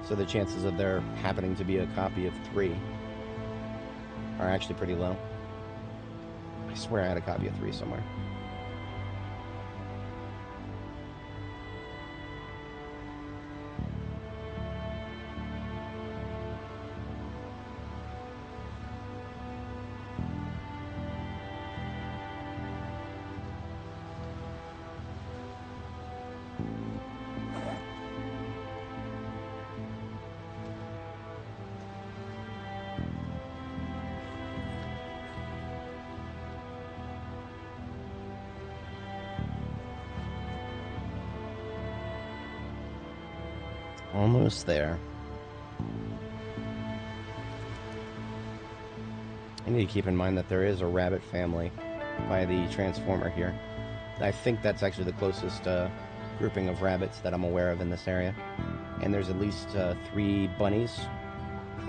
So the chances of there happening to be a copy of 3 are actually pretty low. I swear I had a copy of 3 somewhere. Almost there. I need to keep in mind that there is a rabbit family by the transformer here. I think that's actually the closest grouping of rabbits that I'm aware of in this area. And there's at least 3 bunnies.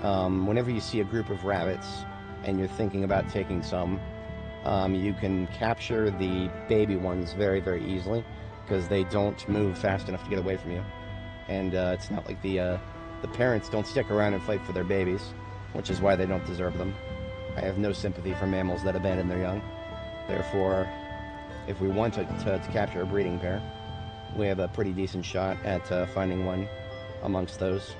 Whenever you see a group of rabbits and you're thinking about taking some, you can capture the baby ones very, very easily because they don't move fast enough to get away from you. And it's not like the parents don't stick around and fight for their babies, which is why they don't deserve them. I have no sympathy for mammals that abandon their young. Therefore, if we want to capture a breeding pair, we have a pretty decent shot at finding one amongst those.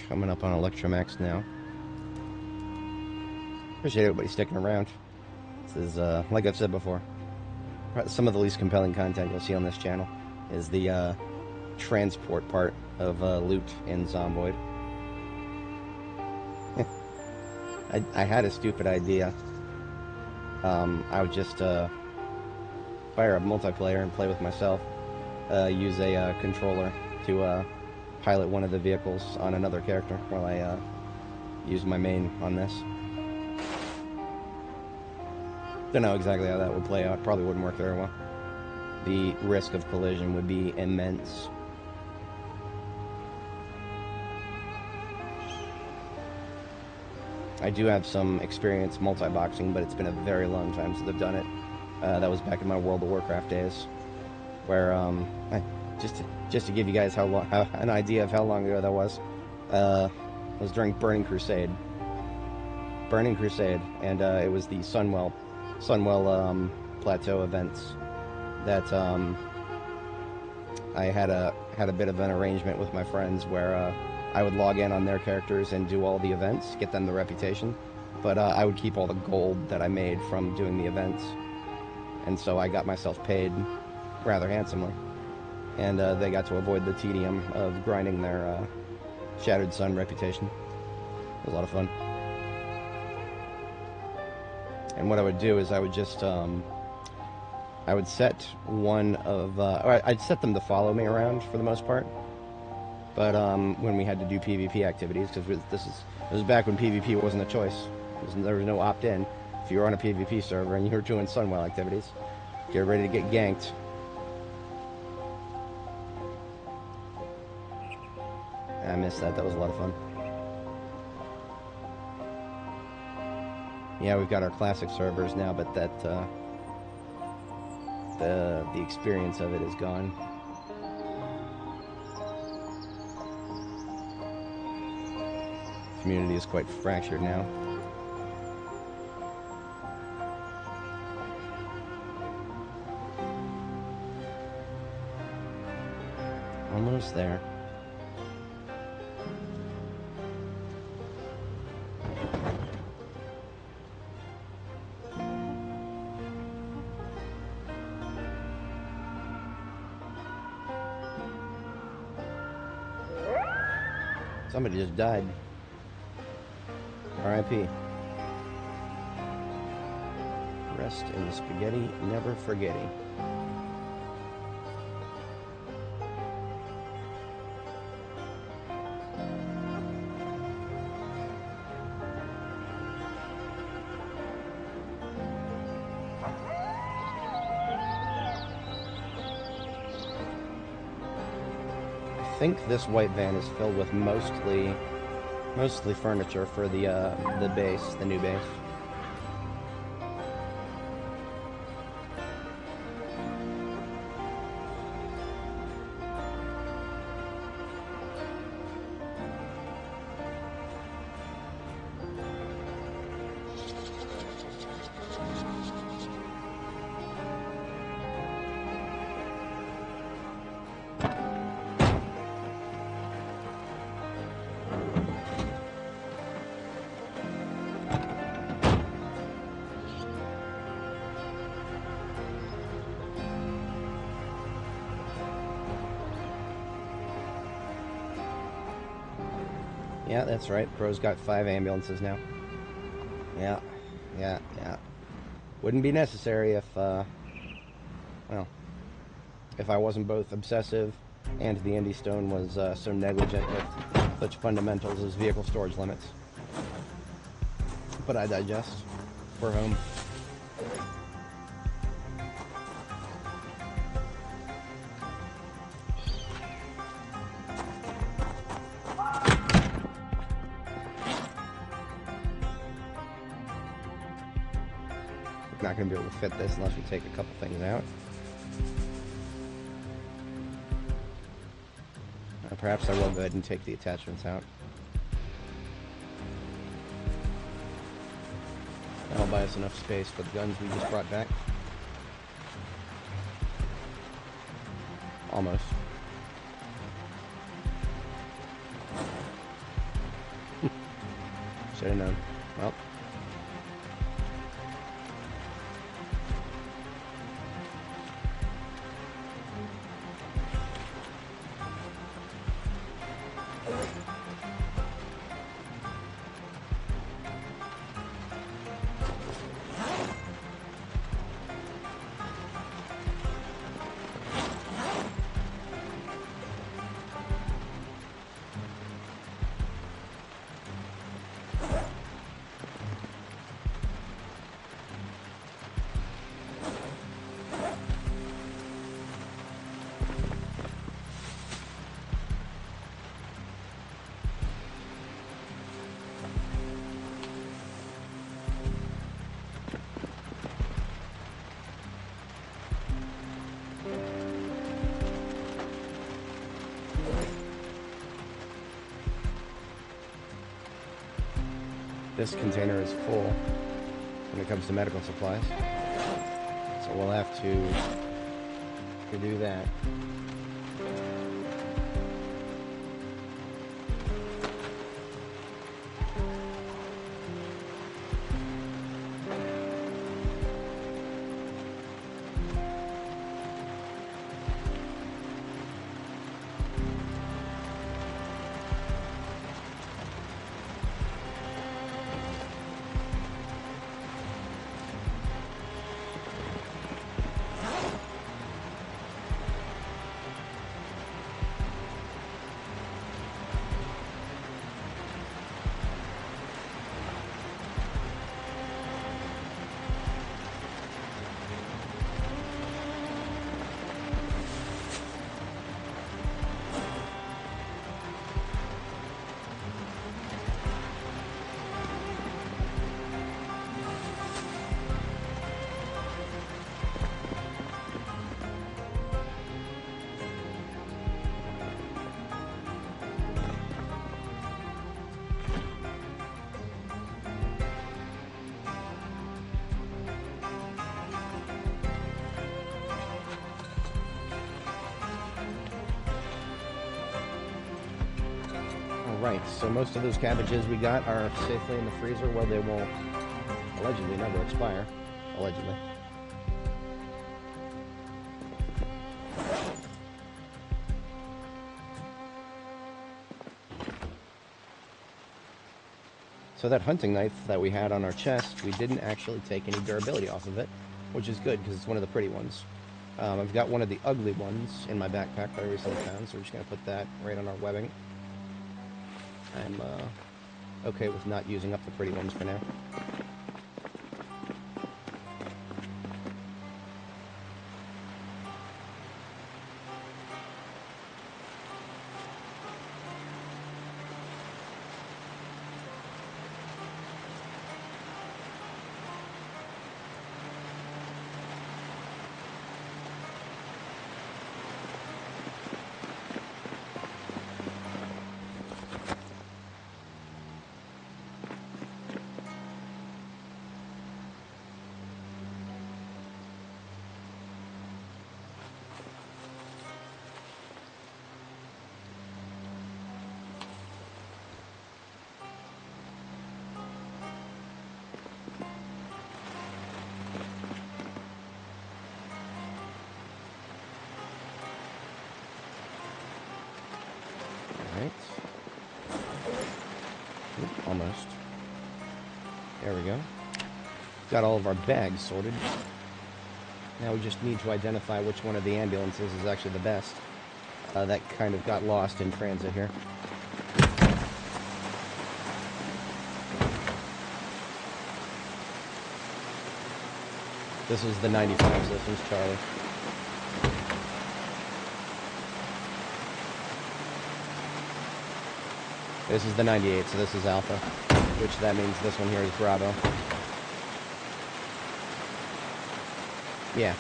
Coming up on Electromax now. Appreciate everybody sticking around. This is, like I've said before, some of the least compelling content you'll see on this channel is the transport part of loot in Zomboid. I had a stupid idea. I would just fire up multiplayer and play with myself. Use a controller to pilot one of the vehicles on another character while I use my main on this. Don't know exactly how that would play out. Probably wouldn't work very well. The risk of collision would be immense. I do have some experience multi-boxing, but it's been a very long time since I've done it. That was back in my World of Warcraft days, where just to give you guys an idea of how long ago that was. It was during Burning Crusade, and it was the Sunwell Plateau events that I had a bit of an arrangement with my friends where I would log in on their characters and do all the events, get them the reputation, but I would keep all the gold that I made from doing the events, and so I got myself paid rather handsomely, and they got to avoid the tedium of grinding their Shattered Sun reputation. It was a lot of fun. And what I would do is I would just I would set one of or I'd set them to follow me around for the most part. But when we had to do PvP activities, because it was back when PvP wasn't a choice. There was no opt-in. If you were on a PvP server and you were doing Sunwell activities, get ready to get ganked. I missed that. That was a lot of fun. Yeah, we've got our classic servers now, but that the experience of it is gone. Community is quite fractured now. Almost there. Somebody just died. R.I.P. Rest in the spaghetti, never forgetty. I think this white van is filled with mostly furniture for the base, the new base. Yeah, that's right. Pro's got 5 ambulances now. Yeah, yeah, yeah. Wouldn't be necessary if, well, if I wasn't both obsessive and the Indy Stone was so negligent with such fundamentals as vehicle storage limits. But I digest. We're home. Not going to be able to fit this unless we take a couple things out. Perhaps I will go ahead and take the attachments out. That'll buy us enough space for the guns we just brought back. Almost. Should have known. Well. This container is full when it comes to medical supplies, so we'll have to do that. Right, so most of those cabbages we got are safely in the freezer where they will allegedly never expire. Allegedly. So that hunting knife that we had on our chest, we didn't actually take any durability off of it, which is good because it's one of the pretty ones. I've got one of the ugly ones in my backpack that I recently found, so we're just going to put that right on our webbing. I'm okay with not using up the pretty ones for now. There we go. Got all of our bags sorted. Now we just need to identify which one of the ambulances is actually the best. That kind of got lost in transit here. This is the 95, so this one's Charlie. This is the 98, so this is Alpha, which that means this one here is Bravo. Yeah,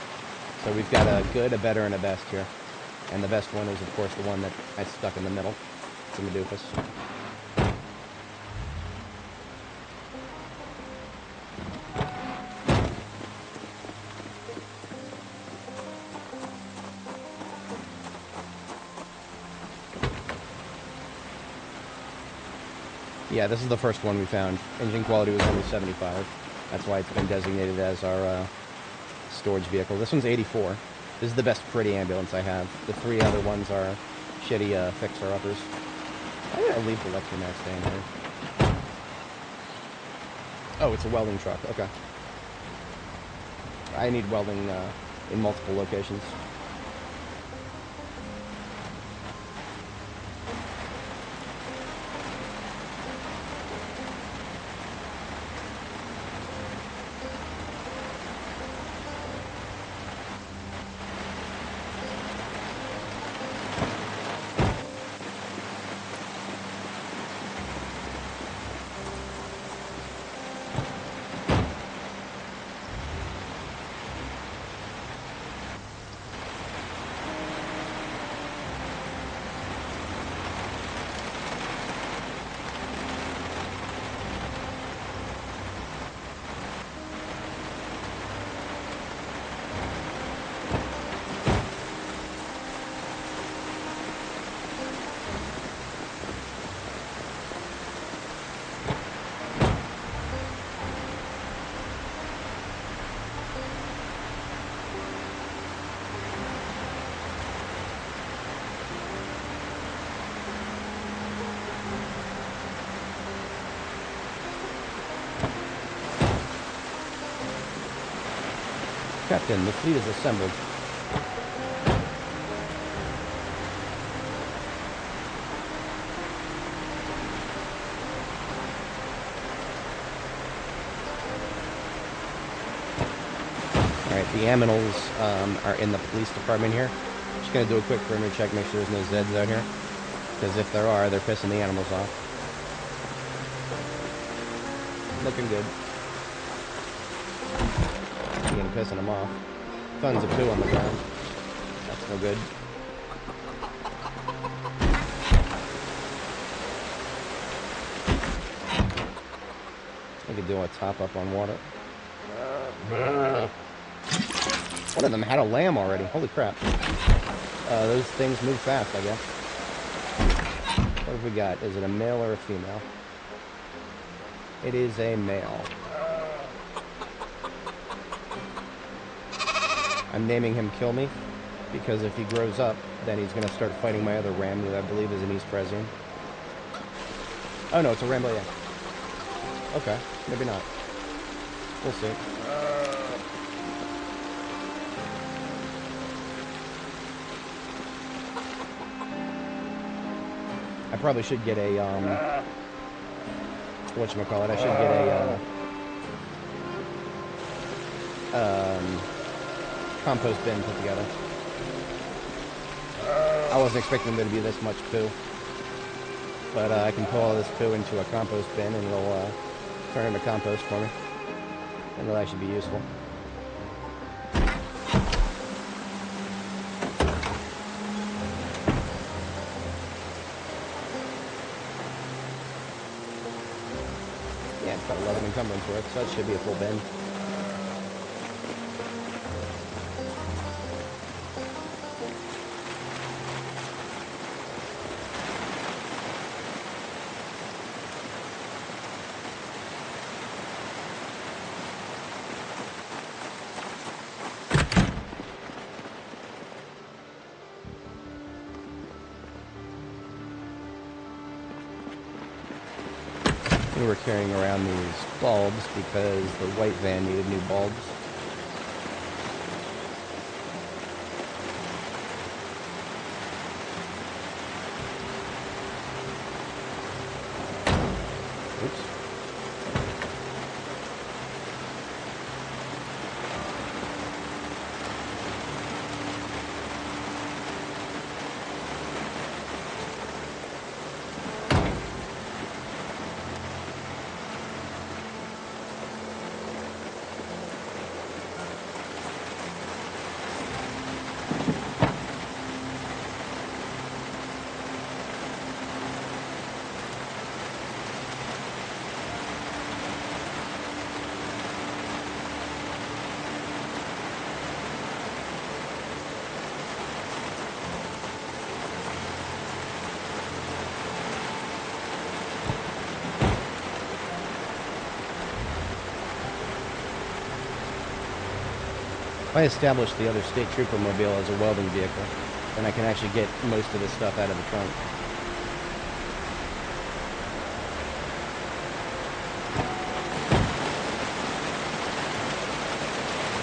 so we've got a good, a better, and a best here. And the best one is, of course, the one that I stuck in the middle. It's a Medoofus. Yeah, this is the first one we found. Engine quality was only 75. That's why it's been designated as our storage vehicle. This one's 84. This is the best pretty ambulance I have. The 3 other ones are shitty fixer-uppers. Why did I leave the Electromax down here? Oh, it's a welding truck. Okay. I need welding in multiple locations. Captain, the fleet is assembled. Alright, the aminals are in the police department here. Just gonna do a quick perimeter check, make sure there's no Zeds out here. Because if there are, they're pissing the animals off. Looking good. Again, pissing them off. Tons of poo on the ground. That's no good. I could do a top up on water. One of them had a lamb already. Holy crap. Those things move fast, I guess. What have we got? Is it a male or a female? It is a male. I'm naming him Kill Me, because if he grows up, then he's going to start fighting my other ram, who I believe is an East Presian. Oh no, it's a Rambo, yeah. Okay, maybe not. We'll see. I probably should get a, whatchamacallit, I should get a, compost bin put together. I wasn't expecting there to be this much poo. But I can pull all this poo into a compost bin and it'll turn into compost for me. And it'll actually be useful. Yeah, it's got 11 encumbrance worth, so that should be a full bin. We were carrying around these bulbs because the white van needed new bulbs. Oops. If I establish the other state trooper mobile as a welding vehicle, then I can actually get most of this stuff out of the trunk.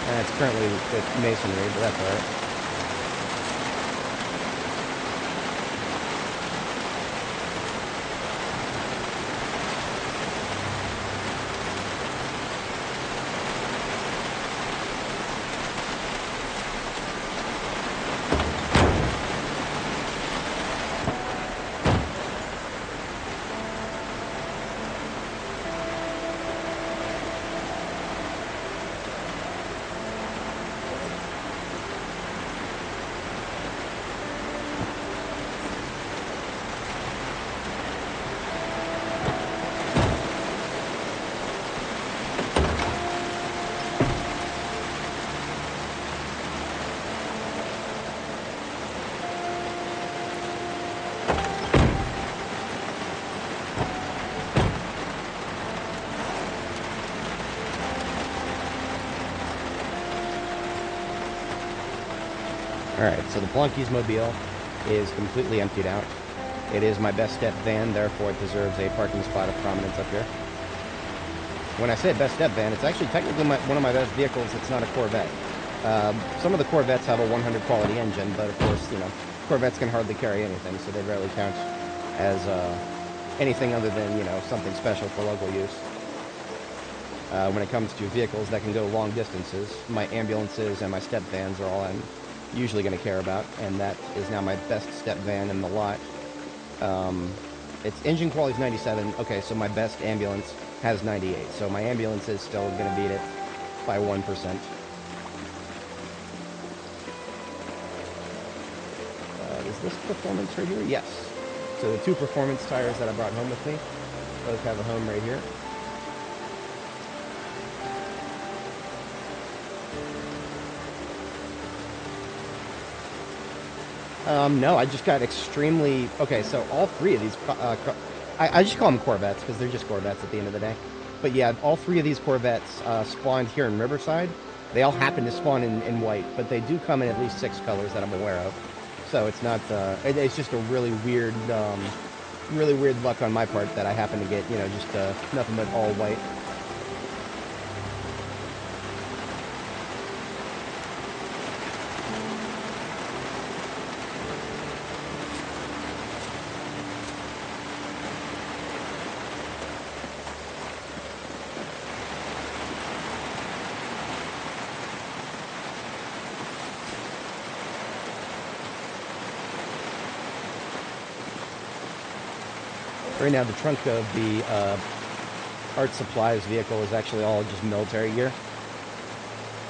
And it's currently with masonry, but that's alright. Alright, so the Plunkies mobile is completely emptied out. It is my best step van, therefore it deserves a parking spot of prominence up here. When I say best step van, it's actually technically one of my best vehicles. It's not a Corvette. Some of the Corvettes have a 100 quality engine, but of course, you know, Corvettes can hardly carry anything, so they rarely count as anything other than, you know, something special for local use. When it comes to vehicles that can go long distances, my ambulances and my step vans are all I'm usually going to care about, and that is now my best step van in the lot. Its engine quality is 97. Okay, so my best ambulance has 98, so my ambulance is still going to beat it by 1%. Is this performance right here? Yes. So the two performance tires that I brought home with me both have a home right here. No, I just got extremely... Okay, so all three of these... I just call them Corvettes, because they're just Corvettes at the end of the day. But yeah, all three of these Corvettes spawned here in Riverside. They all happen to spawn in white, but they do come in at least 6 colors that I'm aware of. So it's not... it's just a really weird luck on my part that I happen to get, you know, just nothing but all white. Right now, the trunk of the art supplies vehicle is actually all just military gear.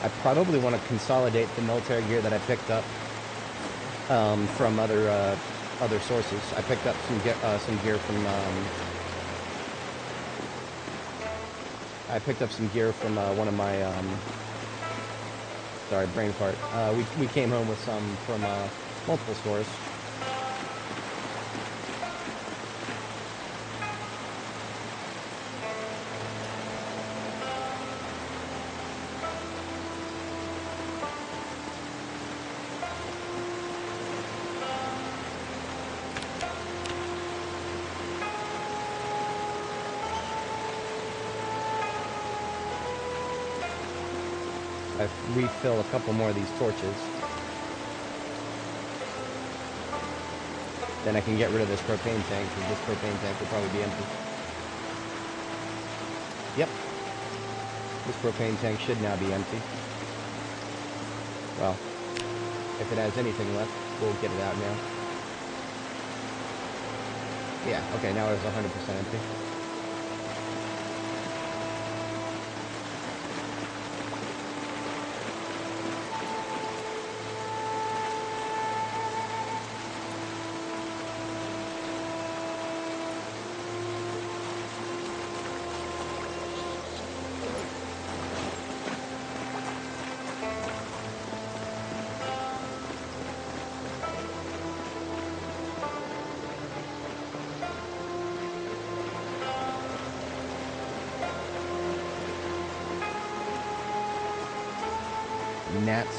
I probably want to consolidate the military gear that I picked up from other sources. I picked up some gear from one of my sorry, brain fart. We came home with some from multiple stores. I refill a couple more of these torches, then I can get rid of this propane tank, because this propane tank will probably be empty. Yep. This propane tank should now be empty. Well, if it has anything left, we'll get it out now. Yeah, okay, now it's 100% empty. Gnats.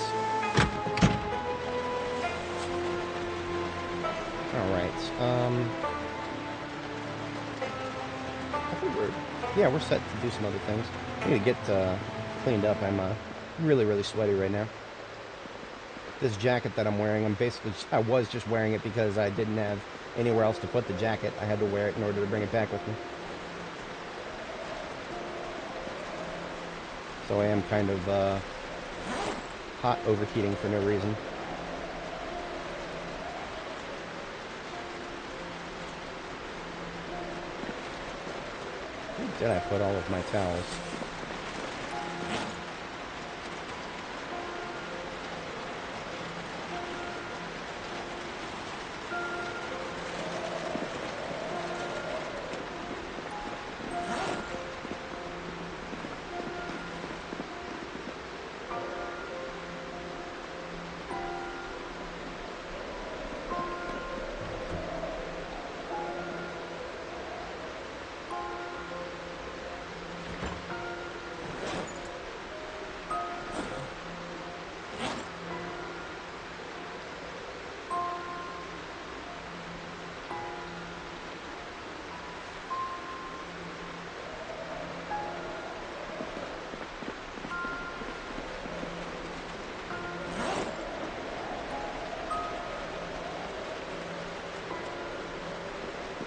Alright, I think we're set to do some other things. I need to get cleaned up. I'm really, really sweaty right now. This jacket that I'm wearing, I was just wearing it because I didn't have anywhere else to put the jacket. I had to wear it in order to bring it back with me. So I am kind of hot overheating for no reason. Where did I put all of my towels?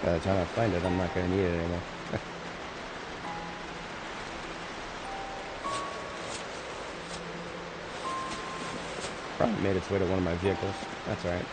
By the time I find it, I'm not going to need it anymore. Probably made its way to one of my vehicles. That's alright.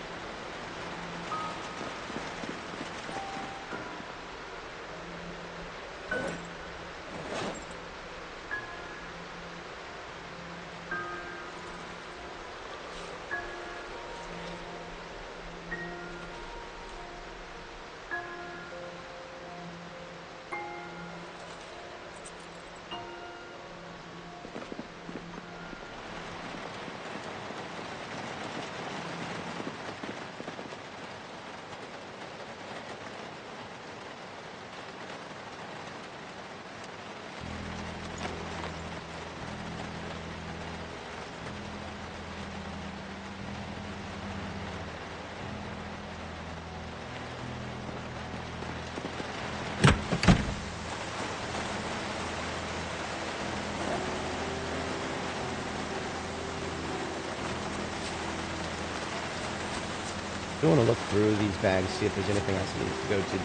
I want to look through these bags, see if there's anything else that needs to go to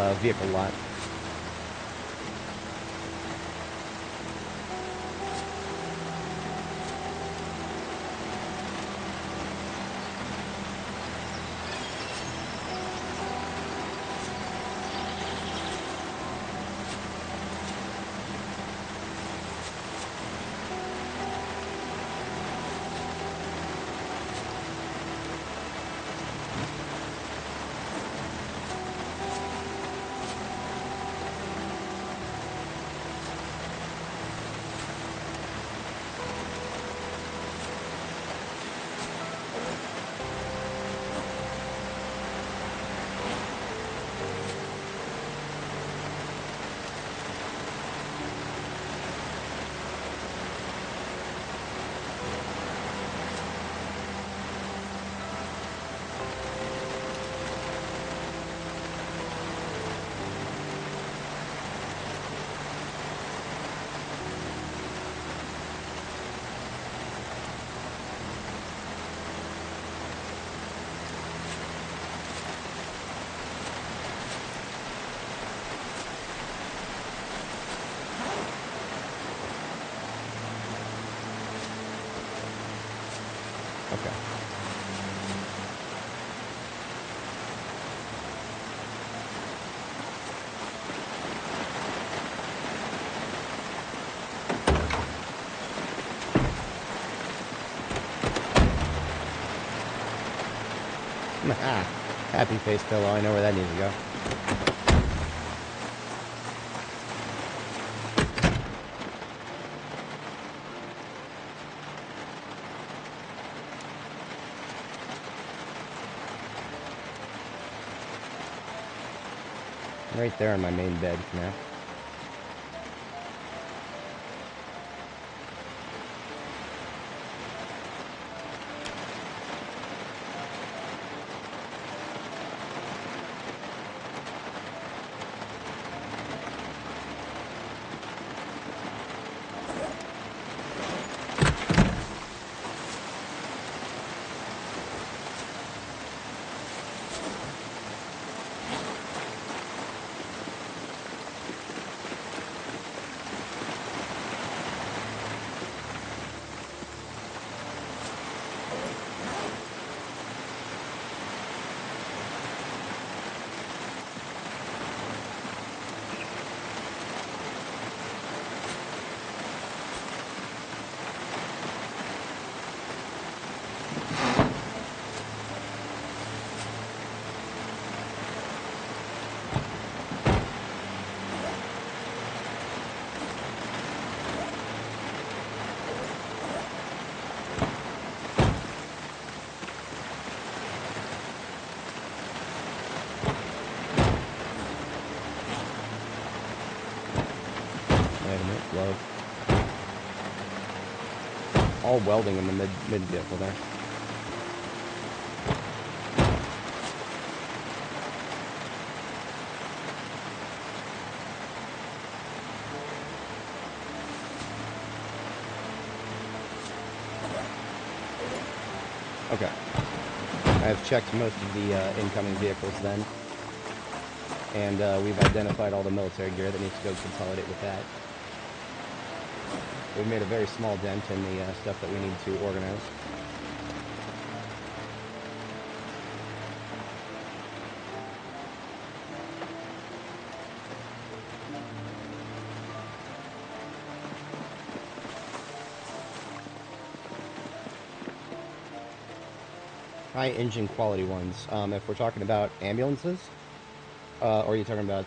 the vehicle lot. Happy face pillow. I know where that needs to go. Right there on my main bed for now. Low. All welding in the mid vehicle there. Okay. I've checked most of the incoming vehicles then, and we've identified all the military gear that needs to go consolidate with that. We've made a very small dent in the stuff that we need to organize. High engine quality ones. If we're talking about ambulances, or are you talking about...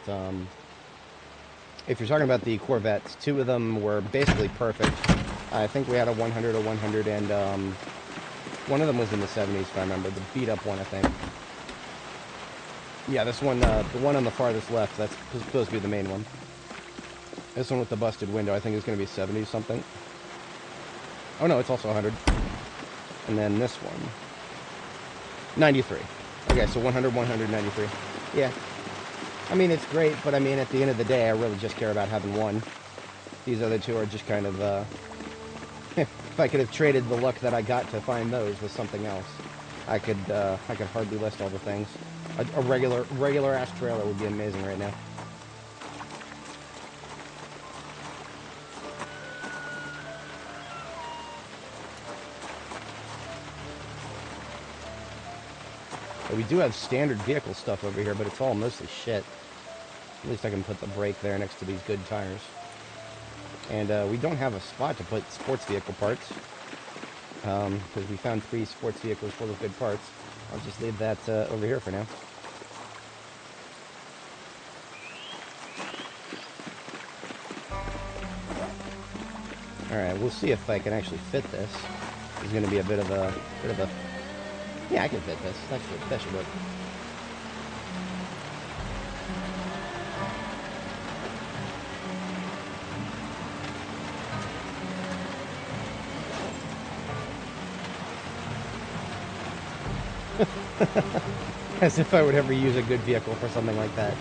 If you're talking about the Corvettes, 2 of them were basically perfect. I think we had a 100, a 100, and one of them was in the 70s, if I remember. The beat-up one, I think. Yeah, this one, the one on the farthest left, that's supposed to be the main one. This one with the busted window, I think is going to be 70 something. Oh no, it's also 100. And then this one, 93. Okay, so 100, 100, 93. Yeah. I mean, it's great, but I mean, at the end of the day, I really just care about having one. These other 2 are just kind of, if I could have traded the luck that I got to find those with something else, I could hardly list all the things. A regular-ass trailer would be amazing right now. We do have standard vehicle stuff over here, but it's all mostly shit. At least I can put the brake there next to these good tires. And we don't have a spot to put sports vehicle parts, because we found 3 sports vehicles full of good parts. I'll just leave that over here for now. Alright, we'll see if I can actually fit this. It's going to be a bit of a... Yeah, I can fit this. That should work. As if I would ever use a good vehicle for something like that.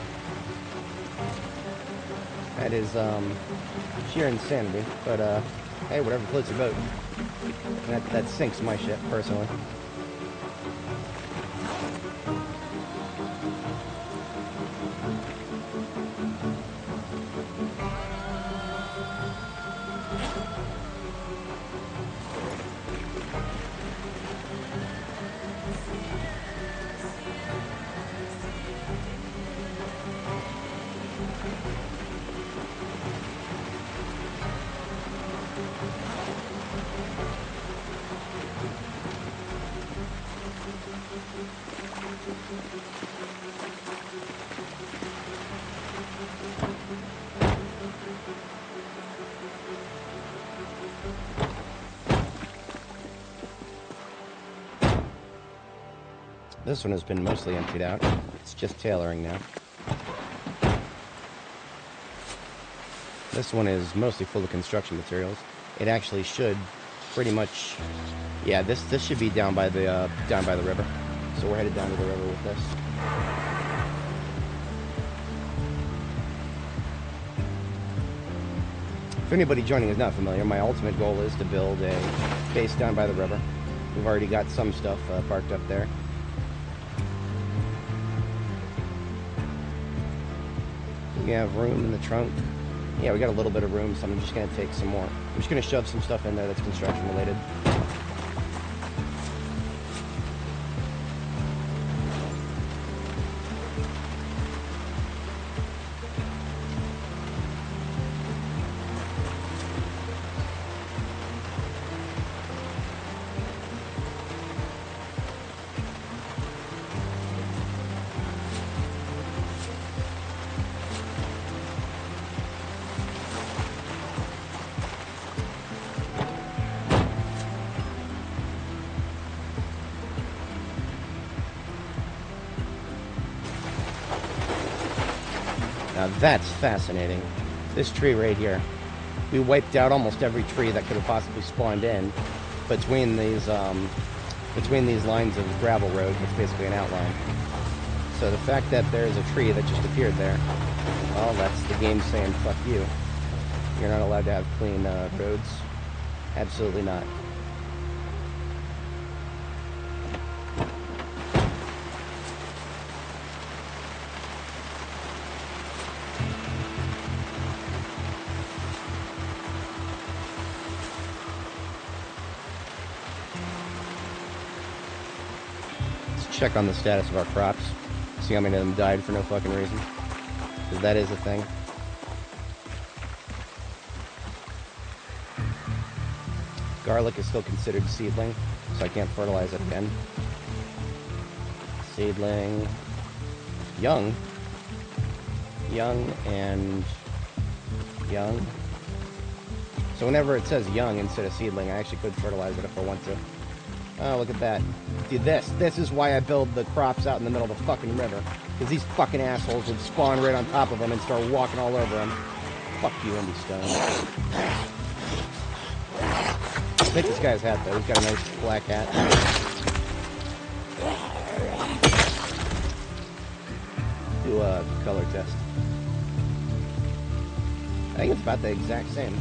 That is, sheer insanity. But, hey, whatever floats your boat. That sinks my ship, personally. This one has been mostly emptied out. It's just tailoring now. This one is mostly full of construction materials. It actually should pretty much, yeah. This should be down by the river. So we're headed down to the river with this. If anybody joining is not familiar, my ultimate goal is to build a base down by the river. We've already got some stuff parked up there. We have room in the trunk. Yeah, we got a little bit of room, so I'm just going to take some more. I'm just going to shove some stuff in there that's construction related. Now that's fascinating. This tree right here. We wiped out almost every tree that could have possibly spawned in between these lines of gravel road. It's basically an outline. So the fact that there's a tree that just appeared there, well, that's the game saying, fuck you. You're not allowed to have clean roads. Absolutely not. Check on the status of our crops. See how many of them died for no fucking reason. Because that is a thing. Garlic is still considered seedling, so I can't fertilize it again. Seedling. Young. Young and young. So whenever it says young instead of seedling, I actually could fertilize it if I want to. Oh, look at that. Dude, this is why I build the crops out in the middle of the fucking river. Because these fucking assholes would spawn right on top of them and start walking all over them. Fuck you, Indy Stone. I think this guy's hat, though. He's got a nice black hat. Do a color test. I think it's about the exact same.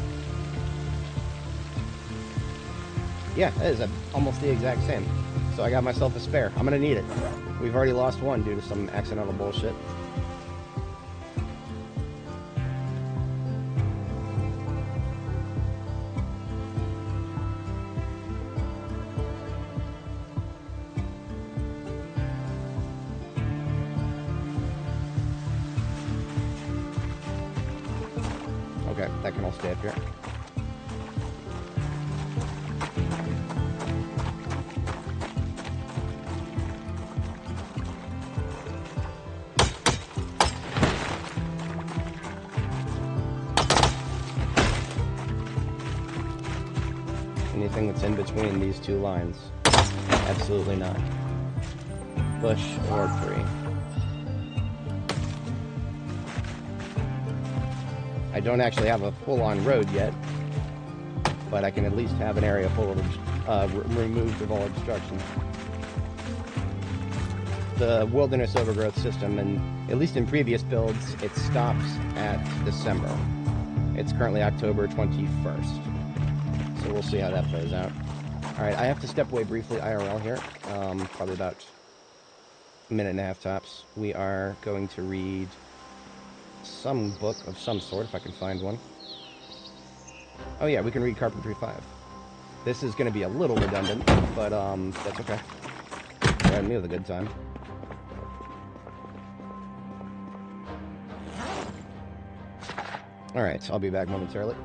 Yeah, it is almost the exact same. So I got myself a spare. I'm gonna need it. We've already lost one due to some accidental bullshit. Okay, that can all stay up here. Anything that's in between these two lines? Absolutely not. Bush or tree. I don't actually have a full-on road yet, but I can at least have an area full of removed of all obstructions. The wilderness overgrowth system, and at least in previous builds, it stops at December. It's currently October 21st. So we'll see how that plays out. Alright, I have to step away briefly IRL here. Probably about a minute and a half tops. We are going to read some book of some sort, if I can find one. Oh yeah, we can read Carpentry 5. This is going to be a little redundant, but that's okay. Provide me with a good time. Alright, I'll be back momentarily.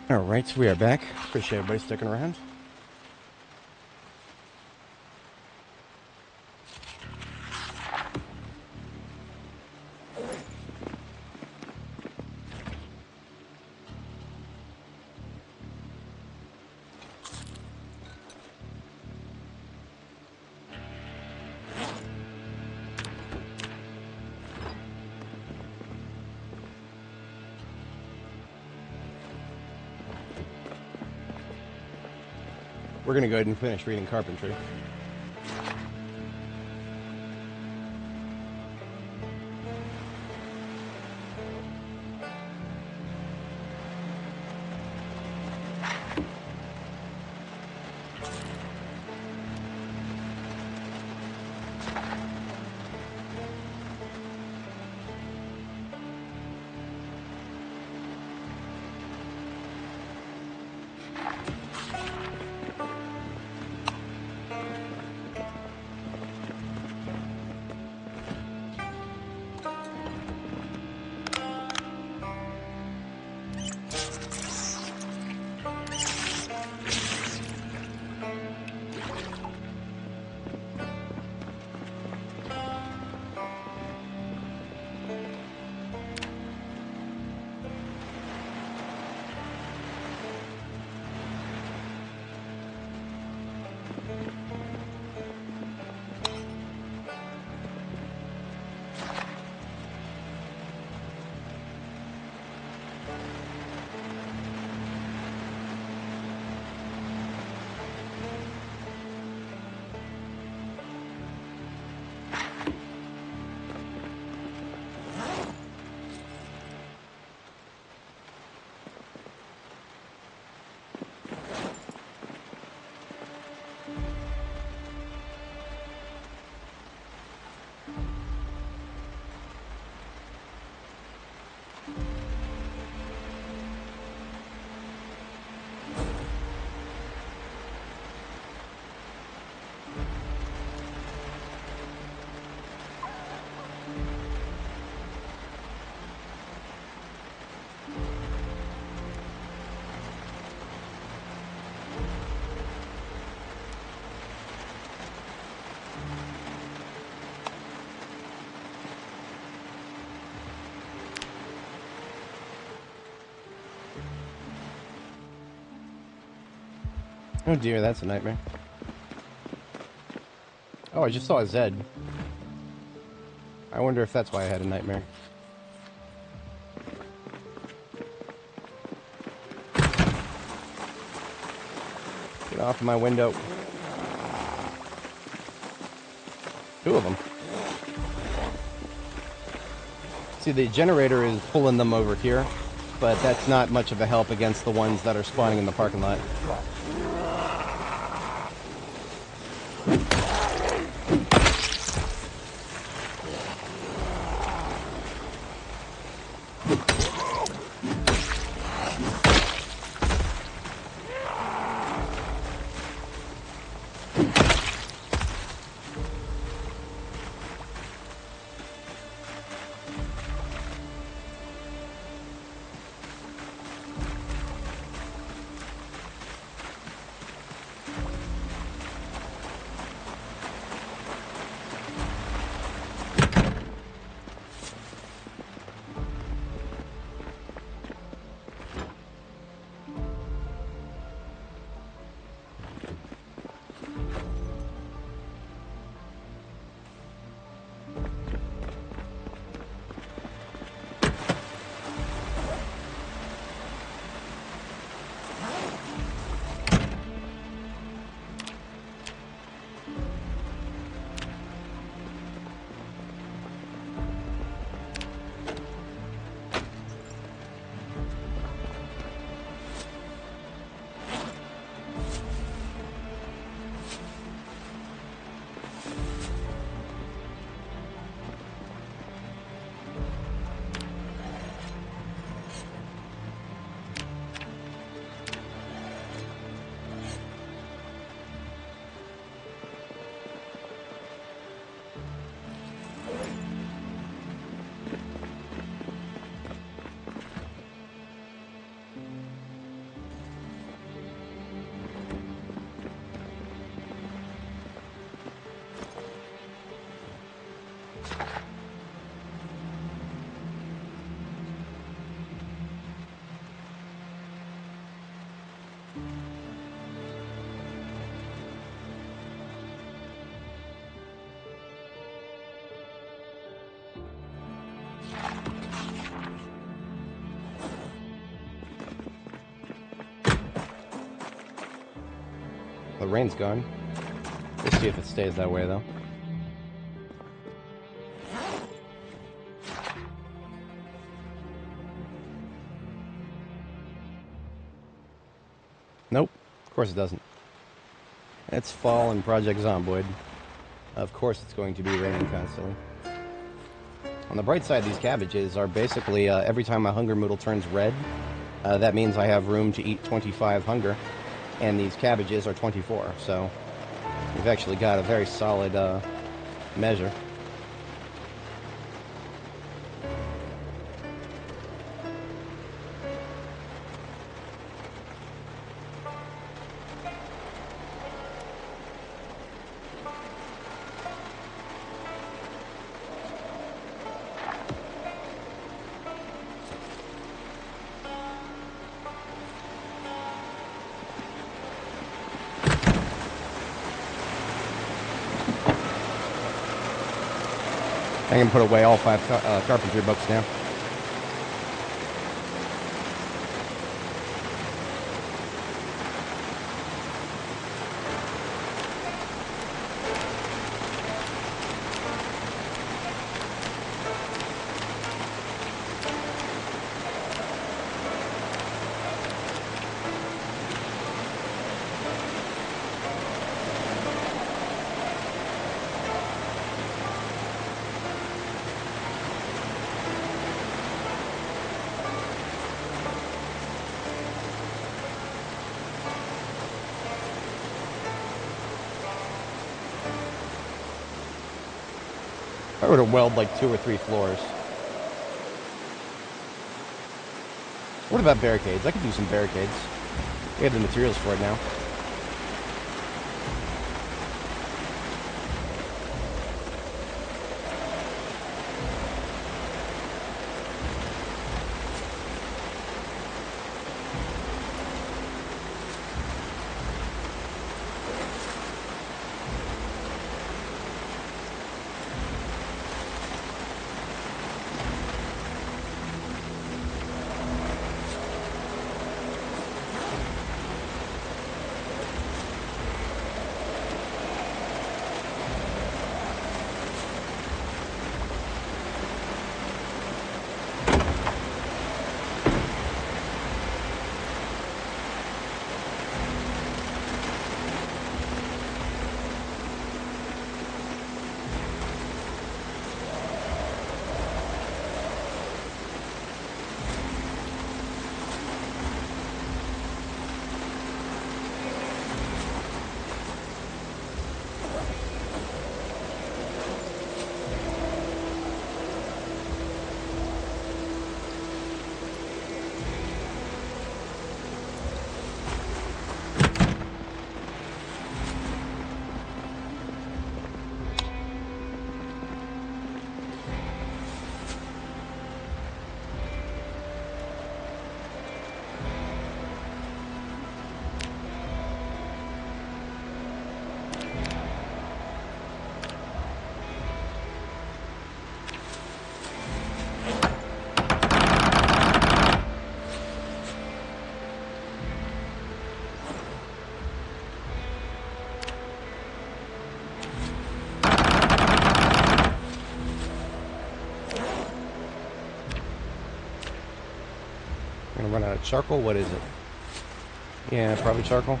Alright, so we are back. Appreciate everybody sticking around. We're going to go ahead and finish reading carpentry. Oh dear, that's a nightmare. Oh, I just saw a Zed. I wonder if that's why I had a nightmare. Get off my window. Two of them. See, the generator is pulling them over here, but that's not much of a help against the ones that are spawning in the parking lot. The rain's gone. Let's see if it stays that way, though. Nope. Of course it doesn't. It's fall in Project Zomboid. Of course it's going to be raining constantly. On the bright side, these cabbages are basically, every time my hunger moodle turns red, that means I have room to eat 25 hunger. And these cabbages are 24, so we've actually got a very solid measure. I can put away all 5 carpentry books now. I were to weld like 2 or 3 floors. What about barricades? I could do some barricades. We have the materials for it now. Run out of charcoal? What is it? Yeah, probably charcoal.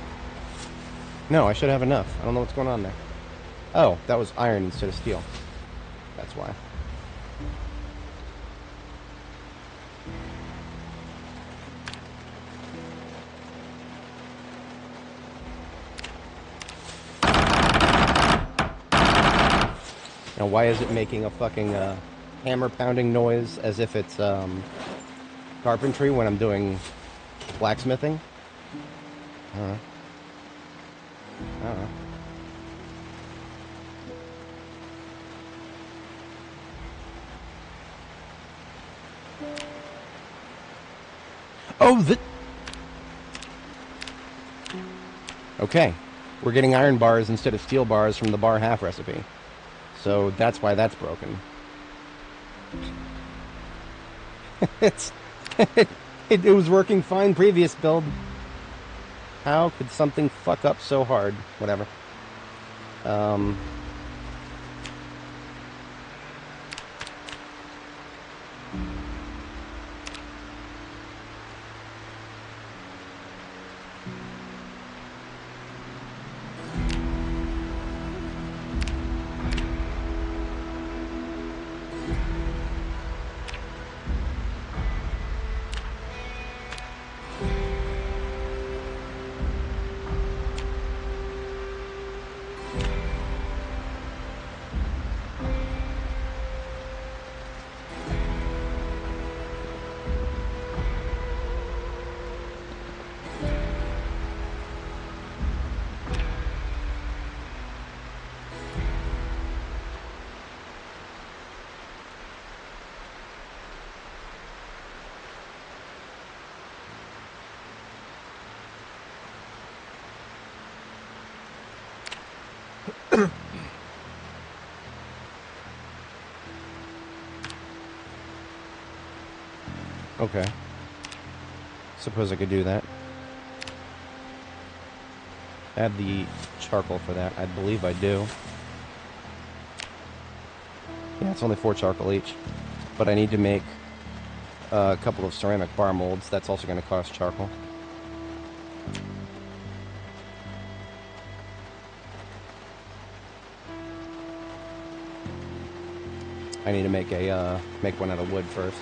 No, I should have enough. I don't know what's going on there. Oh, that was iron instead of steel. That's why. Now, why is it making a fucking hammer pounding noise as if it's carpentry when I'm doing blacksmithing? I don't know. I don't know. Oh, okay. We're getting iron bars instead of steel bars from the bar half recipe. So that's why that's broken. It was working fine previous build. How could something fuck up so hard? Whatever. Okay. Suppose I could do that. Add the charcoal for that. I believe I do. Yeah, it's only 4 charcoal each. But I need to make a couple of ceramic bar molds. That's also going to cost charcoal. I need to make a make one out of wood first.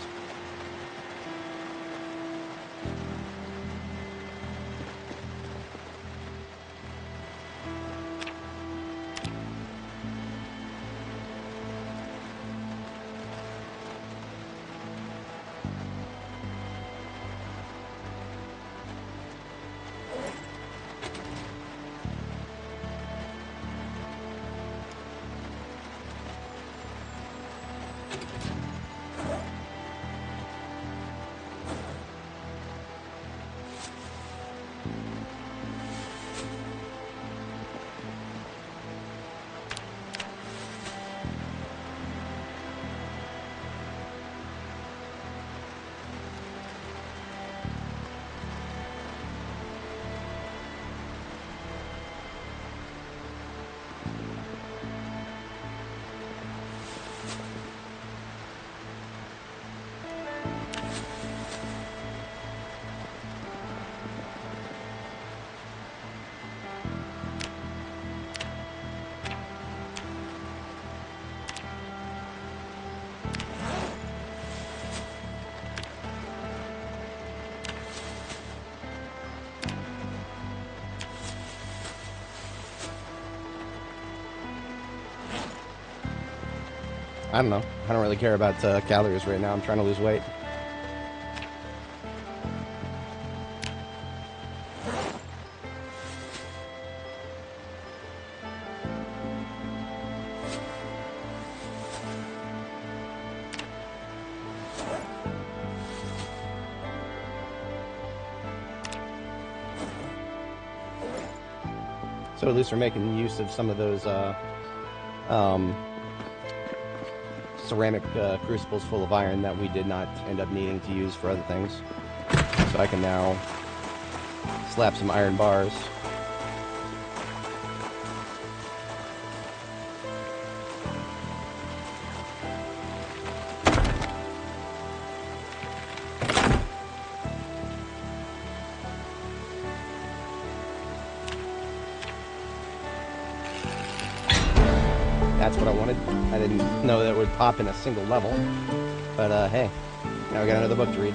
I don't know. I don't really care about calories right now. I'm trying to lose weight. So at least we're making use of some of those ceramic crucibles full of iron that we did not end up needing to use for other things. So I can now slap some iron bars. That's what I wanted. I didn't know that it would pop in a single level. But, hey, now we got another book to read.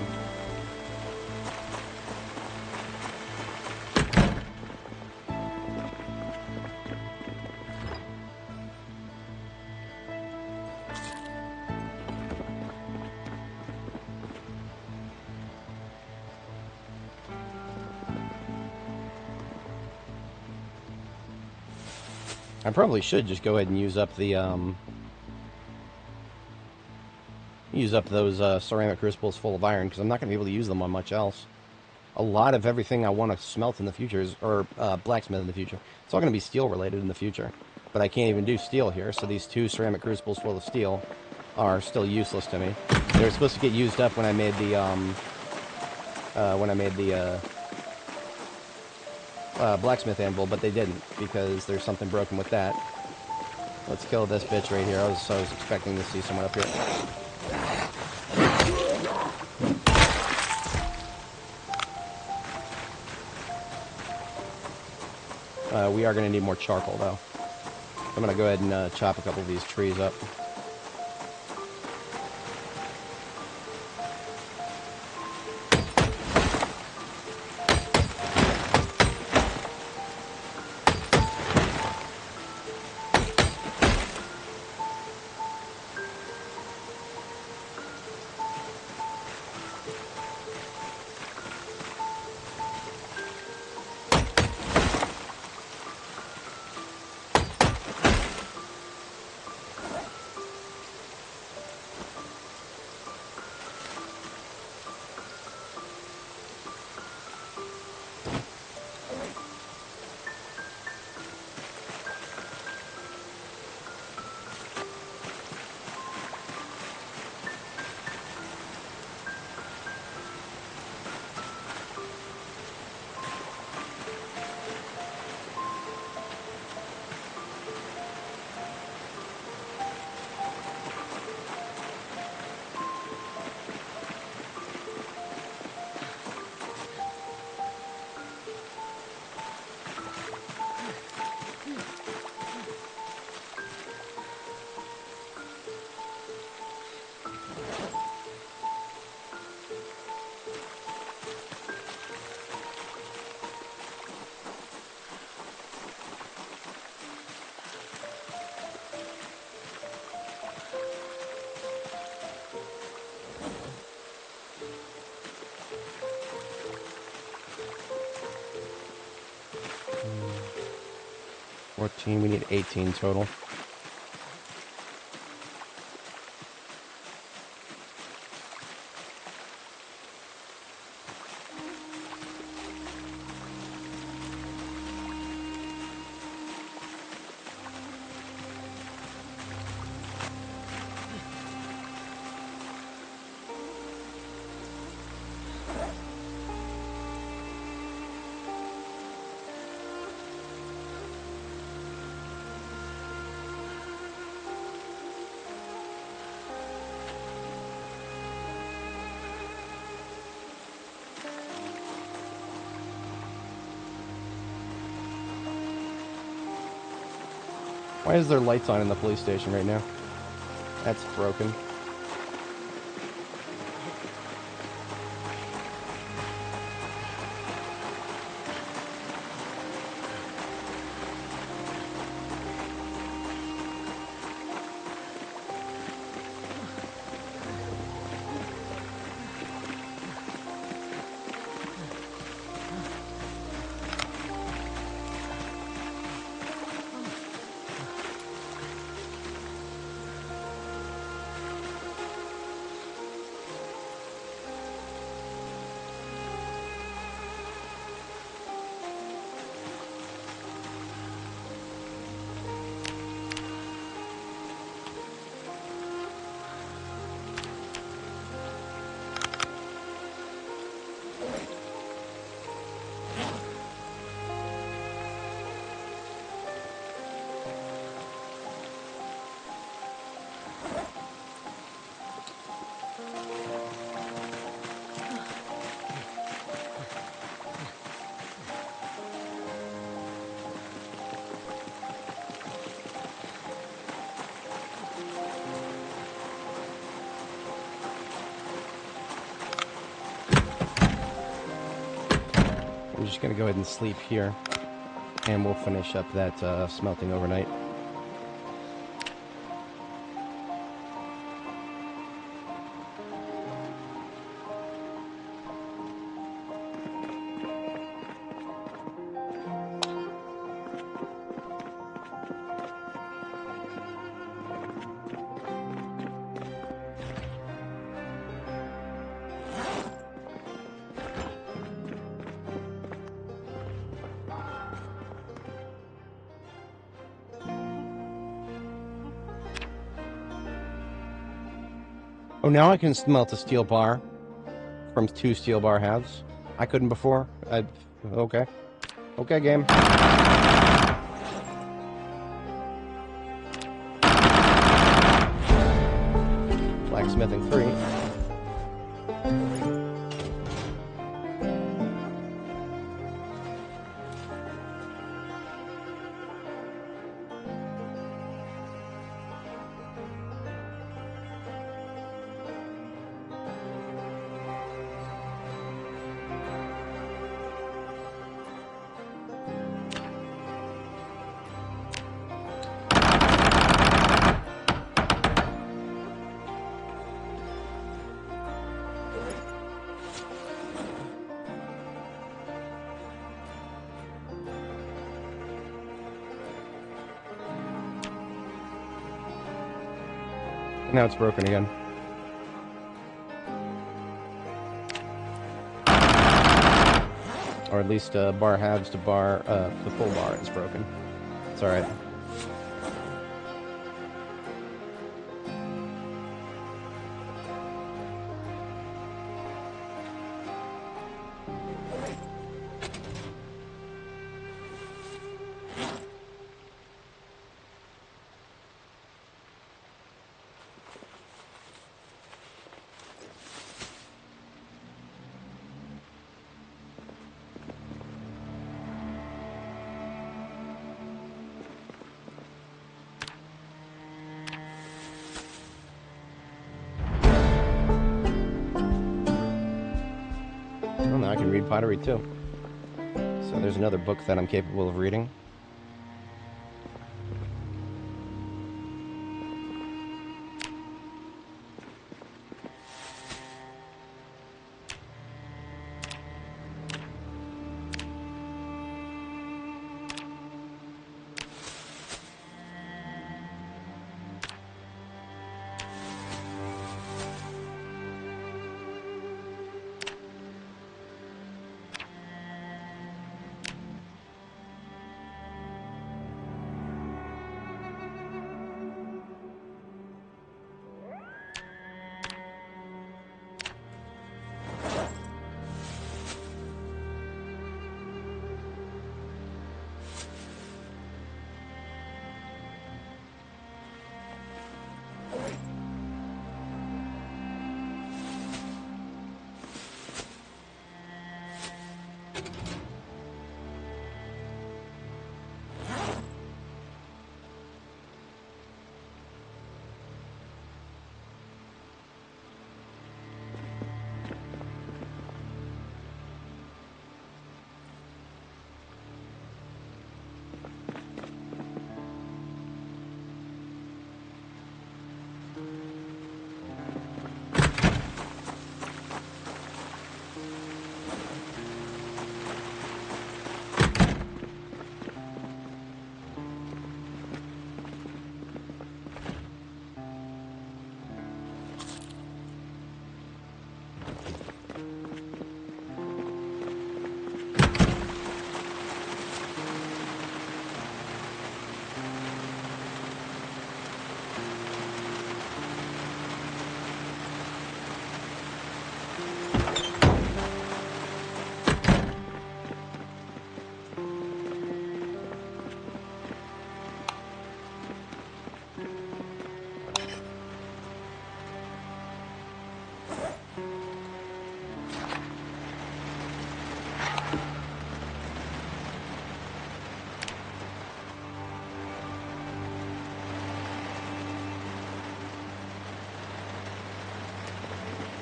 I probably should just go ahead and use up the, use up those ceramic crucibles full of iron, because I'm not going to be able to use them on much else. a lot of everything I want to smelt in the future is, or blacksmith in the future. It's all going to be steel related in the future. But I can't even do steel here, so these 2 ceramic crucibles full of steel are still useless to me. They were supposed to get used up when I made the blacksmith anvil, but they didn't, because there's something broken with that. Let's kill this bitch right here. I was expecting to see someone up here. We are going to need more charcoal, though. I'm going to go ahead and chop a couple of these trees up. We need 18 total. Why is there lights on in the police station right now? That's broken. I'm just going to go ahead and sleep here, and we'll finish up that smelting overnight. Oh, now I can smelt a steel bar from 2 steel bar halves. I couldn't before. Okay. Okay, game. Blacksmithing 3. Now it's broken again. Or at least bar halves to bar, the full bar is broken. It's alright. Well, now I can read pottery too. So there's another book that I'm capable of reading.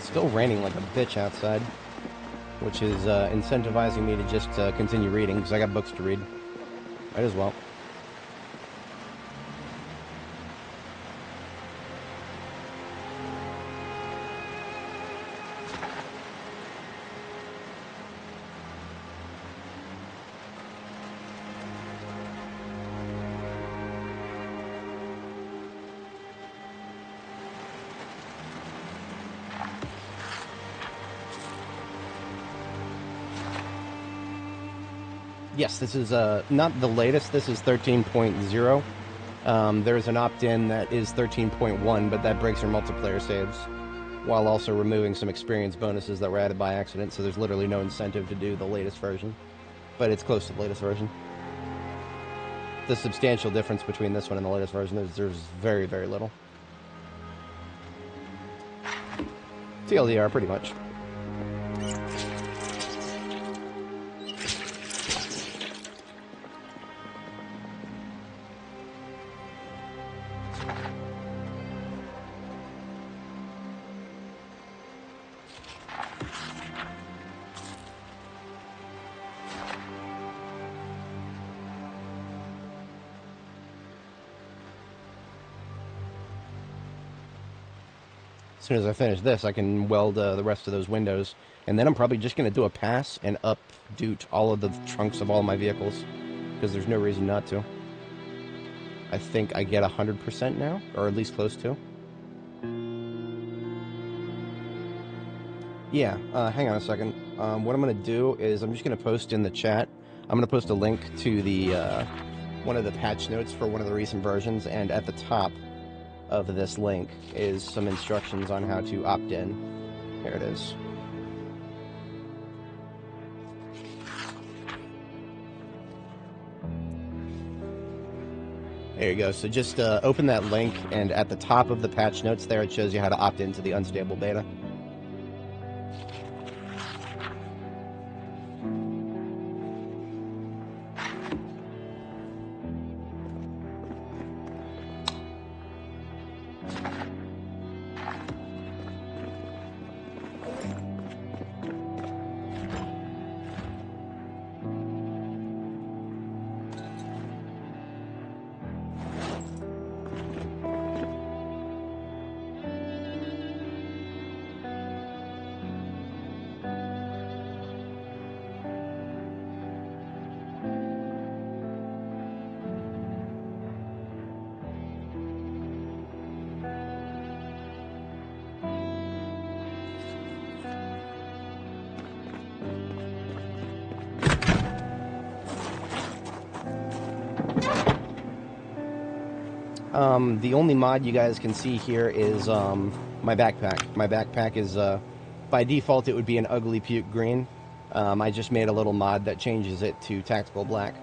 Still raining like a bitch outside, which is incentivizing me to just continue reading, because I got books to read. Might as well. Yes, this is not the latest. This is 13.0. There's an opt-in that is 13.1, but that breaks your multiplayer saves. while also removing some experience bonuses that were added by accident, so there's literally no incentive to do the latest version. But it's close to the latest version. The substantial difference between this one and the latest version is there's very, very little. TLDR, pretty much. As soon as I finish this, I can weld the rest of those windows, and then I'm probably just going to do a pass and updoot all of the trunks of all my vehicles, because there's no reason not to. I think I get 100% now, or at least close to. Yeah, hang on a second. What I'm going to do is I'm just going to post in the chat. I'm going to post a link to the one of the patch notes for one of the recent versions, and at the top of this link is some instructions on how to opt in. Here it is. There you go. So just open that link, and at the top of the patch notes there, it shows you how to opt into the unstable beta. The only mod you guys can see here is my backpack. My backpack is, by default, it would be an ugly puke green. I just made a little mod that changes it to tactical black.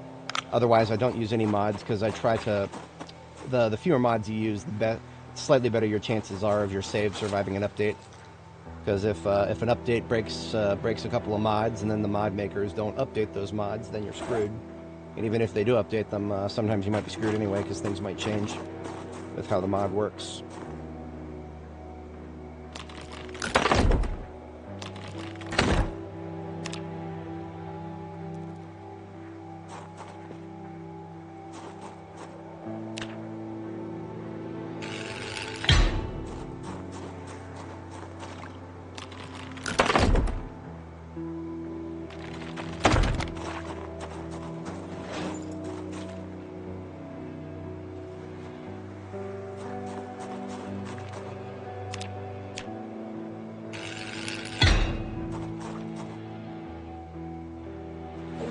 Otherwise, I don't use any mods because I try to... The fewer mods you use, the slightly better your chances are of your save surviving an update. Because if an update breaks a couple of mods and then the mod makers don't update those mods, then you're screwed. And even if they do update them, sometimes you might be screwed anyway because things might change with how the mod works.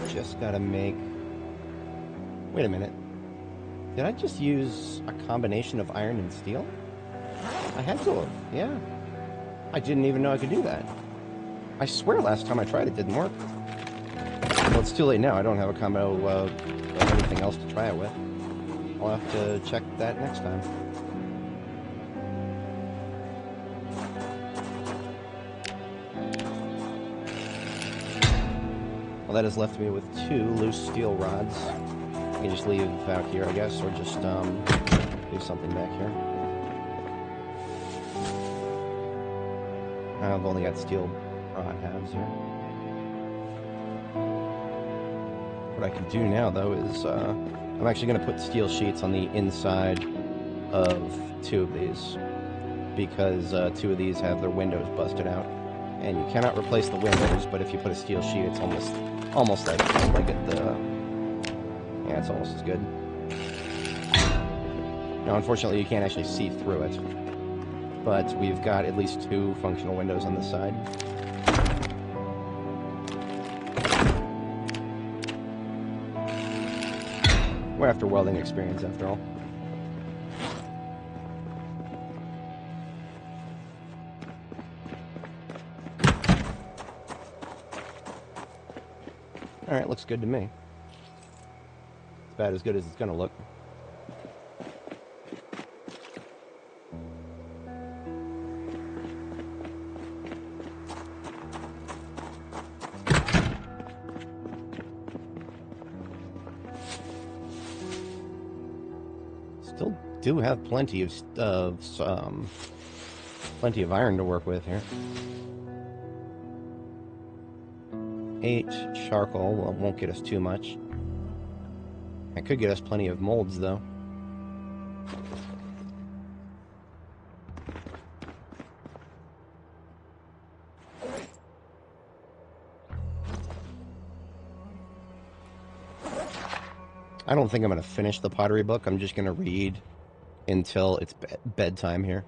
Just gotta make... Wait a minute. Did I just use a combination of iron and steel? I had to have, yeah. I didn't even know I could do that. I swear last time I tried it didn't work. Well, it's too late now. I don't have a combo of anything else to try it with. I'll have to check that next time. Well, that has left me with 2 loose steel rods. I can just leave out here, I guess, or just leave something back here. I've only got steel rod halves here. What I can do now, though, is I'm actually going to put steel sheets on the inside of 2 of these, because 2 of these have their windows busted out. And you cannot replace the windows, but if you put a steel sheet, it's almost like yeah, it's almost as good. Now, unfortunately, you can't actually see through it, but we've got at least 2 functional windows on this side. We're after welding experience, after all. Alright, looks good to me. It's about as good as it's gonna look. Still do have plenty of iron to work with here. 8 charcoal, well, won't get us too much. It could get us plenty of molds, though. I don't think I'm going to finish the pottery book. I'm just going to read until it's bedtime here.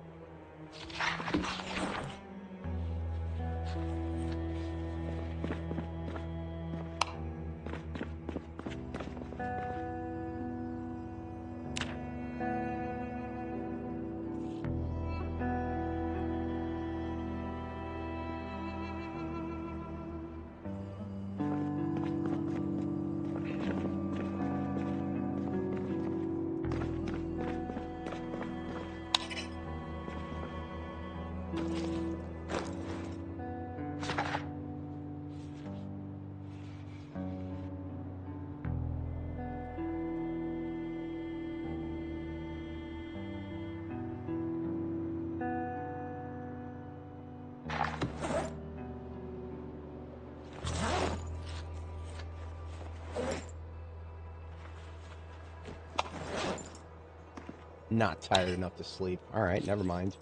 Not tired enough to sleep. Alright, never mind.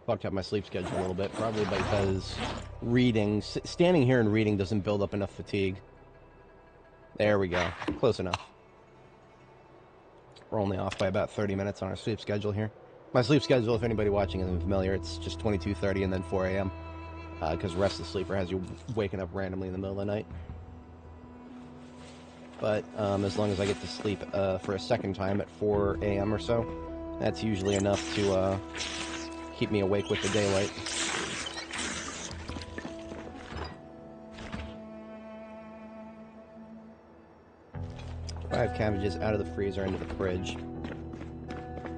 Fucked up my sleep schedule a little bit. Probably because standing here and reading doesn't build up enough fatigue. There we go. Close enough. We're only off by about 30 minutes on our sleep schedule here. My sleep schedule, if anybody watching isn't familiar, it's just 22:30 and then 4 a.m. Because Restless Sleeper has you waking up randomly in the middle of the night. But as long as I get to sleep for a second time at 4 a.m. or so, that's usually enough to keep me awake with the daylight. Five cabbages out of the freezer into the fridge.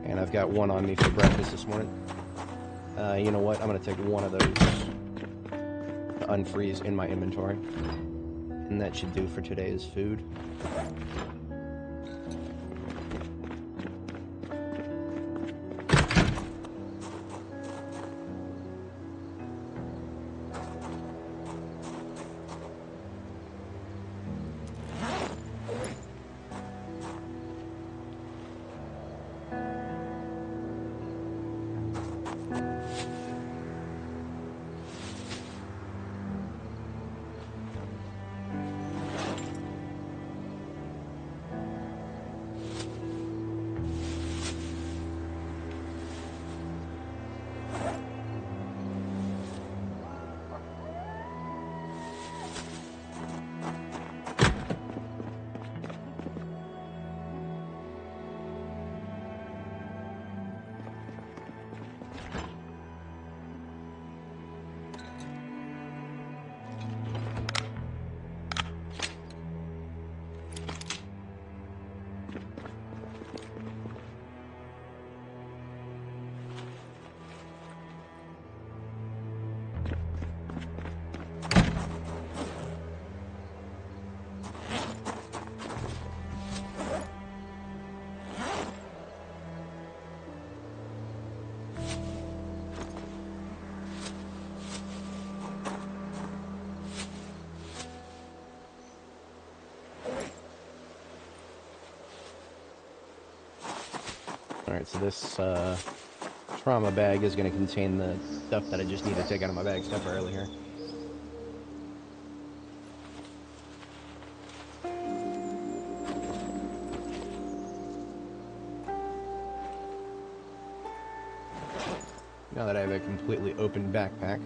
And I've got one on me for breakfast this morning. You know what? I'm going to take one of those to unfreeze in my inventory. And that should do for today's food. Alright, so this trauma bag is going to contain the stuff that I just need to take out of my bags temporarily here. Now that I have a completely open backpack,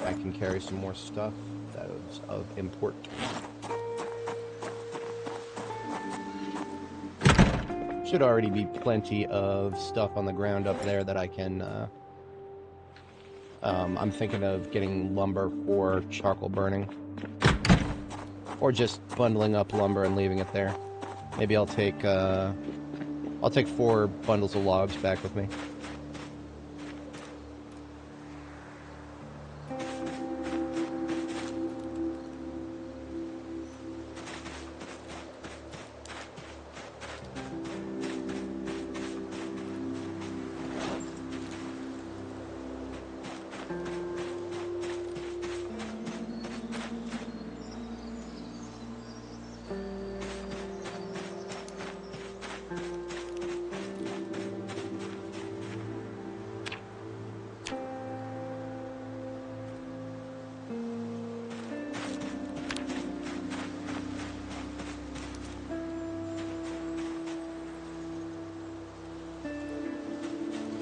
I can carry some more stuff that is of import. Should already be plenty of stuff on the ground up there that I can, I'm thinking of getting lumber for charcoal burning. or just bundling up lumber and leaving it there. Maybe I'll take 4 bundles of logs back with me.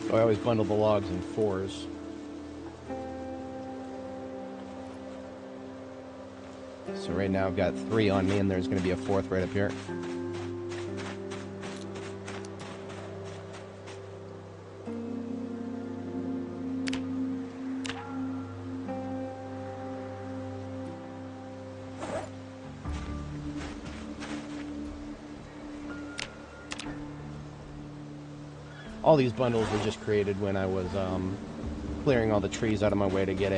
So I always bundle the logs in 4s. So right now I've got 3 on me, and there's going to be a 4th right up here. All these bundles were just created when I was clearing all the trees out of my way to get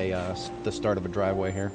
the start of a driveway here.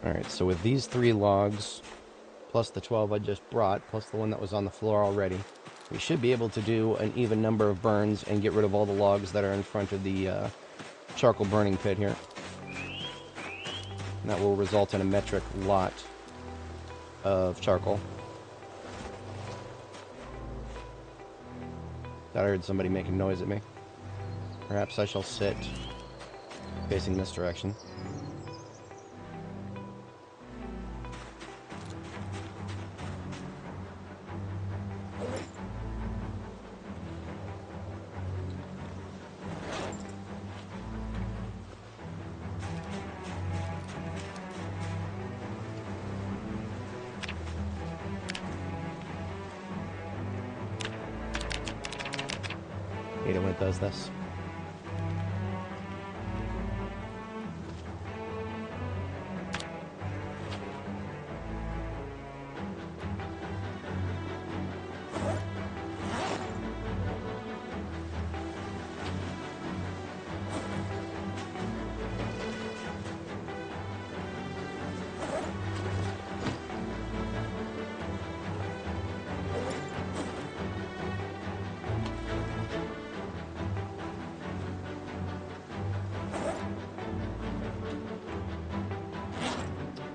Alright, so with these 3 logs, plus the 12 I just brought, plus the one that was on the floor already, we should be able to do an even number of burns and get rid of all the logs that are in front of the charcoal burning pit here. And that will result in a metric lot of charcoal. I heard somebody making noise at me. Perhaps I shall sit facing this direction. Hate it when it does this.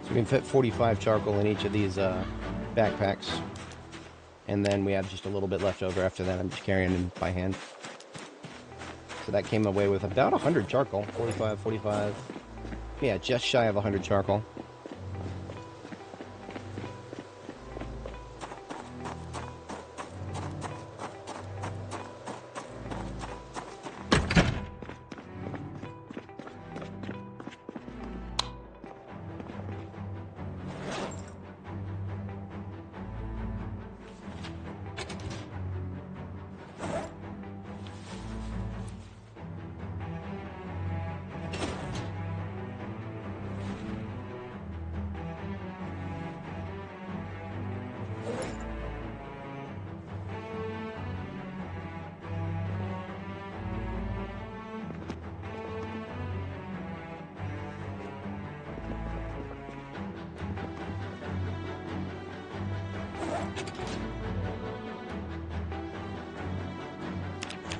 We can fit 45 charcoal in each of these backpacks, and then we have just a little bit left over after that. I'm just carrying them by hand. So that came away with about 100 charcoal. 45. Yeah, just shy of 100 charcoal.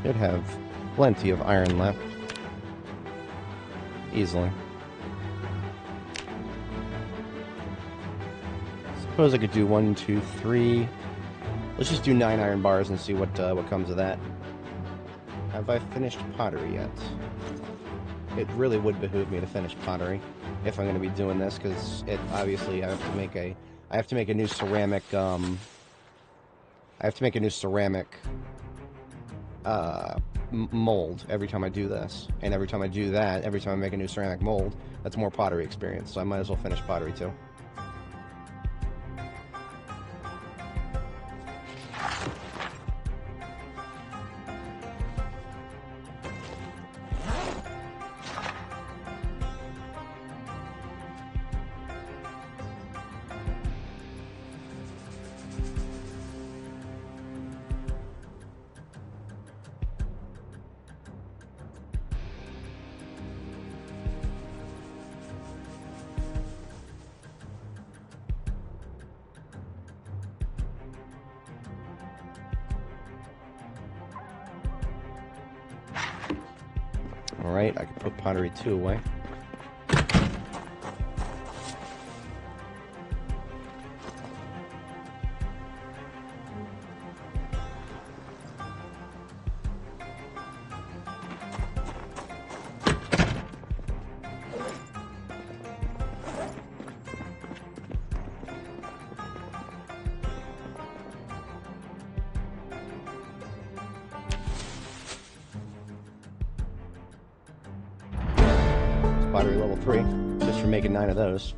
Should have plenty of iron left. Easily. Suppose I could do 1, 2, 3. Let's just do 9 iron bars and see what comes of that. Have I finished pottery yet? It really would behoove me to finish pottery if I'm going to be doing this, because it obviously I have to make a new ceramic. I have to make a new ceramic mold every time I do this, and every time I do that, every time I make a new ceramic mold, that's more pottery experience. So I might as well finish pottery too. Alright, I can put pottery 2 away. Pottery level 3, just for making 9 of those.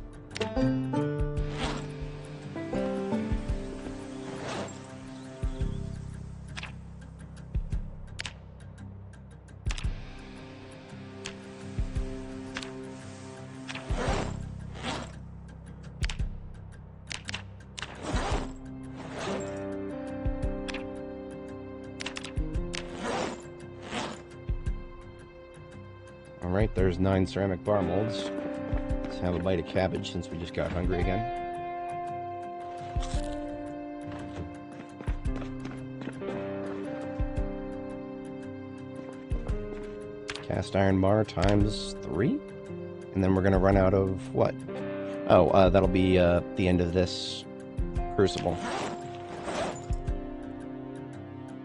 Alright, there's 9 ceramic bar molds. Let's have a bite of cabbage since we just got hungry again. Cast iron bar times 3? And then we're going to run out of what? Oh, that'll be the end of this crucible.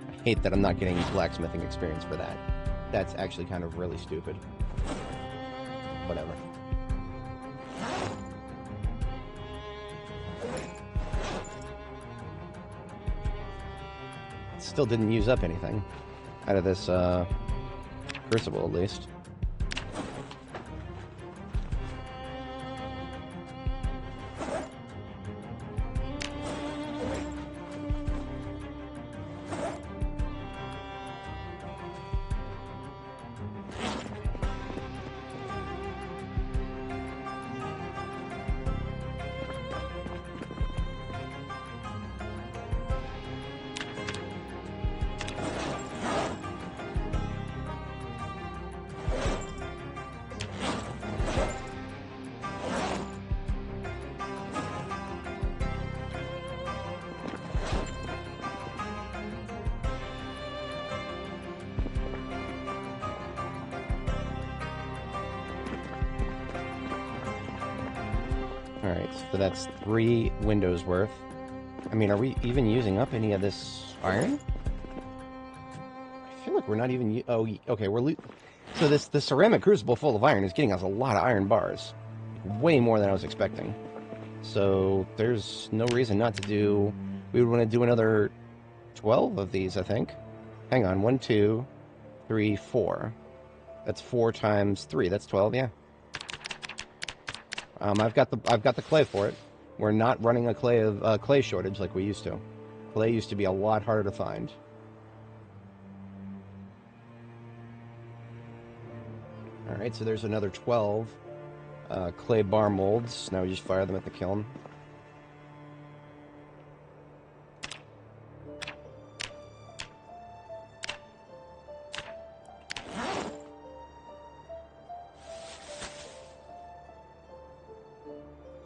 I hate that I'm not getting blacksmithing experience for that. That's actually kind of really stupid. Whatever. Still didn't use up anything out of this crucible, at least. Alright, so that's 3 windows worth. I mean, are we even using up any of this iron? I feel like we're not even... Oh, okay, so the ceramic crucible full of iron is getting us a lot of iron bars. Way more than I was expecting. So there's no reason not to do... We would want to do another 12 of these, I think. Hang on, 1, 2, 3, 4. That's 4 times 3. That's 12, yeah. I've got the clay for it. We're not running a clay shortage like we used to. Clay used to be a lot harder to find. Alright, so there's another 12 clay bar molds. Now we just fire them at the kiln.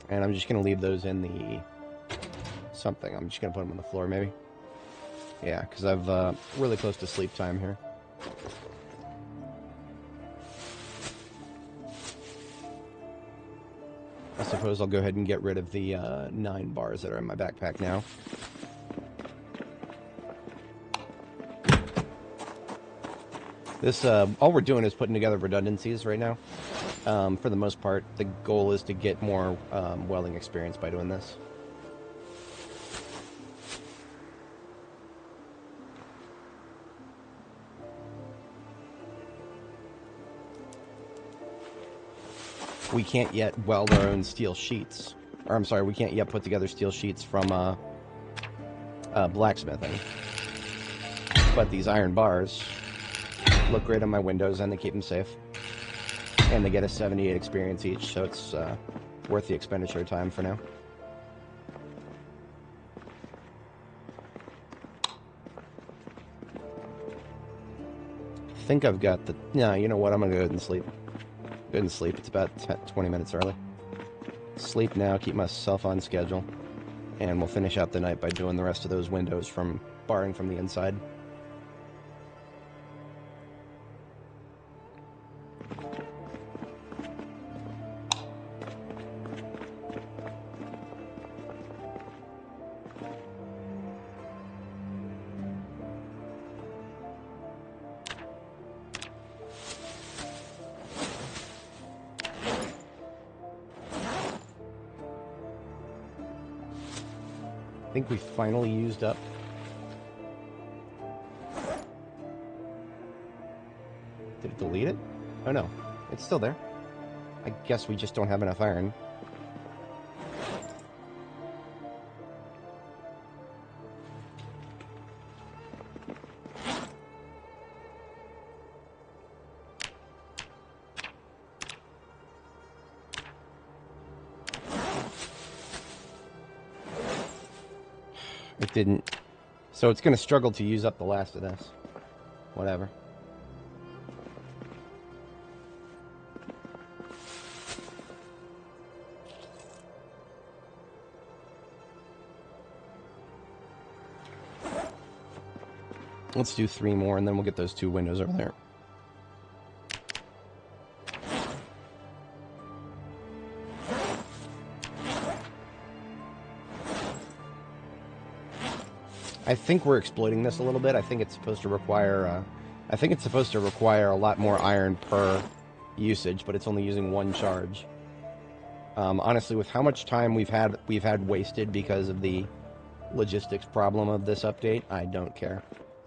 And I'm just going to leave those in the something. I'm just going to put them on the floor, maybe. Yeah, because I've really close to sleep time here. I suppose I'll go ahead and get rid of the 9 bars that are in my backpack now. This, all we're doing is putting together redundancies right now. For the most part, the goal is to get more welding experience by doing this. We can't yet weld our own steel sheets. Or, I'm sorry, we can't yet put together steel sheets from blacksmithing. But these iron bars look great on my windows, and they keep them safe. And they get a 78 experience each, so it's worth the expenditure time for now. I think I've got the... No, you know what? I'm going to go ahead and sleep. Go ahead and sleep. It's about 20 minutes early. Sleep now, keep myself on schedule. And we'll finish out the night by doing the rest of those windows from barring from the inside. I think we finally used up. Did it delete it? Oh no, it's still there. I guess we just don't have enough iron. It didn't. So it's going to struggle to use up the last of this. Whatever. Let's do 3 more, and then we'll get those 2 windows over there. I think we're exploiting this a little bit. I think it's supposed to require a lot more iron per usage, but it's only using 1 charge. Honestly, with how much time we've had wasted because of the logistics problem of this update, I don't care.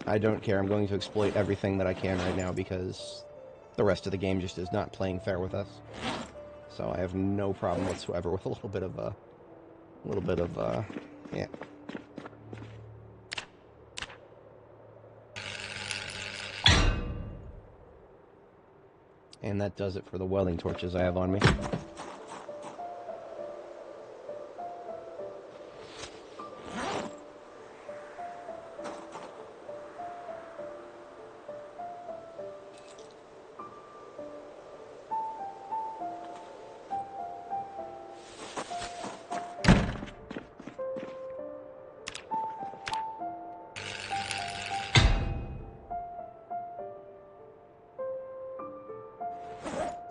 I don't care. I'm going to exploit everything that I can right now because the rest of the game just is not playing fair with us. So I have no problem whatsoever with a little bit of yeah. And that does it for the welding torches I have on me.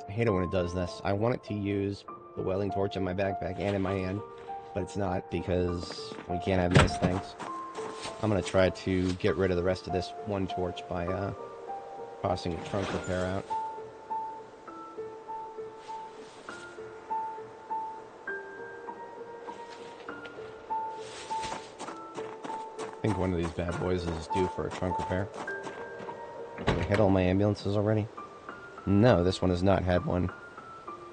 I hate it when it does this. I want it to use the welding torch in my backpack and in my hand, but it's not because we can't have nice things. I'm going to try to get rid of the rest of this 1 torch by tossing a trunk repair out. I think one of these bad boys is due for a trunk repair. Did I hit all my ambulances already? No, this one has not had one.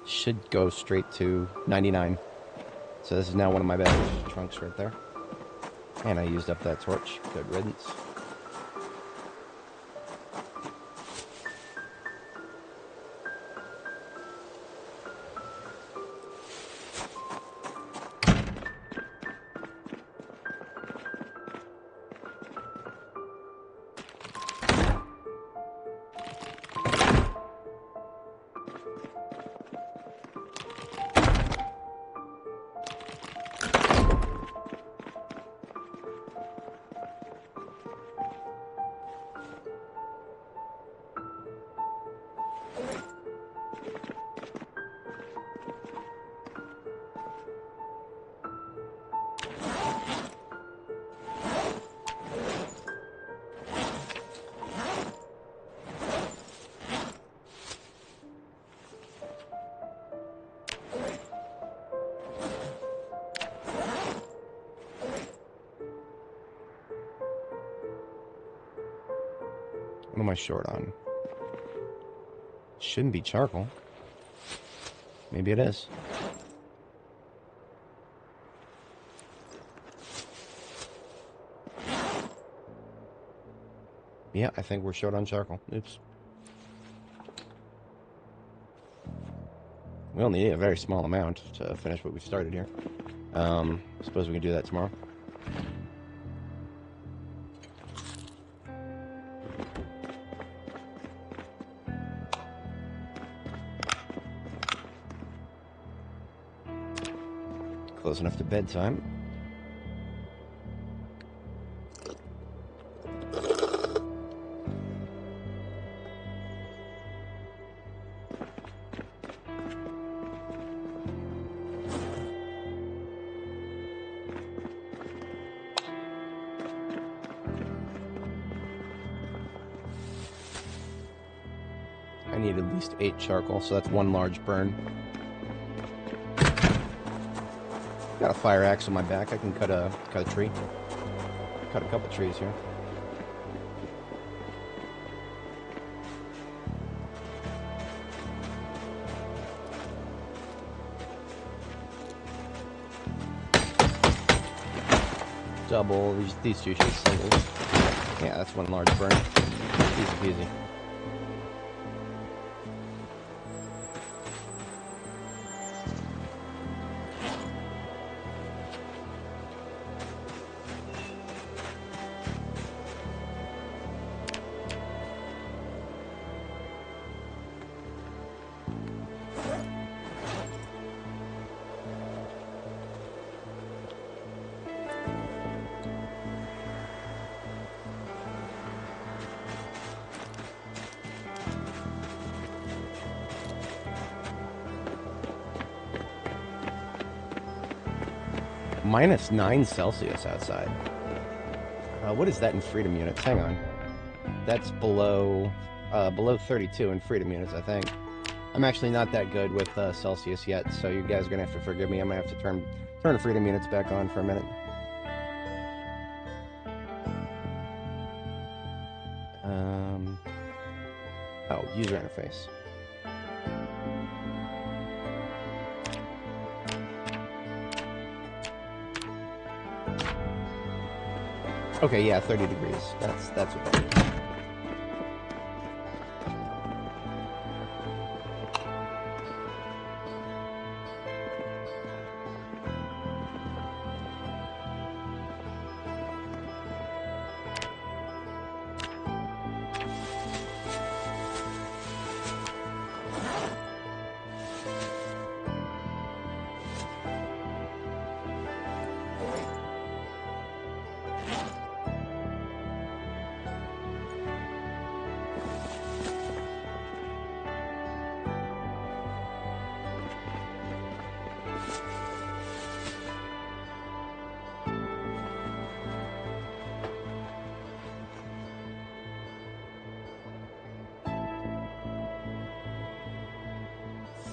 Should go straight to 99. So this is now one of my bad trunks right there. And I used up that torch. Good riddance. What am I short on? Shouldn't be charcoal. Maybe it is. Yeah, I think we're short on charcoal. Oops. We only need a very small amount to finish what we've started here. Suppose we can do that tomorrow. Close enough to bedtime. I need at least 8 charcoal, so that's 1 large burn. Got a fire axe on my back. I can cut a tree. Cut a couple trees here. Double. These two should be singles. Yeah, that's 1 large burn. Easy peasy. -9 Celsius outside. What is that in freedom units? Hang on. That's below 32 in freedom units, I think. I'm actually not that good with Celsius yet, so you guys are gonna have to forgive me. I'm gonna have to turn the freedom units back on for a minute. Oh, user interface. Okay, yeah, 30 degrees. That's what that is.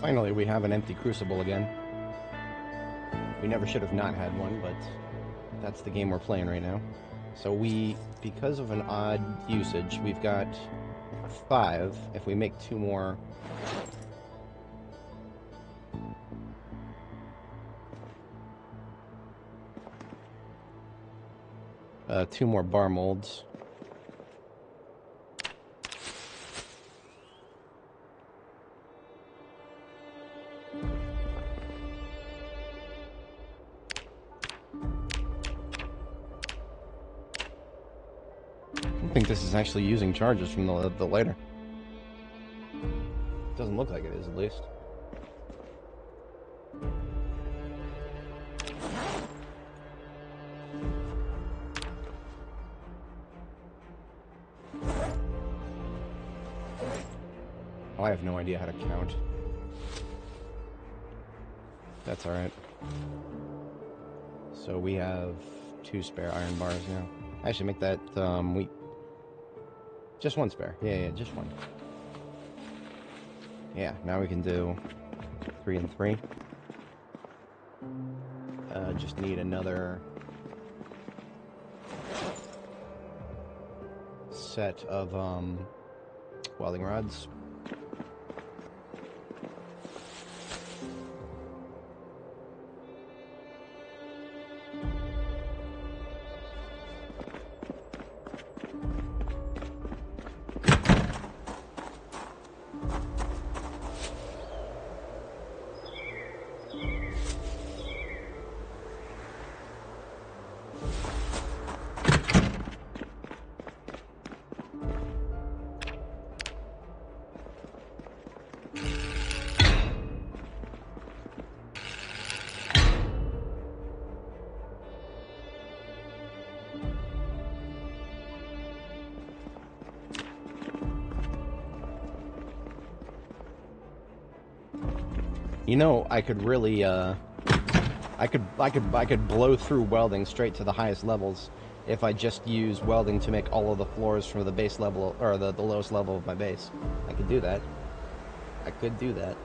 Finally, we have an empty crucible again. We never should have not had one, but that's the game we're playing right now. So because of an odd usage, we've got 5. If we make 2 more... two more bar molds. I think this is actually using charges from the lighter. Doesn't look like it is, at least. Oh, I have no idea how to count. That's alright. So we have 2 spare iron bars now. I should make that, just 1 spare. Yeah, just 1. Yeah, now we can do 3 and 3. Just need another 7 set of welding rods. You know, I could really, I could blow through welding straight to the highest levels if I just use welding to make all of the floors from the base level, or the lowest level of my base. I could do that. I could do that.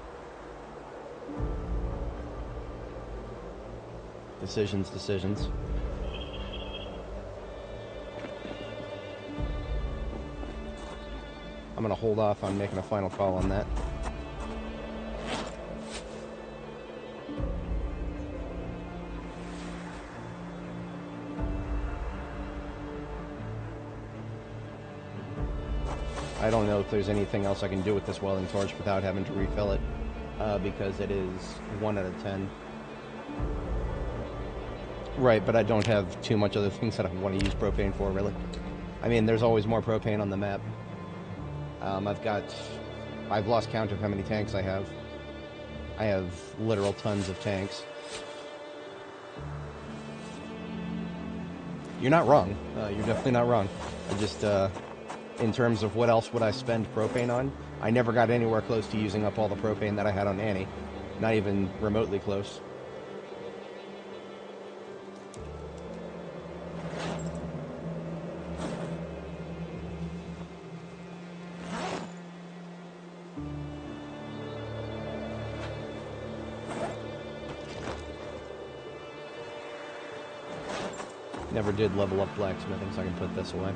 Decisions. I'm gonna hold off on making a final call on that. I don't know if there's anything else I can do with this welding torch without having to refill it, because it is 1 out of 10. Right, but I don't have too much other things that I want to use propane for, really. I mean, there's always more propane on the map. I've lost count of how many tanks I have. I have literal tons of tanks. You're not wrong. You're definitely not wrong. I just, in terms of what else would I spend propane on, I never got anywhere close to using up all the propane that I had on Annie. Not even remotely close. Never did level up blacksmithing, so I can put this away.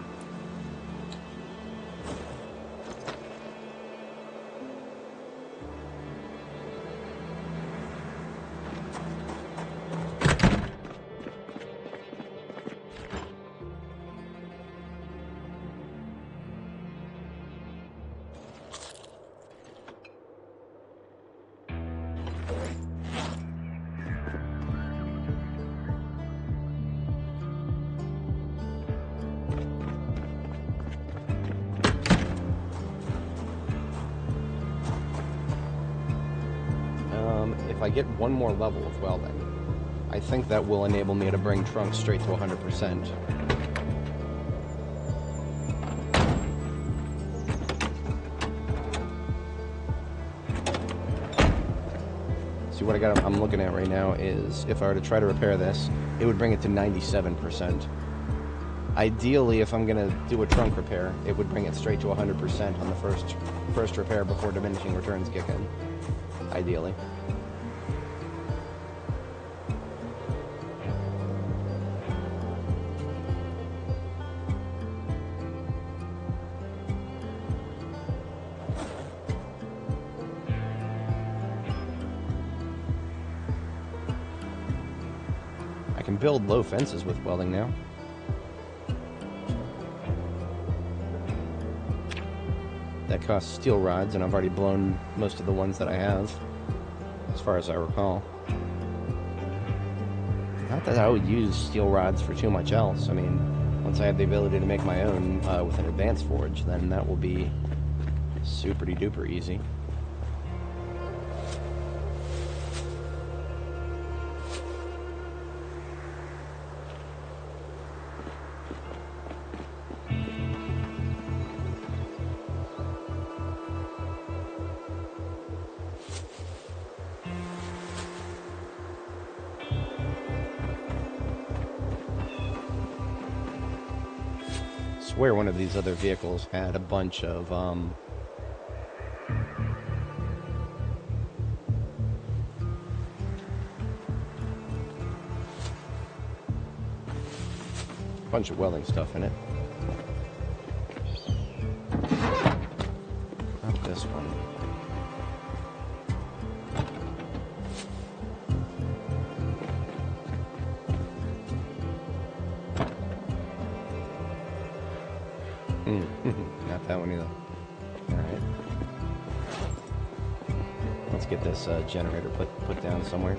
If I get one more level of welding, I think that will enable me to bring trunks straight to 100%. See, what I'm looking at right now is, if I were to try to repair this, it would bring it to 97%. Ideally, if I'm going to do a trunk repair, it would bring it straight to 100% on the first repair before diminishing returns kick in. Ideally. I can build low fences with welding now. That costs steel rods, and I've already blown most of the ones that I have, as far as I recall. Not that I would use steel rods for too much else. I mean, once I have the ability to make my own with an advanced forge, then that will be super-duper easy. I swear one of these other vehicles had a bunch of welding stuff in it. Not that one either. Alright. Let's get this generator put down somewhere.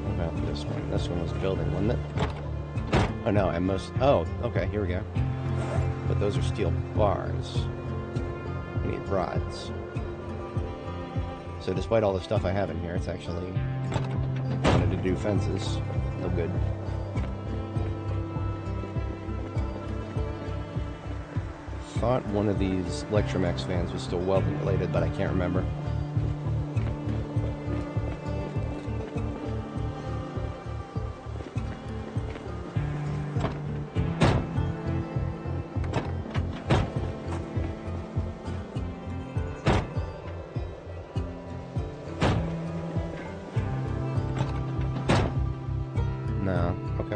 What about this one? This one was building, wasn't it? Oh no, oh, okay, here we go. But those are steel bars. We need rods. So despite all the stuff I have in here, it's actually wanted to do fences. No good. Thought one of these Electromex fans was still welding related, but I can't remember. No, okay.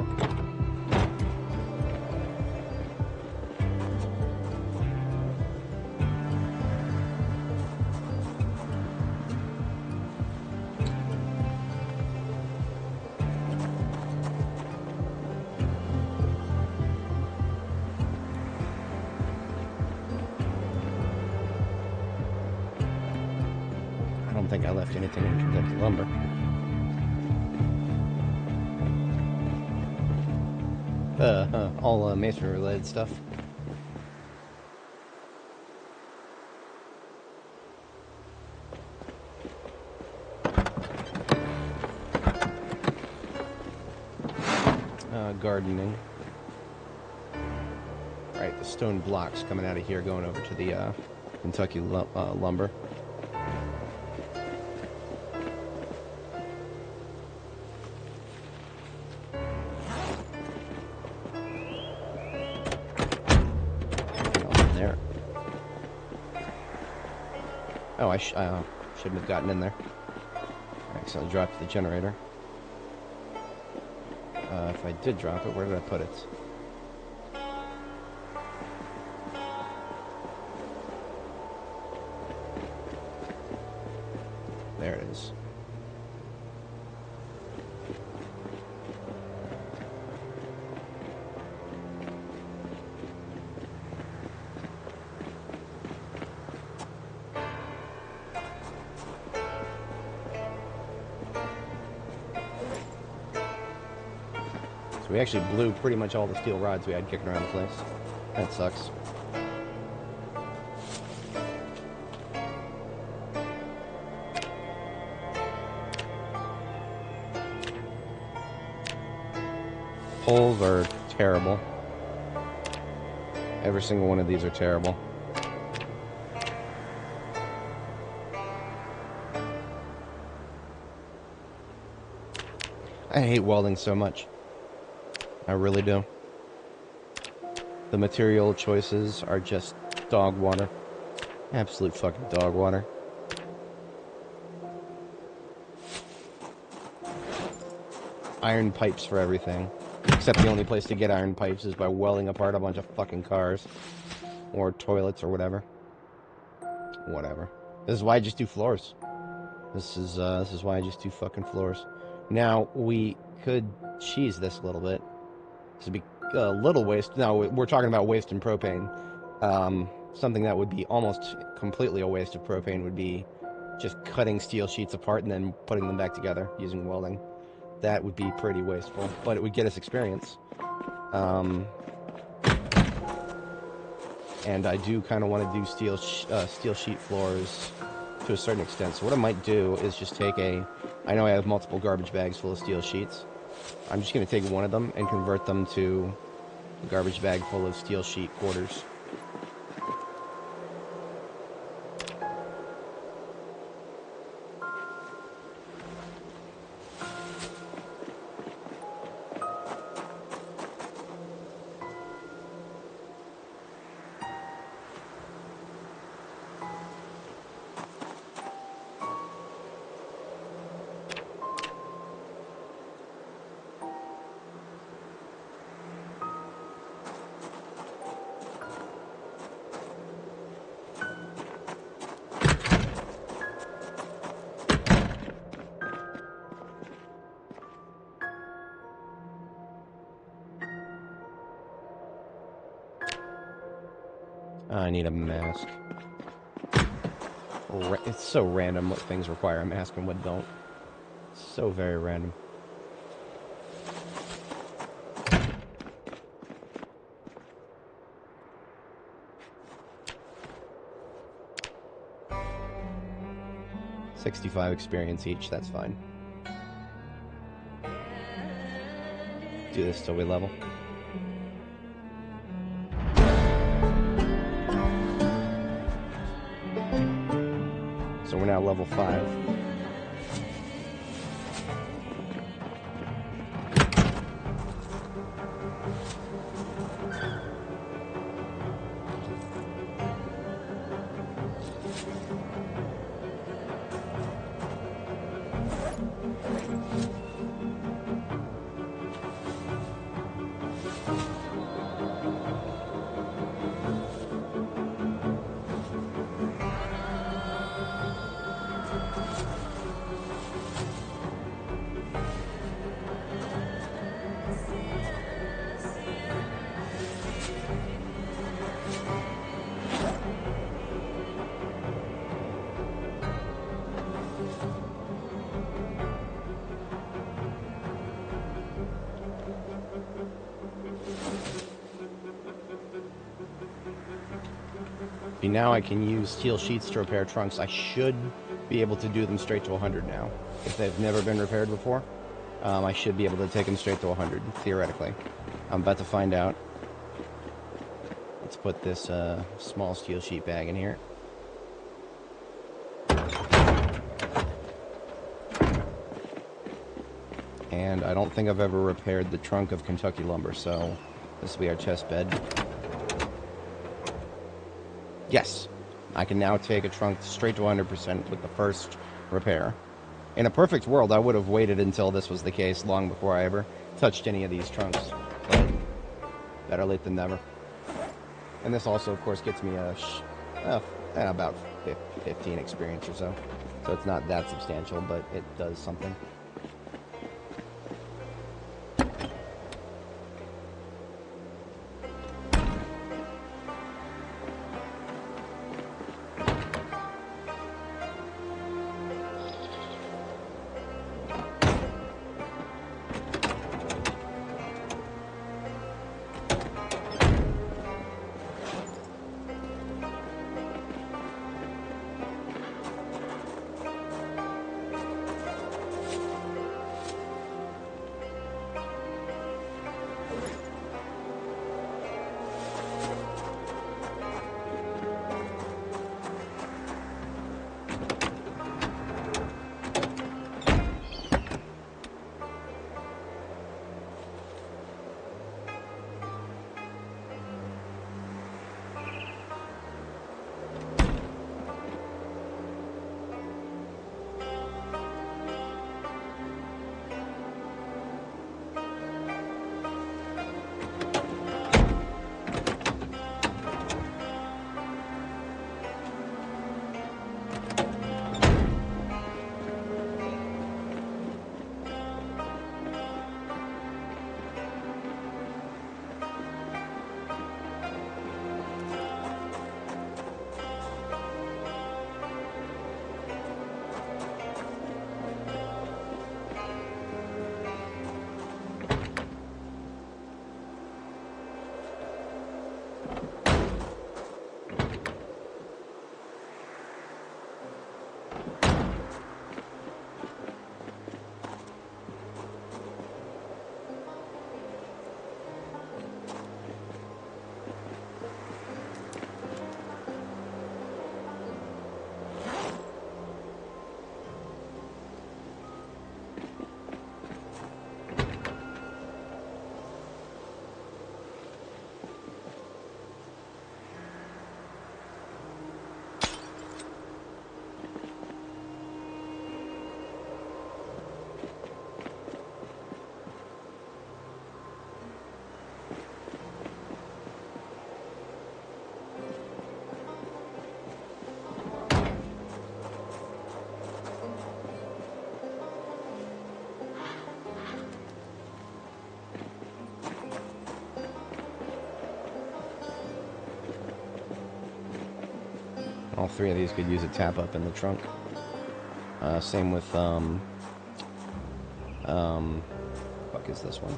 I don't think I left anything in conductive lumber. All masonry related stuff. Gardening. Right, the stone blocks coming out of here going over to the Kentucky lumber. Oh, I shouldn't have gotten in there. I accidentally dropped the generator. If I did drop it, where did I put it? There it is. We actually blew pretty much all the steel rods we had kicking around the place. That sucks. Poles are terrible. Every single one of these are terrible. I hate welding so much. I really do. The material choices are just dog water. Absolute fucking dog water. Iron pipes for everything. Except the only place to get iron pipes is by welding apart a bunch of fucking cars. Or toilets or whatever. Whatever. This is why I just do floors. This is why I just do fucking floors. Now, we could cheese this a little bit. This would be a little waste. Now, we're talking about waste in propane. Something that would be almost completely a waste of propane would be just cutting steel sheets apart and then putting them back together using welding. That would be pretty wasteful, but it would get us experience. And I do kind of want to do steel sheet floors to a certain extent. So what I might do is just take I know I have multiple garbage bags full of steel sheets. I'm just going to take one of them and convert them to a garbage bag full of steel sheet quarters. I need a mask. It's so random what things require a mask and what don't. So very random. $65 experience each, that's fine. Do this till we level. So we're now level 5. See, now I can use steel sheets to repair trunks. I should be able to do them straight to 100 now. If they've never been repaired before, I should be able to take them straight to 100, theoretically. I'm about to find out. Let's put this small steel sheet bag in here. And I don't think I've ever repaired the trunk of Kentucky lumber, so this will be our chest bed. Yes, I can now take a trunk straight to 100% with the first repair. In a perfect world, I would have waited until this was the case long before I ever touched any of these trunks. But better late than never. And this also, of course, gets me about 15 experience or so. So it's not that substantial, but it does something. three of these could use a tap-up in the trunk. Same with, fuck is this one?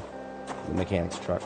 The mechanic's truck.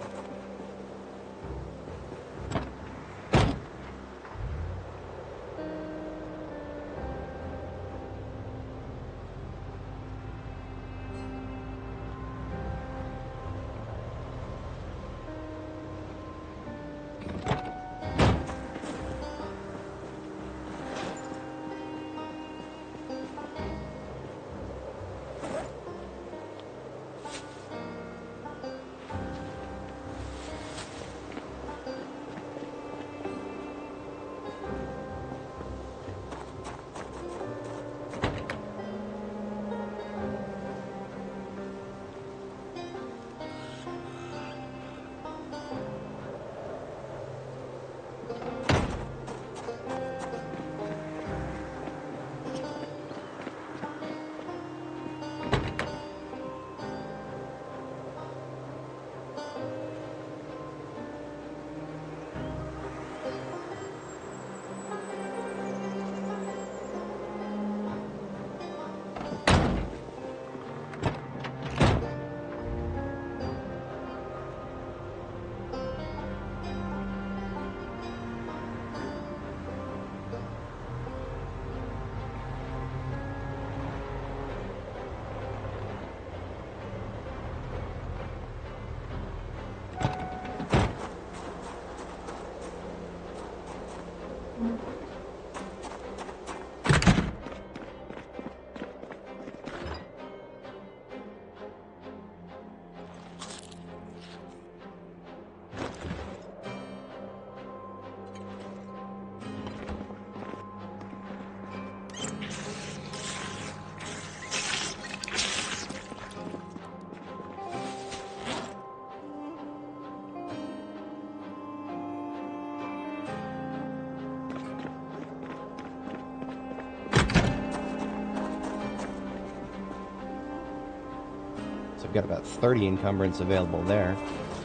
Got about 30 encumbrance available there,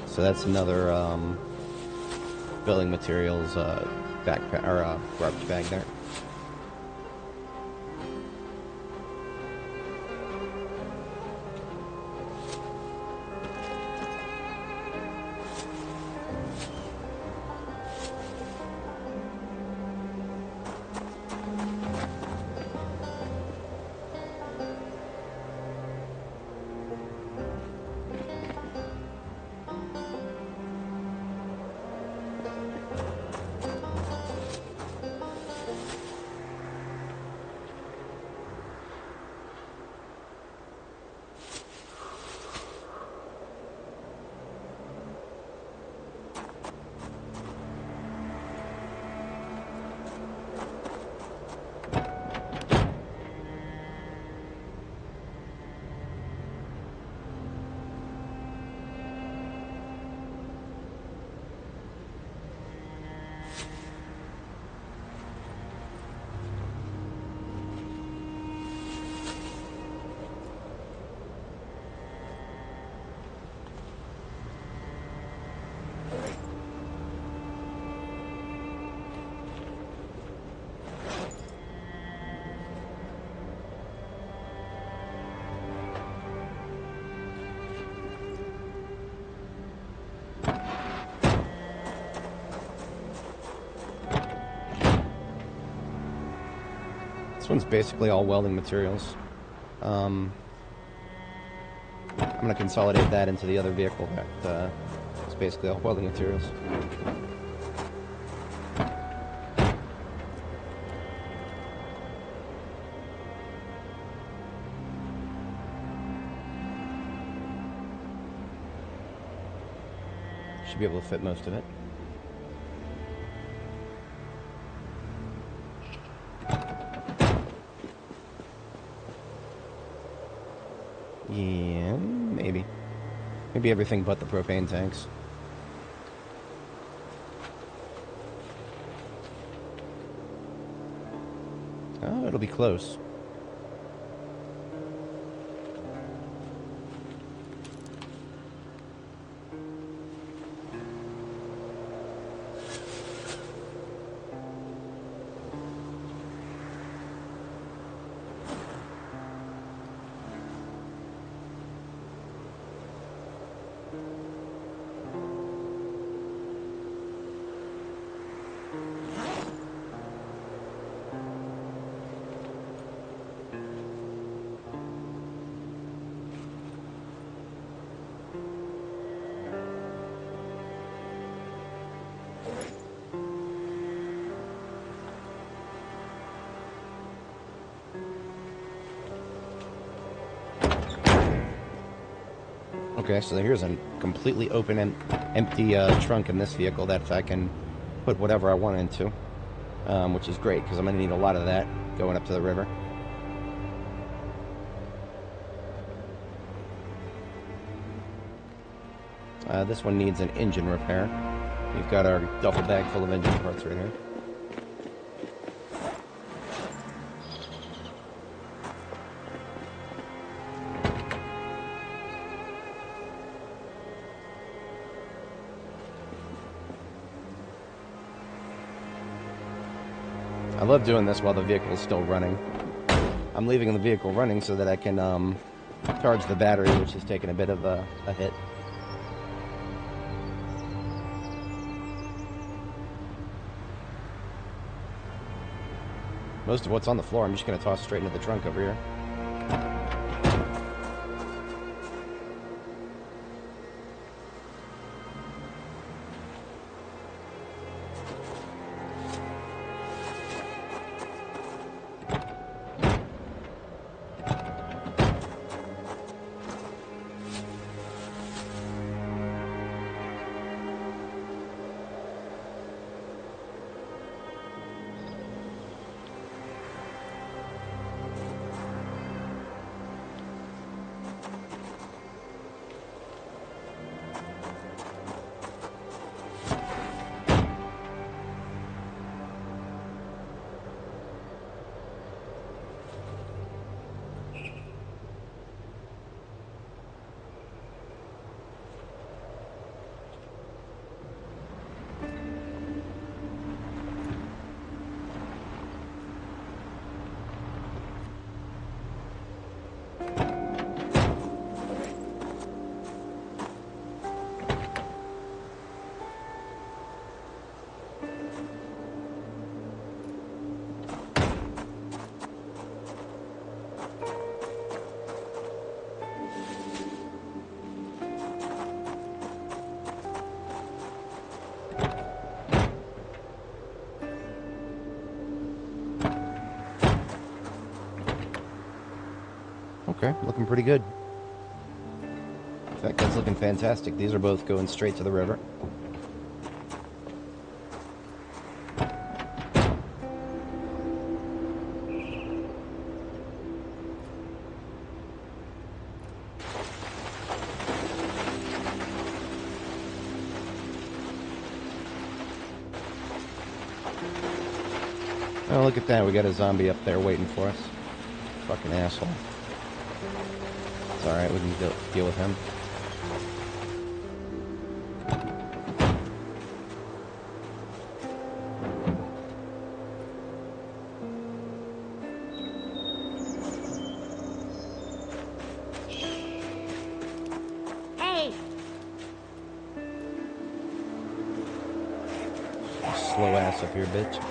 so that's another building materials backpack or garbage bag there. This one's basically all welding materials. I'm going to consolidate that into the other vehicle that it's basically all welding materials. Should be able to fit most of it. Yeah, maybe. Maybe everything but the propane tanks. Oh, it'll be close. Okay, so here's a completely open and empty trunk in this vehicle that I can put whatever I want into, which is great because I'm going to need a lot of that going up to the river. This one needs an engine repair. We've got our duffel bag full of engine parts right here. I love doing this while the vehicle is still running. I'm leaving the vehicle running so that I can charge the battery, which has taken a bit of a hit. Most of what's on the floor, I'm just going to toss straight into the trunk over here. Okay, looking pretty good. In fact, that's looking fantastic. These are both going straight to the river. Oh, look at that. We got a zombie up there waiting for us. Fucking asshole. It's alright, we can deal with him. Hey! Slow ass up here, bitch.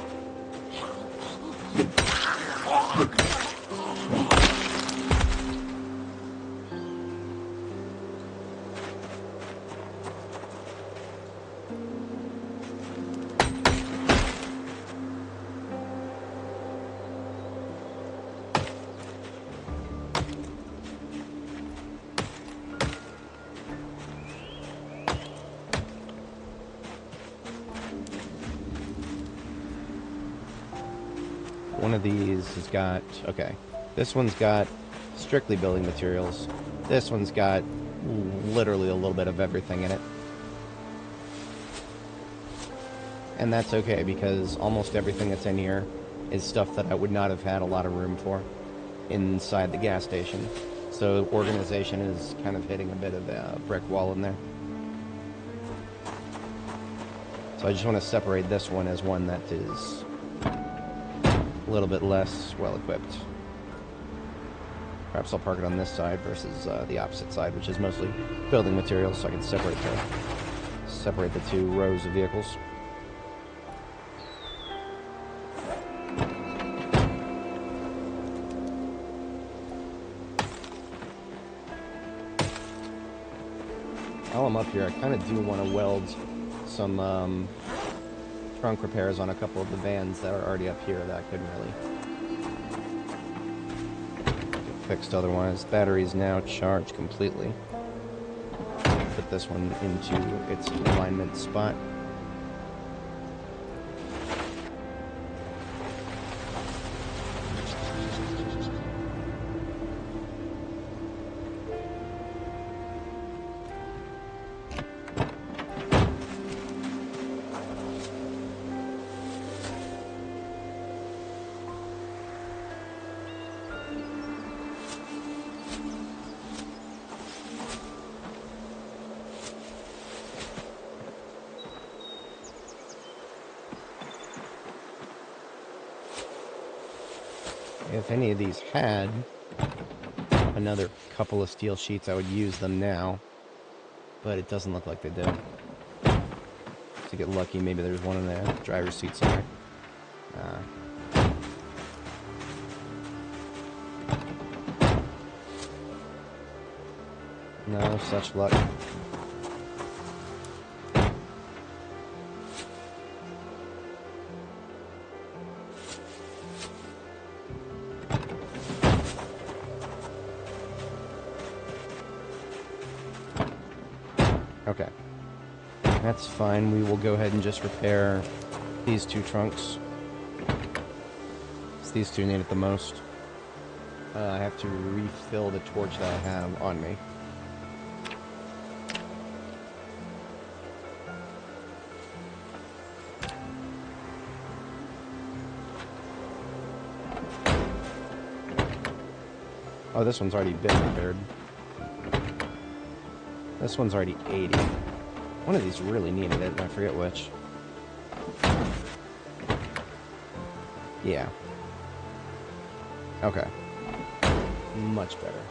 One of these has got, okay, this one's got strictly building materials. This one's got literally a little bit of everything in it. And that's okay, because almost everything that's in here is stuff that I would not have had a lot of room for inside the gas station. So organization is kind of hitting a bit of a brick wall in there. So I just want to separate this one as one that is a little bit less well-equipped. Perhaps I'll park it on this side versus the opposite side, which is mostly building materials, so I can separate the two rows of vehicles. While I'm up here, I kind of do want to weld some trunk repairs on a couple of the vans that are already up here that I couldn't really get fixed otherwise. Battery is now charged completely. put this one into its alignment spot. If any of these had another couple of steel sheets, I would use them now, but it doesn't look like they do. To get lucky, maybe there's one in the driver's seat somewhere. No such luck. Okay. That's fine. We will go ahead and just repair these two trunks. These two need it the most. I have to refill the torch that I have on me. Oh, this one's already been repaired. This one's already 80. One of these really needed it, and I forget which. Yeah. Okay. Much better.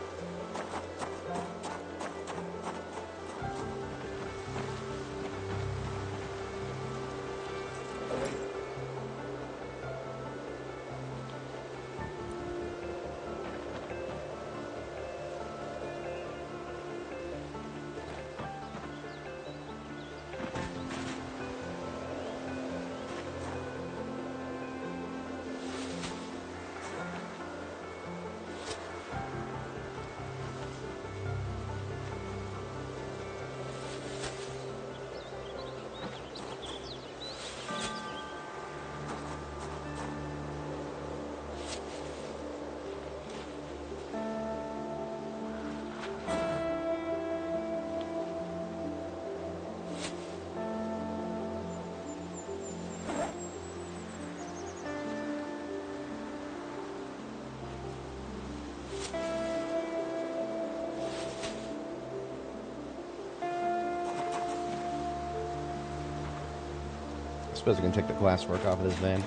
I suppose I can take the glasswork off of this van.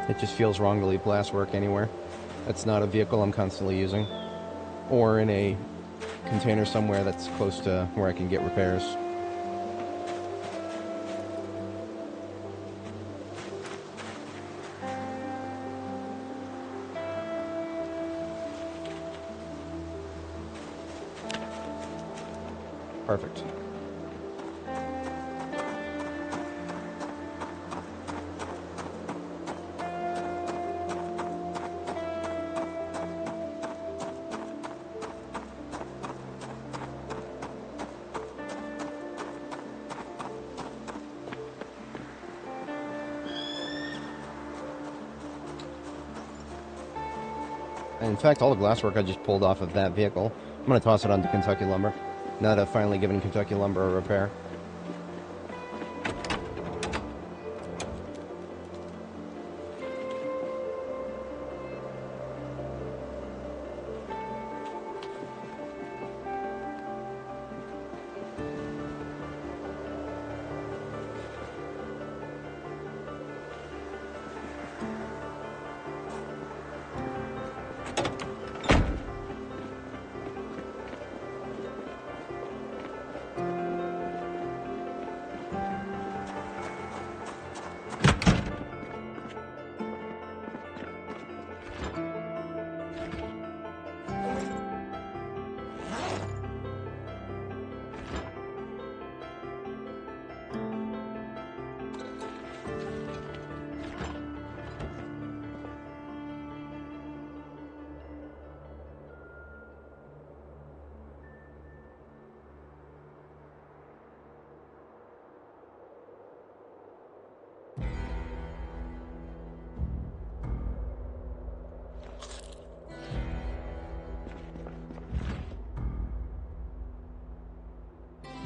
It just feels wrong to leave glasswork anywhere. That's not a vehicle I'm constantly using. Or in a container somewhere that's close to where I can get repairs. Perfect. In fact, all the glasswork I just pulled off of that vehicle, I'm going to toss it onto Kentucky Lumber. Now that I've finally given Kentucky Lumber a repair.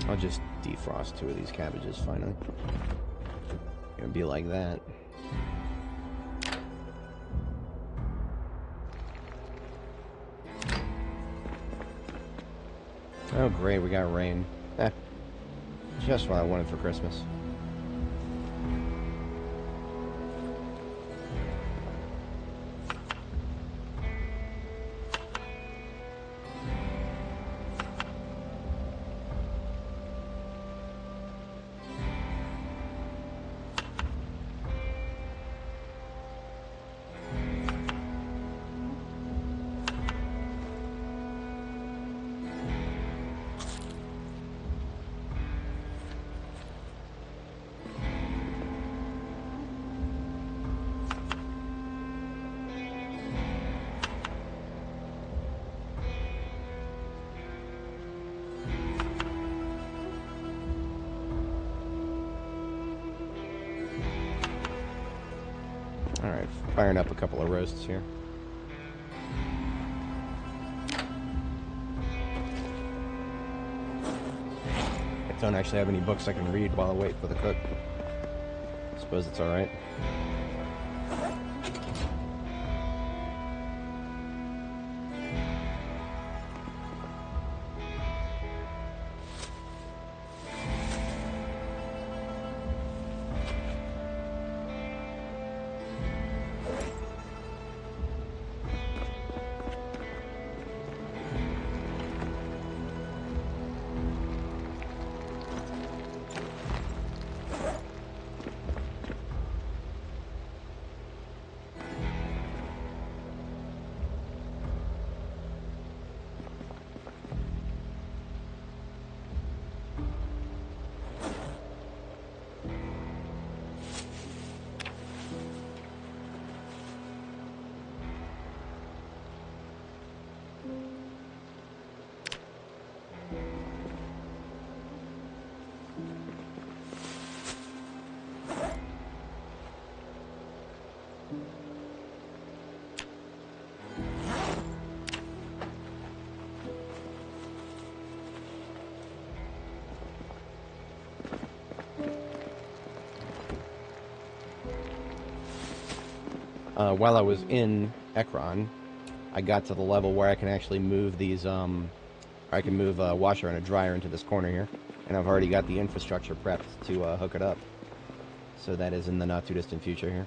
I'll just defrost 2 of these cabbages finally. It'll be like that. Oh great, we got rain. Just what I wanted for Christmas. Alright, firing up a couple of roasts here. I don't actually have any books I can read while I wait for the cook. Suppose it's alright. While I was in Ekron, I got to the level where I can actually move these, I can move a washer and a dryer into this corner here, and I've already got the infrastructure prepped to hook it up. So that is in the not too distant future here.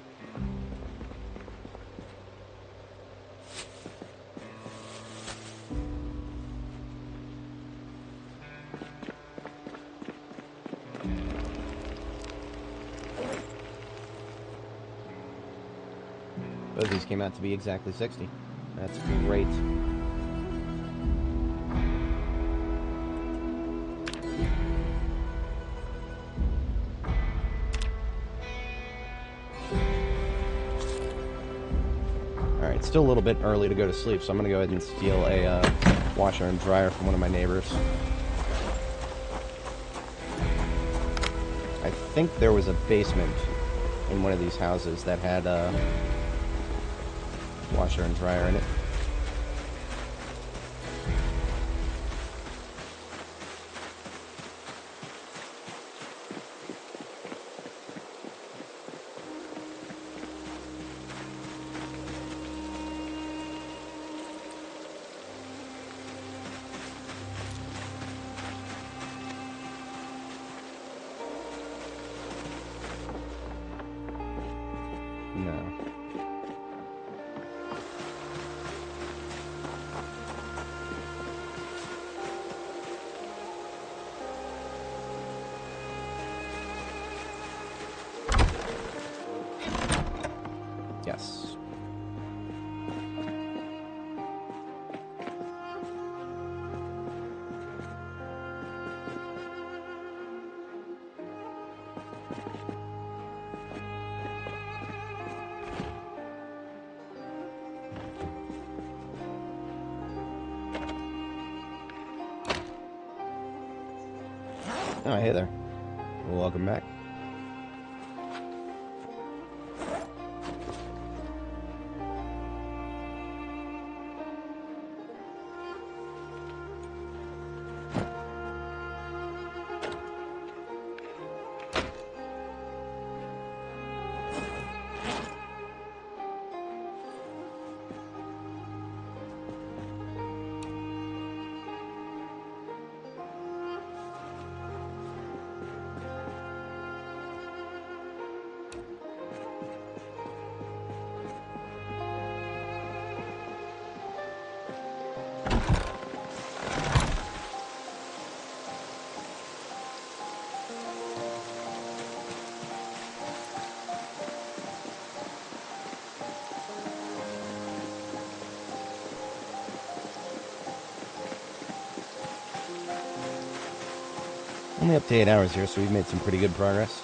Both these came out to be exactly 60. That's great. Alright, still a little bit early to go to sleep, so I'm going to go ahead and steal a washer and dryer from one of my neighbors. I think there was a basement in one of these houses that had a washer and dryer in it. No. Yes. Oh, hey there. Welcome back. Only up to 8 hours here, so we've made some pretty good progress.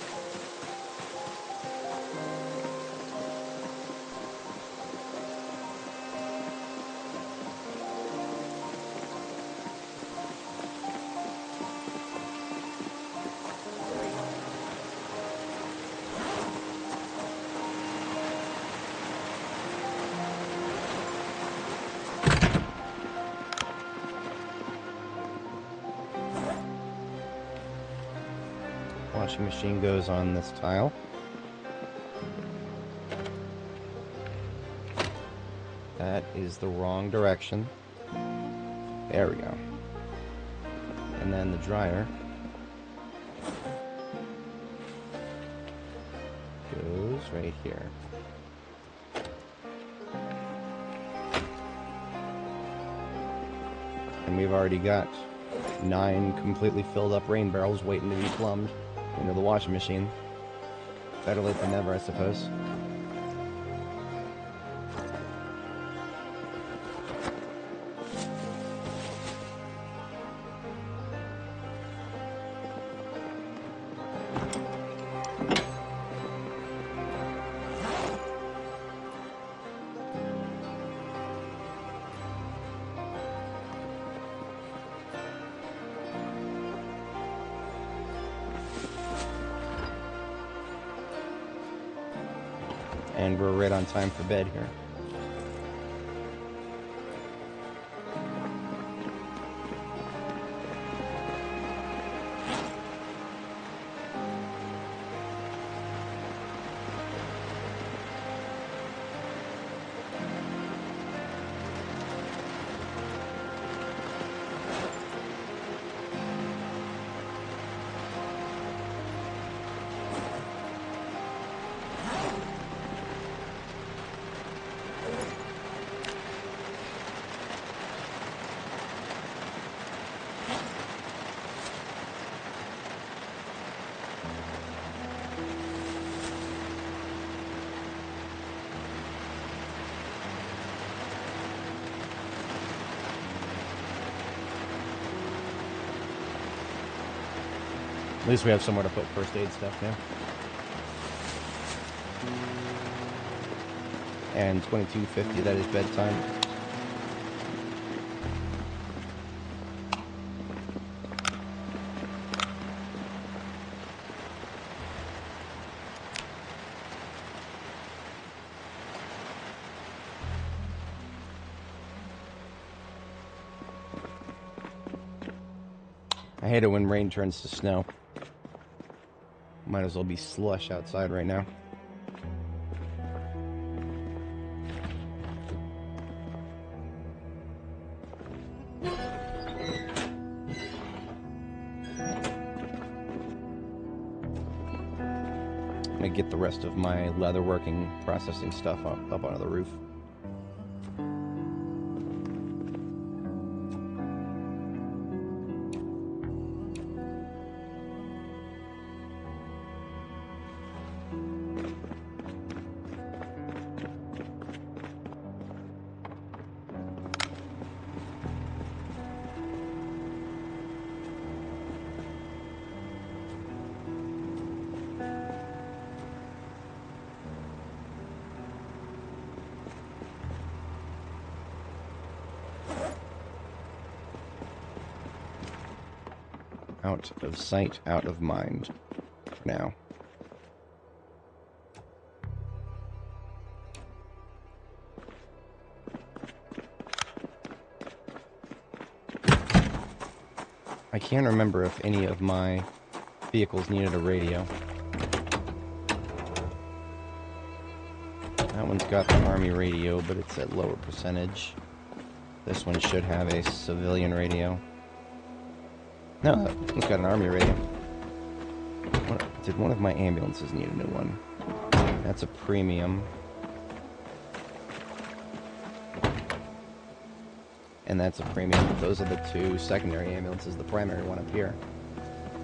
Washing machine goes on this tile. That is the wrong direction. There we go. And then the dryer goes right here. And we've already got 9 completely filled up rain barrels waiting to be plumbed into the washing machine. Better late than never, I suppose. And we're right on time for bed here. At least we have somewhere to put first aid stuff now. And 22:50, that is bedtime. I hate it when rain turns to snow. Might as well be slush outside right now. I'm gonna get the rest of my leatherworking processing stuff up onto the roof. Out of sight, out of mind for now. I can't remember if any of my vehicles needed a radio. That one's got the Army radio, but it's at lower percentage. This one should have a civilian radio. No, it's got an Army radio. Did one of my ambulances need a new one? That's a premium. And that's a premium. Those are the two secondary ambulances. The primary one up here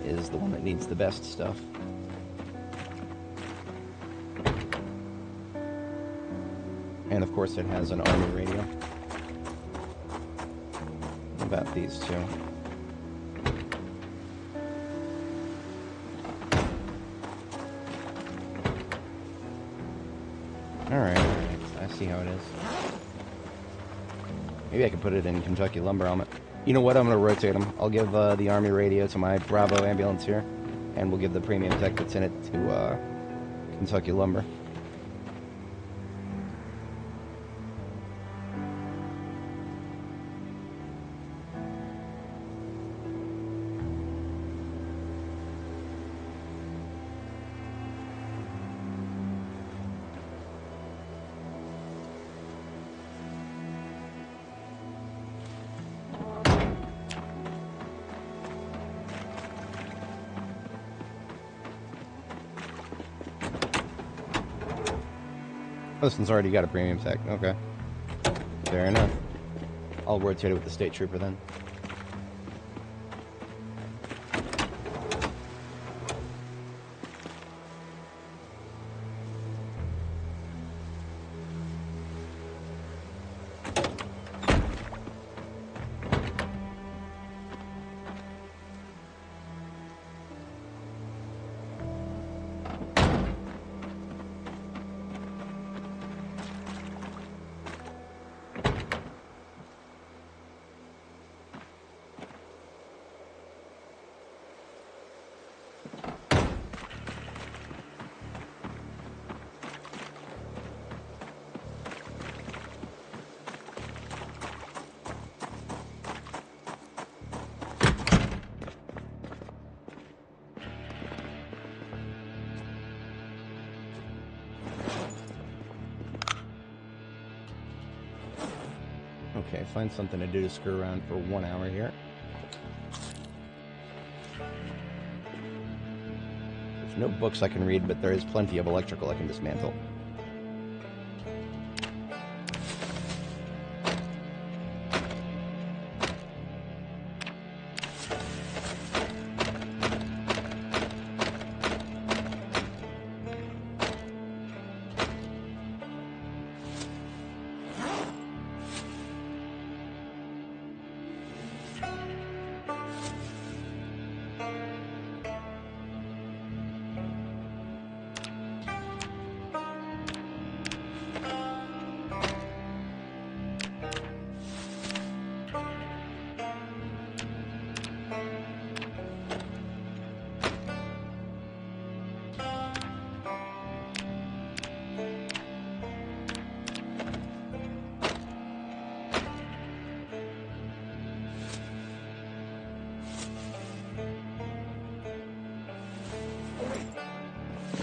is the one that needs the best stuff. And of course it has an Army radio. What about these two? Alright, I see how it is. Maybe I could put it in Kentucky Lumber Helmet. You know what? I'm going to rotate them. I'll give the Army radio to my Bravo ambulance here, and we'll give the premium tech that's in it to Kentucky Lumber. This one's already got a premium tech. Okay. Fair enough. I'll rotate it with the state trooper then. Okay, find something to do to screw around for 1 hour here. There's no books I can read, but there is plenty of electrical I can dismantle.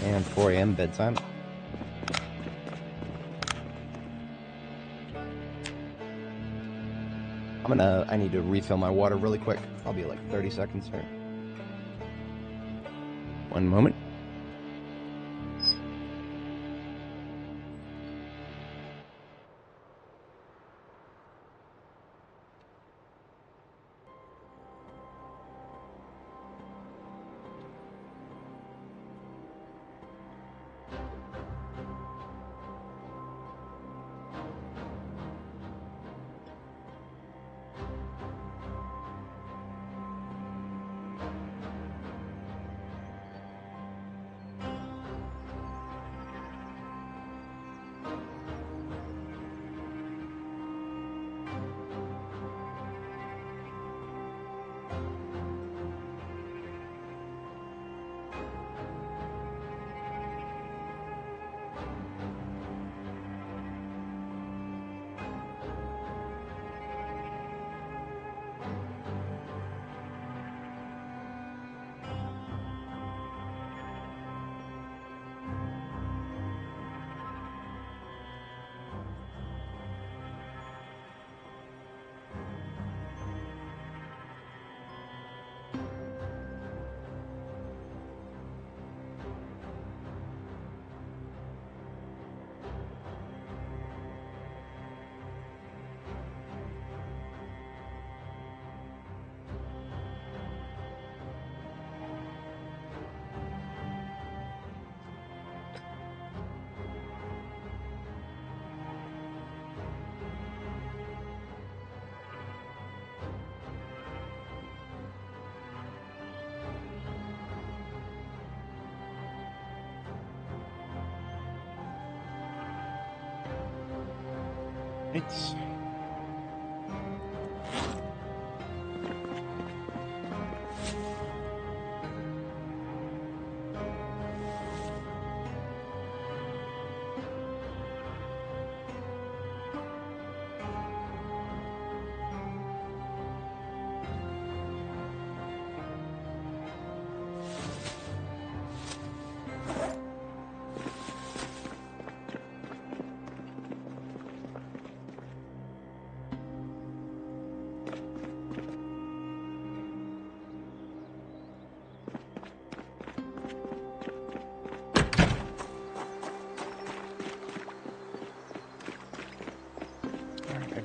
And 4 a.m. bedtime. I need to refill my water really quick. I'll be like 30 seconds here. One moment. It's...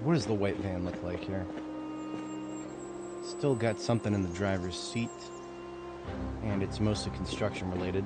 What does the white van look like here? Still got something in the driver's seat, and it's mostly construction related.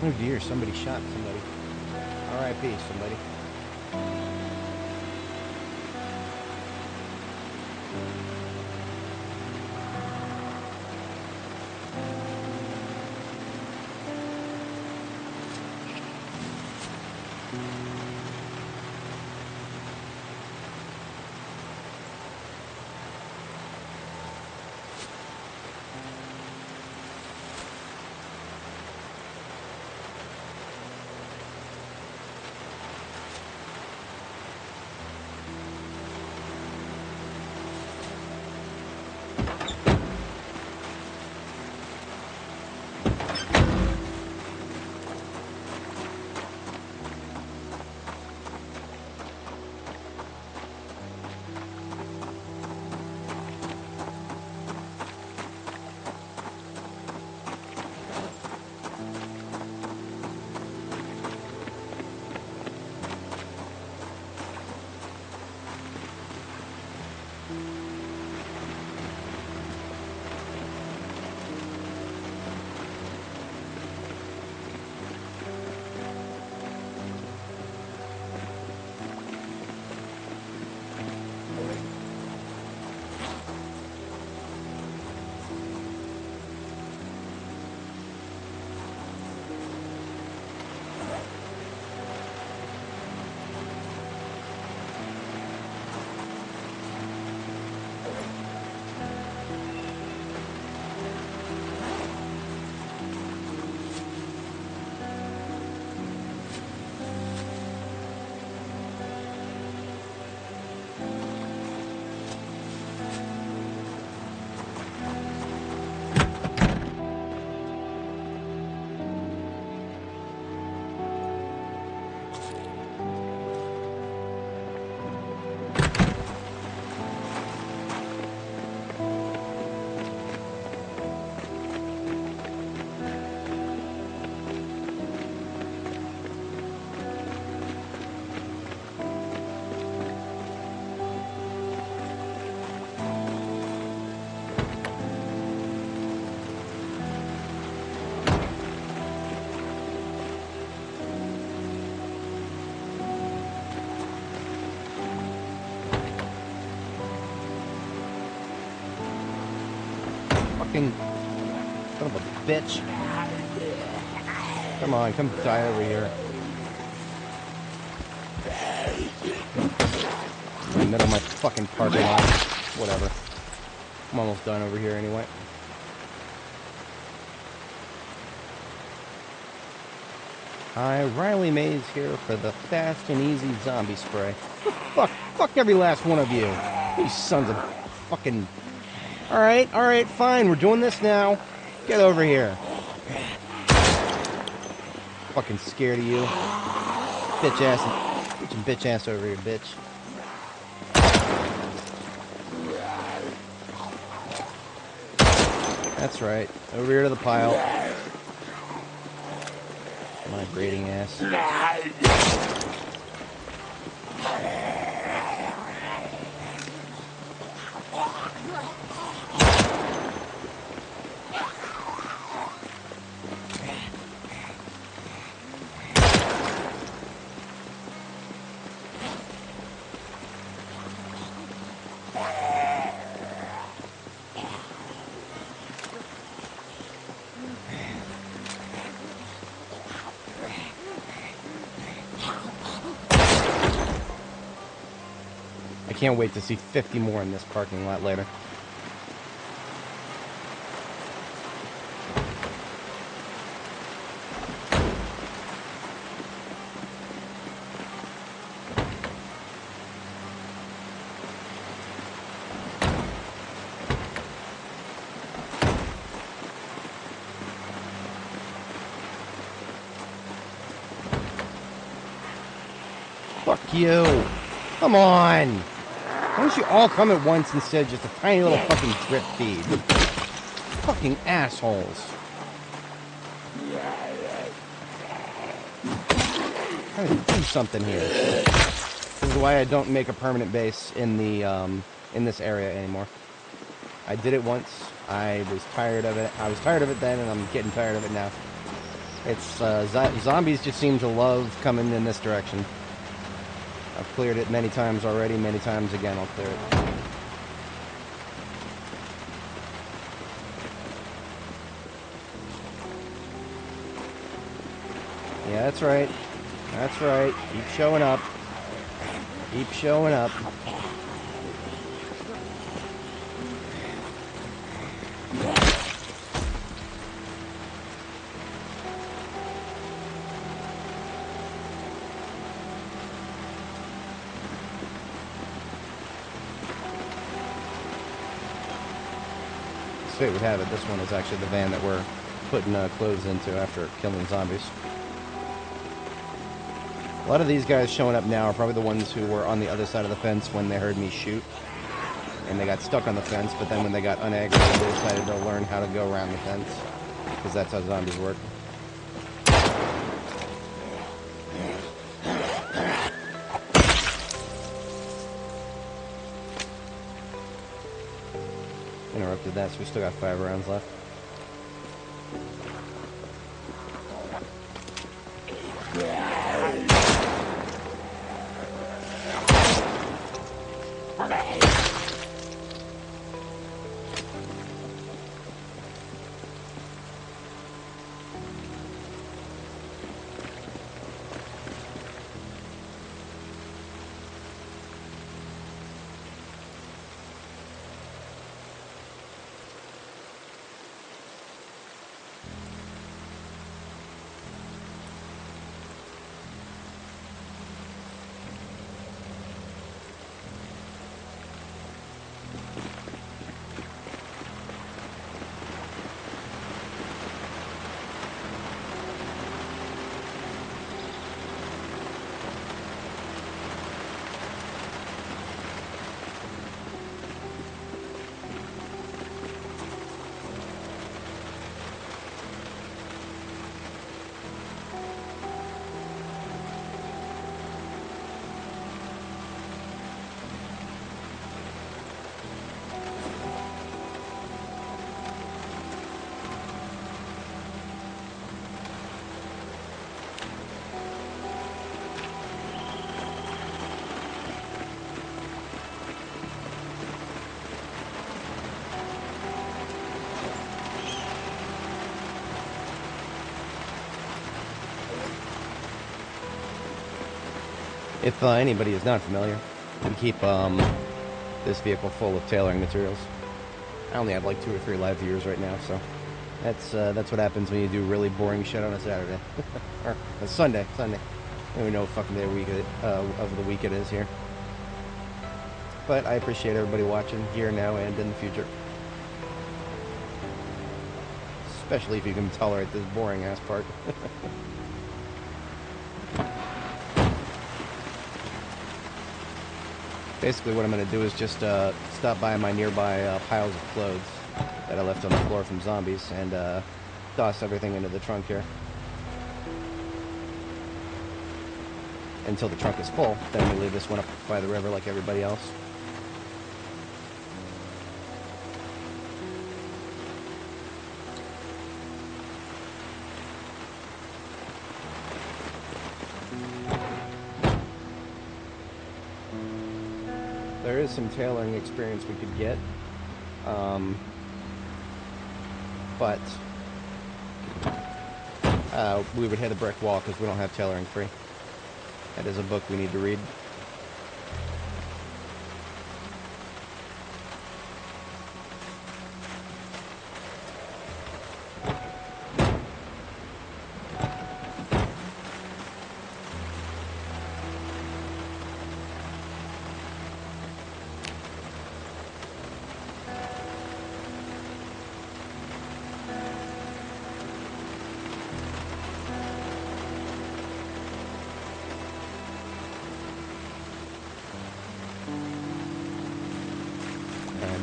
Oh dear, somebody shot somebody. R.I.P. somebody. Fucking son of a bitch. Come on, come die over here. In the middle of my fucking parking lot. Whatever. I'm almost done over here anyway. Hi, Riley Mays here for the fast and easy zombie spray. Fuck every last one of you. You sons of fucking... Alright, fine, we're doing this now. Get over here. Fucking scared of you. Bitch ass. Get your bitch ass over here, bitch. That's right. Over here to the pile. My grating ass. can't wait to see 50 more in this parking lot later. Fuck you. Come on. Why don't you all come at once instead of just a tiny little fucking drip feed? Fucking assholes. I'm trying to do something here. This is why I don't make a permanent base in the in this area anymore. I did it once. I was tired of it. I was tired of it then, and I'm getting tired of it now. It's zombies just seem to love coming in this direction. I've cleared it many times already, many times again I'll clear it. Yeah, that's right. That's right. Keep showing up. Keep showing up. Fate would have it, this one is actually the van that we're putting clothes into after killing zombies. A lot of these guys showing up now are probably the ones who were on the other side of the fence when they heard me shoot. And they got stuck on the fence, but then when they got unaggravated, they decided to learn how to go around the fence. Because that's how zombies work. Interrupted that, so we still got 5 rounds left. If anybody is not familiar, we keep this vehicle full of tailoring materials. I only have like 2 or 3 live viewers right now, so that's what happens when you do really boring shit on a Saturday or a Sunday. And we know what fucking day of the week it is here. But I appreciate everybody watching here now and in the future, especially if you can tolerate this boring ass part. Basically what I'm going to do is just stop by my nearby piles of clothes that I left on the floor from zombies and toss everything into the trunk here. Until the trunk is full, then we leave this one up by the river like everybody else. There is some tailoring experience we could get, but we would hit a brick wall because we don't have tailoring free. That is a book we need to read.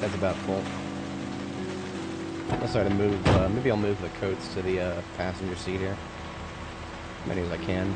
bed's about full. Unless I had to move, maybe I'll move the coats to the passenger seat here. As many as I can.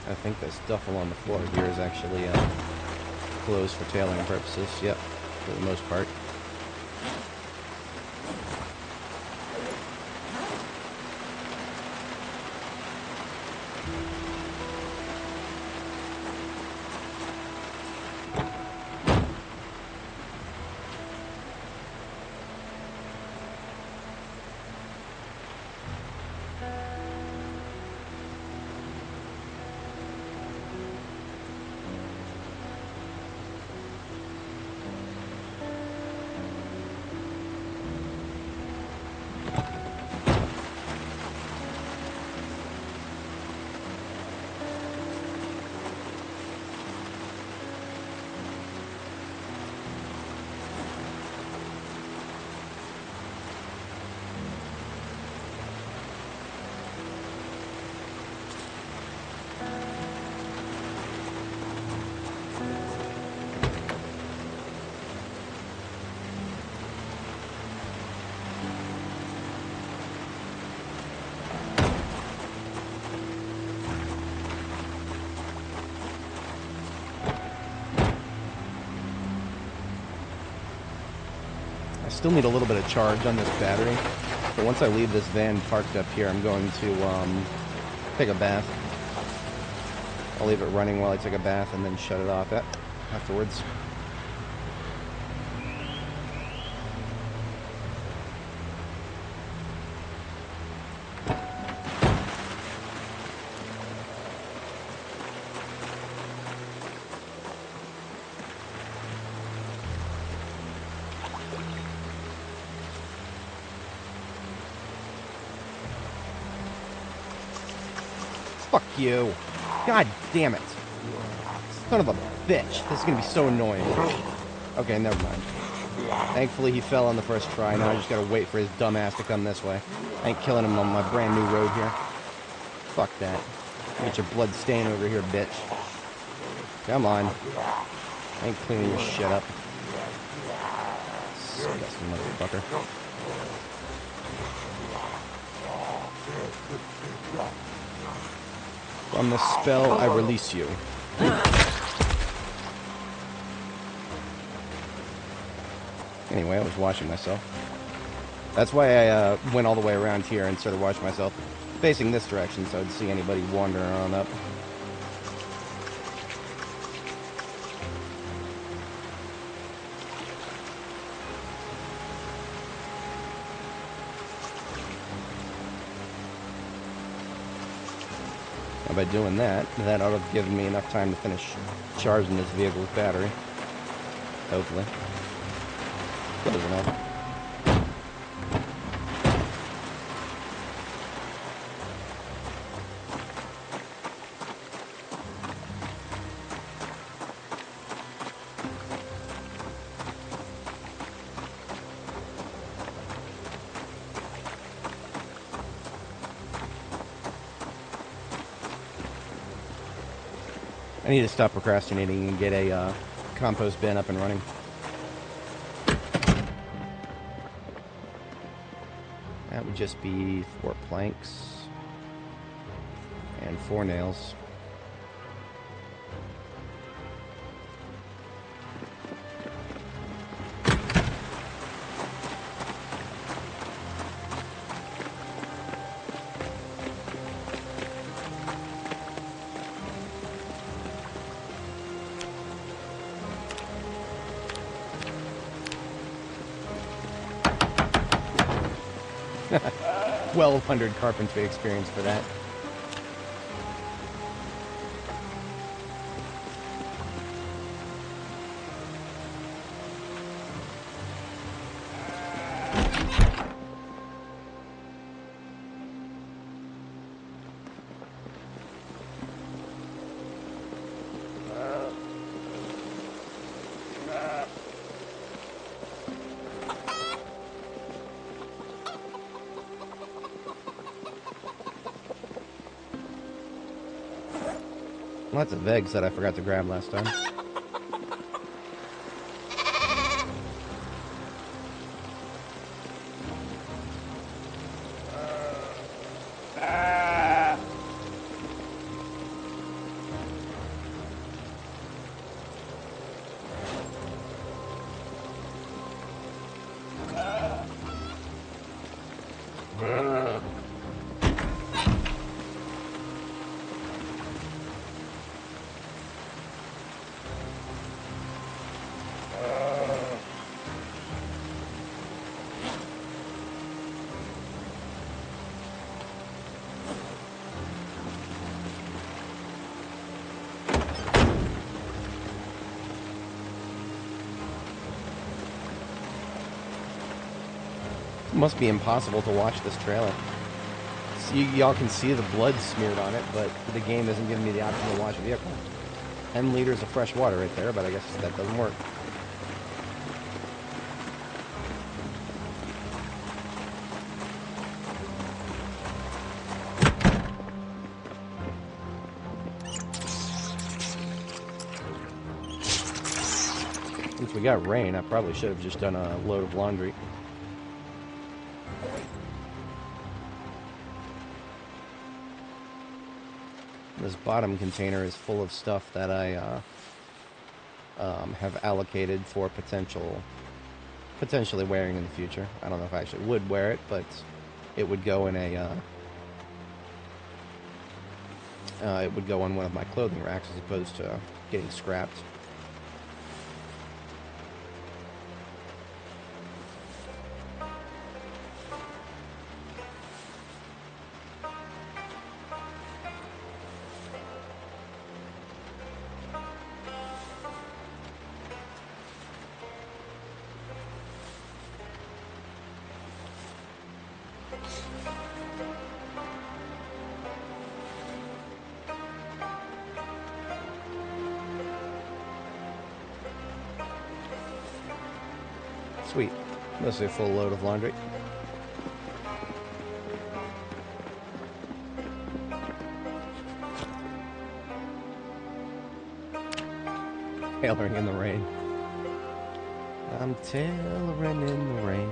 I think this duffel on the floor here is actually closed for tailing purposes. Yep, for the most part. I still need a little bit of charge on this battery, but once I leave this van parked up here, I'm going to take a bath. I'll leave it running while I take a bath and then shut it off afterwards. Fuck you. God damn it. Son of a bitch. This is gonna be so annoying. Okay, never mind. Thankfully he fell on the first try. Now I just gotta wait for his dumb ass to come this way. I ain't killing him on my brand new road here. Fuck that. Get your blood stain over here, bitch. Come on. I ain't cleaning your shit up. Disgusting motherfucker. From the spell, I release you. Anyway, I was washing myself. That's why I went all the way around here and started washing myself, facing this direction so I'd see anybody wandering on up. And by doing that, that ought to have given me enough time to finish charging this vehicle's battery. Hopefully. Close enough. I need to stop procrastinating and get a compost bin up and running. That would just be 4 planks and 4 nails. 1200 carpentry experience for that. Lots of eggs that I forgot to grab last time. It must be impossible to watch this trailer. Y'all can see the blood smeared on it, but the game isn't giving me the option to watch a vehicle. 10 liters of fresh water right there, but I guess that doesn't work. Since we got rain, I probably should have just done a load of laundry. This bottom container is full of stuff that I have allocated for potentially wearing in the future. I don't know if I actually would wear it, but it would go in a it would go on one of my clothing racks as opposed to getting scrapped. Sweet. Mostly a full load of laundry. Tailoring in the rain. I'm tailoring in the rain.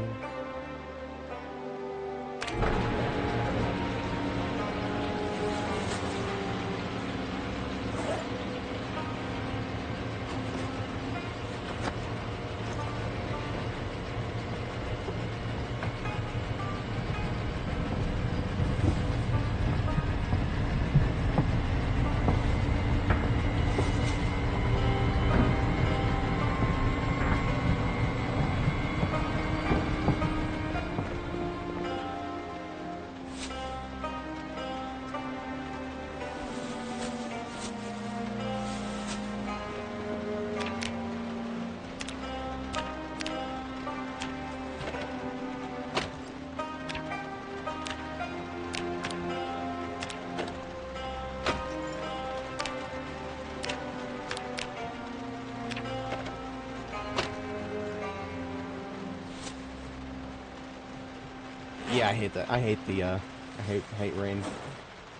Yeah, I hate that. I hate rain.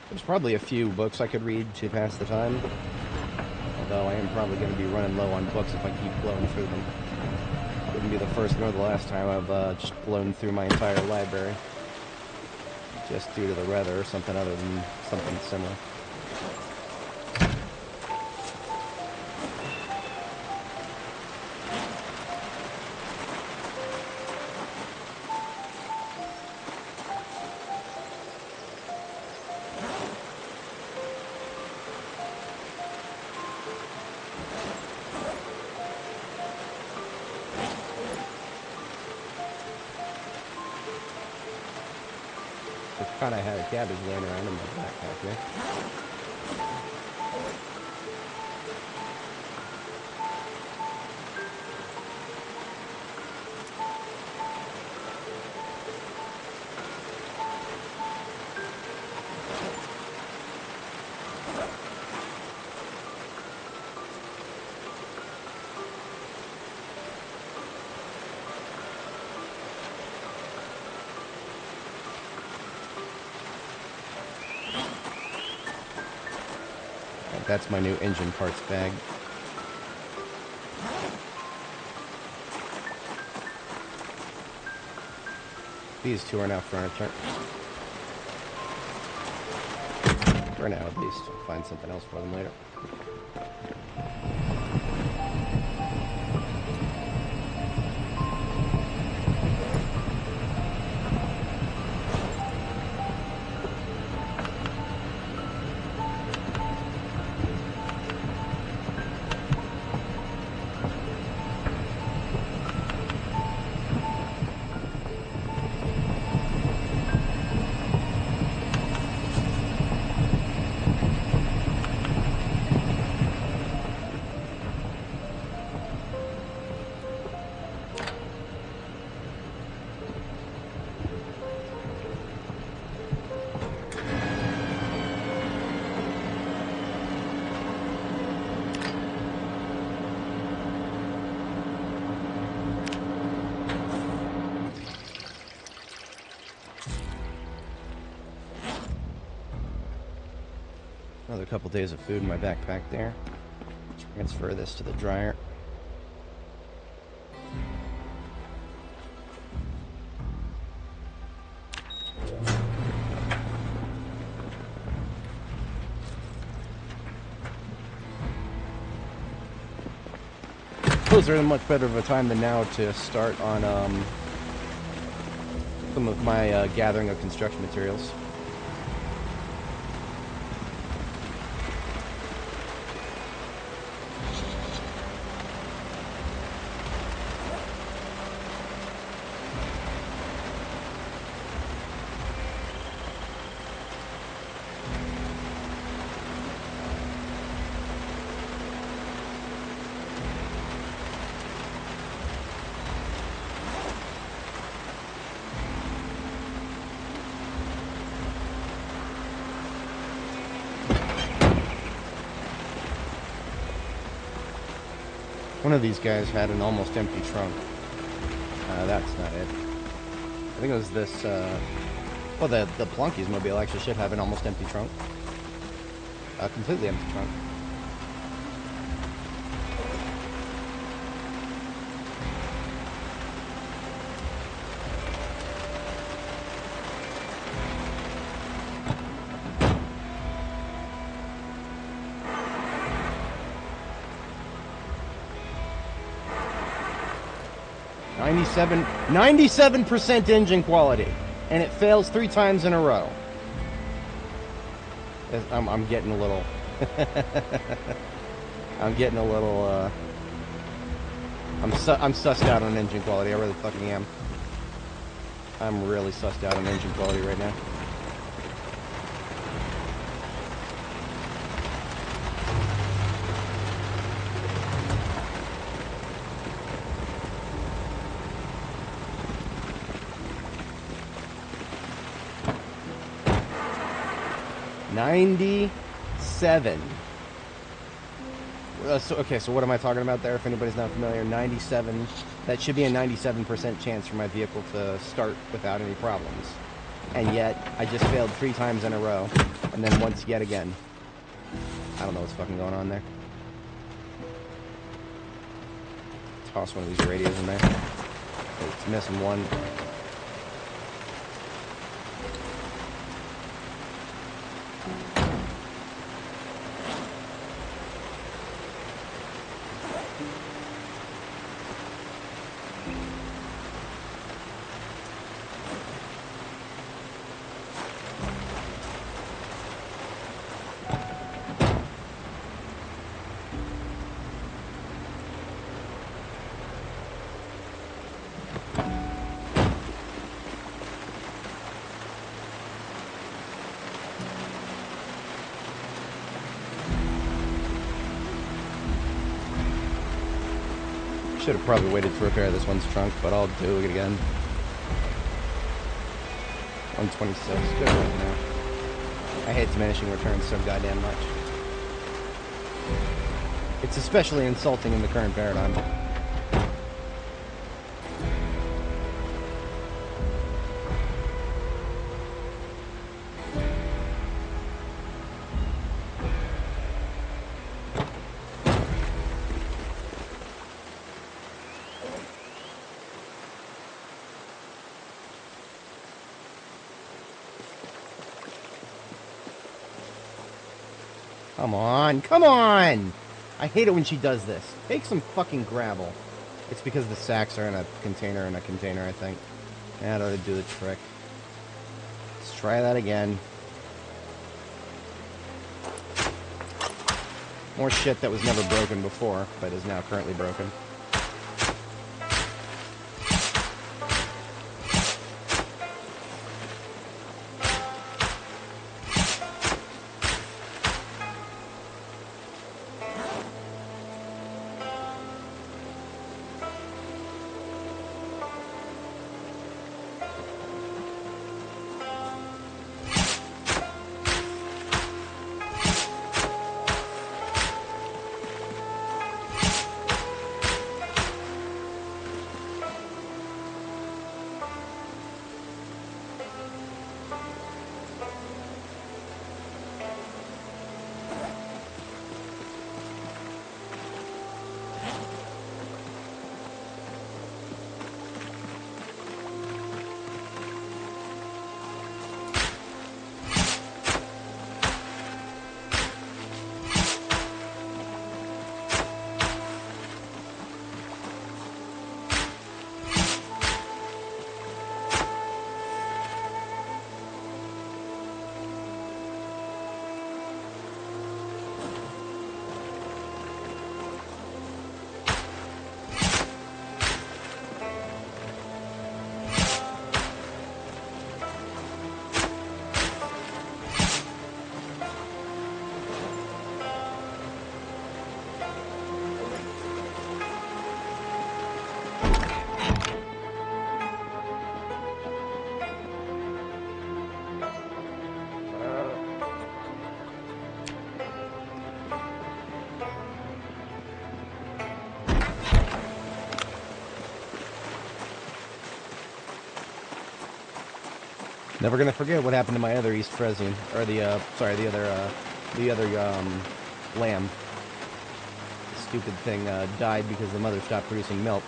There's probably a few books I could read to pass the time. Although I am probably going to be running low on books if I keep blowing through them. Wouldn't be the first nor the last time I've just blown through my entire library. Just due to the weather or something other than something similar. So kind of had a cabbage laying around in my backpack here. That's my new engine parts bag. These two are now furniture. For now, at least. I'll find something else for them later. Another couple days of food in my backpack there. Transfer this to the dryer. Those are much better of a time than now to start on some of my gathering of construction materials. One of these guys had an almost empty trunk. That's not it. I think it was this, well, the Plunky's mobile actually should have an almost empty trunk. A completely empty trunk. Ninety-seven 97% engine quality, and it fails 3 times in a row. I'm getting a little. I'm getting a little. I'm sussed out on engine quality. I really fucking am. I'm really sussed out on engine quality right now. $97. So what am I talking about there? If anybody's not familiar, 97. That should be a 97% chance for my vehicle to start without any problems. And yet, I just failed 3 times in a row, and then once yet again. I don't know what's fucking going on there. Toss one of these radios in there. It's missing one. Should have probably waited to repair this one's trunk, but I'll do it again. 126. Good one now. I hate diminishing returns so goddamn much. It's especially insulting in the current paradigm. Come on, come on! I hate it when she does this. Take some fucking gravel. It's because the sacks are in a container, I think. That ought to do the trick. Let's try that again. More shit that was never broken before, but is now currently broken. Never gonna forget what happened to my other East Frisian, or the other lamb. The stupid thing died because the mother stopped producing milk.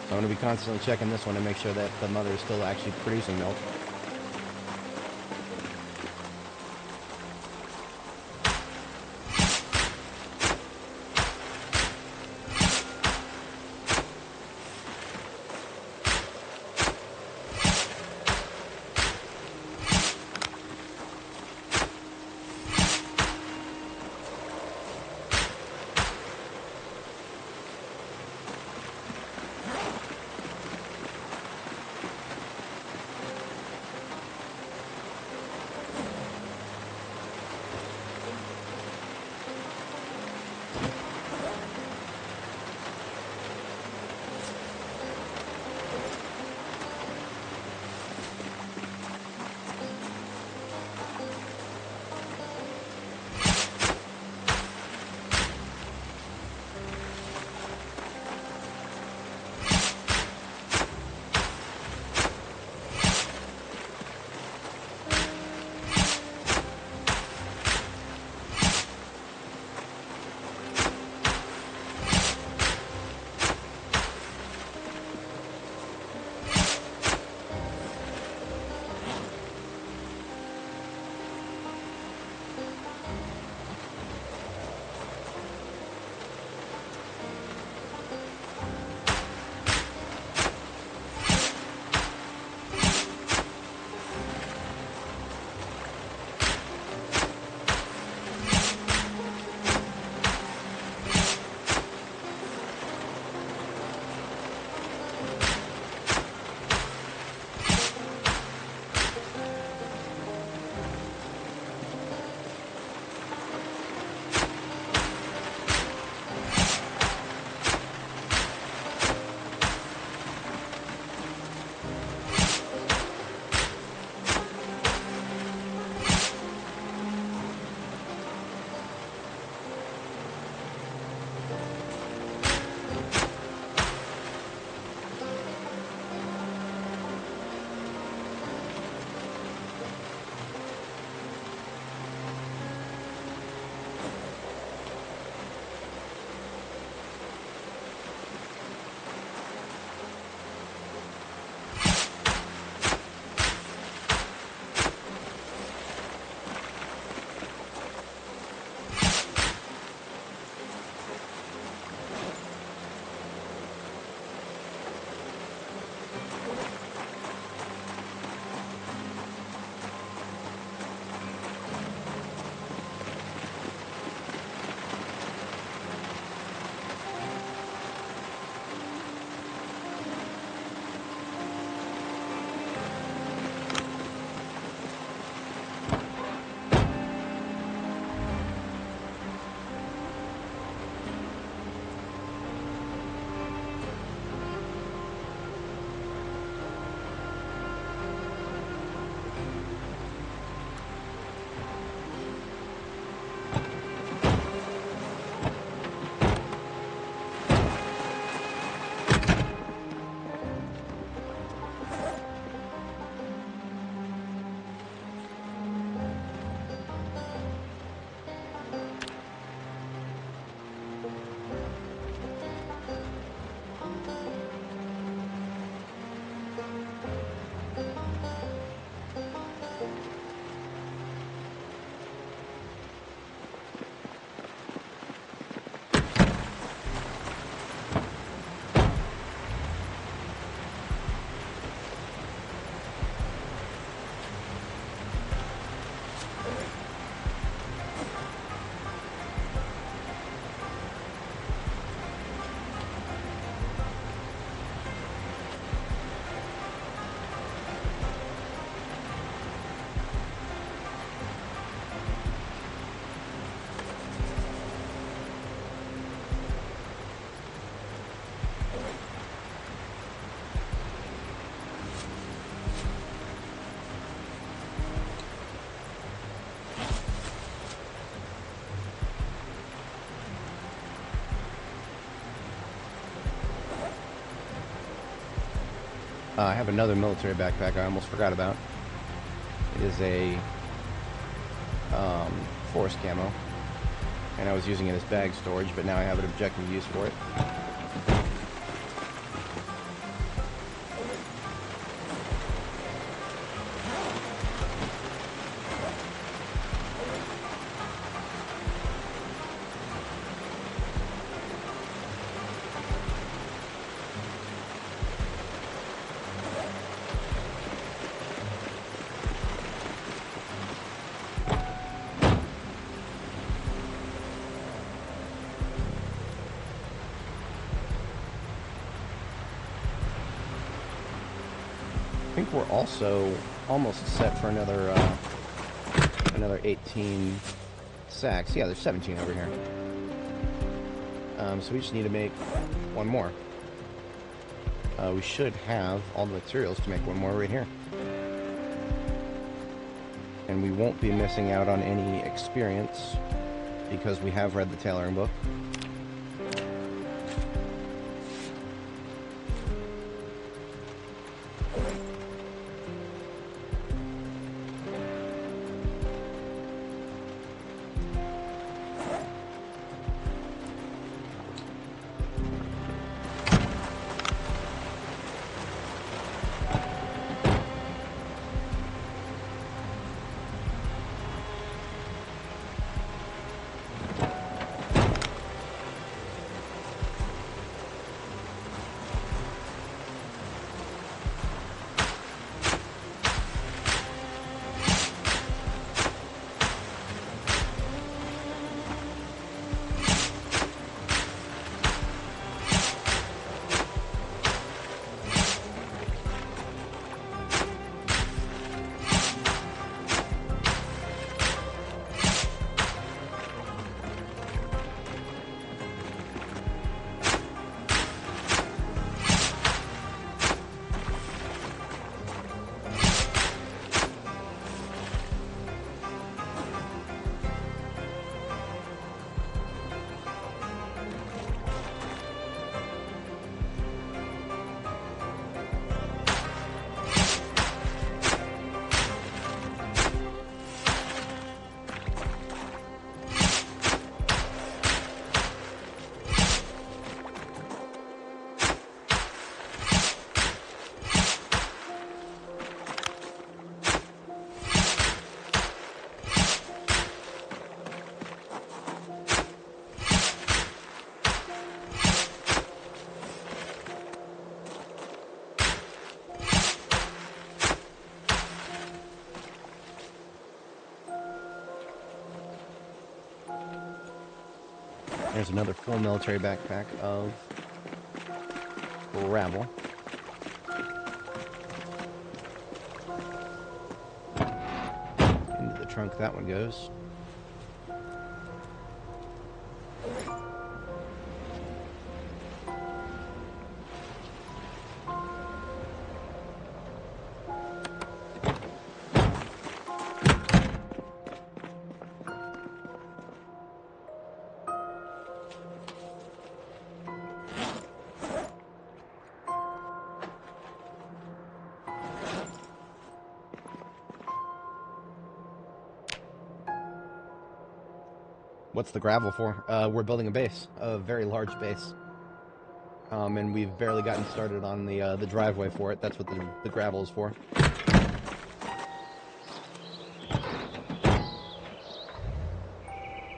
So I'm gonna be constantly checking this one to make sure that the mother is still actually producing milk. I have another military backpack I almost forgot about. It is a forest camo, and I was using it as bag storage, but now I have an objective use for it. I think we're also almost set for another 18 sacks. Yeah, there's 17 over here. So we just need to make one more. We should have all the materials to make one more right here. And we won't be missing out on any experience because we have read the tailoring book. There's another full military backpack of gravel. Into the trunk that one goes. What's the gravel for? We're building a base, a very large base. And we've barely gotten started on the driveway for it. That's what the gravel is for.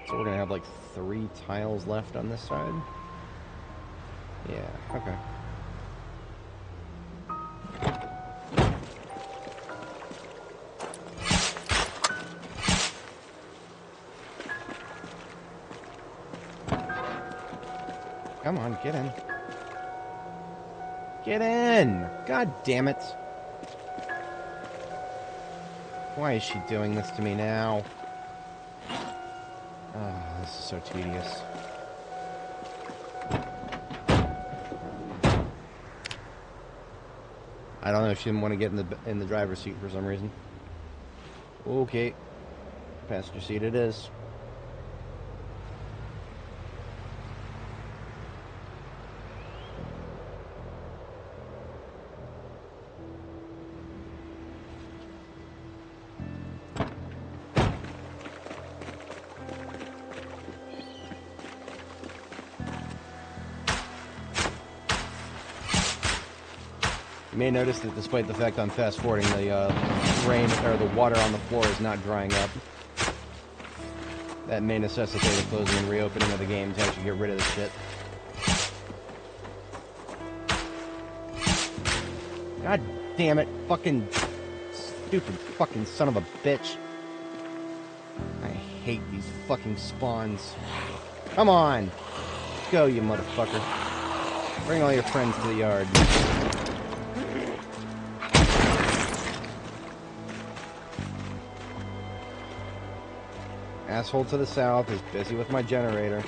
So we're gonna have like 3 tiles left on this side. Yeah, okay. Come on, get in. Get in! God damn it. Why is she doing this to me now? Oh, this is so tedious. I don't know if she didn't want to get in the driver's seat for some reason. Okay. Passenger seat it is. You may notice that despite the fact I'm fast forwarding, the rain or the water on the floor is not drying up. That may necessitate a closing and reopening of the game to actually get rid of the shit. God damn it, fucking stupid fucking son of a bitch. I hate these fucking spawns. Come on! Go, you motherfucker. Bring all your friends to the yard. Asshole to the south is busy with my generator.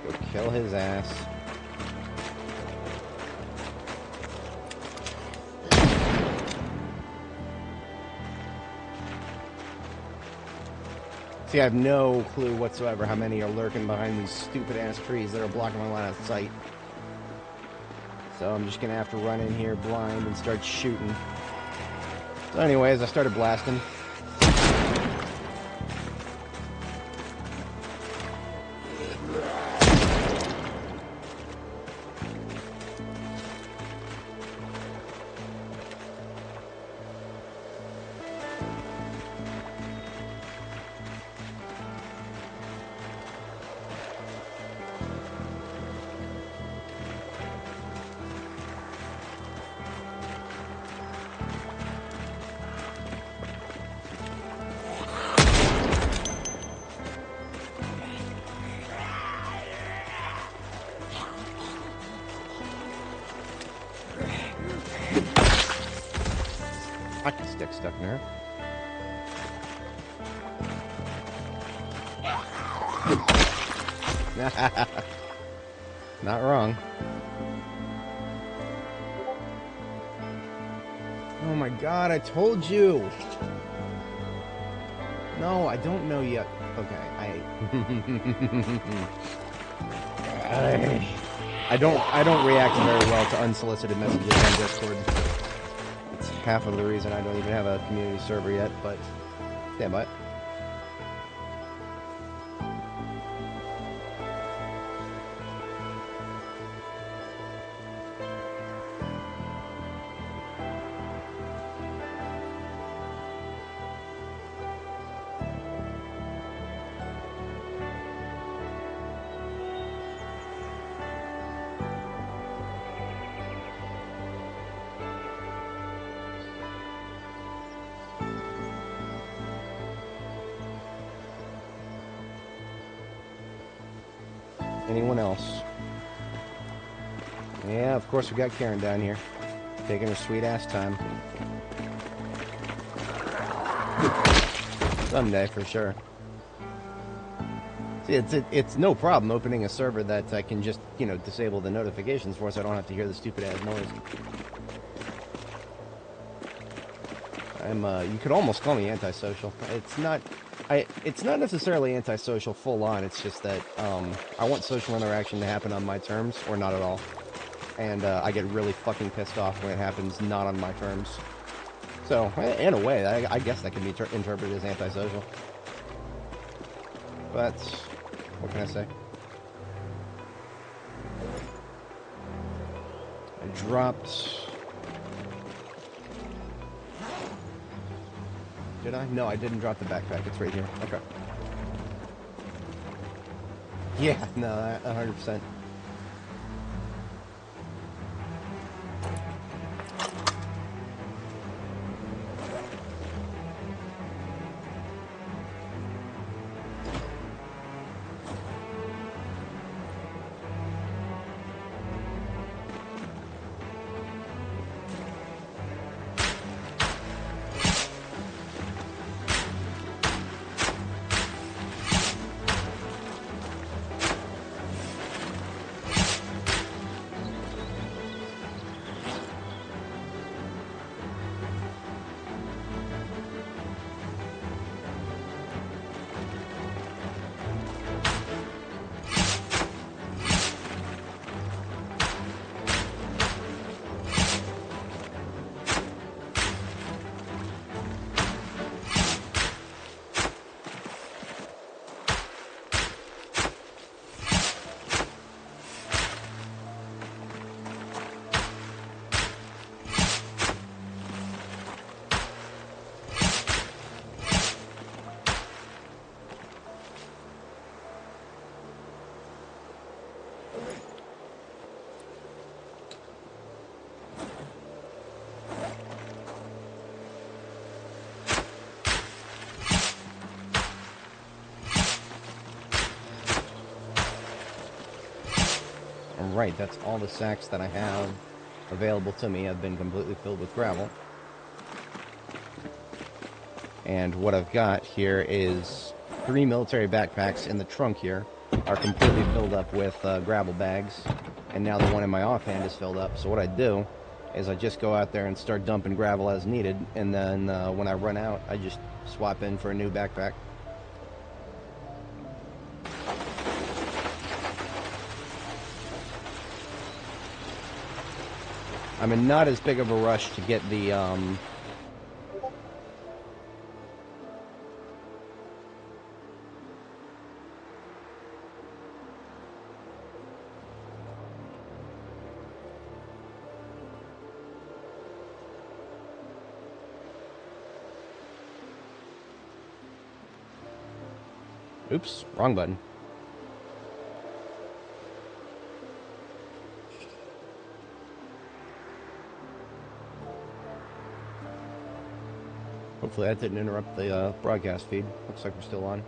Go kill his ass. See, I have no clue whatsoever how many are lurking behind these stupid-ass trees that are blocking my line of sight. So I'm just gonna have to run in here blind and start shooting. So anyways, I started blasting. Hockey stick stuck in her. Not wrong. Oh my god, I told you! No, I don't know yet. Okay, I don't react very well to unsolicited messages on Discord. It's half of the reason I don't even have a community server yet, but stand by it. Anyone else? Yeah, of course we got Karen down here. Taking her sweet ass time. Someday, for sure. See, it's no problem opening a server that I can just, you know, disable the notifications for so I don't have to hear the stupid ass noise. You could almost call me antisocial. It's not necessarily antisocial full on, it's just that, I want social interaction to happen on my terms, or not at all. And, I get really fucking pissed off when it happens not on my terms. So, in a way, I guess that can be interpreted as antisocial. But, what can I say? I dropped... Did I? No, I didn't drop the backpack. It's right here. Okay. Yeah, no, 100%. Alright, that's all the sacks that I have available to me have been completely filled with gravel. And what I've got here is 3 military backpacks in the trunk here are completely filled up with gravel bags. And now the one in my offhand is filled up. So what I do is I just go out there and start dumping gravel as needed. And then when I run out, I just swap in for a new backpack. I'm in not as big of a rush to get the oops, wrong button. Hopefully that didn't interrupt the broadcast feed. Looks like we're still on.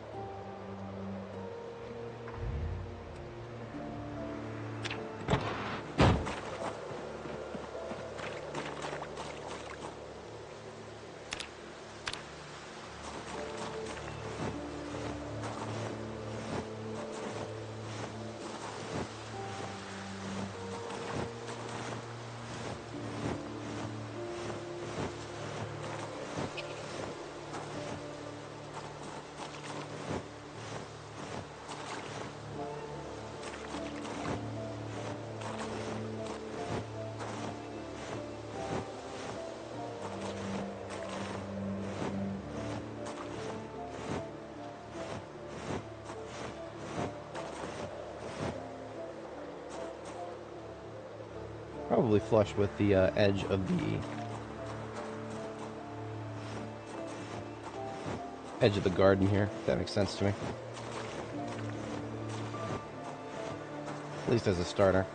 Probably flush with the edge of the garden here, if that makes sense to me. At least as a starter.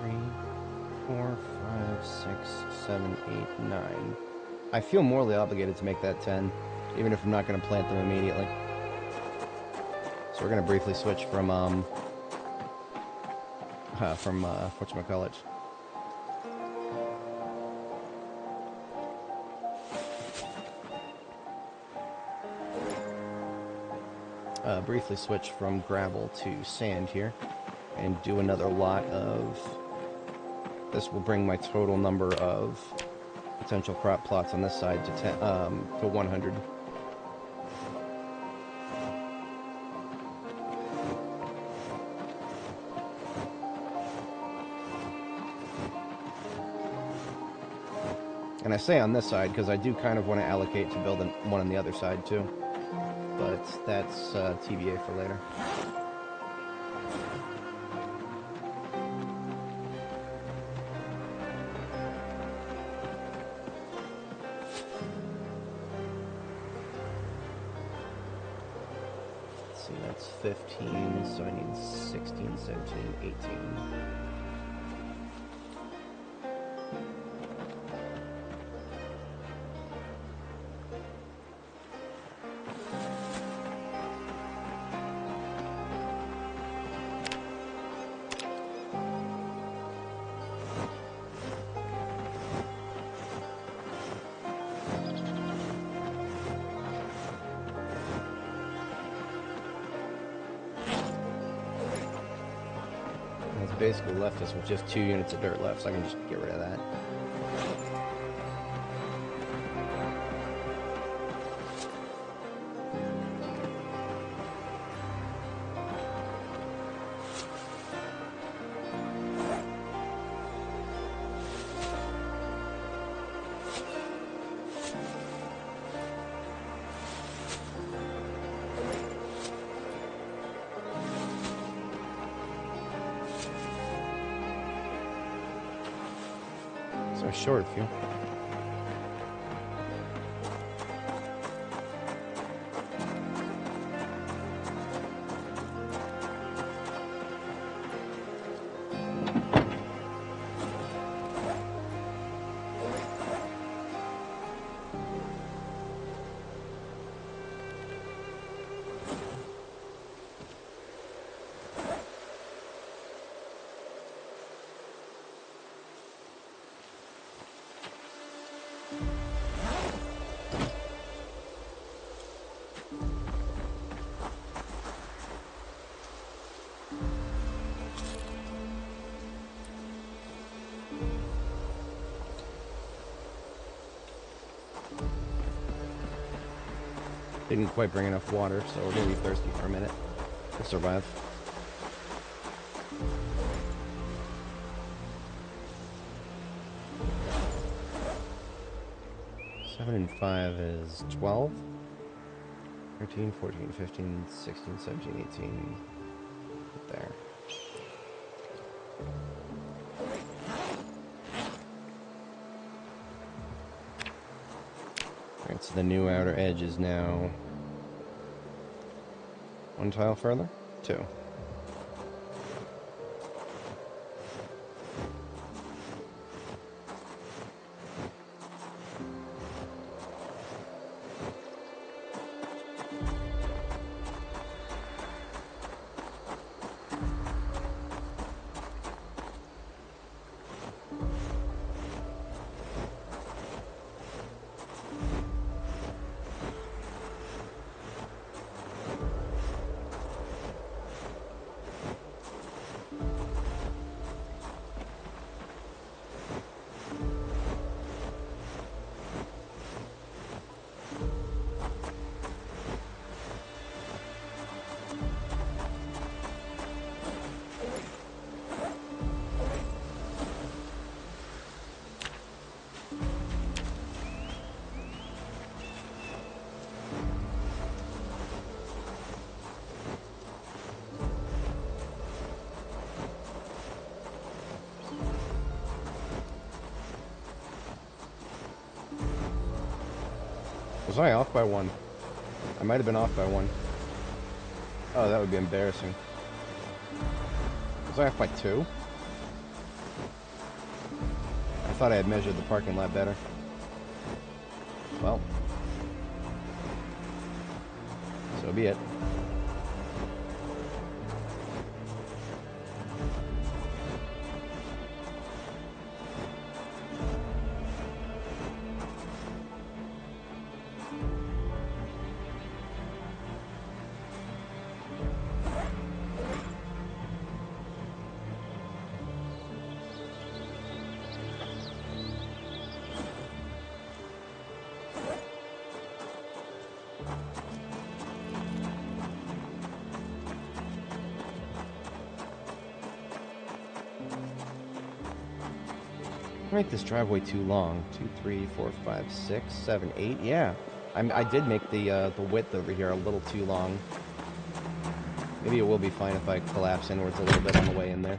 3, 4, 5, 6, 7, 8, 9. I feel morally obligated to make that 10, even if I'm not going to plant them immediately. So we're going to briefly switch from whatchamacallit. Briefly switch from gravel to sand here, and do another lot of... This will bring my total number of potential crop plots on this side to 100. And I say on this side because I do kind of want to allocate to build one on the other side too. But that's TBA for later. Let's see, that's 15, so I need 16, 17, 18. Basically left us with just 2 units of dirt left, so I can just get rid of that. So short of you. Didn't quite bring enough water, so we're gonna be thirsty for a minute. We'll survive. Seven and 5 is 12. 13, 14, 15, 16, 17, 18. There. Alright, so the new outer edge is now 1 tile further? 2. Was I off by 1? I might have been off by 1. Oh, that would be embarrassing. Was I off by 2? thought I had measured the parking lot better. Well, so be it. Make this driveway too long. 2, 3, 4, 5, 6, 7, 8. Yeah, I did make the width over here a little too long. Maybe it will be fine if I collapse inwards a little bit on the way in there.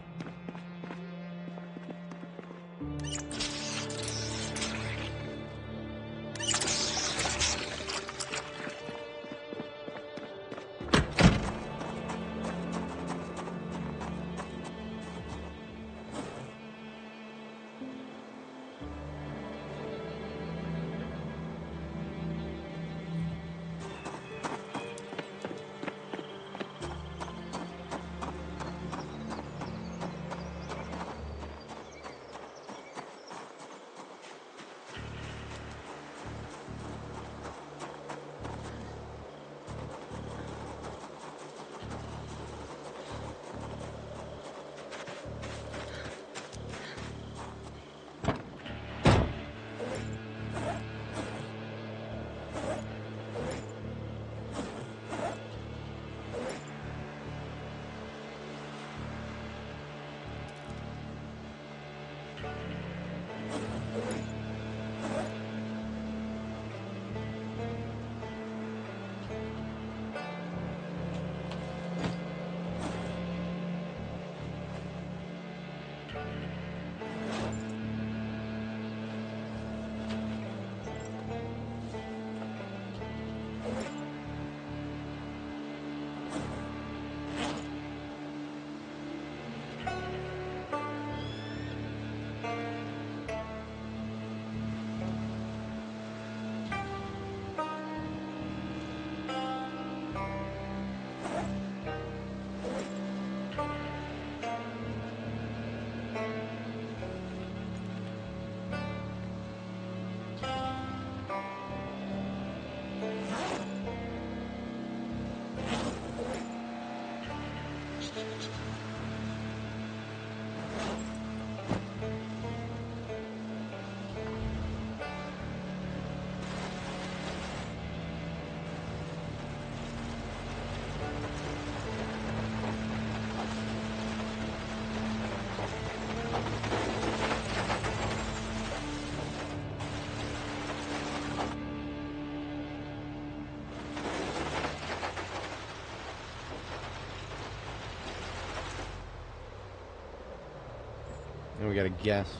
And we got a guest.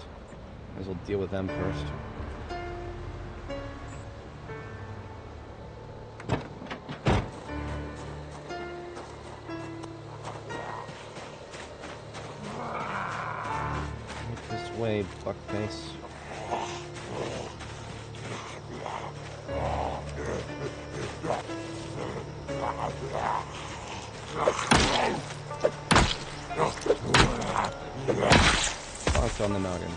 Might as well deal with them first. Look this way, fuckface. Bonked on the noggin.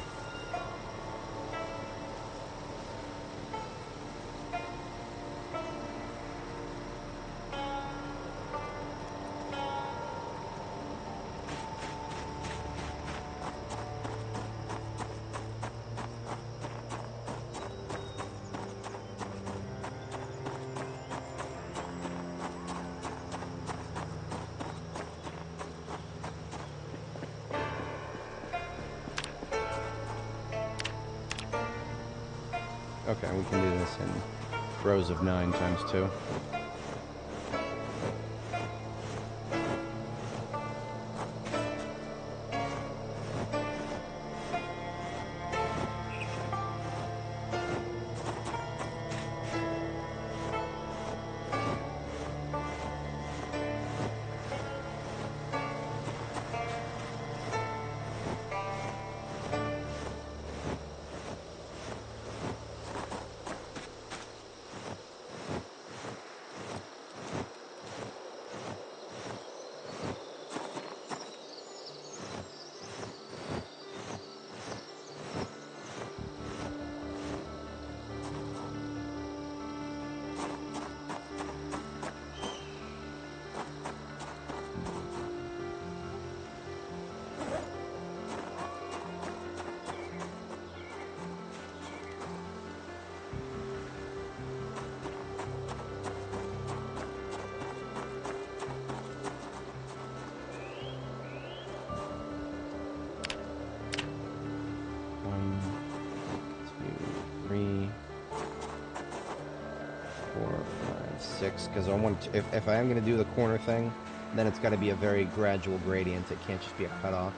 Okay, we can do this in rows of 9 times 2. 6, because I want to, if I am going to do the corner thing, then it's got to be a very gradual gradient. It can't just be a cutoff.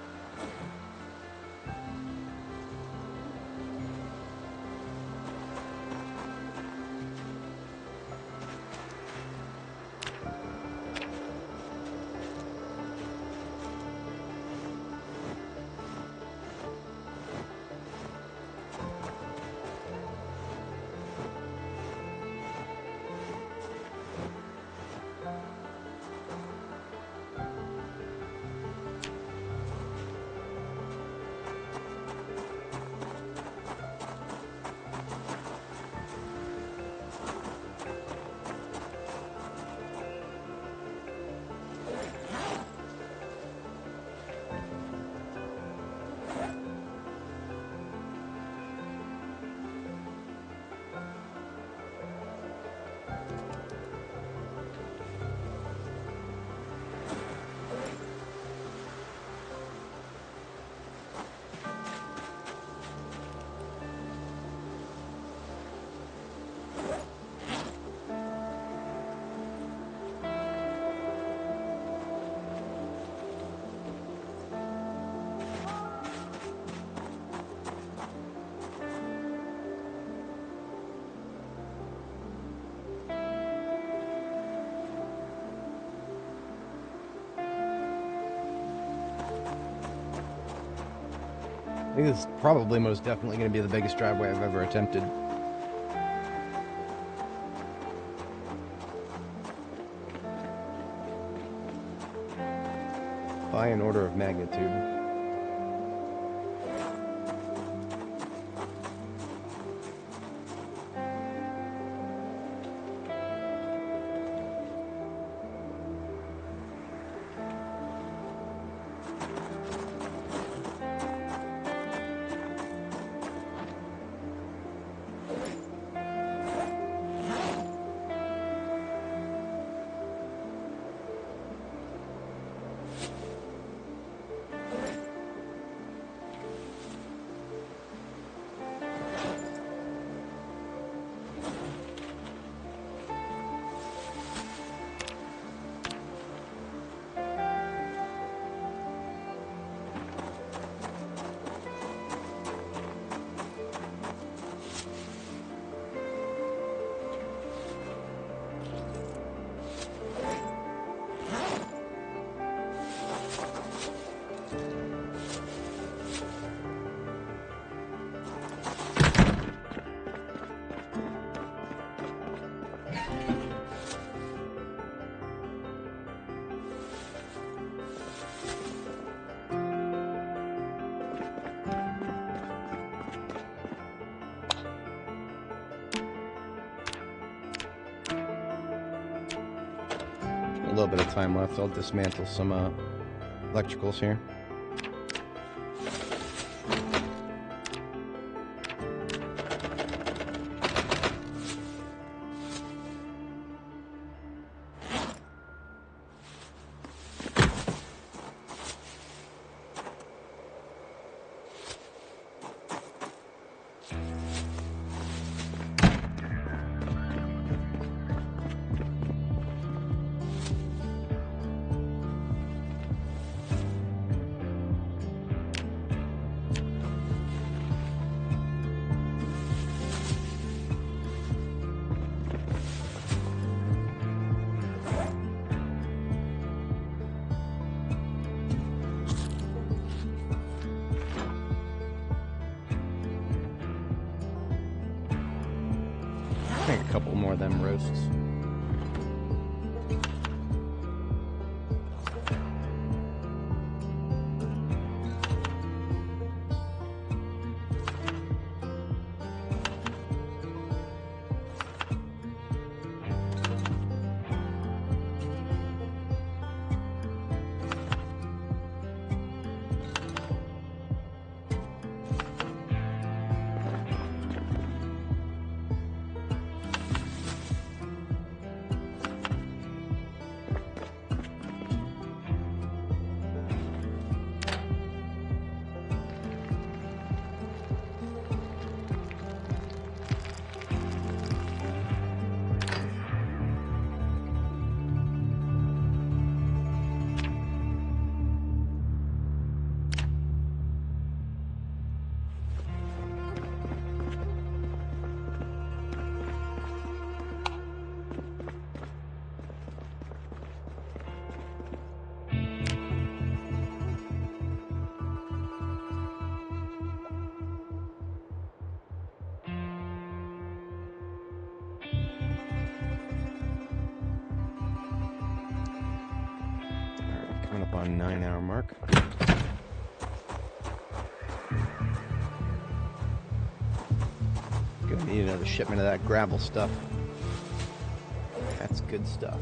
I think this is probably most definitely going to be the biggest driveway I've ever attempted. By an order of magnitude. A little bit of time left. I'll dismantle some electricals here. Make a couple more of them roasts. Coming up on 9-hour mark. Gonna need another shipment of that gravel stuff. That's good stuff.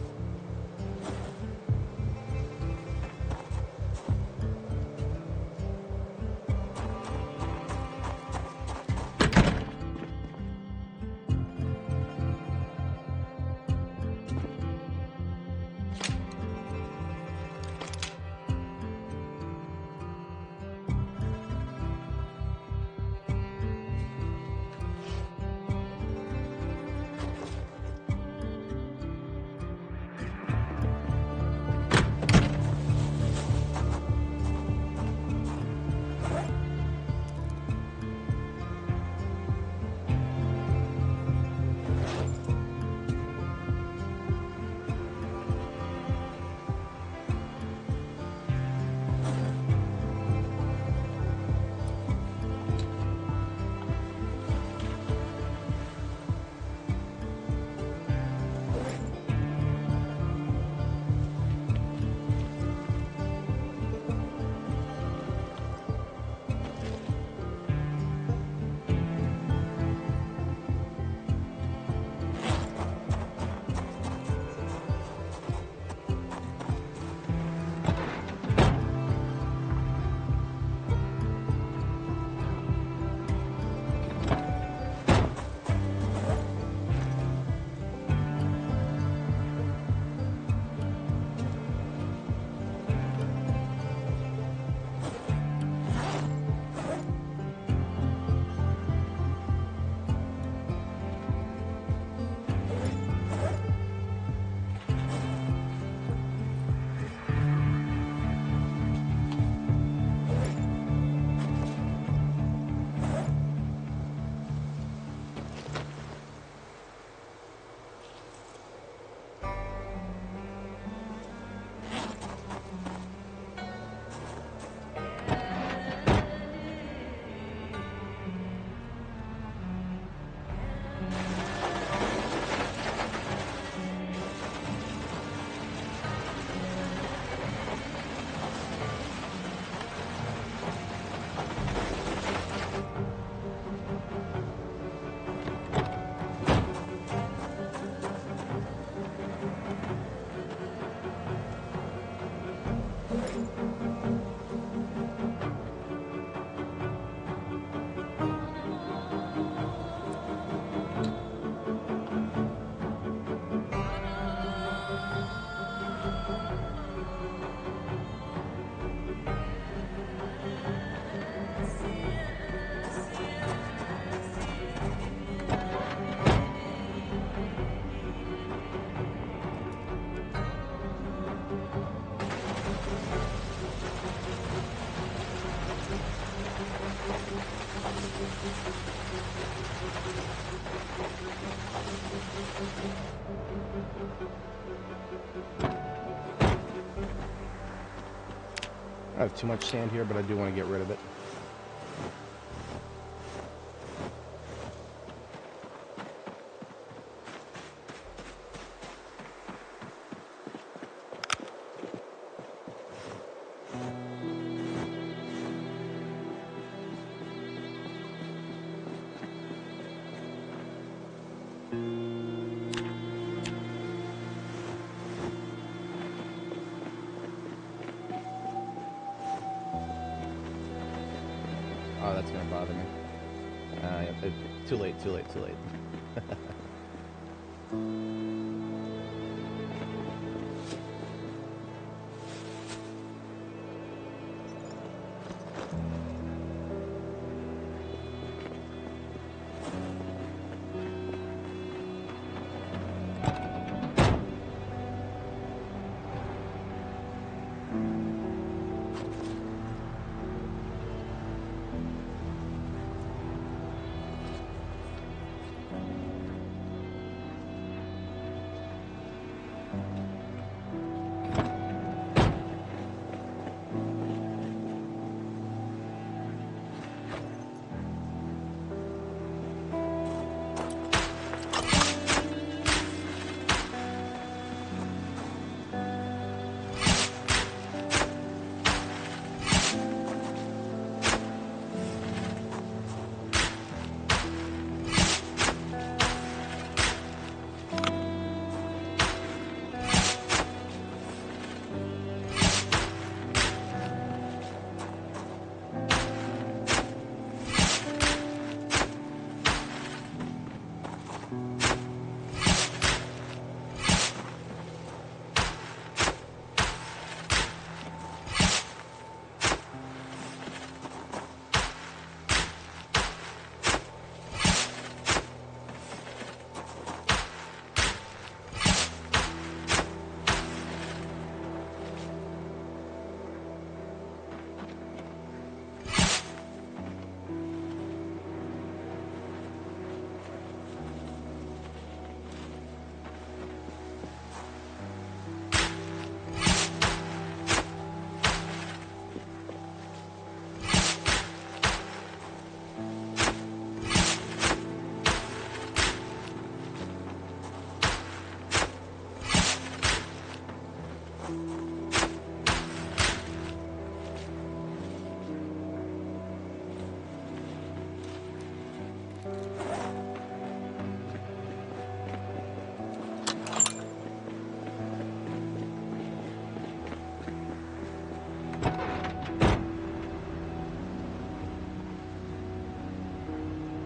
I have too much sand here, but I do want to get rid of it. Oh, that's gonna bother me. Too late.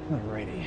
Alrighty.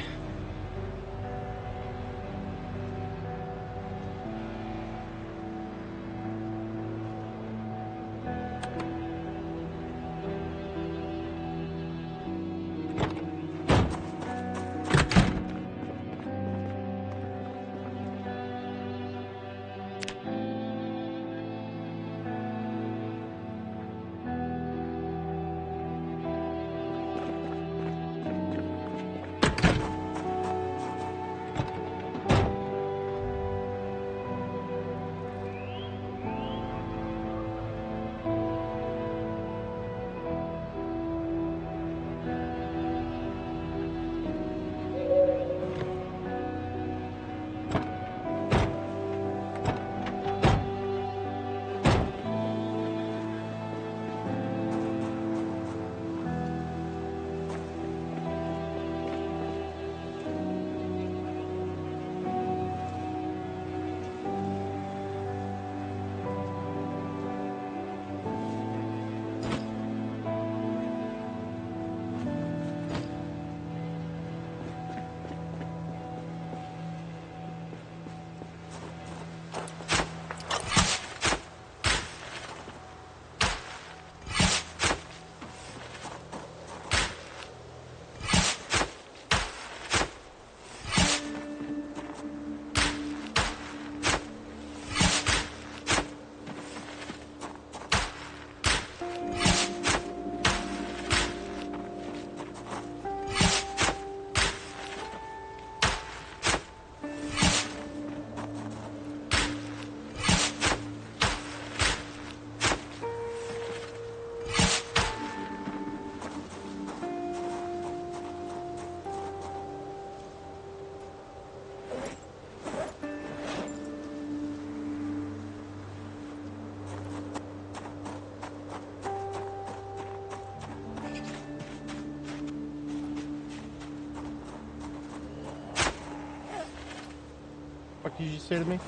What did you say to me?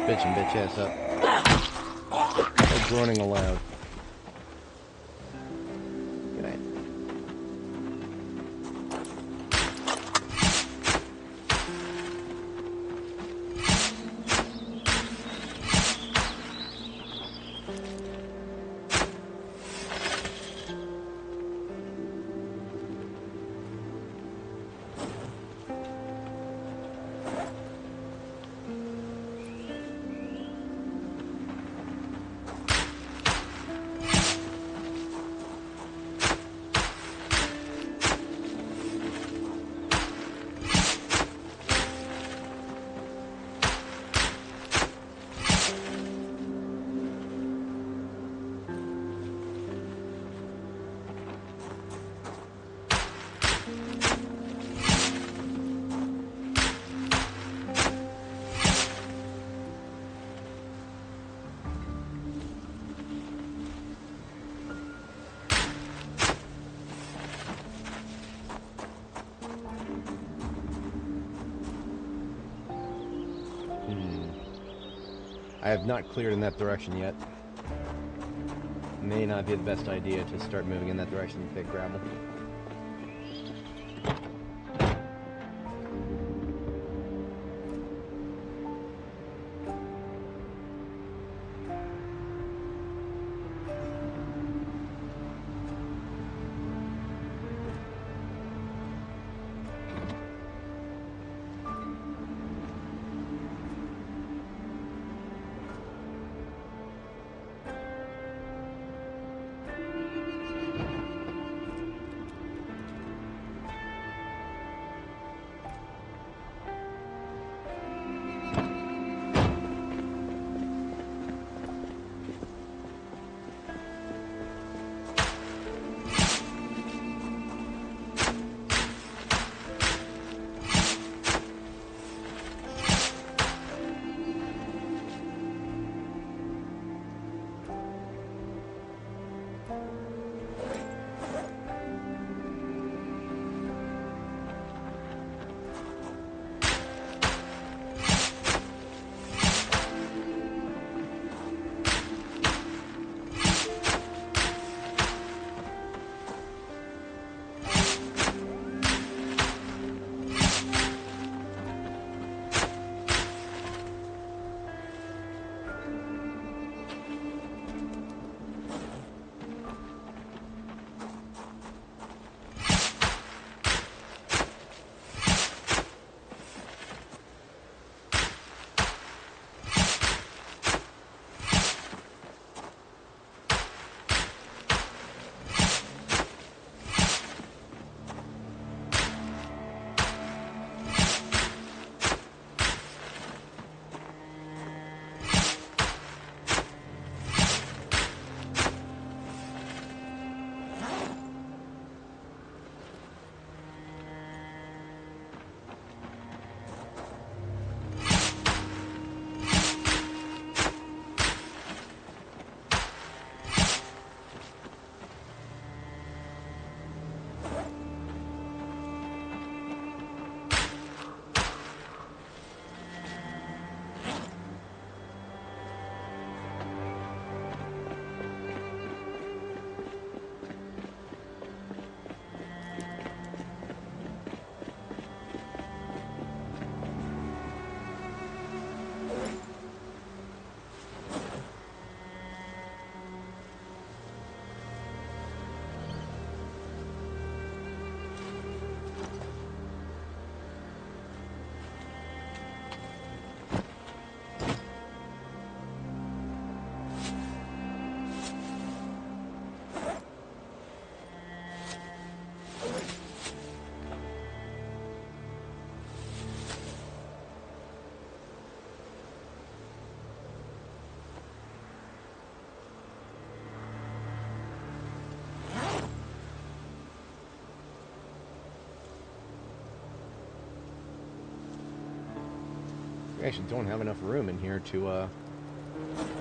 Bitchin' bitch ass up. No groaning allowed. Good night. I have not cleared in that direction yet. May not be the best idea to start moving in that direction and pick gravel. We actually don't have enough room in here to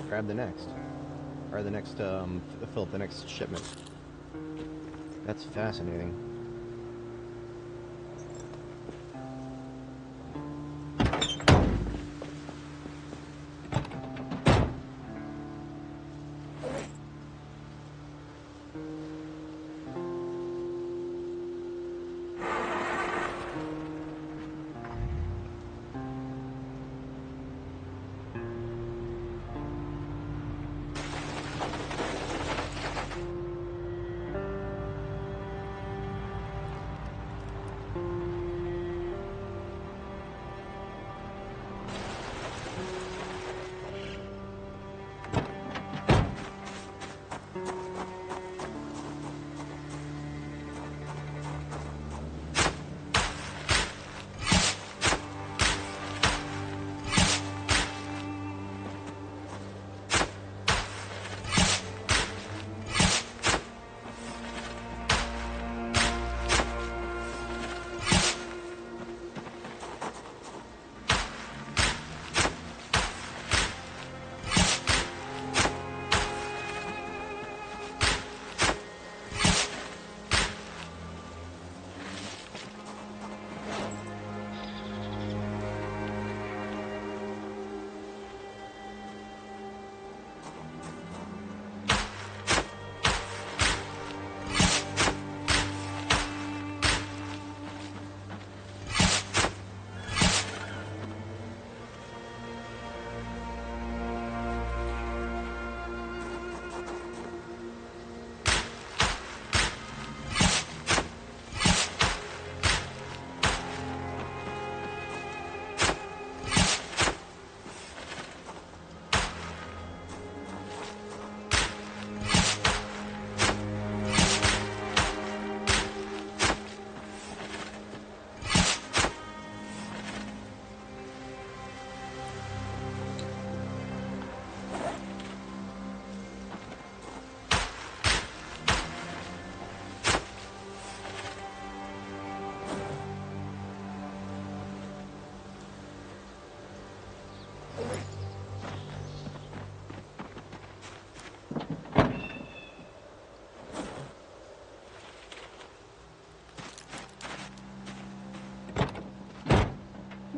grab the next. Or the next, fill up the next shipment. That's fascinating.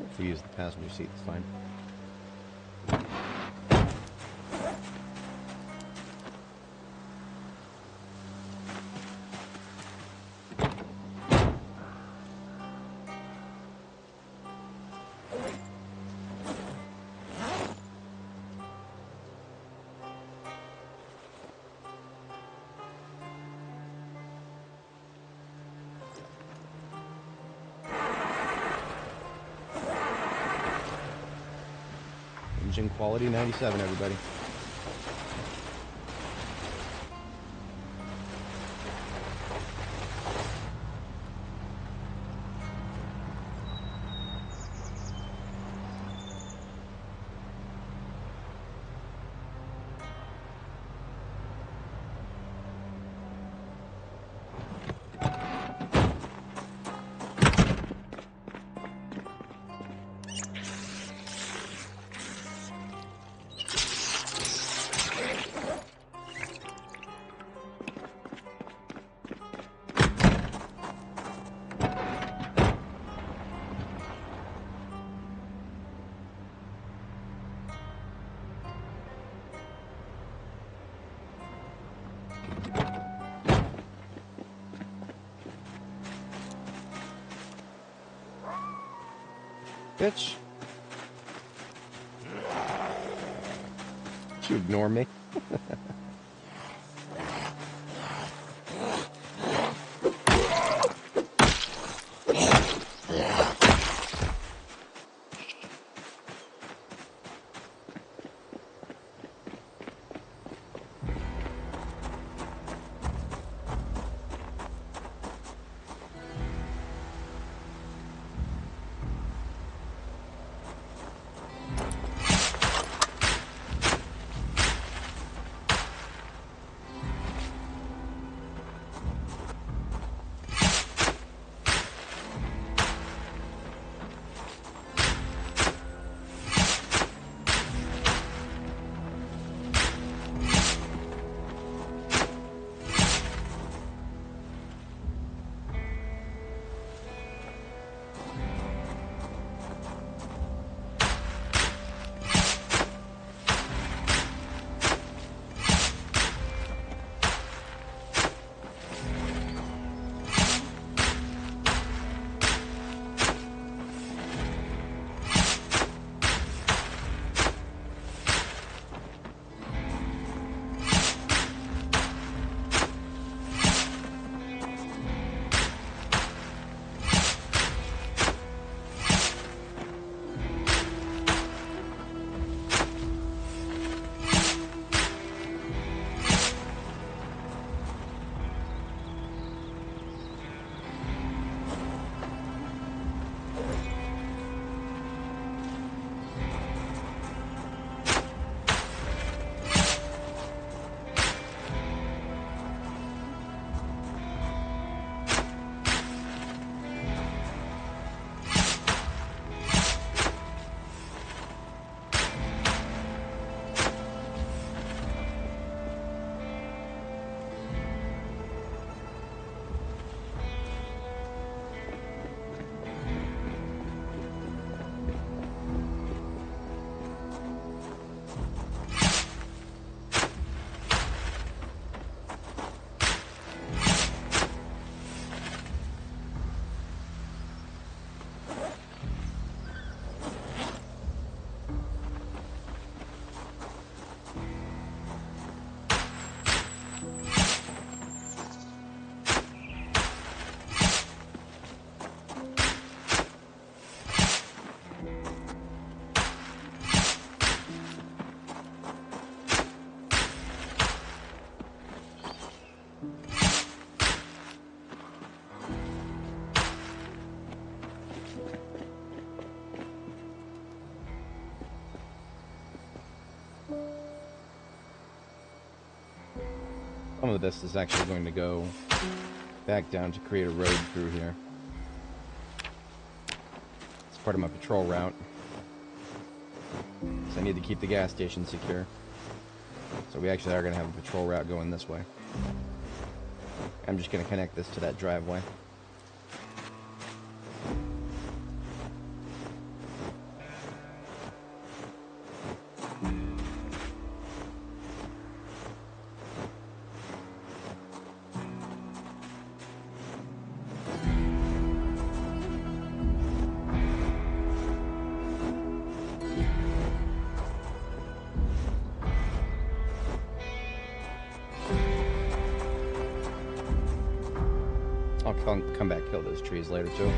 If we use the passenger seat, it's fine. Engine quality 97, everybody. Bitch. Did you ignore me? Some of this is actually going to go back down to create a road through here. It's part of my patrol route. So I need to keep the gas station secure. So we actually are going to have a patrol route going this way. I'm just going to connect this to that driveway. I'll come back, kill those trees later too.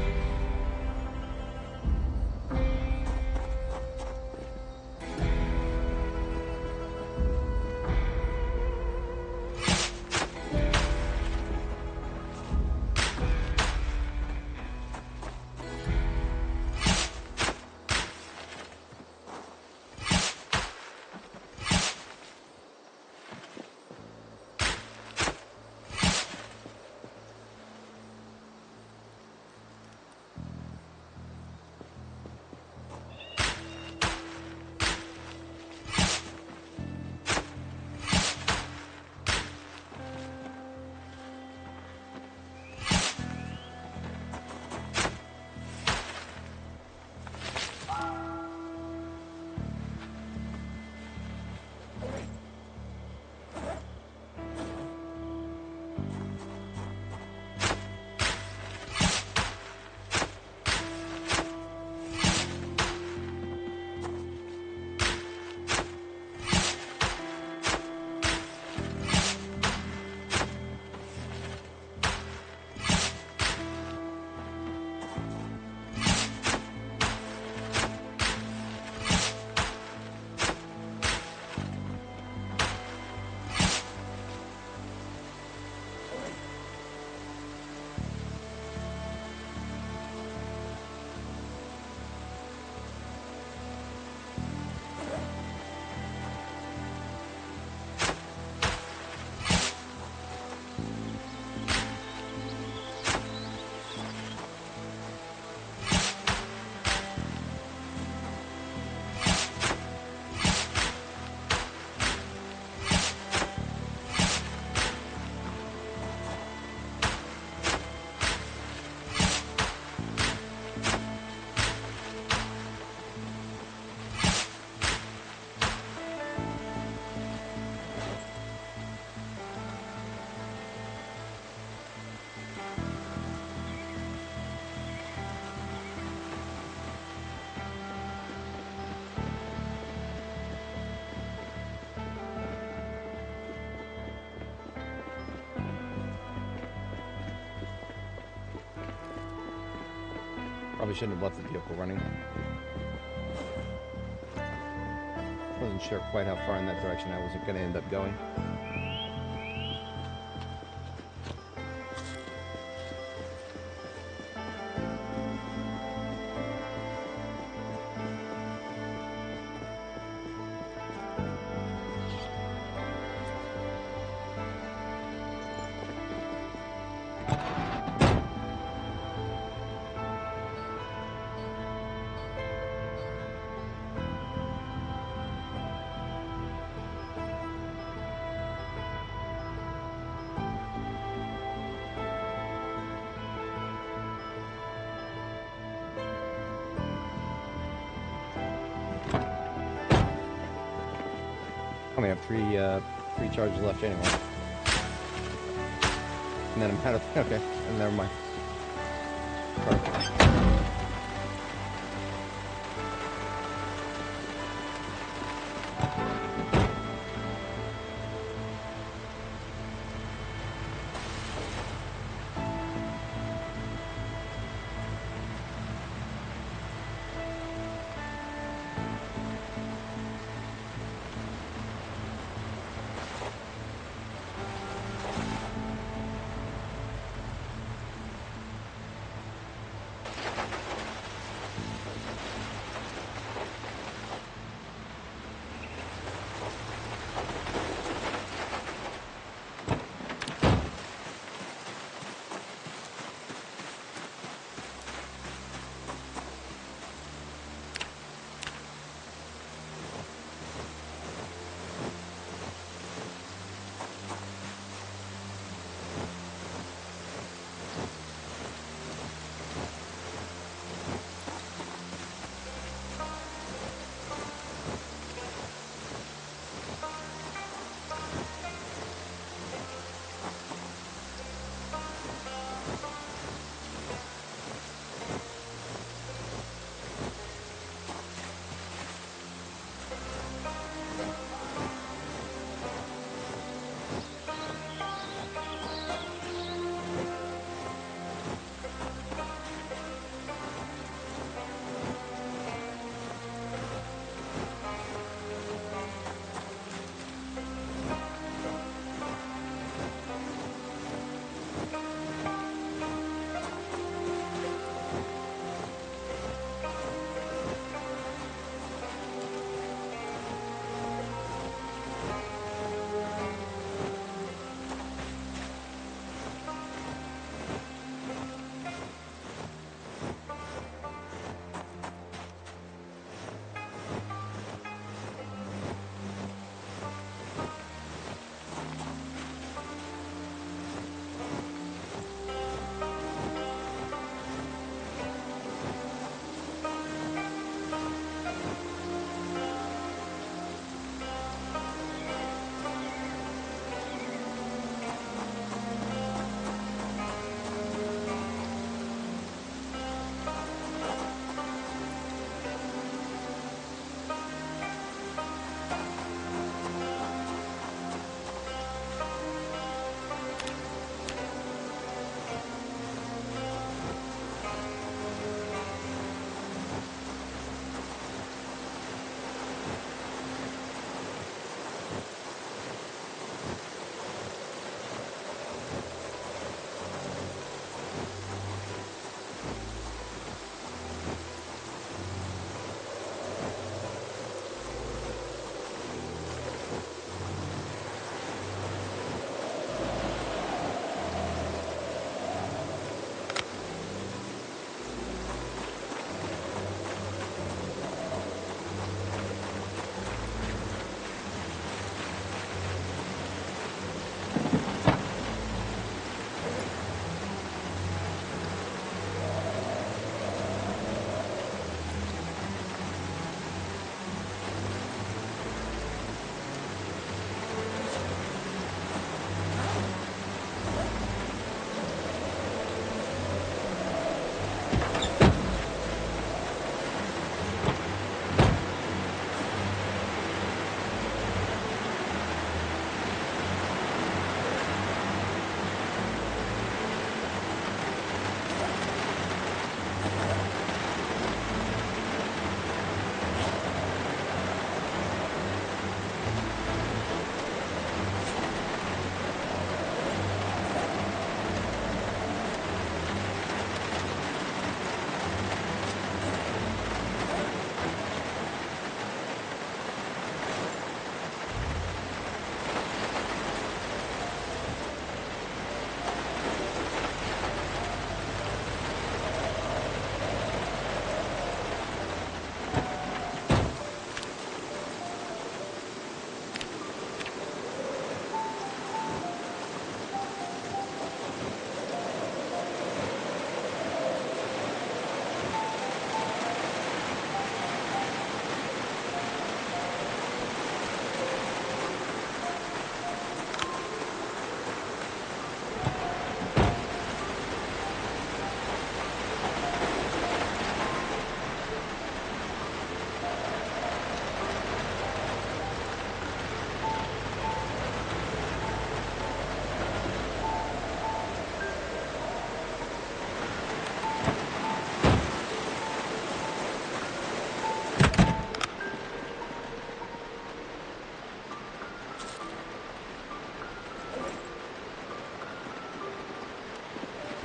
Probably shouldn't have left the vehicle running. Wasn't sure quite how far in that direction I was going to end up going. I only have three charges left anyway. And then I'm kind of okay. Never mind. Sorry.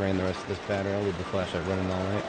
drain the rest of this battery. I'll leave the flashlight running all night.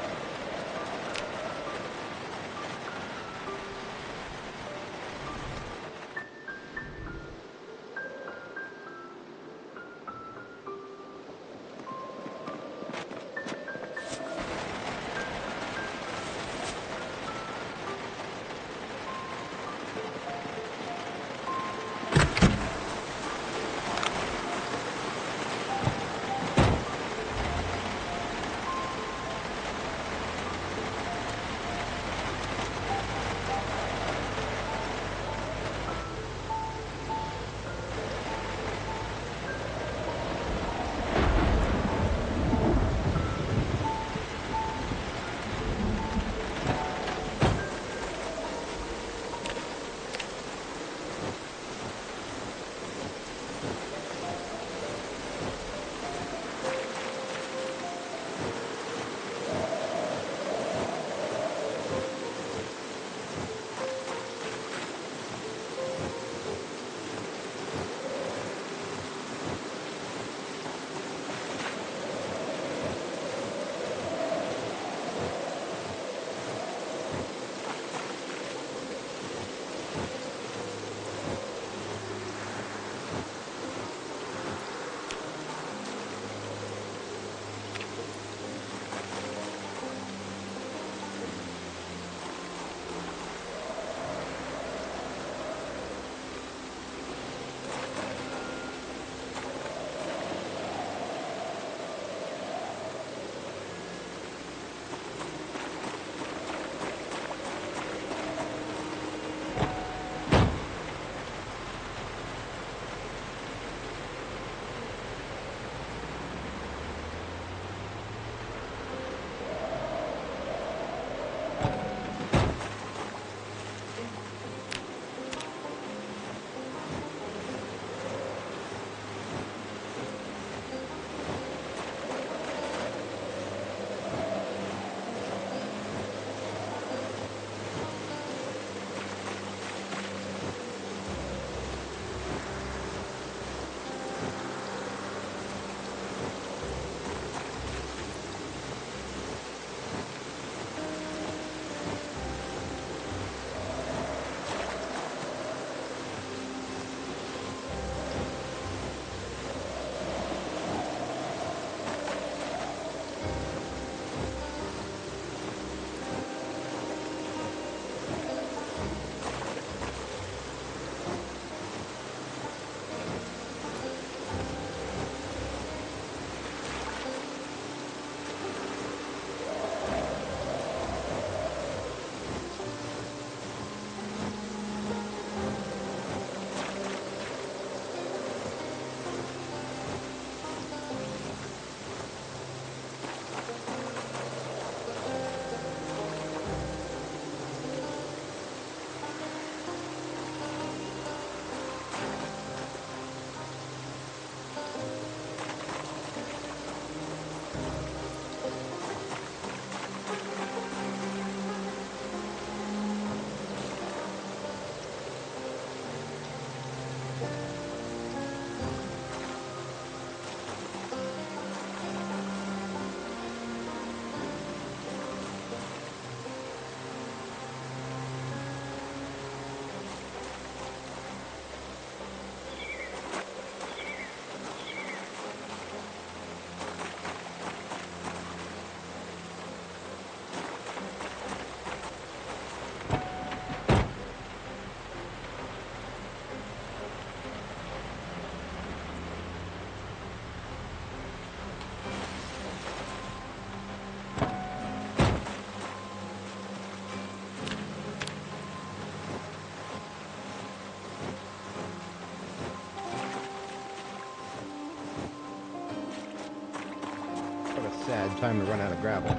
Sad time to run out of gravel,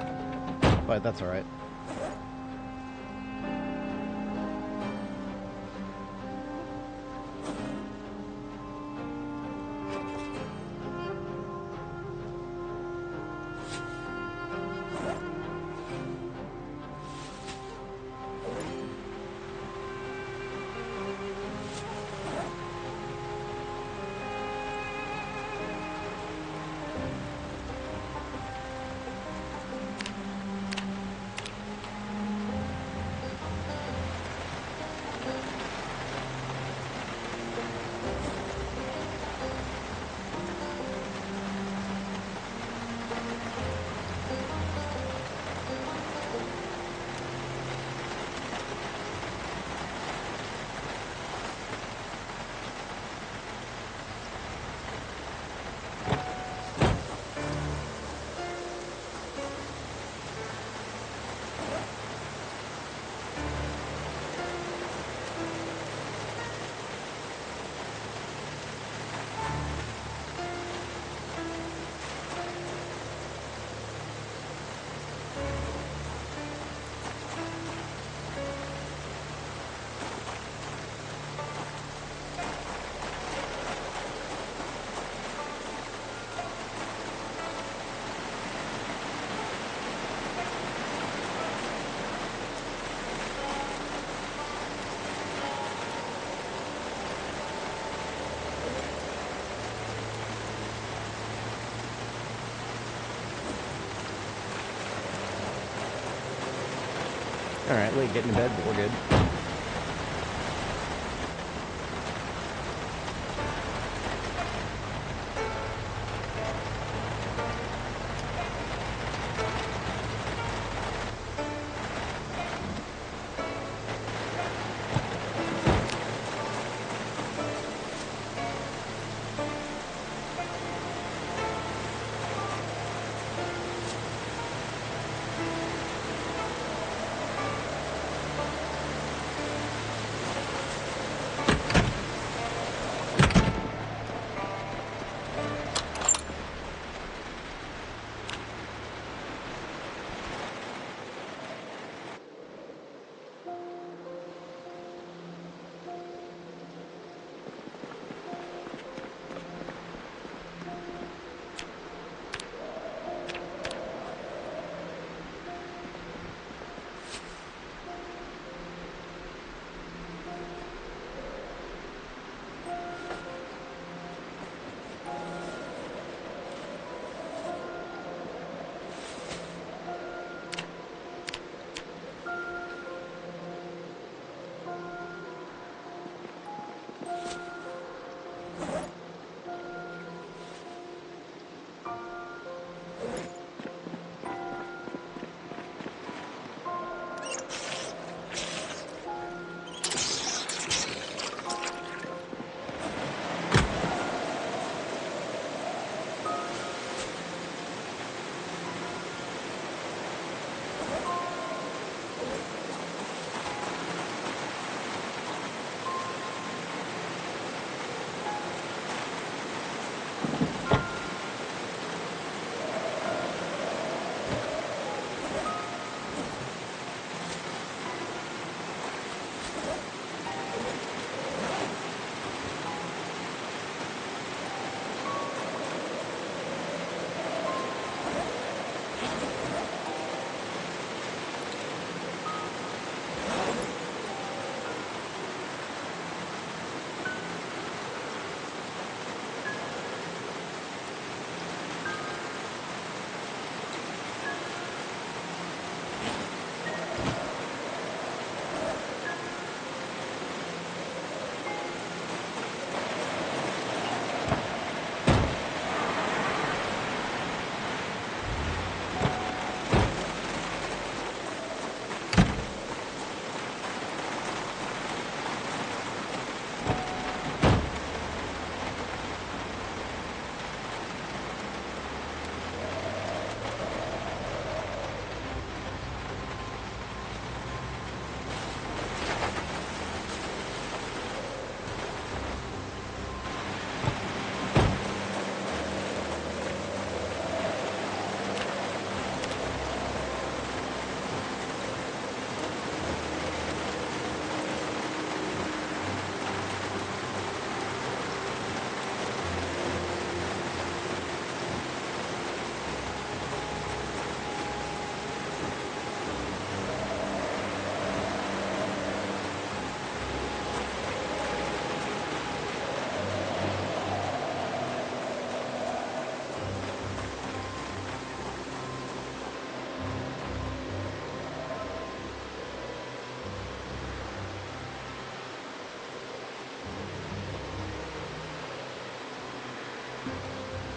but that's all right. Alright, late getting to bed, but we're good.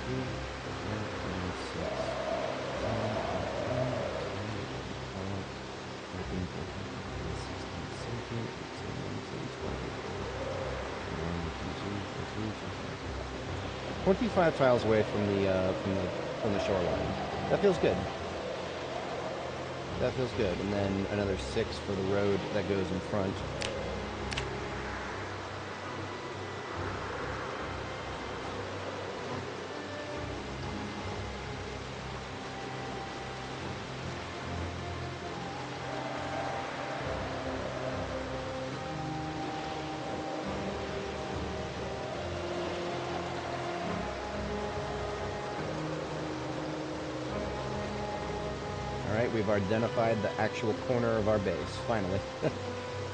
Two, 25 tiles away from the shoreline. That feels good. That feels good. And then another 6 for the road that goes in front. Alright, we've identified the actual corner of our base, finally.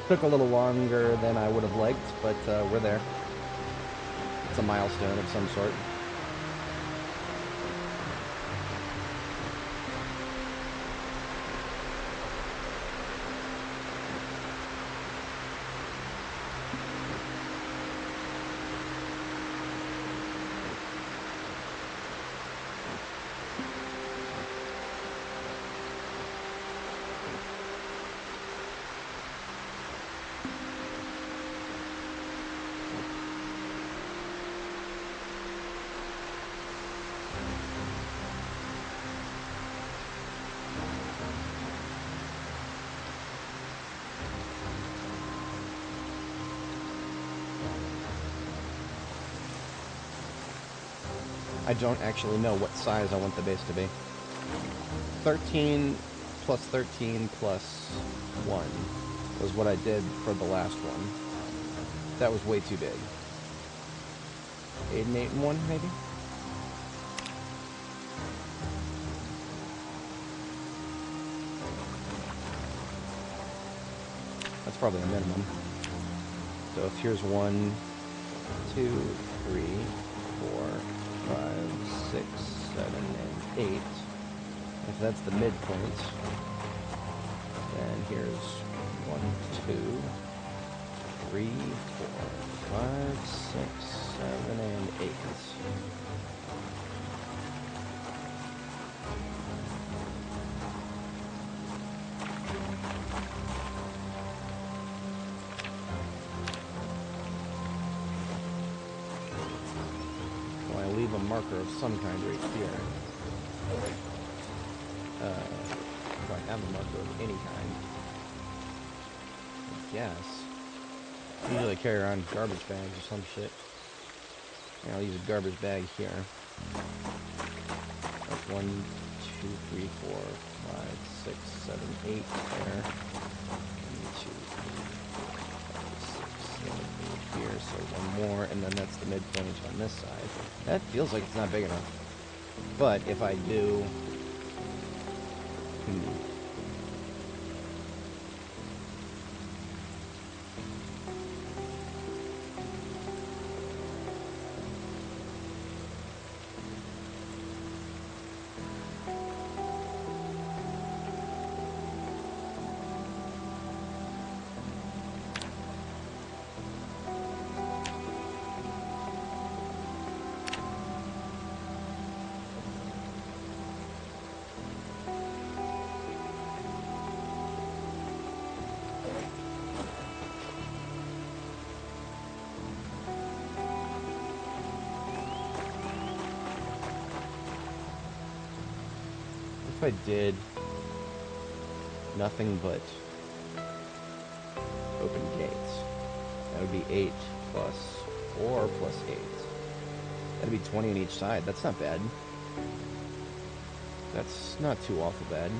Took a little longer than I would have liked, but we're there. It's a milestone of some sort. I don't actually know what size I want the base to be. 13 plus 13 plus 1 was what I did for the last one. That was way too big. 8 and 8 and 1, maybe? That's probably a minimum. So if here's 1, 2, 3, 4, 5, 6, 7, and 8. If that's the midpoint, then here's 1, 2, 3, 4, 5, 6, 7, and 8. Well, I leave a marker of some kind right here. If I have a marker of any kind, I guess. I usually carry around garbage bags or some shit. I'll use a garbage bag here. That's 1, 2, 3, 4, 5, 6, 7, 8 there. 1, 2, 3, 4, 5, 6, 7, 8 here. So one more, and then that's the midpoint on this side. That feels like it's not big enough. But if I do... If I did nothing but open gates, that would be 8 plus 4 plus 8. That'd be 20 on each side. That's not bad. That's not too awful bad.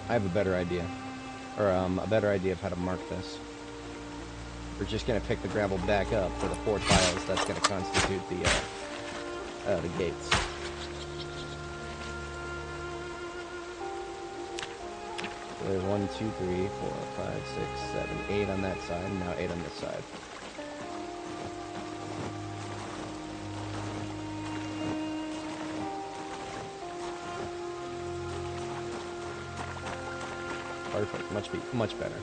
I have a better idea. Or, a better idea of how to mark this. We're just gonna pick the gravel back up for the 4 tiles that's gonna constitute the gates. So there's 1, 2, 3, 4, 5, 6, 7, 8 on that side, and now 8 on this side. Perfect. Much better.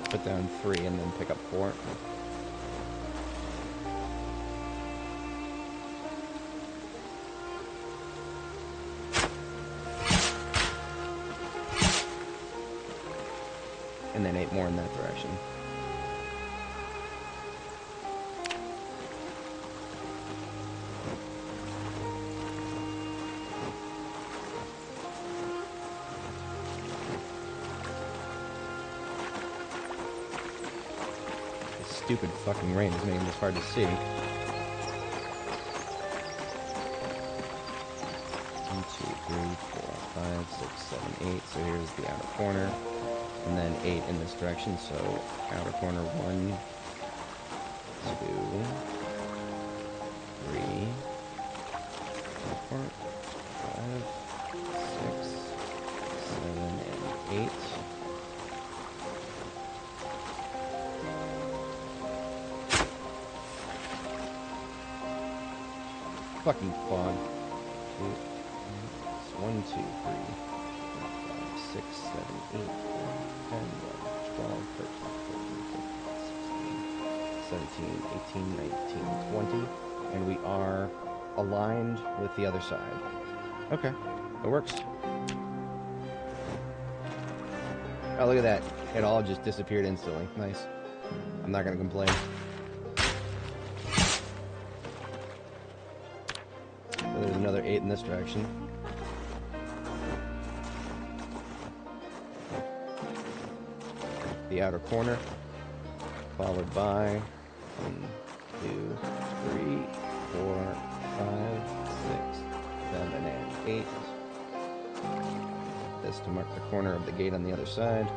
Put down 3 and then pick up 4. And then 8 more in that direction. This stupid fucking rain is making this hard to see. 1, 2, 3, 4, 5, 6, 7, 8. So here's the outer corner. And then 8 in this direction, so outer corner 1, 2, 3, 4, 5, 6, 7, and 8. fucking fog. 1, 2, 3, 4, 5, 6, 7, 8, 9, 10, 11, 12, 13, 14, 15, 16, 17, 18, 19, 20. And we are aligned with the other side. Okay, it works. Oh, look at that. It all just disappeared instantly. Nice. I'm not going to complain. So there's another 8 in this direction. The outer corner, followed by 1, 2, 3, 4, 5, 6, 7, and 8. This to mark the corner of the gate on the other side.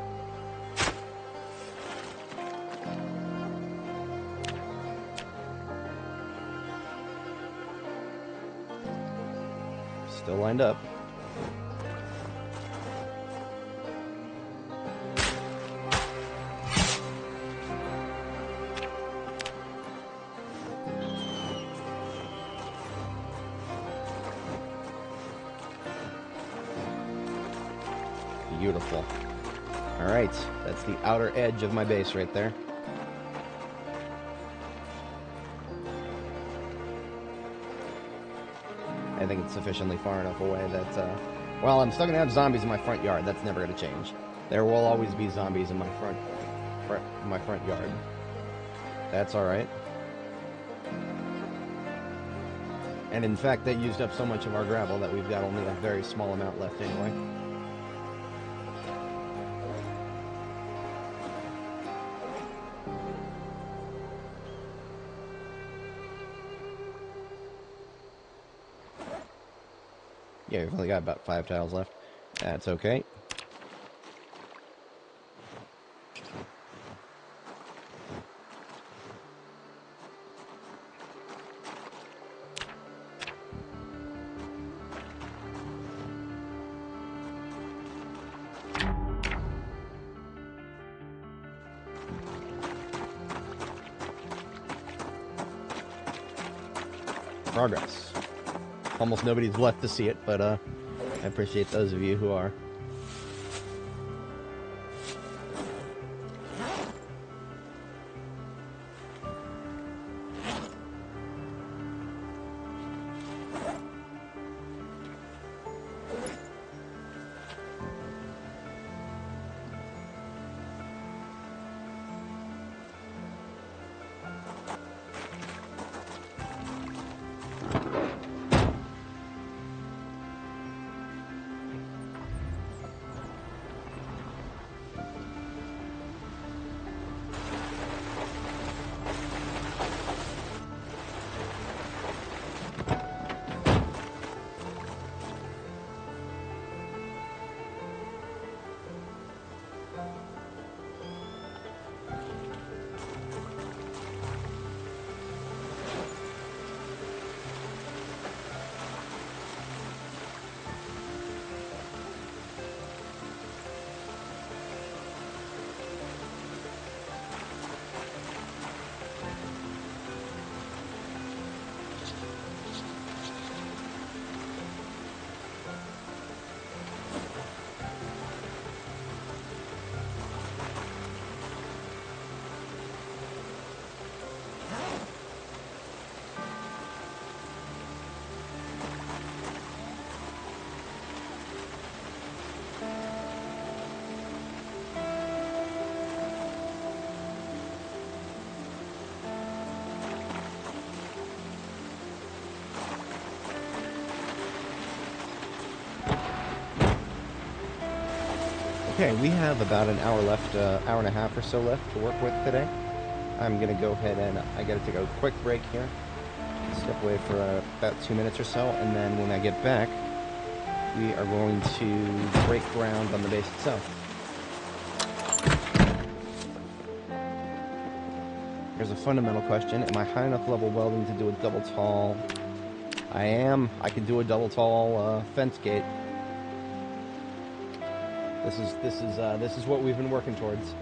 Still lined up. Beautiful. Alright, that's the outer edge of my base right there. I think it's sufficiently far enough away that, well, I'm still going to have zombies in my front yard. That's never going to change. There will always be zombies in my front yard. That's alright. And in fact, they used up so much of our gravel that we've got only a very small amount left anyway. Yeah, we've only got about 5 tiles left. That's okay. Progress. Almost nobody's left to see it, but I appreciate those of you who are. Okay, we have about an hour left, hour and a half or so left to work with today. I'm going to go ahead and I got to take a quick break here. Step away for about 2 minutes or so, and then when I get back, we are going to break ground on the base itself. Here's a fundamental question. Am I high enough level welding to do a double tall? I am. I can do a double tall fence gate. This is what we've been working towards.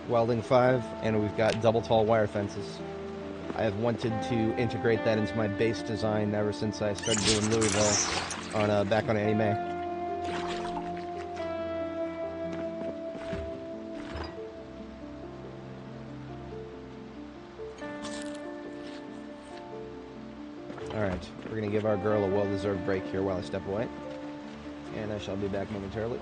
Welding 5, and we've got double tall wire fences. I have wanted to integrate that into my base design ever since I started doing Louisville on back on Annie Mae. Alright, we're going to give our girl a well-deserved break here while I step away. And I shall be back momentarily.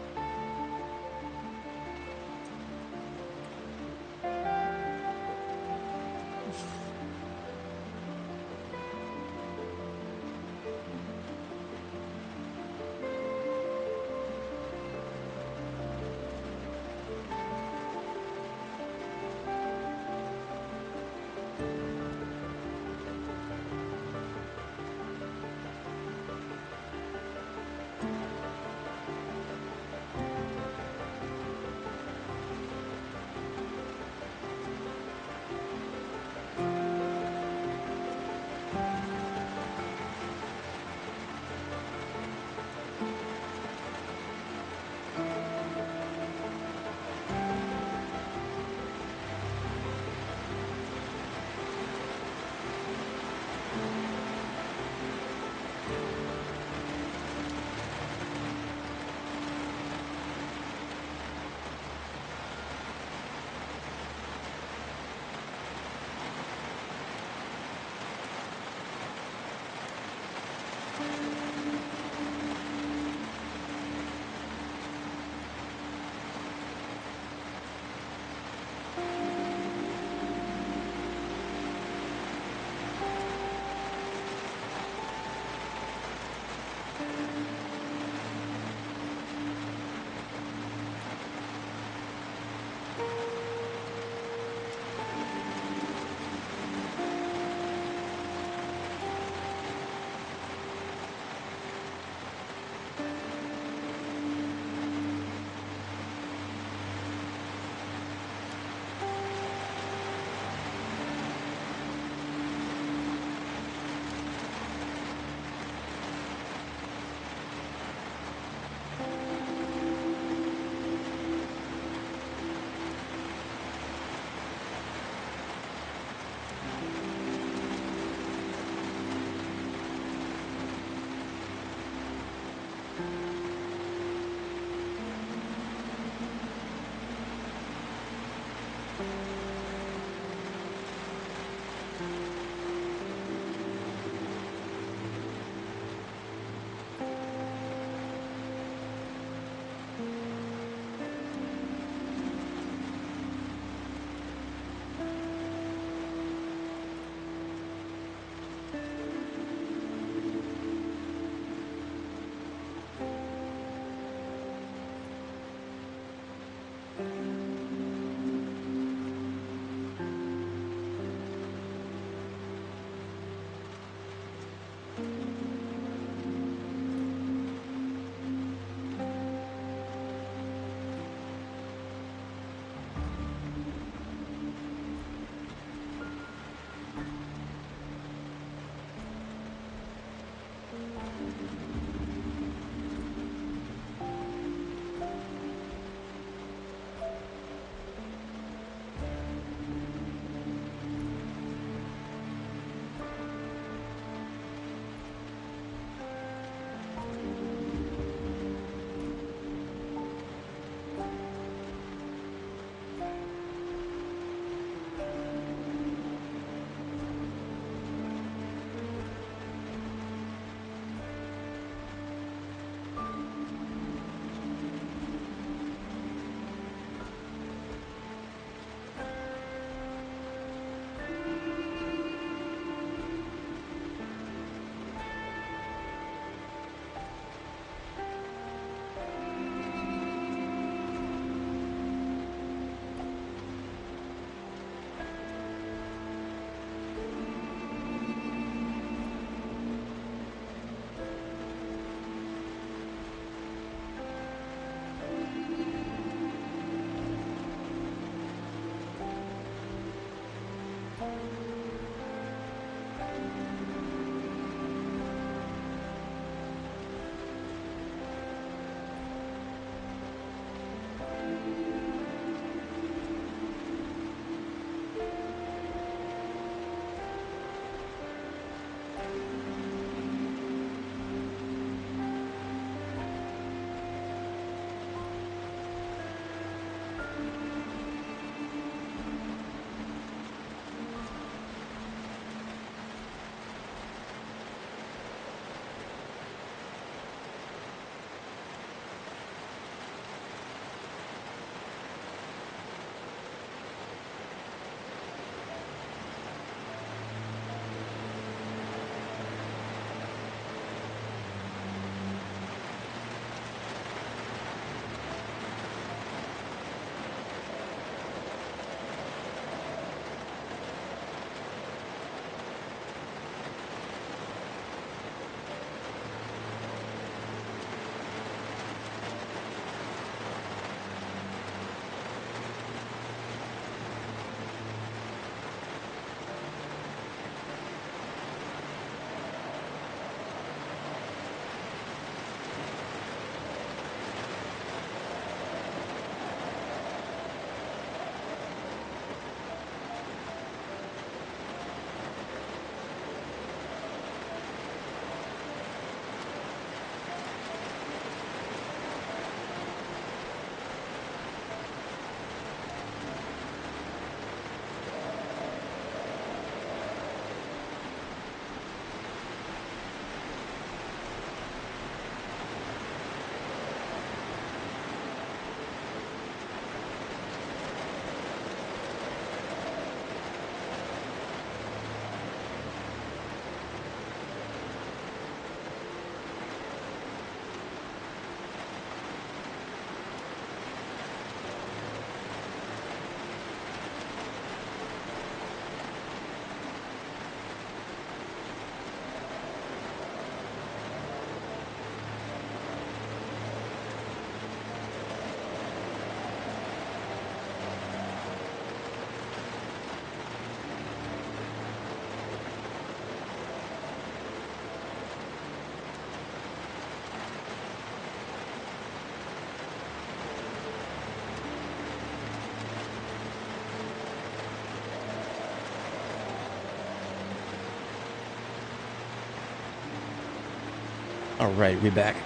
Alright, we back.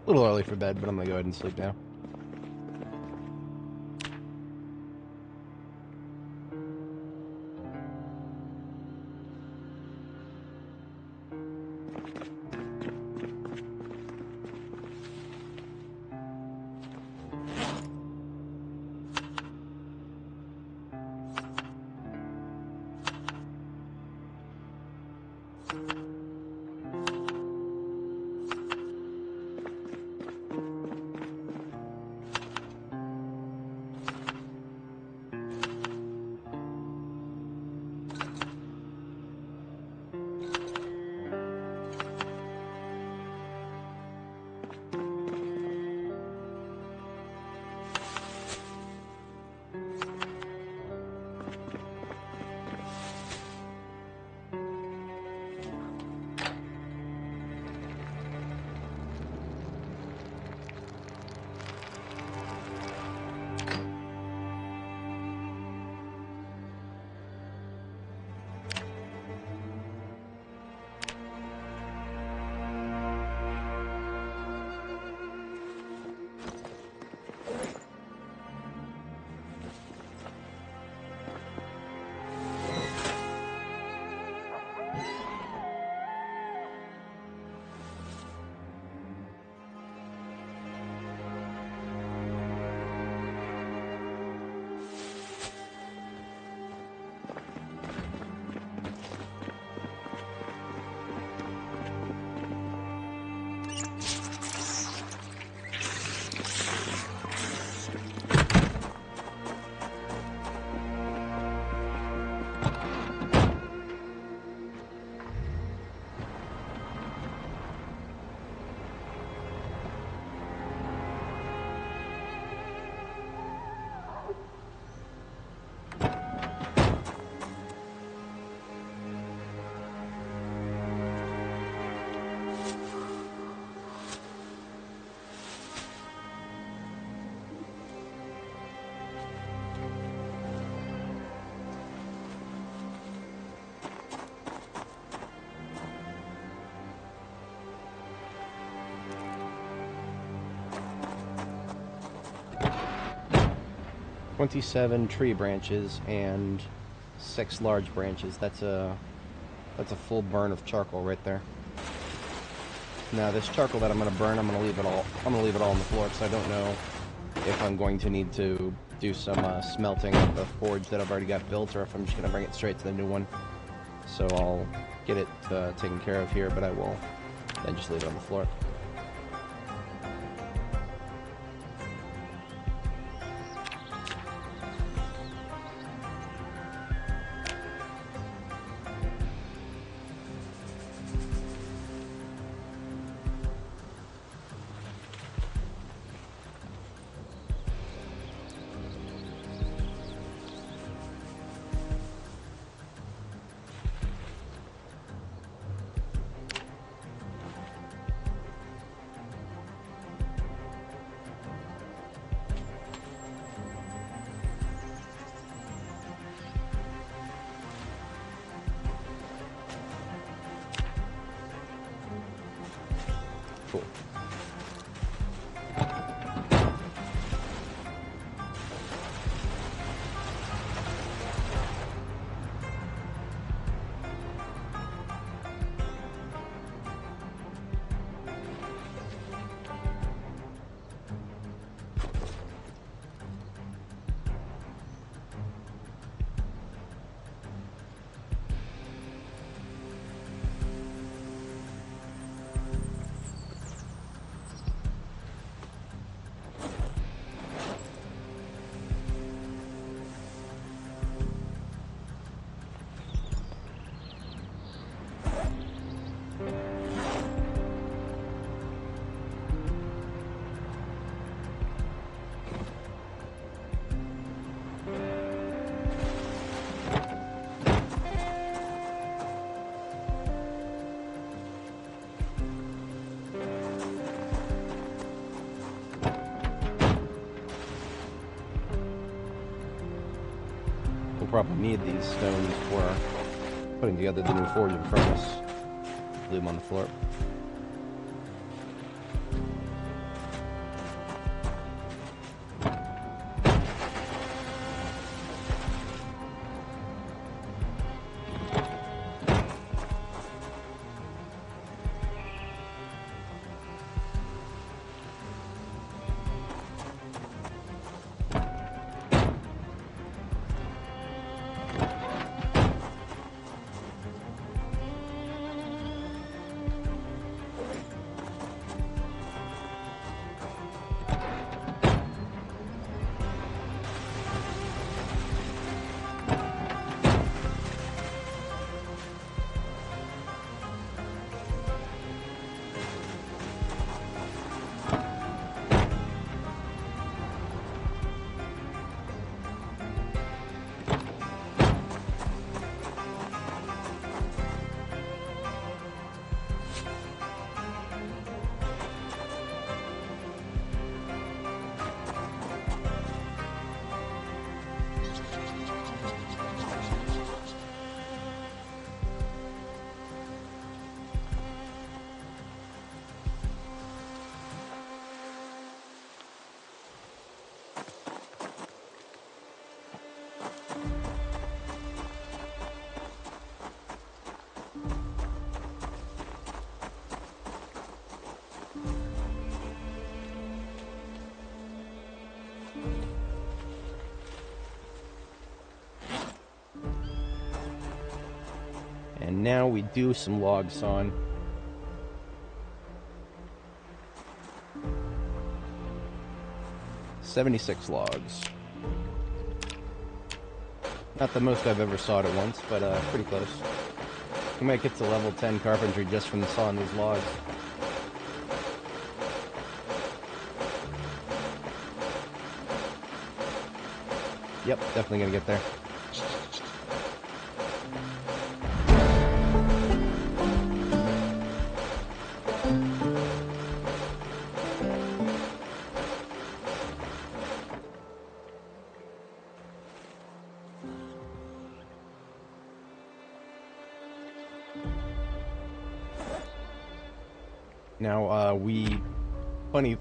A little early for bed, but I'm gonna go ahead and sleep now. "27 tree branches and 6 large branches." That's a full burn of charcoal right there. Now this charcoal that I'm gonna burn, I'm gonna leave it all on the floor because I don't know if I'm going to need to do some smelting of the forge that I've already got built, or if I'm just gonna bring it straight to the new one. So I'll get it taken care of here, but I will then just leave it on the floor. Cool. We'll probably need these stones for putting together the new forge and furnace. Leave them on the floor. And now we do some log sawing. "76 logs. Not the most I've ever sawed at once, but pretty close. We might get to level 10 carpentry just from sawing these logs. Yep, definitely gonna get there. Now,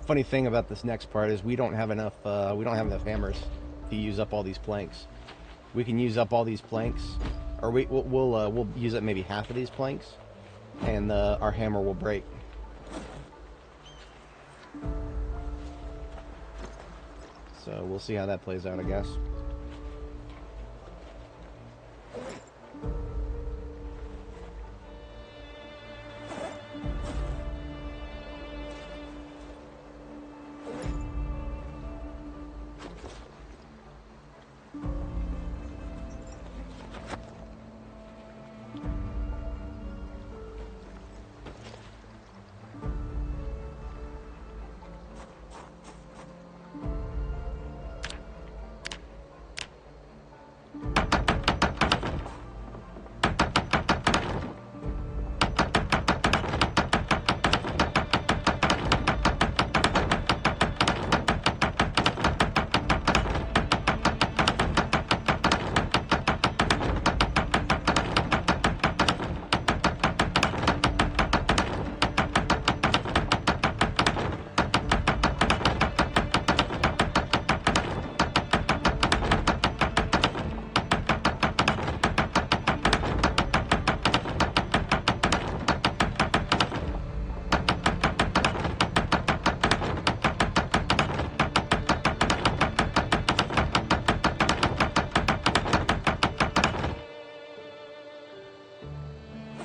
funny thing about this next part is we don't have enough hammers to use up all these planks. We can use up all these planks, or we'll use up maybe half of these planks, and our hammer will break. So we'll see how that plays out, I guess.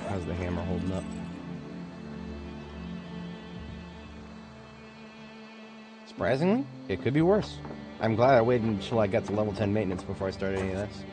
How's the hammer holding up? Surprisingly, it could be worse. I'm glad I waited until I got to level 10 maintenance before I started any of this.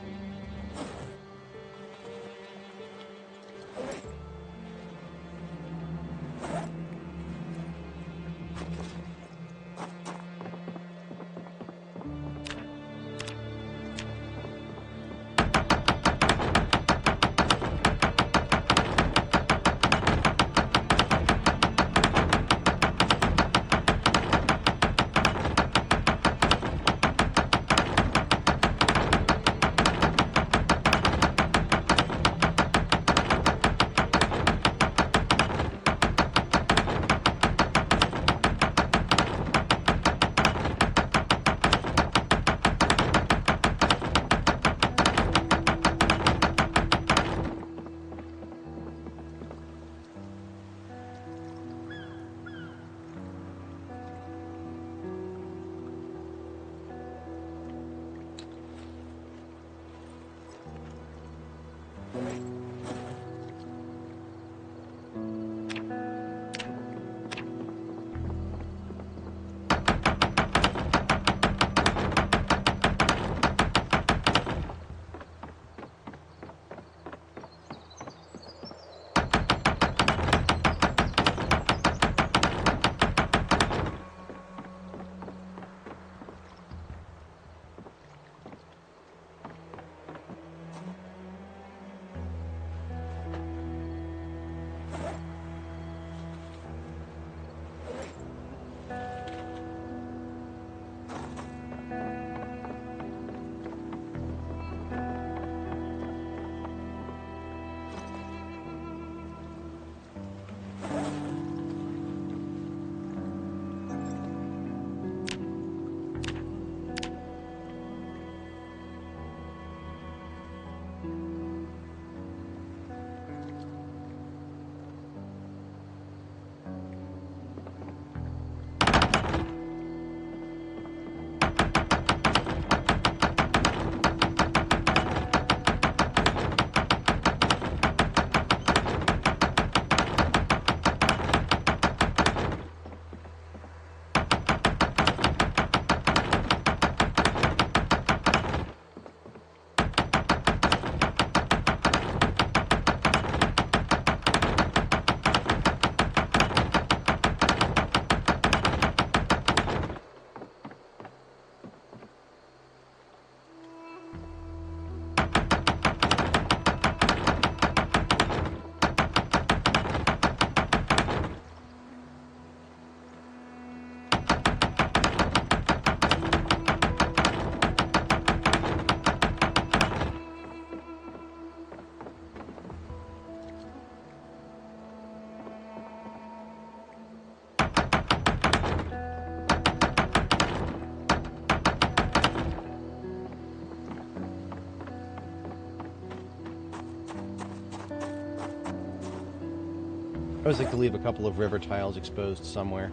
always like to leave a couple of river tiles exposed somewhere.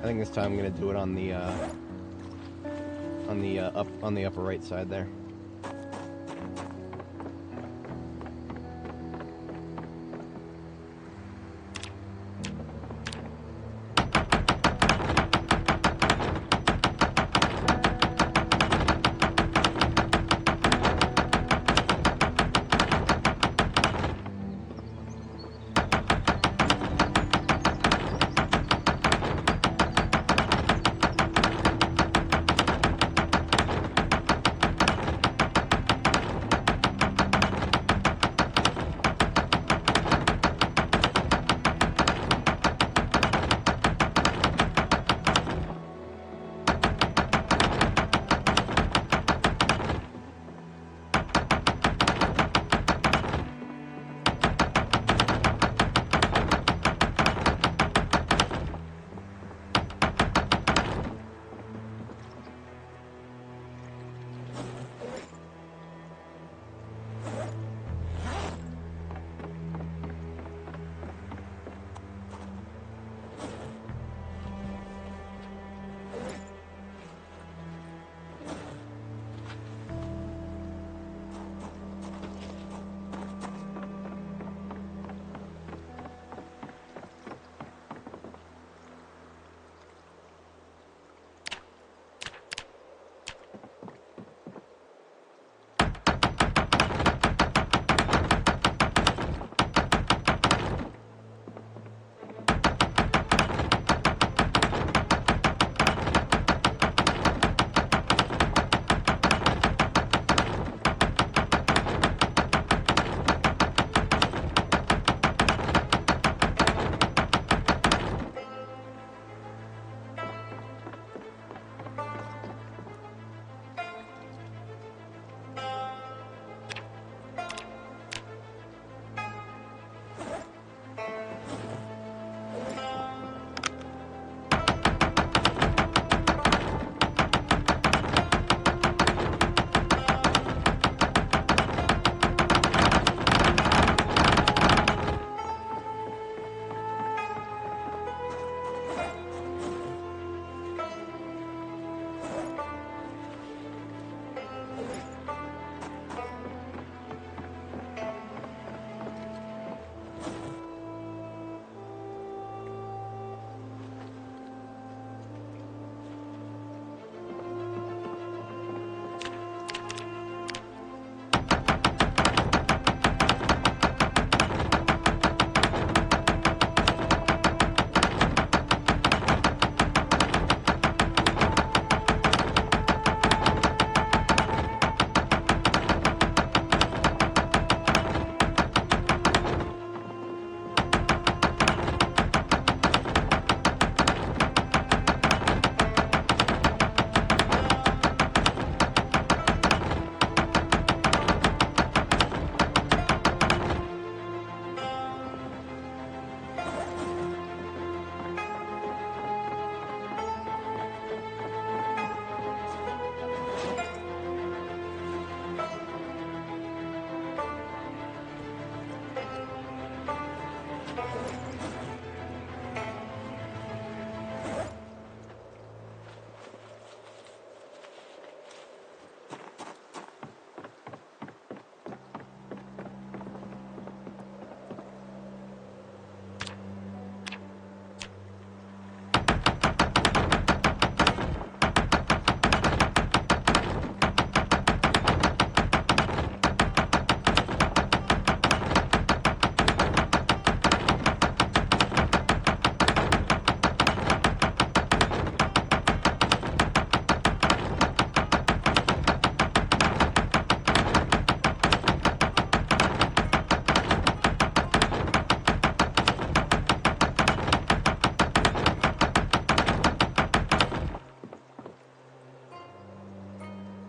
I think this time I'm going to do it on the upper right side there.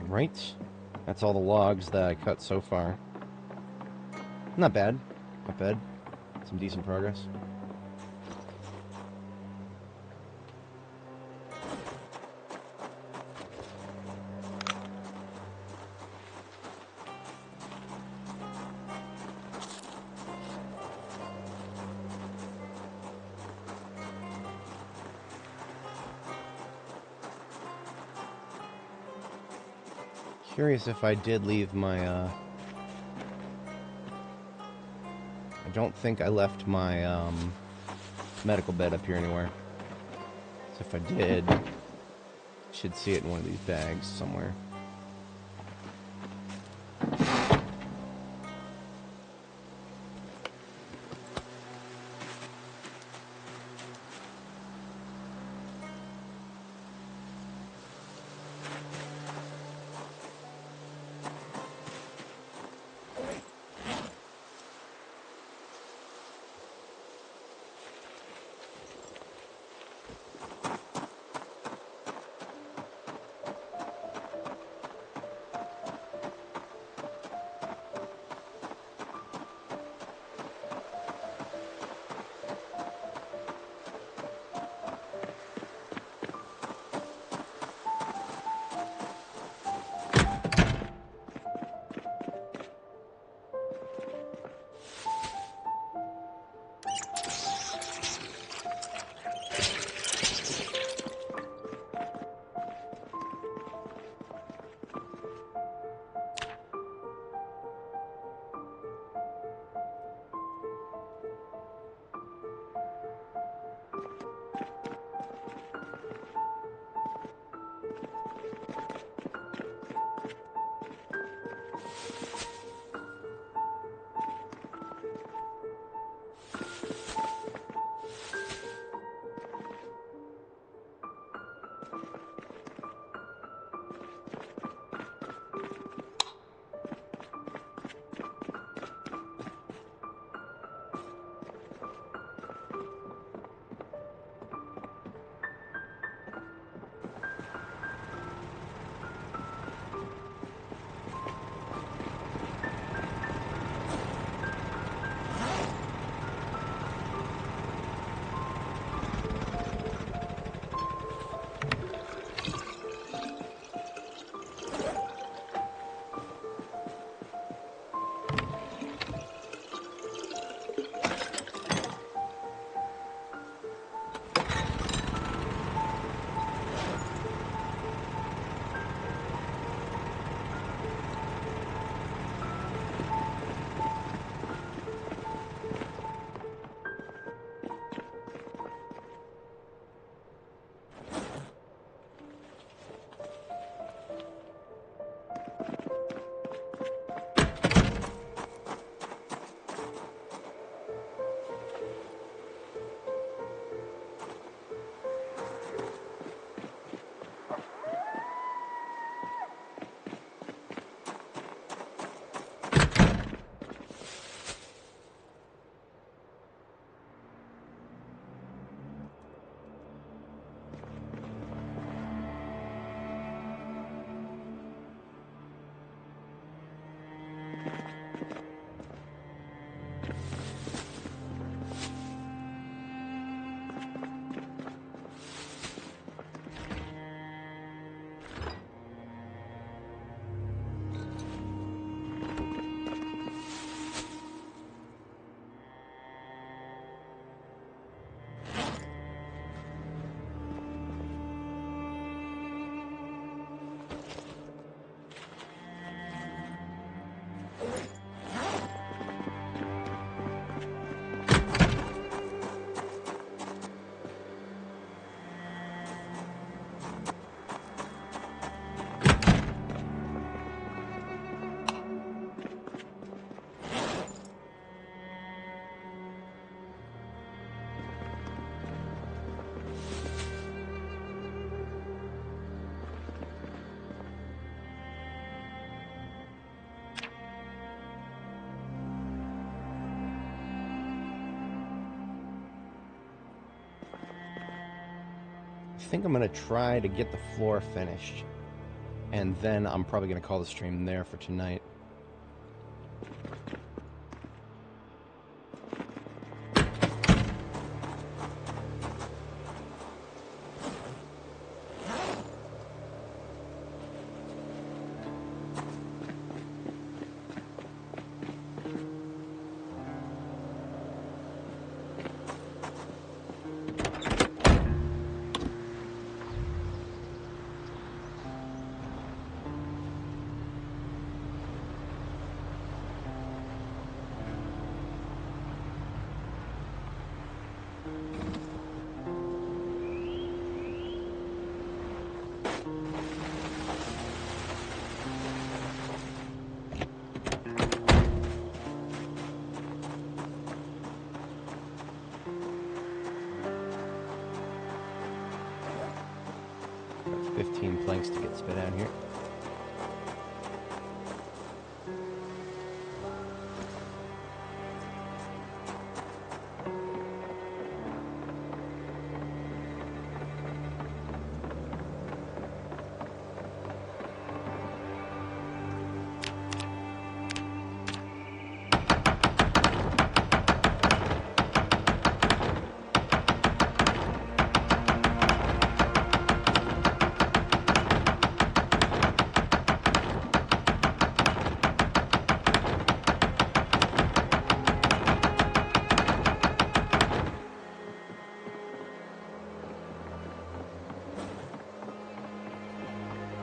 Right. That's all the logs that I cut so far. Not bad. Not bad. Some decent progress. Curious if I did leave my, I don't think I left my, medical bed up here anywhere. So if I did, should see it in one of these bags somewhere. I think I'm going to try to get the floor finished. And then I'm probably going to call the stream there for tonight. 15 planks to get spit out here.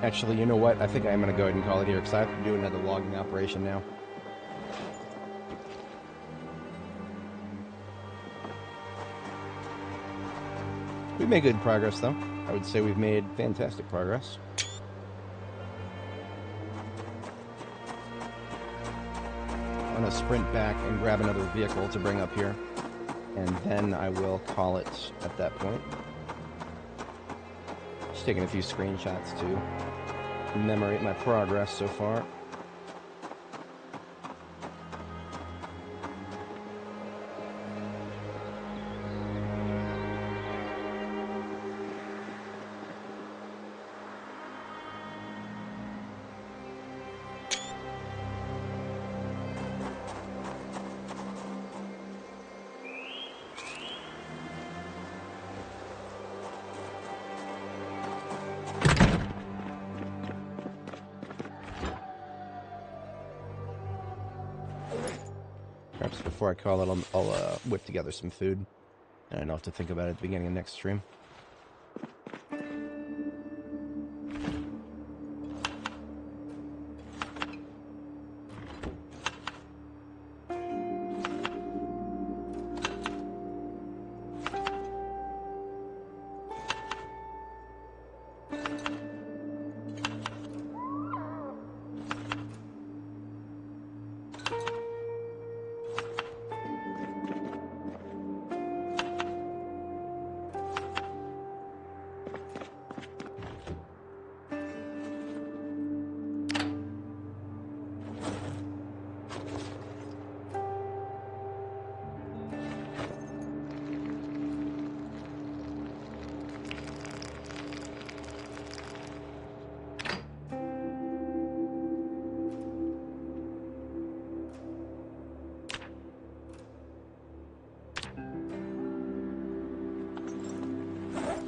Actually, you know what? I think I'm going to go ahead and call it here because I have to do another logging operation now. We made good progress, though. I would say we've made fantastic progress. I'm going to sprint back and grab another vehicle to bring up here, and then I will call it at that point. Just taking a few screenshots to commemorate my progress so far. Perhaps before I call it, I'll whip together some food. And I don't have to think about it at the beginning of next stream.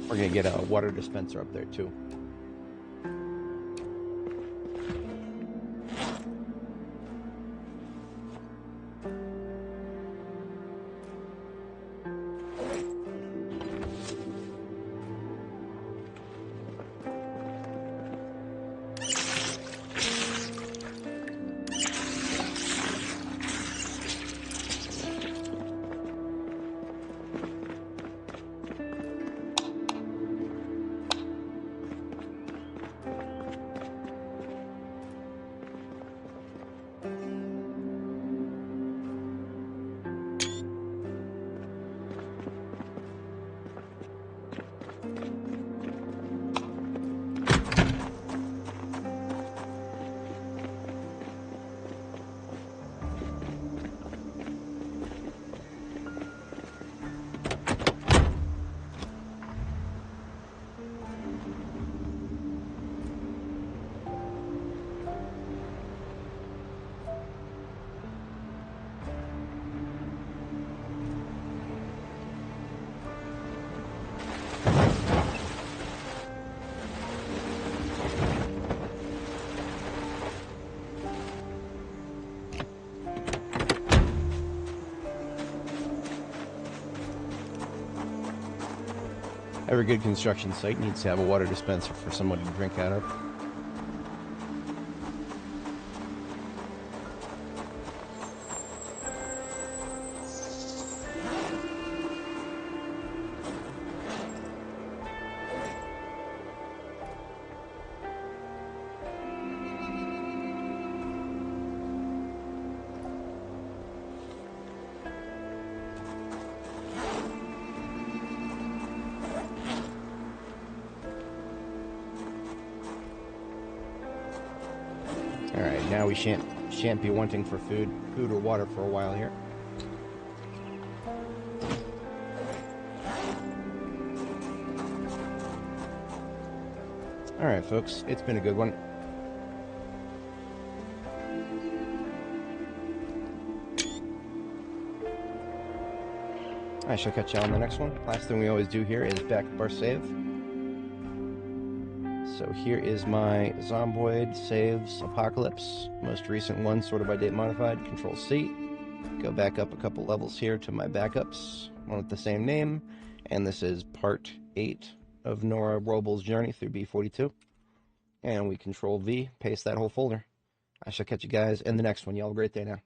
We're going to get a water dispenser up there, too. Every good construction site needs to have a water dispenser for someone to drink out of. Alright, now we shan't be wanting for food or water for a while here. Alright, folks, it's been a good one. I shall catch you on the next one. Last thing we always do here is back up our save. So here is my Zomboid saves Apocalypse, most recent one, sorted by date modified. Control C. Go back up a couple levels here to my backups, one with the same name, and this is part 8 of Nora Robles' journey through B42. And we Control V, paste that whole folder. I shall catch you guys in the next one. Y'all have a great day now.